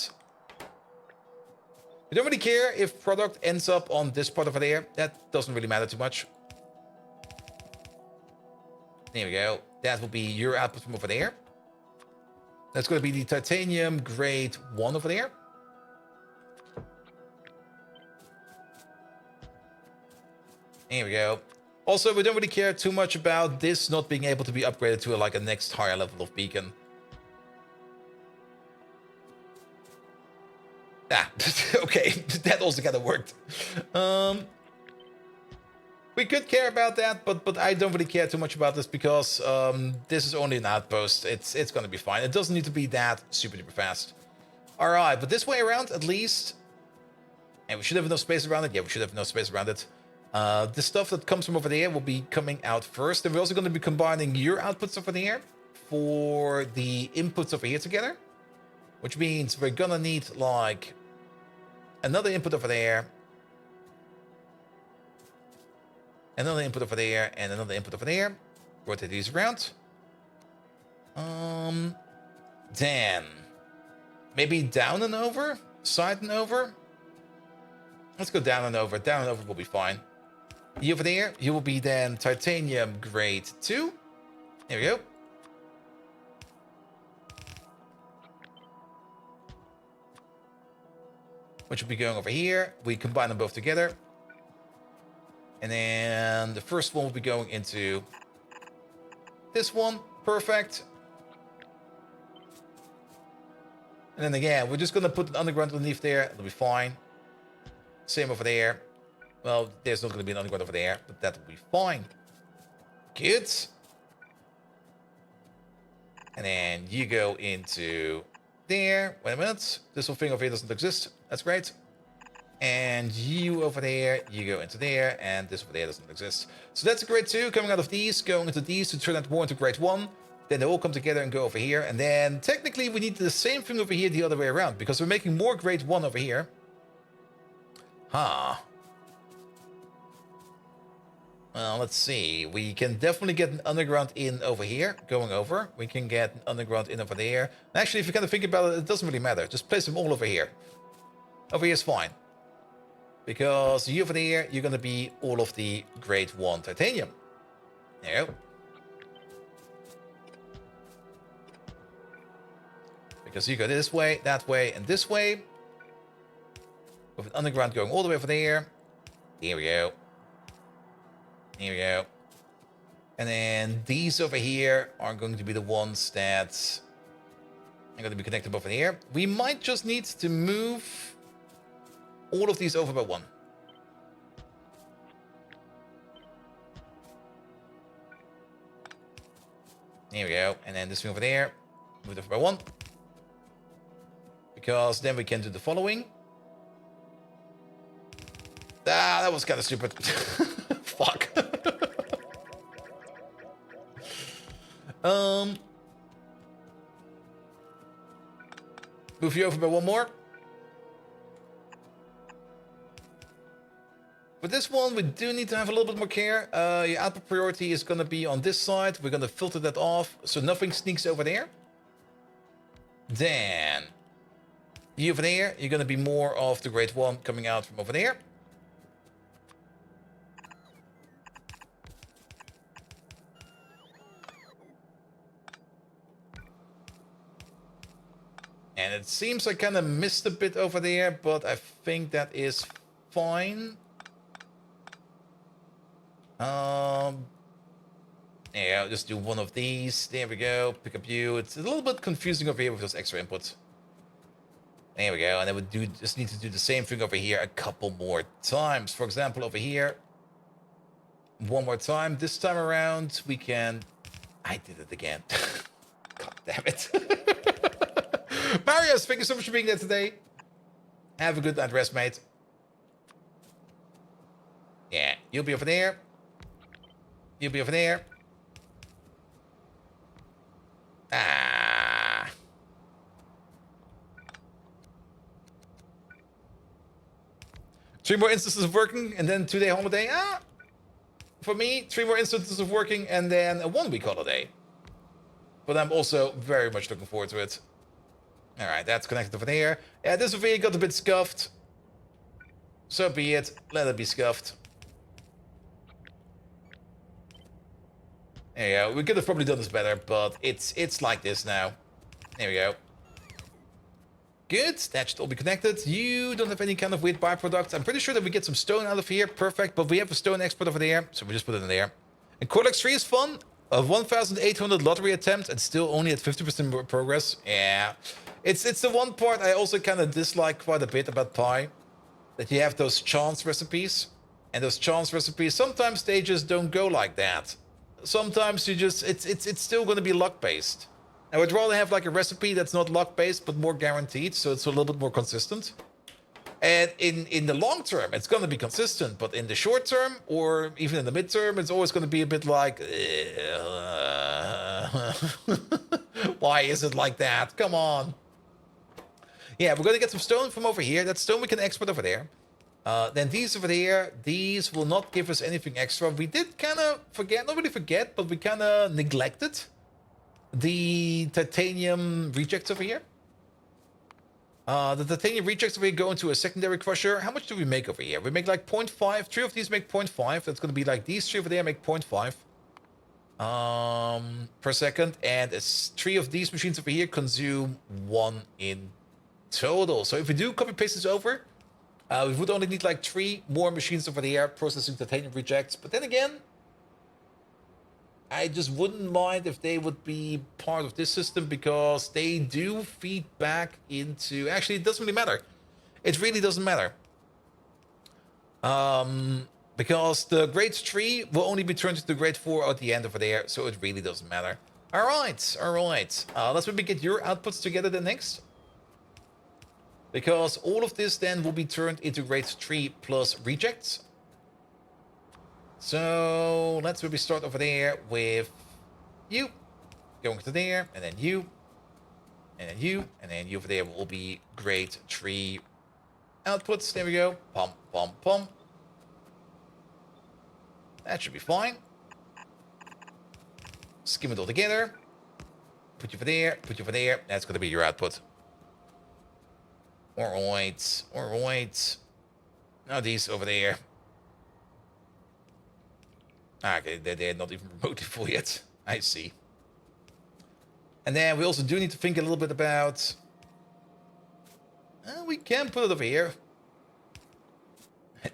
We don't really care if product ends up on this part over there. That doesn't really matter too much. There we go. That will be your output from over there. That's going to be the titanium grade 1 over there. There we go. Also, we don't really care too much about this not being able to be upgraded to like a next higher level of beacon. Okay, that also kind of worked. We could care about that, but I don't really care too much about this because this is only an outpost. It's gonna be fine. It doesn't need to be that super duper fast. All right, but this way around at least, and we should have enough space around it. Yeah, we should have enough space around it. The stuff that comes from over there will be coming out first, and we're also going to be combining your outputs over there for the inputs over here together, which means we're gonna need like another input over there, another input over there, and another input over there. Rotate these around. Then maybe down and over, side and over. Let's go down and over. Down and over will be fine. You over there, you will be then titanium grade 2. There we go. Which will be going over here. We combine them both together. And then the first one will be going into this one. Perfect. And then again, we're just going to put an underground underneath there. It'll be fine. Same over there. Well, there's not going to be an underground over there, but that will be fine. Good. And then you go into there. Wait a minute. This whole thing over here doesn't exist. That's great. And you over there, you go into there, and this over there doesn't exist. So that's a grade 2 coming out of these, going into these to turn that more into grade 1. Then they all come together and go over here. And then technically we need the same thing over here the other way around, because we're making more grade 1 over here. Huh. Well, let's see. We can definitely get an underground in over here, going over. We can get an underground in over there. Actually, if you kind of think about it, it doesn't really matter. Just place them all over here. Over here is fine. Because you over there, you're going to be all of the grade 1 titanium. There you go. Because you go this way, that way, and this way. With an underground going all the way over there. Here we go. Here we go. And then these over here are going to be the ones that are going to be connected over here. We might just need to move all of these over by 1. Here we go. And then this one over there, move it over by 1. Because then we can do the following. Ah, that was kind of stupid. Fuck. Move you over by 1 more. For this one, we do need to have a little bit more care. Your output priority is going to be on this side. We're going to filter that off so nothing sneaks over there. Then, you over there, you're going to be more of the grade 1 coming out from over there. And it seems I kind of missed a bit over there, but I think that is fine. Yeah, I'll just do one of these. There we go. Pick up you. It's a little bit confusing over here with those extra inputs. There we go. And then we just need to do the same thing over here a couple more times. For example, over here, one more time. This time around, we can... I did it again. God damn it. Marius, thank you so much for being there today. Have a good night rest, mate. Yeah, you'll be over there. You'll be over there. Ah. Three more instances of working and then 2-day holiday. For me, 3 more instances of working and then a 1-week holiday. But I'm also very much looking forward to it. Alright, that's connected over there. Yeah, this over here got a bit scuffed. So be it. Let it be scuffed. There you go. We could have probably done this better, but it's like this now. There we go. Good. That should all be connected. You don't have any kind of weird byproducts. I'm pretty sure that we get some stone out of here. Perfect. But we have a stone export over there, so we just put it in there. And Cortex 3 is fun. A 1,800 lottery attempt and still only at 50% progress. Yeah. It's the one part I also kind of dislike quite a bit about Pi. That you have those chance recipes. And those chance recipes, sometimes they just don't go like that. Sometimes you just, it's still going to be luck-based. I would rather have like a recipe that's not luck-based, but more guaranteed, so it's a little bit more consistent. And in the long term, it's going to be consistent, but in the short term, or even in the midterm, it's always going to be a bit like, why is it like that? Come on. Yeah, we're going to get some stone from over here. That stone we can export over there. Then these over there, these will not give us anything extra. We did kind of forget, not really forget, but we kind of neglected the titanium rejects over here. The titanium rejects over here go into a secondary crusher. How much do we make over here? We make like 0.5. 3 of these make 0.5. That's going to be like these 3 over there make 0.5 per second. And 3 of these machines over here consume 1 in total. So if we do copy paste this over, we would only need like 3 more machines over there processing titanium rejects. But then again, I just wouldn't mind if they would be part of this system because they do feed back into... Actually, it doesn't really matter. It really doesn't matter. Because the grade 3 will only be turned into grade 4 at the end over there, so it really doesn't matter. All right, all right. Let's maybe get your outputs together then next. Because all of this then will be turned into grade 3 plus rejects. So let's maybe start over there with you. Going to there, and then you. And then you. And then you over there will be grade 3 outputs. There we go. Pump, pump, pump. That should be fine. Skim it all together. Put you over there, put you over there. That's going to be your output. Alright, alright. Now these over there. Okay, they're not even remotely full yet. I see. And then we also do need to think a little bit about... we can put it over here.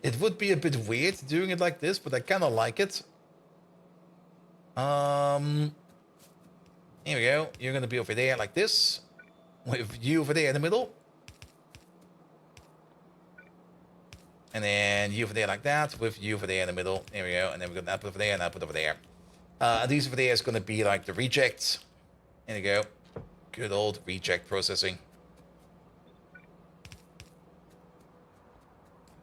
It would be a bit weird doing it like this, but I kind of like it. Here we go. You're going to be over there like this. With you over there in the middle. And then you over there like that, with you over there in the middle. There we go. And then we've got an output over there and output over there. And these over there is going to be like the rejects. There you go. Good old reject processing.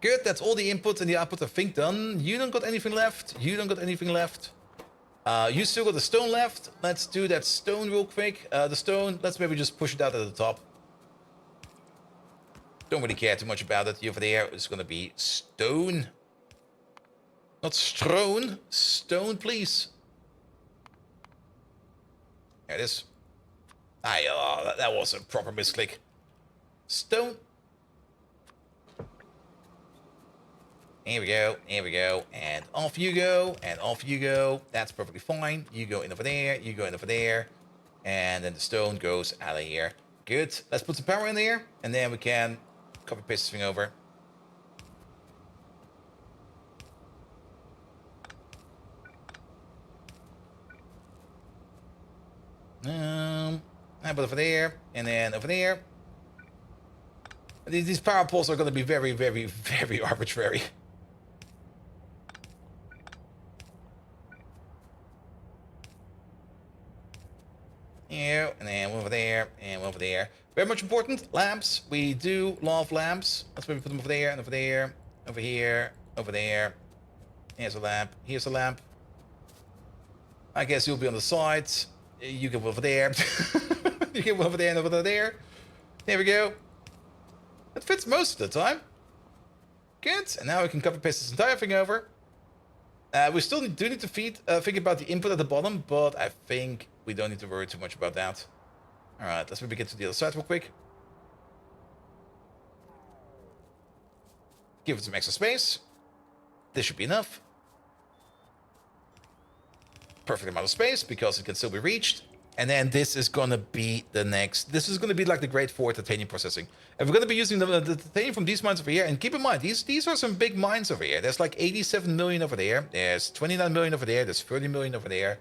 Good, that's all the inputs and the outputs I think done. You don't got anything left. You don't got anything left. You still got the stone left. Let's do that stone real quick. The stone, let's maybe just push it out at the top. Don't really care too much about it. Over there is going to be stone. Not strown. Stone, please. There it is. That was a proper misclick. Stone. Here we go. Here we go. And off you go. And off you go. That's perfectly fine. You go in over there. You go in over there. And then the stone goes out of here. Good. Let's put some power in there. And then we can... copy paste this thing over. How about over there, and then over there. These power poles are going to be very, very, very arbitrary. Yeah, and then one over there, and one over there. Very much important. Lamps. We do love lamps. Let's maybe put them over there, and over there, over here, over there. Here's a lamp. Here's a lamp. I guess you'll be on the sides. You can go over there. You can go over there and over there. There we go. It fits most of the time. Good. And now we can copy paste this entire thing over. We still do need to think about the input at the bottom, but I think we don't need to worry too much about that. All right, let's maybe get to the other side real quick. Give it some extra space. This should be enough. Perfect amount of space because it can still be reached. And then this is going to be the next. This is going to be like the grade 4 titanium processing. And we're going to be using the titanium from these mines over here. And keep in mind, these are some big mines over here. There's like 87 million over there. There's 29 million over there. There's 30 million over there.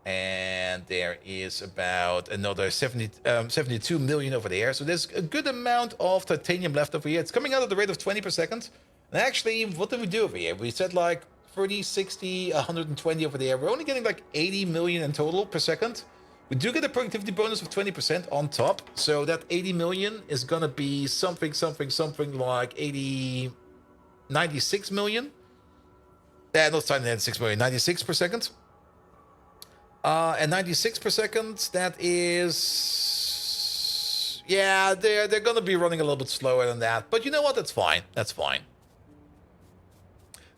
And there is about another 72 million over there. So there's a good amount of titanium left over here. It's coming out at the rate of 20 per second. And actually, what did we do over here? We said like 30, 60, 120 over there. We're only getting like 80 million in total per second. We do get a productivity bonus of 20% on top. So that 80 million is going to be something like 96 million. Not 96 million, 96 per second. And 96 per second, that is... Yeah, they're going to be running a little bit slower than that. But you know what? That's fine. That's fine.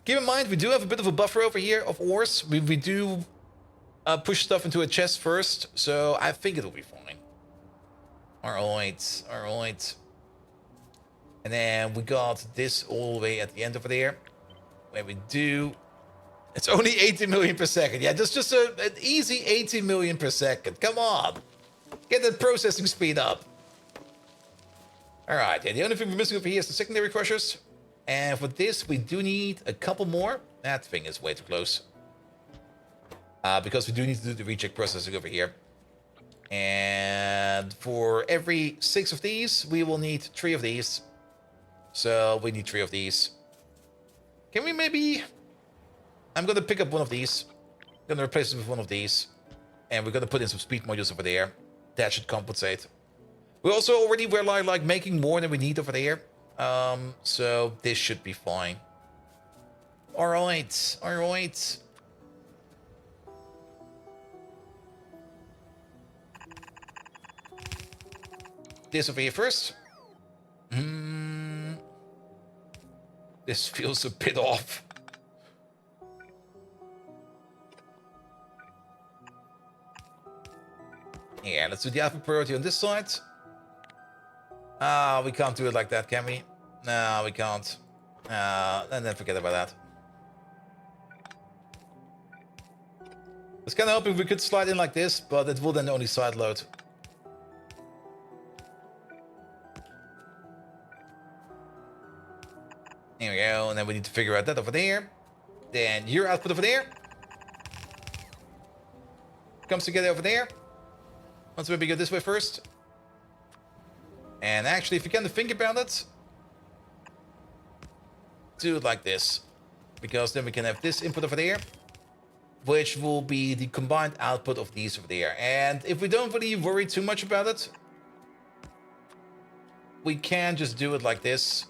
Keep in mind, we do have a bit of a buffer over here of ores. We do push stuff into a chest first, so I think it'll be fine. Alright, alright. And then we got this all the way at the end over there. Where we do... It's only 80 million per second. Yeah, that's just an easy 80 million per second. Come on. Get that processing speed up. Alright, yeah, the only thing we're missing over here is the secondary crushers. And for this, we do need a couple more. That thing is way too close. Because we do need to do the reject processing over here. And for every 6 of these, we will need 3 of these. So we need 3 of these. Can we maybe... I'm going to pick up one of these. I'm going to replace it with one of these. And we're going to put in some speed modules over there. That should compensate. We also already were like making more than we need over there. So this should be fine. Alright, alright. This over here first. This feels a bit off. Yeah, let's do the alpha priority on this side. We can't do it like that, can we? No, we can't. And then forget about that. I was kind of hoping we could slide in like this, but it will then only side load. There we go, and then we need to figure out that over there. Then your output over there. Comes together over there. Let's maybe go this way first. And actually, if you kind of think about it, do it like this. Because then we can have this input over there, which will be the combined output of these over there. And if we don't really worry too much about it, we can just do it like this.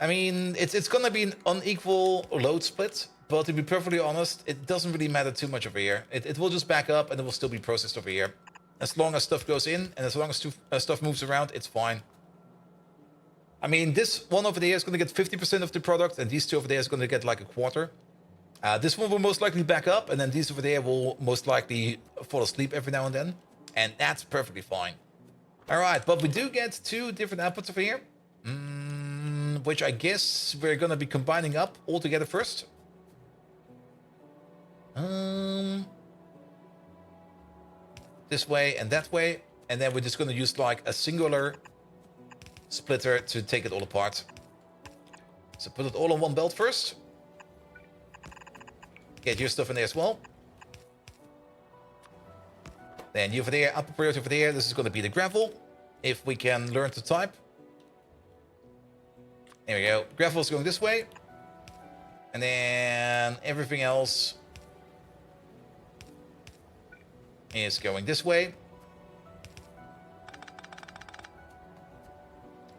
I mean, it's going to be an unequal load split, but to be perfectly honest, it doesn't really matter too much over here. It will just back up and it will still be processed over here. As long as stuff goes in and as long as stuff moves around, it's fine. I mean, this one over there is going to get 50% of the product, and these two over there is going to get like a quarter. This one will most likely back up, and then these over there will most likely fall asleep every now and then. And that's perfectly fine. Alright, but we do get 2 different outputs over here. Which I guess we're going to be combining up all together first. This way and that way. And then we're just going to use like a singular splitter to take it all apart. So put it all on one belt first. Get your stuff in there as well. Then you over there, upper priority over there. This is going to be the gravel. If we can learn to type. There we go. Gravel is going this way. And then everything else is going this way.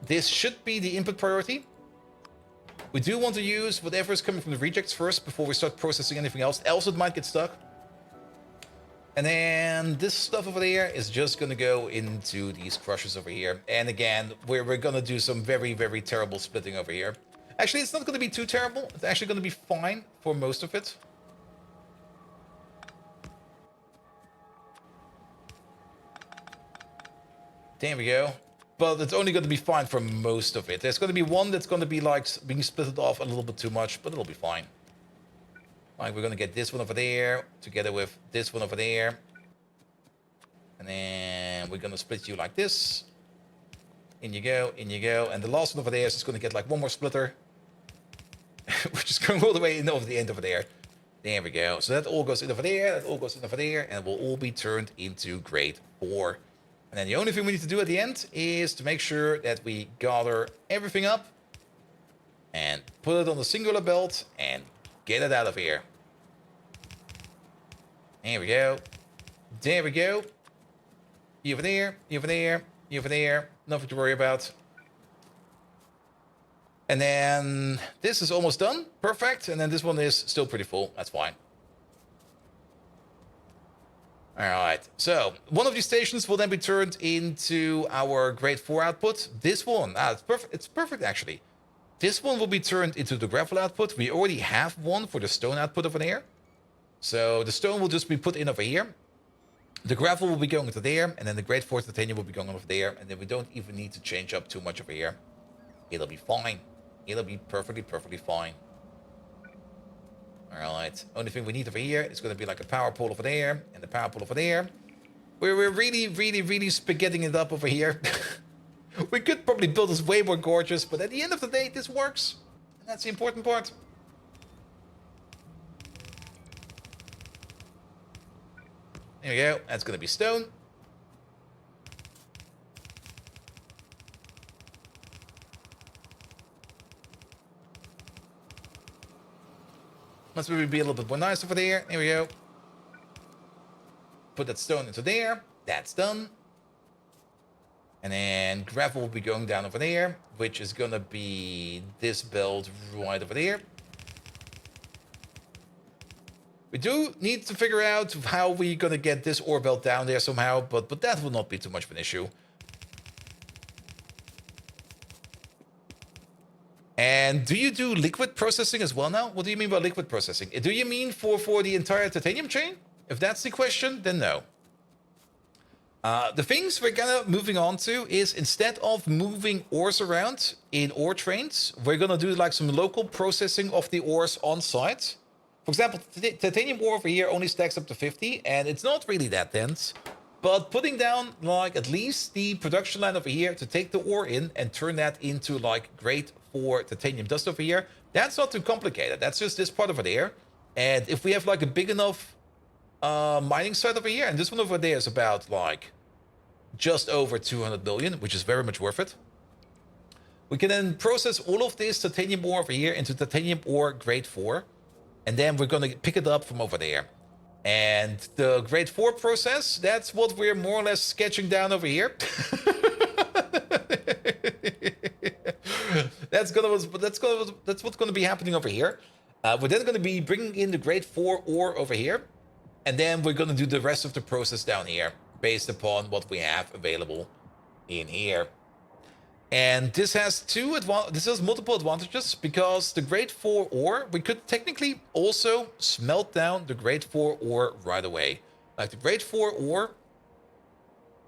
This should be the input priority. We do want to use whatever is coming from the rejects first before we start processing anything else, else it might get stuck. And then this stuff over there is just going to go into these crushers over here. And again, we're going to do some very, very terrible splitting over here. Actually, it's not going to be too terrible. It's actually going to be fine for most of it. There we go. But it's only going to be fine for most of it. There's going to be one that's going to be like being split off a little bit too much, but it'll be fine. Like, we're going to get this one over there together with this one over there. And then we're going to split you like this. In you go, in you go. And the last one over there is just going to get like one more splitter. We're just going all the way in over the end over there. There we go. So that all goes in over there, that all goes in over there, and it will all be turned into grade 4. And then the only thing we need to do at the end is to make sure that we gather everything up and put it on the singular belt and get it out of here. There we go. There we go. You over there, you over there, you over there. Nothing to worry about. And then this is almost done. Perfect. And then this one is still pretty full. That's fine. All right. So one of these stations will then be turned into our grade 4 output. This one, it's perfect. It's perfect, actually. This one will be turned into the gravel output. We already have one for the stone output over there. So the stone will just be put in over here. The gravel will be going into there, and then the grade 4 titanium will be going over there, and then we don't even need to change up too much over here. It'll be fine. It'll be perfectly fine. Alright, only thing we need over here is going to be like a power pole over there, and the power pole over there. We're really spaghetting it up over here. We could probably build this way more gorgeous, but at the end of the day, this works. And that's the important part. There we go. That's going to be stone. Must maybe be a little bit more nice over there. There we go. Put that stone into there. That's done. And then gravel will be going down over there, which is going to be this belt right over there. We do need to figure out how we're going to get this ore belt down there somehow, but that will not be too much of an issue. And do you do liquid processing as well now? What do you mean by liquid processing? Do you mean for the entire titanium chain? If that's the question, then no. The things we're kind of moving on to is instead of moving ores around in ore trains, we're going to do like some local processing of the ores on site. For example, titanium ore over here only stacks up to 50, and it's not really that dense. But putting down like at least the production line over here to take the ore in and turn that into like grade 4 titanium dust over here, that's not too complicated. That's just this part over there. And if we have like a big enough mining site over here, and this one over there is about like just over 200 million, which is very much worth it. We can then process all of this titanium ore over here into titanium ore grade 4. And then we're going to pick it up from over there. And the grade 4 process, that's what we're more or less sketching down over here. That's what's going to be happening over here. We're then going to be bringing in the grade 4 ore over here. And then we're going to do the rest of the process down here based upon what we have available in here. And this has multiple advantages, because the grade 4 ore, we could technically also smelt down the grade 4 ore right away. Like the grade 4 ore,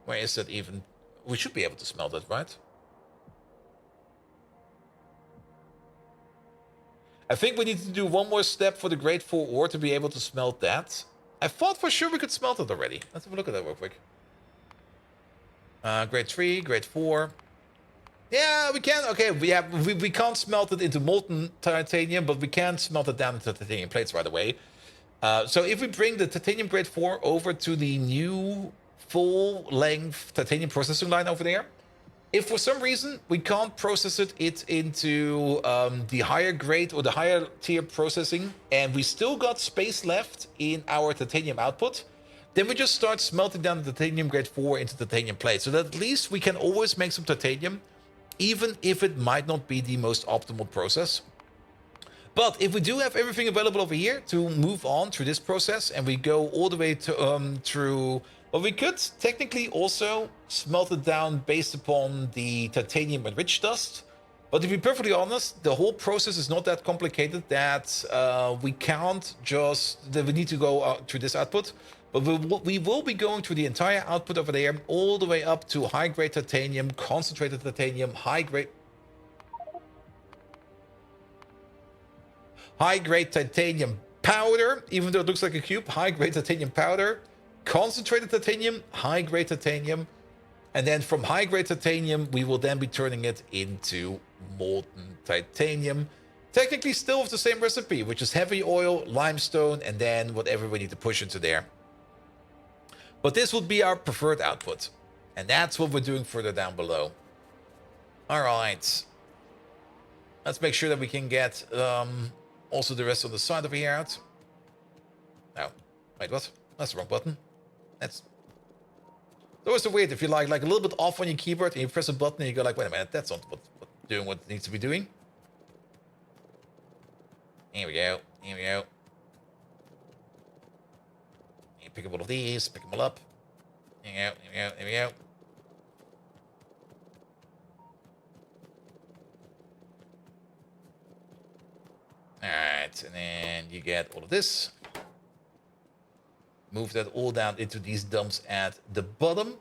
where is that even? We should be able to smelt it, right? I think we need to do one more step for the grade 4 ore to be able to smelt that. I thought for sure we could smelt it already. Let's have a look at that real quick. Grade 3, grade 4. Yeah, we can. Okay, we can't smelt it into molten titanium, but we can smelt it down into titanium plates right away. So if we bring the titanium grade 4 over to the new full-length titanium processing line over there, if for some reason we can't process it into the higher grade or the higher tier processing, and we still got space left in our titanium output, Then we just start smelting down the titanium grade 4 into titanium plates, so that at least we can always make some titanium, even if it might not be the most optimal process. But if we do have everything available over here to move on through this process, and we go all the way to through, well, we could technically also smelt it down based upon the titanium enriched dust. But to be perfectly honest, the whole process is not that complicated that we can't just, that we need to go through this output. But we will be going through the entire output over there, all the way up to high-grade titanium, concentrated titanium, high-grade titanium powder, even though it looks like a cube, high-grade titanium powder, concentrated titanium, high-grade titanium, and then from high-grade titanium, we will then be turning it into molten titanium. Technically still with the same recipe, which is heavy oil, limestone, and then whatever we need to push into there. But this would be our preferred output. And that's what we're doing further down below. Alright. Let's make sure that we can get also the rest of the side over here out. No. Wait, what? That's the wrong button. That's... It's always so weird if you're like a little bit off on your keyboard and you press a button and you go like, wait a minute, that's not doing what it needs to be doing. Here we go. Here we go. You pick up all of these, pick them all up. Here we go, here we go, here we go. Alright, and then you get all of this. Move that all down into these dumps at the bottom.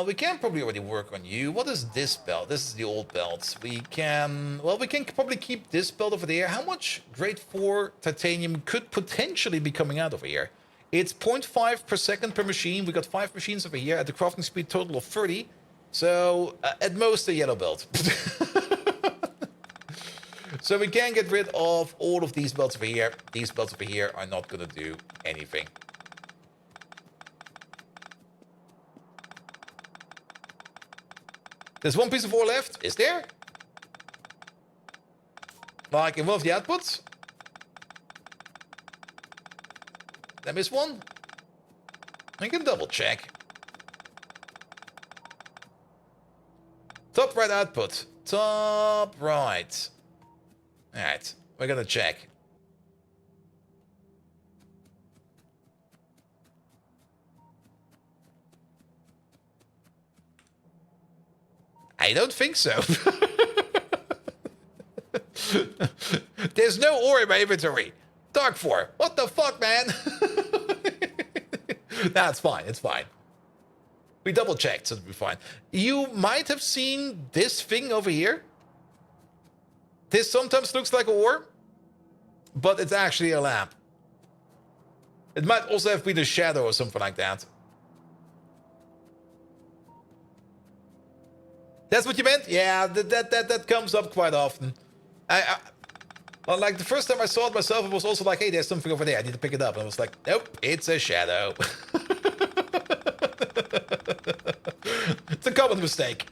We can probably already work on you. What is this belt? This is the old belt. We can... Well, we can probably keep this belt over there. How much grade 4 titanium could potentially be coming out over here? It's 0.5 per second per machine. We got 5 machines over here at the crafting speed total of 30. So, at most, a yellow belt. So we can get rid of all of these belts over here. These belts over here are not going to do anything. There's one piece of ore left. Is there? Like in one of the outputs? Did I miss one? I can double check. Top right output. Top right. Alright, we're gonna check. I don't think so. There's no ore in my inventory. Dark 4. What the fuck, man? Nah, it's fine. It's fine. We double checked, so it'll be fine. You might have seen this thing over here. This sometimes looks like a ore, but it's actually a lamp. It might also have been a shadow or something like that. That's what you meant? Yeah, that comes up quite often. Well, like the first time I saw it myself, it was also like, hey, there's something over there. I need to pick it up. And I was like, nope, it's a shadow. It's a common mistake.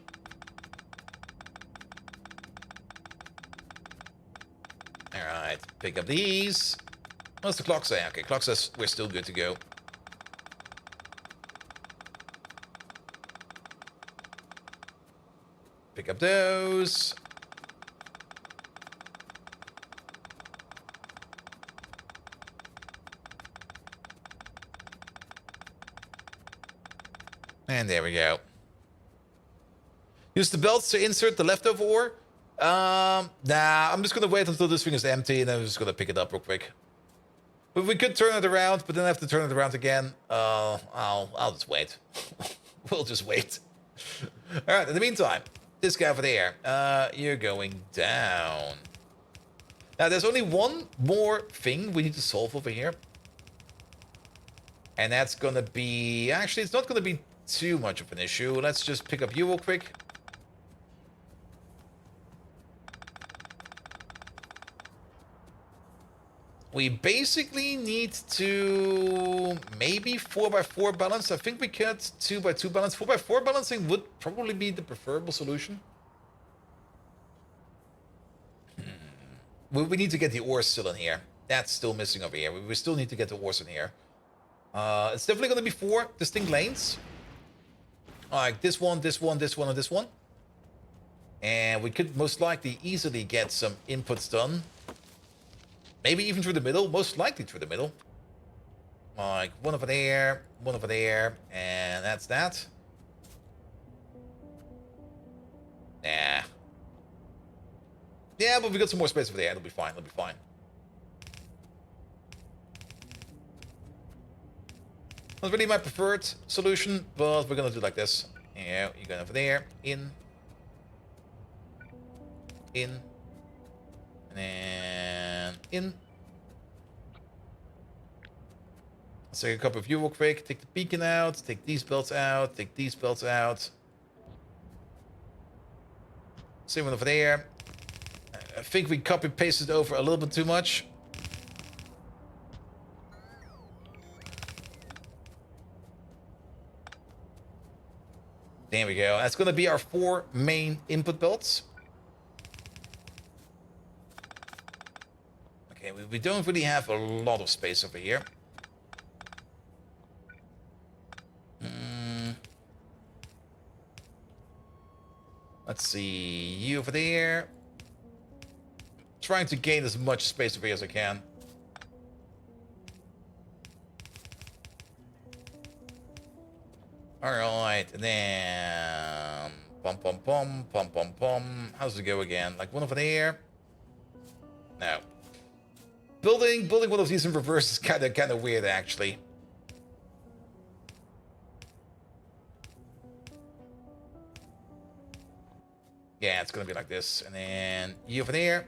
Alright, pick up these. What's the clock say? Okay, clock says we're still good to go. Pick up those. And there we go. Use the belts to insert the leftover ore. Nah, I'm just gonna wait until this thing is empty, and then I'm just gonna pick it up real quick. But we could turn it around, but then I have to turn it around again. I'll just wait. We'll just wait. All right. In the meantime, this guy over there, you're going down. Now, there's only one more thing we need to solve over here, and that's gonna be actually it's not gonna be too much of an issue. Let's just pick up you real quick. We basically need to maybe 4x4 balance. I think we could 2x2 balance. 4x4 balancing would probably be the preferable solution. We need to get the ores still in here. That's still missing over here. We still need to get the ores in here. It's definitely going to be 4 distinct lanes. Like this one, this one, this one, and this one. And we could most likely easily get some inputs done. Maybe even through the middle, most likely through the middle. Like one over there, and that's that. Nah. Yeah, but we got some more space over there. It'll be fine. It'll be fine. Not really my preferred solution, but we're gonna do it like this. Yeah, you're going over there, in, and then in. Let's take a couple of you real quick. Take the beacon out. Take these belts out. Take these belts out. Same one over there. I think we copy-pasted over a little bit too much. There we go. That's going to be our 4 main input belts. Okay, we don't really have a lot of space over here. Let's see. You over there. Trying to gain as much space over here as I can. Alright, and then... Pum pum pum, pum pum pum. How's it go again? Like one over there? No. Building one of these in reverse is kind of weird, actually. Yeah, it's gonna be like this. And then you over there.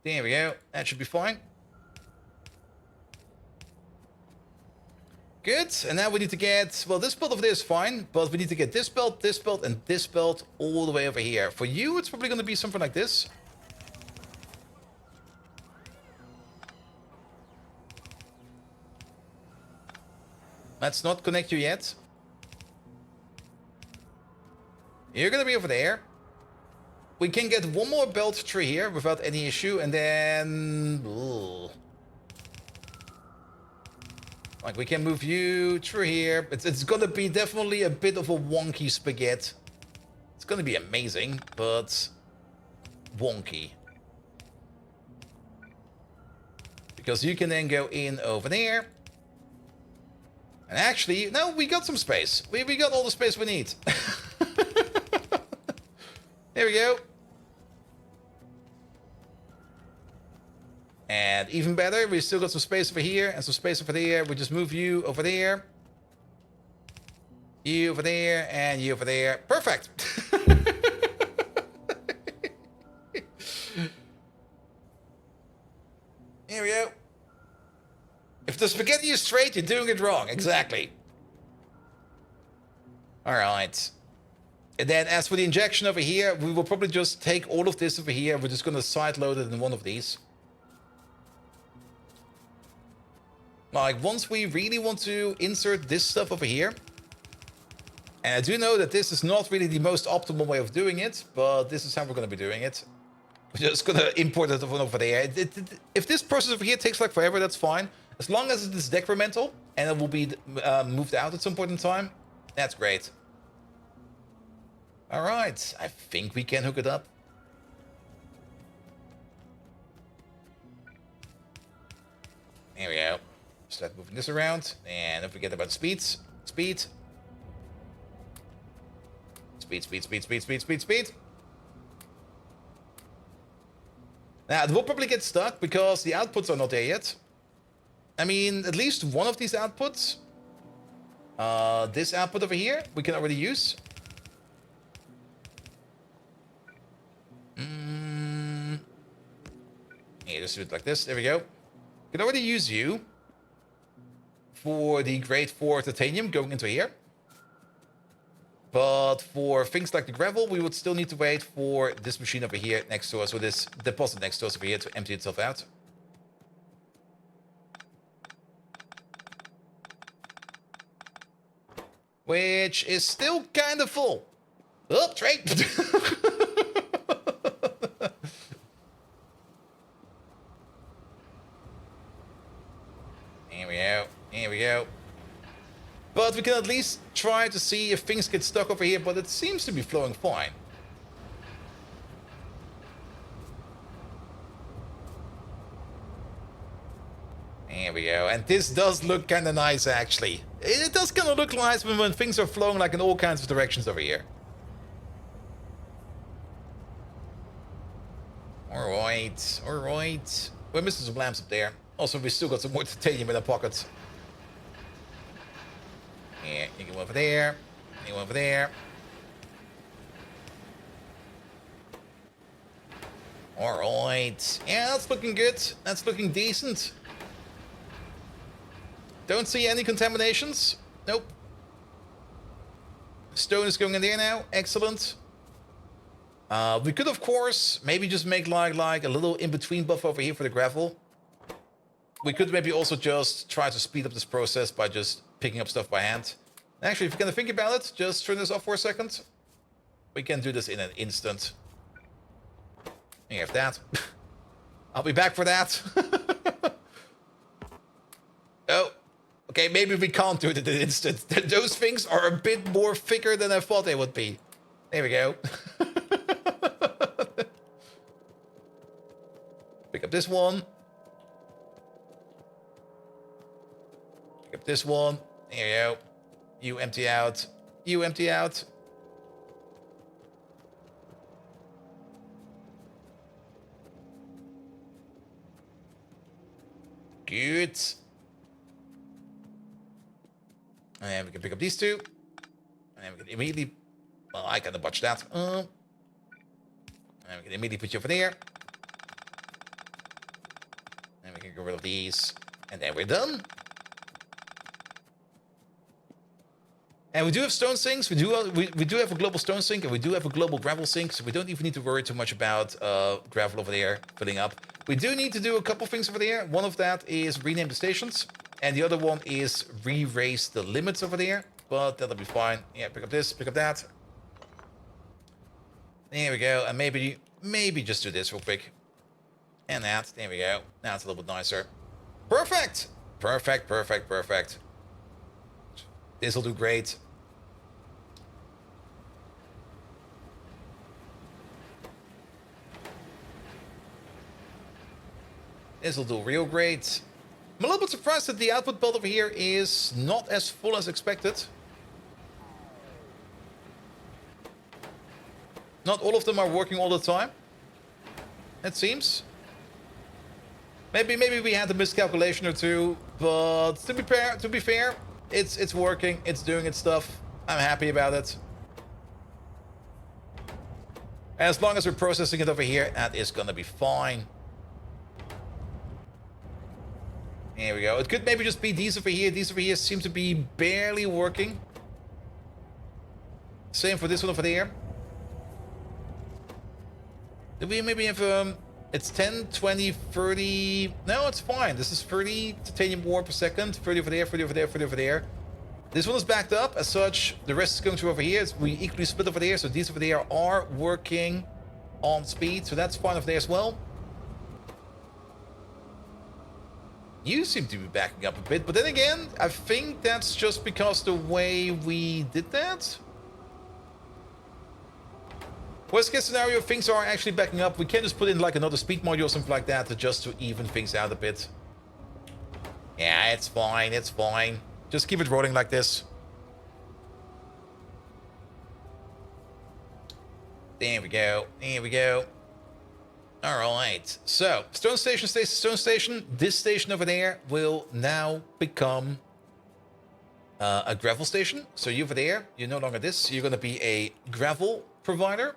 There we go. That should be fine. Good. And now we need to get... Well, this belt over there is fine, but we need to get this belt, and this belt all the way over here. For you, it's probably going to be something like this. Let's not connect you yet. You're going to be over there. We can get one more belt through here without any issue, and then... Ugh. Like, we can move you through here. It's gonna be definitely a bit of a wonky spaghetti. It's gonna be amazing, but... wonky. Because you can then go in over there. And actually, no, we got some space. We got all the space we need. There we go. And even better, we still got some space over here and some space over there. We just move you over there. You over there and you over there. Perfect. Here we go. If the spaghetti is straight, you're doing it wrong. Exactly. All right. And then as for the injection over here, we will probably just take all of this over here. We're just going to side load it in one of these. Like, once we really want to insert this stuff over here, and I do know that this is not really the most optimal way of doing it, but this is how we're going to be doing it. We're just going to import it from over there. If this process over here takes like forever, that's fine. As long as it is decremental, and it will be moved out at some point in time, that's great. All right, I think we can hook it up. There we go. Start moving this around, and don't forget about speeds. Speed. Speed, speed, speed, speed, speed, speed, speed. Now, it will probably get stuck because the outputs are not there yet. I mean, at least one of these outputs. This output over here, we can already use. Yeah, just do it like this. There we go. We can already use you for the grade 4 titanium going into here. But for things like the gravel, we would still need to wait for this machine over here next to us, or this deposit next to us over here to empty itself out. Which is still kind of full. Oh, trade! Here we go. Here we go. But we can at least try to see if things get stuck over here, but it seems to be flowing fine. There we go. And this does look kind of nice, actually. It does kind of look nice when things are flowing like in all kinds of directions over here. Alright, alright. We're missing some lamps up there. Also, we still got some more titanium in our pockets. Yeah, you can go over there. You go over there. Alright. Yeah, that's looking good. That's looking decent. Don't see any contaminations. Nope. Stone is going in there now. Excellent. We could, of course, maybe just make like a little in-between buff over here for the gravel. We could maybe also just try to speed up this process by just picking up stuff by hand. Actually, if you're gonna think about it, just turn this off for a second. We can do this in an instant. You have that. I'll be back for that. Oh. Okay, maybe we can't do it in an instant. Those things are a bit more thicker than I thought they would be. There we go. Pick up this one. Pick up this one. There you go. You empty out. You empty out. Good. And we can pick up these two. And we can immediately... Well, I kind of botched that. And we can immediately put you over there. And we can get rid of these. And then we're done. And we do have stone sinks. We do have a global stone sink. And we do have a global gravel sink. So we don't even need to worry too much about gravel over there filling up. We do need to do a couple things over there. One of that is rename the stations. And the other one is re-raise the limits over there. But that'll be fine. Yeah, pick up this, pick up that. There we go. And maybe just do this real quick. And that. There we go. Now it's a little bit nicer. Perfect! Perfect, perfect, perfect. This'll do great. This'll do real great. I'm a little bit surprised that the output belt over here is not as full as expected. Not all of them are working all the time, it seems. Maybe we had a miscalculation or two, but to be fair, it's working, it's doing its stuff. I'm happy about it. As long as we're processing it over here, that is gonna be fine. There we go. It could maybe just be these over here. These over here seem to be barely working. Same for this one over there. Do we maybe have, it's 10, 20, 30... No, it's fine. This is 30 titanium ore per second. 30 over there, 30 over there, 30 over there. This one is backed up. As such, the rest is going through over here. We equally split over there. So these over there are working on speed. So that's fine over there as well. You seem to be backing up a bit. But then again, I think that's just because the way we did that. Worst case scenario, things are actually backing up. We can just put in like another speed module or something like that just to even things out a bit. Yeah, it's fine, it's fine. Just keep it rolling like this. There we go, there we go. Alright, so stone station stays stone station. This station over there will now become a gravel station. So you over there, you're no longer this. You're going to be a gravel provider.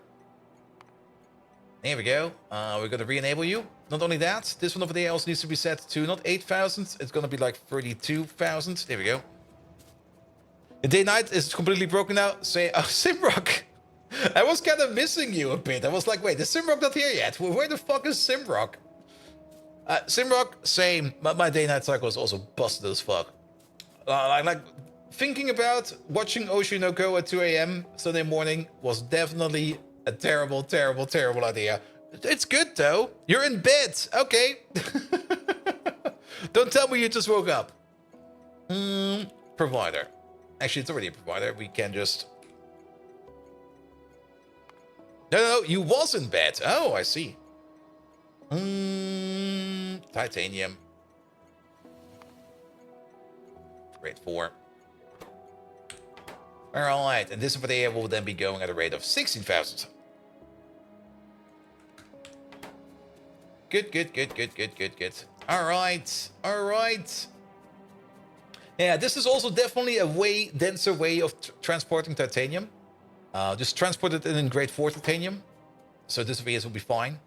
There we go. We're going to re-enable you. Not only that, this one over there also needs to be set to not 8,000. It's going to be like 32,000. There we go. The day-night is completely broken now. Say, oh, Simrock. I was kind of missing you a bit. I was like, wait, is Simrock not here yet? Where the fuck is Simrock? Simrock, same. My day-night cycle is also busted as fuck. Like thinking about watching Oshinoko at 2 a.m. Sunday morning was definitely a terrible, terrible, terrible idea. It's good though. You're in bed. Okay. Don't tell me you just woke up. Provider. Actually, it's already a provider. We can just... No, you was in bed. Oh, I see. Titanium. Grade 4. Alright, and this over there will then be going at a rate of 16,000. Good. Alright. Yeah, this is also definitely a way denser way of transporting titanium. Just transport it in grade 4 titanium. So this VS will be fine.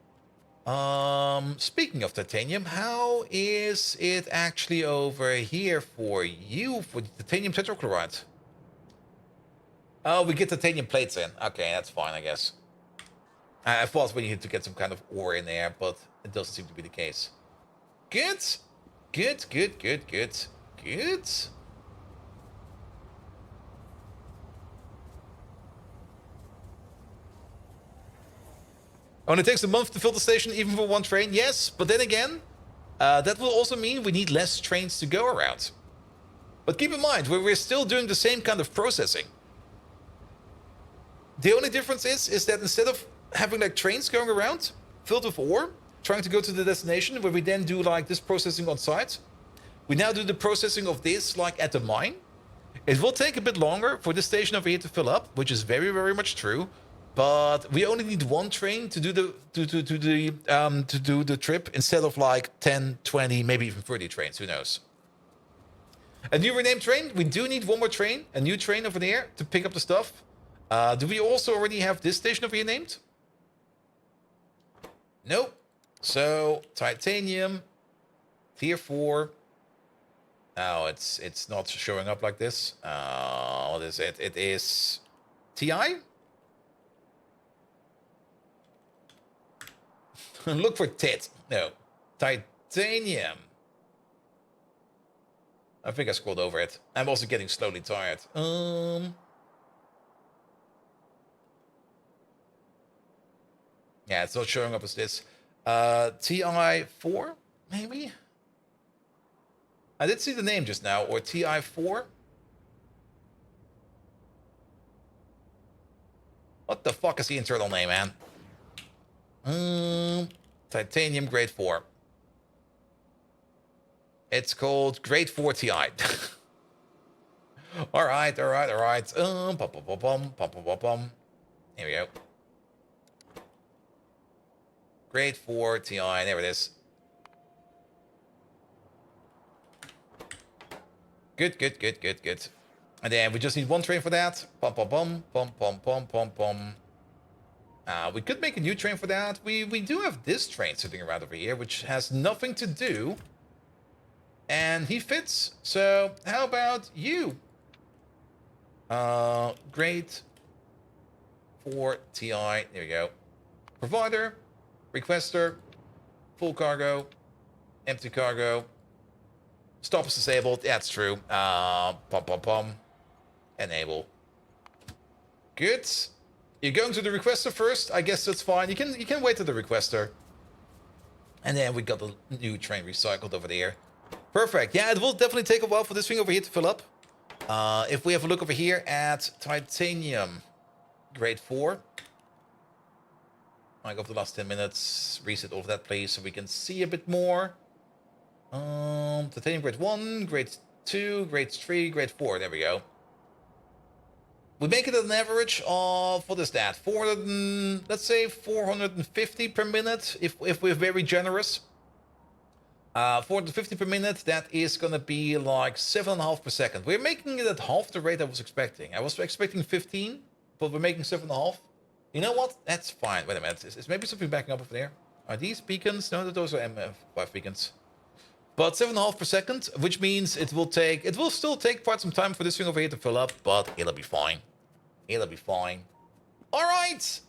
Speaking of titanium, how is it actually over here for you for the titanium tetrachloride? Oh, we get titanium plates in. Okay, that's fine, I guess. I thought we needed to get some kind of ore in there, but it doesn't seem to be the case. Good. Only takes a month to fill the station, even for one train. Yes, but then again, that will also mean we need less trains to go around. But keep in mind, we're still doing the same kind of processing. The only difference is that instead of having like trains going around filled with ore, trying to go to the destination where we then do like this processing on site, we now do the processing of this like at the mine. It will take a bit longer for this station over here to fill up, which is very, very much true. But we only need one train to do the trip instead of like 10, 20, maybe even 30 trains. Who knows? A new renamed train. We do need one more train, a new train over there to pick up the stuff. Do we also already have this station over here named? Nope. So titanium, tier 4. Oh, it's not showing up like this. What is it? It is TI. Look for tit. No. Titanium. I think I scrolled over it. I'm also getting slowly tired. Yeah, it's not showing up as this. TI4, maybe? I did see the name just now, or TI4. What the fuck is the internal name, man? Titanium grade 4. It's called grade 4 TI. Alright. Here we go. Grade 4 TI, there it is. Good. And then we just need one train for that. We could make a new train for that. We do have this train sitting around over here, which has nothing to do. And he fits. So how about you? Grade 4 TI. There we go. Provider, requester, full cargo, empty cargo. Stop is disabled. That's true. Enable. Good. You're going to the requester first. I guess that's fine. You can wait to the requester. And then we got the new train recycled over there. Perfect. Yeah, it will definitely take a while for this thing over here to fill up. If we have a look over here at titanium, grade 4. I go for the last 10 minutes. Reset all of that, please, so we can see a bit more. Titanium grade 1, grade 2, grade 3, grade 4. There we go. We make it an average of, what is that? 400, let's say 450 per minute, if we're very generous. 450 per minute, that is going to be like 7.5 per second. We're making it at half the rate I was expecting. I was expecting 15, but we're making 7.5. You know what? That's fine. Wait a minute. Is maybe something backing up over there? Are these beacons? No, those are MF5 beacons. But 7.5 per second, which means it will still take quite some time for this thing over here to fill up, but it'll be fine. It'll be fine. Alright.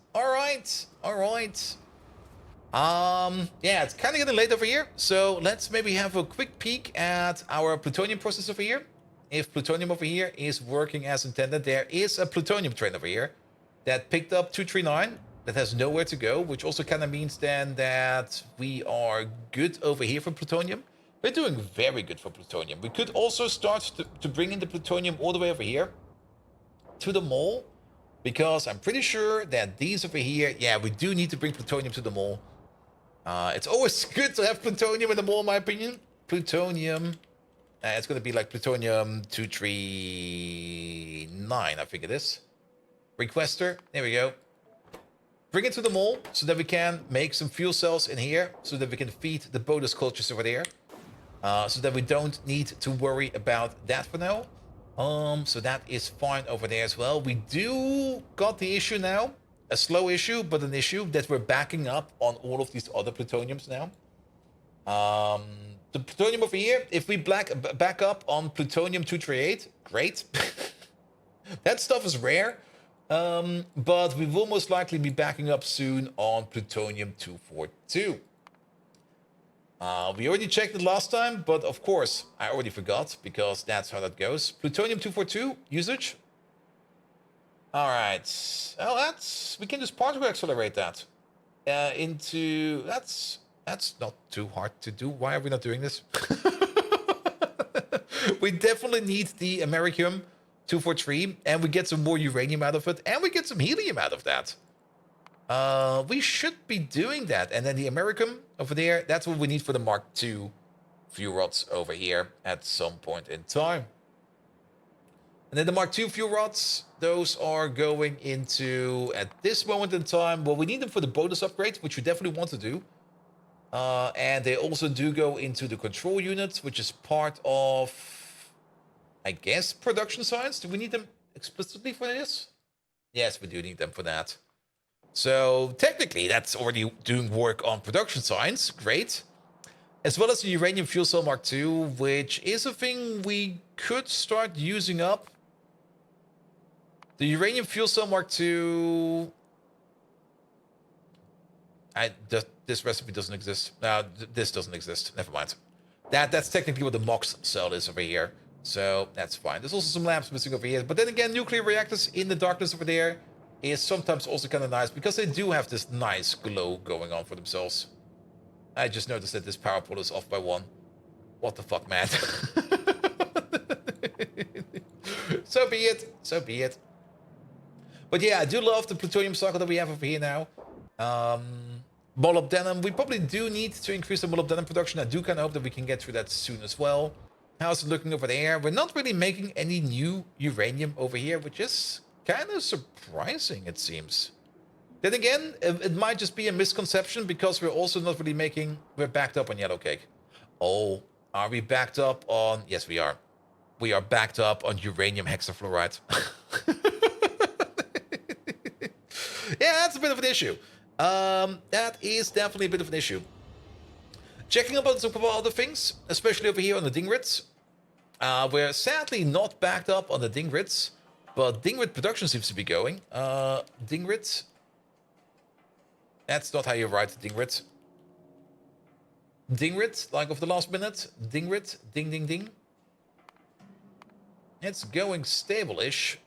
Yeah, it's kind of getting late over here, so let's maybe have a quick peek at our plutonium process over here. if plutonium over here is working as intended. There is a plutonium train over here that picked up 239 that has nowhere to go, which also kind of means then that we are good over here for plutonium. We're doing very good for plutonium. We could also start to bring in the plutonium all the way over here to the mall, because I'm pretty sure that these over here, yeah, we do need to bring plutonium to the mall. It's always good to have plutonium in the mall, in my opinion. Plutonium, it's going to be like plutonium 239, I think it is. Requester, there we go. Bring it to the mall so that we can make some fuel cells in here, so that we can feed the bonus cultures over there. So that we don't need to worry about that for now. So that is fine over there as well. We do got the issue now, a slow issue, but an issue that we're backing up on all of these other plutoniums now. The plutonium over here, if we back up on plutonium 238, great. That stuff is rare, but we will most likely be backing up soon on plutonium 242. We already checked it last time, but of course, I already forgot, because that's how that goes. Plutonium 242 usage. All right. Oh, we can just particle accelerate that into, that's not too hard to do. Why are we not doing this? We definitely need the Americium 243, and we get some more uranium out of it, and we get some helium out of that. We should be doing that. And then the Americum over there, that's what we need for the Mark II fuel rods over here at some point in time. And then the Mark II fuel rods, those are going into, at this moment in time, well, we need them for the bonus upgrade, which we definitely want to do. And they also do go into the control units, which is part of, I guess, production science. Do we need them explicitly for this? Yes, we do need them for that. So technically, that's already doing work on production science. Great. As well as the uranium fuel cell Mark II, which is a thing we could start using up. The uranium fuel cell Mark II... this recipe doesn't exist. No, this doesn't exist. Never mind. That's technically what the MOX cell is over here. So that's fine. There's also some lamps missing over here. But then again, nuclear reactors in the darkness over there is sometimes also kind of nice, because they do have this nice glow going on for themselves. I just noticed that this power pole is off by 1. What the fuck, man? So be it. So be it. But yeah, I do love the plutonium cycle that we have over here now. Molybdenum, we probably do need to increase the molybdenum production. I do kind of hope that we can get through that soon as well. How's it looking over there? We're not really making any new uranium over here, which is kind of surprising, it seems. Then again, it might just be a misconception, because we're also not really making... We're backed up on yellow cake. Oh, are we backed up on... Yes, we are. We are backed up on uranium hexafluoride. Yeah, that's a bit of an issue. That is definitely a bit of an issue. Checking up on some other things, especially over here on the Dingrits. We're sadly not backed up on the Dingrits, but Dingrit production seems to be going. Dingrit. That's not how you write Dingrit. Dingrit, like of the last minute. Dingrit, ding, ding, ding. It's going stable-ish.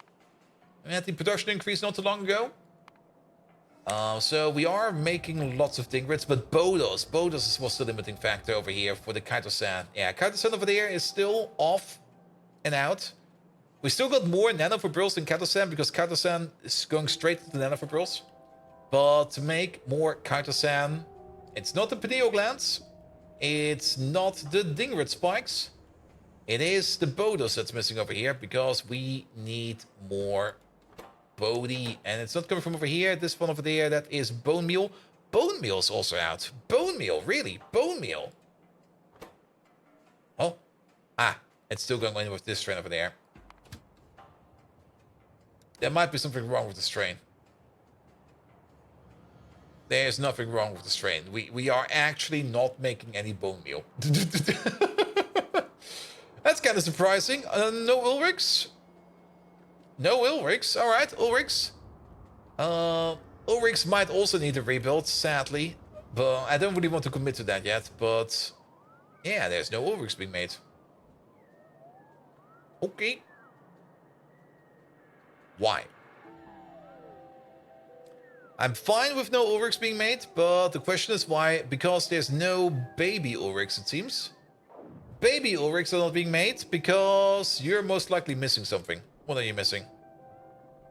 We had the production increase not too long ago. So we are making lots of Dingrits, but Bodos was the limiting factor over here for the Kaitosan. Yeah, Kaitosan over there is still off and out. We still got more nanofibrils than Kaitosan, because Kaitosan is going straight to the nanofibrils. But to make more Kaitosan, it's not the pineal glands, it's not the Dingrit spikes, it is the Bodos that's missing over here, because we need more Bodhi, and it's not coming from over here. This one over there, that is bone meal. Bone meal's also out. Bone meal, really? Bone meal. Oh. It's still going on with this train over there. There might be something wrong with this train. There's nothing wrong with this train. We are actually not making any bone meal. That's kind of surprising. No Ulrichs? No Ulrichs. All right, Ulrichs. Ulrichs might also need a rebuild, sadly. But I don't really want to commit to that yet. But yeah, there's no Ulrichs being made. Okay. Why? I'm fine with no Ulrichs being made, but the question is why? Because there's no baby Ulrichs, it seems. Baby Ulrichs are not being made because you're most likely missing something. What are you missing?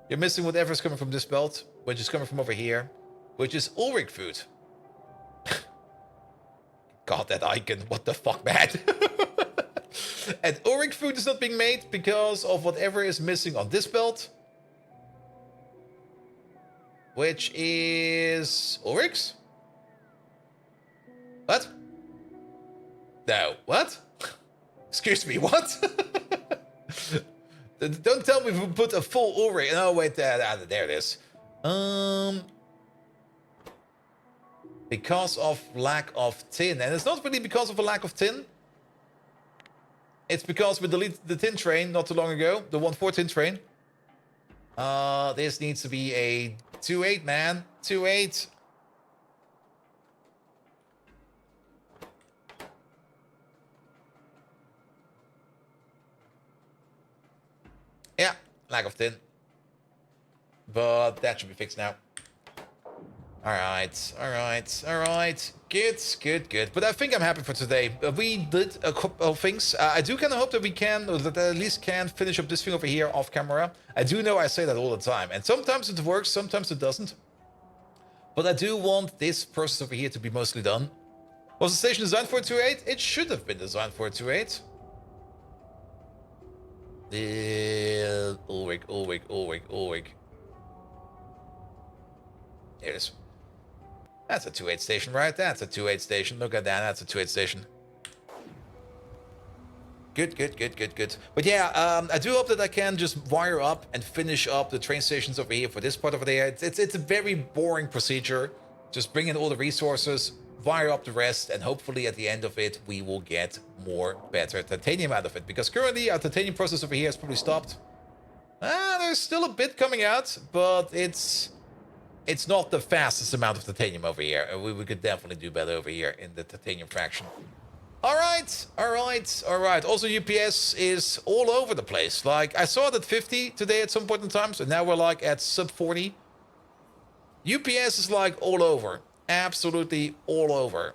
You're missing whatever's coming from this belt, which is coming from over here, which is Ulrich food. God, that icon. What the fuck, man? And Ulrich food is not being made because of whatever is missing on this belt, which is Ulrichs? What? No, what? Excuse me, what? Don't tell me we put a full Ulrich. No, wait, there it is. Because of lack of tin. And it's not really because of a lack of tin. It's because we deleted the tin train not too long ago. The 1-4 tin train. This needs to be a 2-8, man. 2-8. Yeah, lack of tin. But that should be fixed now. Alright. Good. But I think I'm happy for today. We did a couple of things. I do kind of hope that we can, or that I at least can finish up this thing over here off camera. I do know I say that all the time. And sometimes it works, sometimes it doesn't. But I do want this process over here to be mostly done. Was the station designed for a 2.8? It should have been designed for a 2.8. Ulrich. There it is. That's a 2.8 station, right? That's a 2.8 station. Look at that. That's a 2.8 station. Good. But yeah, I do hope that I can just wire up and finish up the train stations over here for this part over there. It's a very boring procedure. Just bring in all the resources, wire up the rest, and hopefully at the end of it, we will get more better titanium out of it. Because currently, our titanium process over here has probably stopped. There's still a bit coming out, but it's not the fastest amount of titanium over here. We could definitely do better over here in the titanium fraction. All right. Also, UPS is all over the place. Like, I saw it at 50 today at some point in time, so now we're like at sub 40. UPS is like all over. Absolutely all over.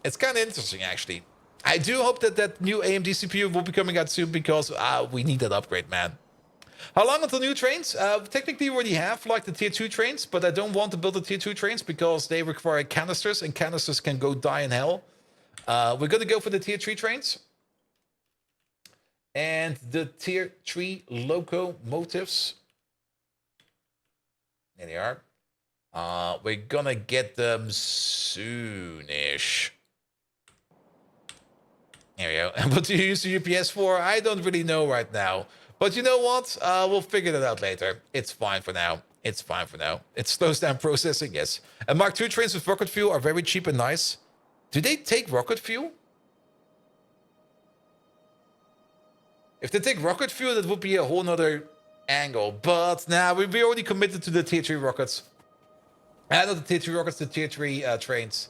It's kind of interesting, actually. I do hope that that new AMD CPU will be coming out soon because we need that upgrade, man. How long until new trains? Technically, we already have like the tier 2 trains, but I don't want to build the tier 2 trains because they require canisters, and canisters can go die in hell. We're going to go for the tier 3 trains. And the tier 3 locomotives. There they are. We're going to get them soonish. There we go. And what do you use the UPS for? I don't really know right now. But you know what? We'll figure that out later. It's fine for now. It slows down processing, yes. And Mark II trains with rocket fuel are very cheap and nice. Do they take rocket fuel? If they take rocket fuel, that would be a whole nother angle. But now we already committed to the tier 3 rockets. Not the tier 3 rockets, the tier 3 trains.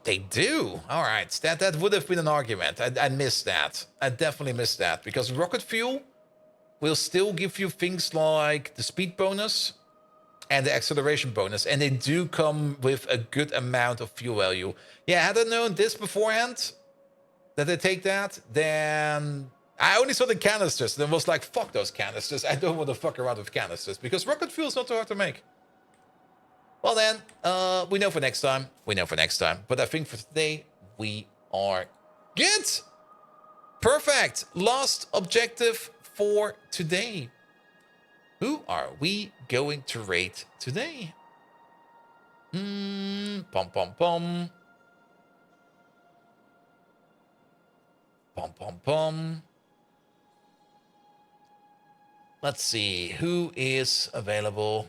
They do. All right. That would have been an argument. I missed that. I definitely missed that. Because rocket fuel will still give you things like the speed bonus and the acceleration bonus. And they do come with a good amount of fuel value. Yeah, had I known this beforehand, that they take that, then I only saw the canisters. And I was like, fuck those canisters. I don't want to fuck around with canisters. Because rocket fuel is not too hard to make. Well then, we know for next time. But I think for today, we are good. Perfect. Last objective for today. Who are we going to rate today? Pom. Let's see, who is available?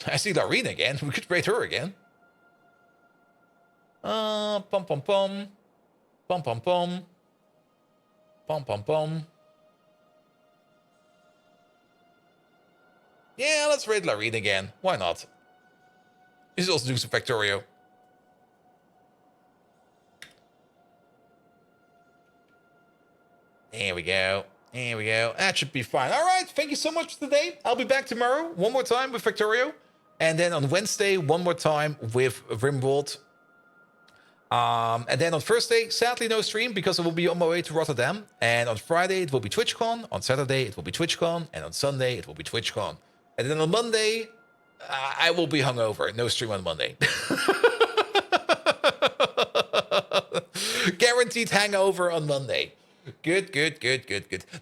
I see Larina again. We could rate her again. Pom. Yeah, let's rate Larina again. Why not? He's also doing some Factorio. Here we go. Here we go. That should be fine. All right. Thank you so much for today. I'll be back tomorrow one more time with Factorio. And then on Wednesday, one more time with Rimworld. And then on Thursday, sadly, no stream because I will be on my way to Rotterdam. And on Friday, it will be TwitchCon. On Saturday, it will be TwitchCon. And on Sunday, it will be TwitchCon. And then on Monday, I will be hungover. No stream on Monday. Guaranteed hangover on Monday. Good.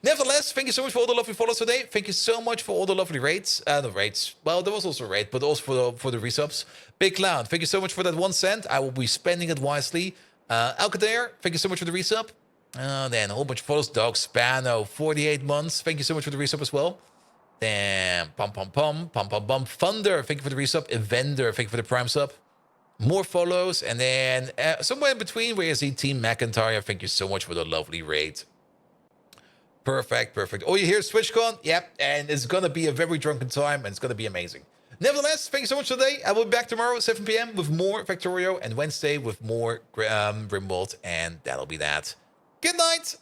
Nevertheless, thank you so much for all the lovely follows today. Thank you so much for all the lovely rates. The rates. Well, there was also a rate, but also for the resubs. Big Clown, thank you so much for that 1 cent. I will be spending it wisely. Alcader, thank you so much for the resub. Then a whole bunch of follows. Dog Spano, 48 months. Thank you so much for the resub as well. Then Pum. Thunder, thank you for the resub. Evender, thank you for the prime sub. More follows, and then somewhere in between where you see Team McIntyre. Thank you so much for the lovely raid. Perfect. Oh, you hear TwitchCon? Yep, and it's gonna be a very drunken time, and it's gonna be amazing. Nevertheless, thank you so much today. I will be back tomorrow at 7 p.m. with more Factorio, and Wednesday with more Rimworld, and that'll be that. Good night!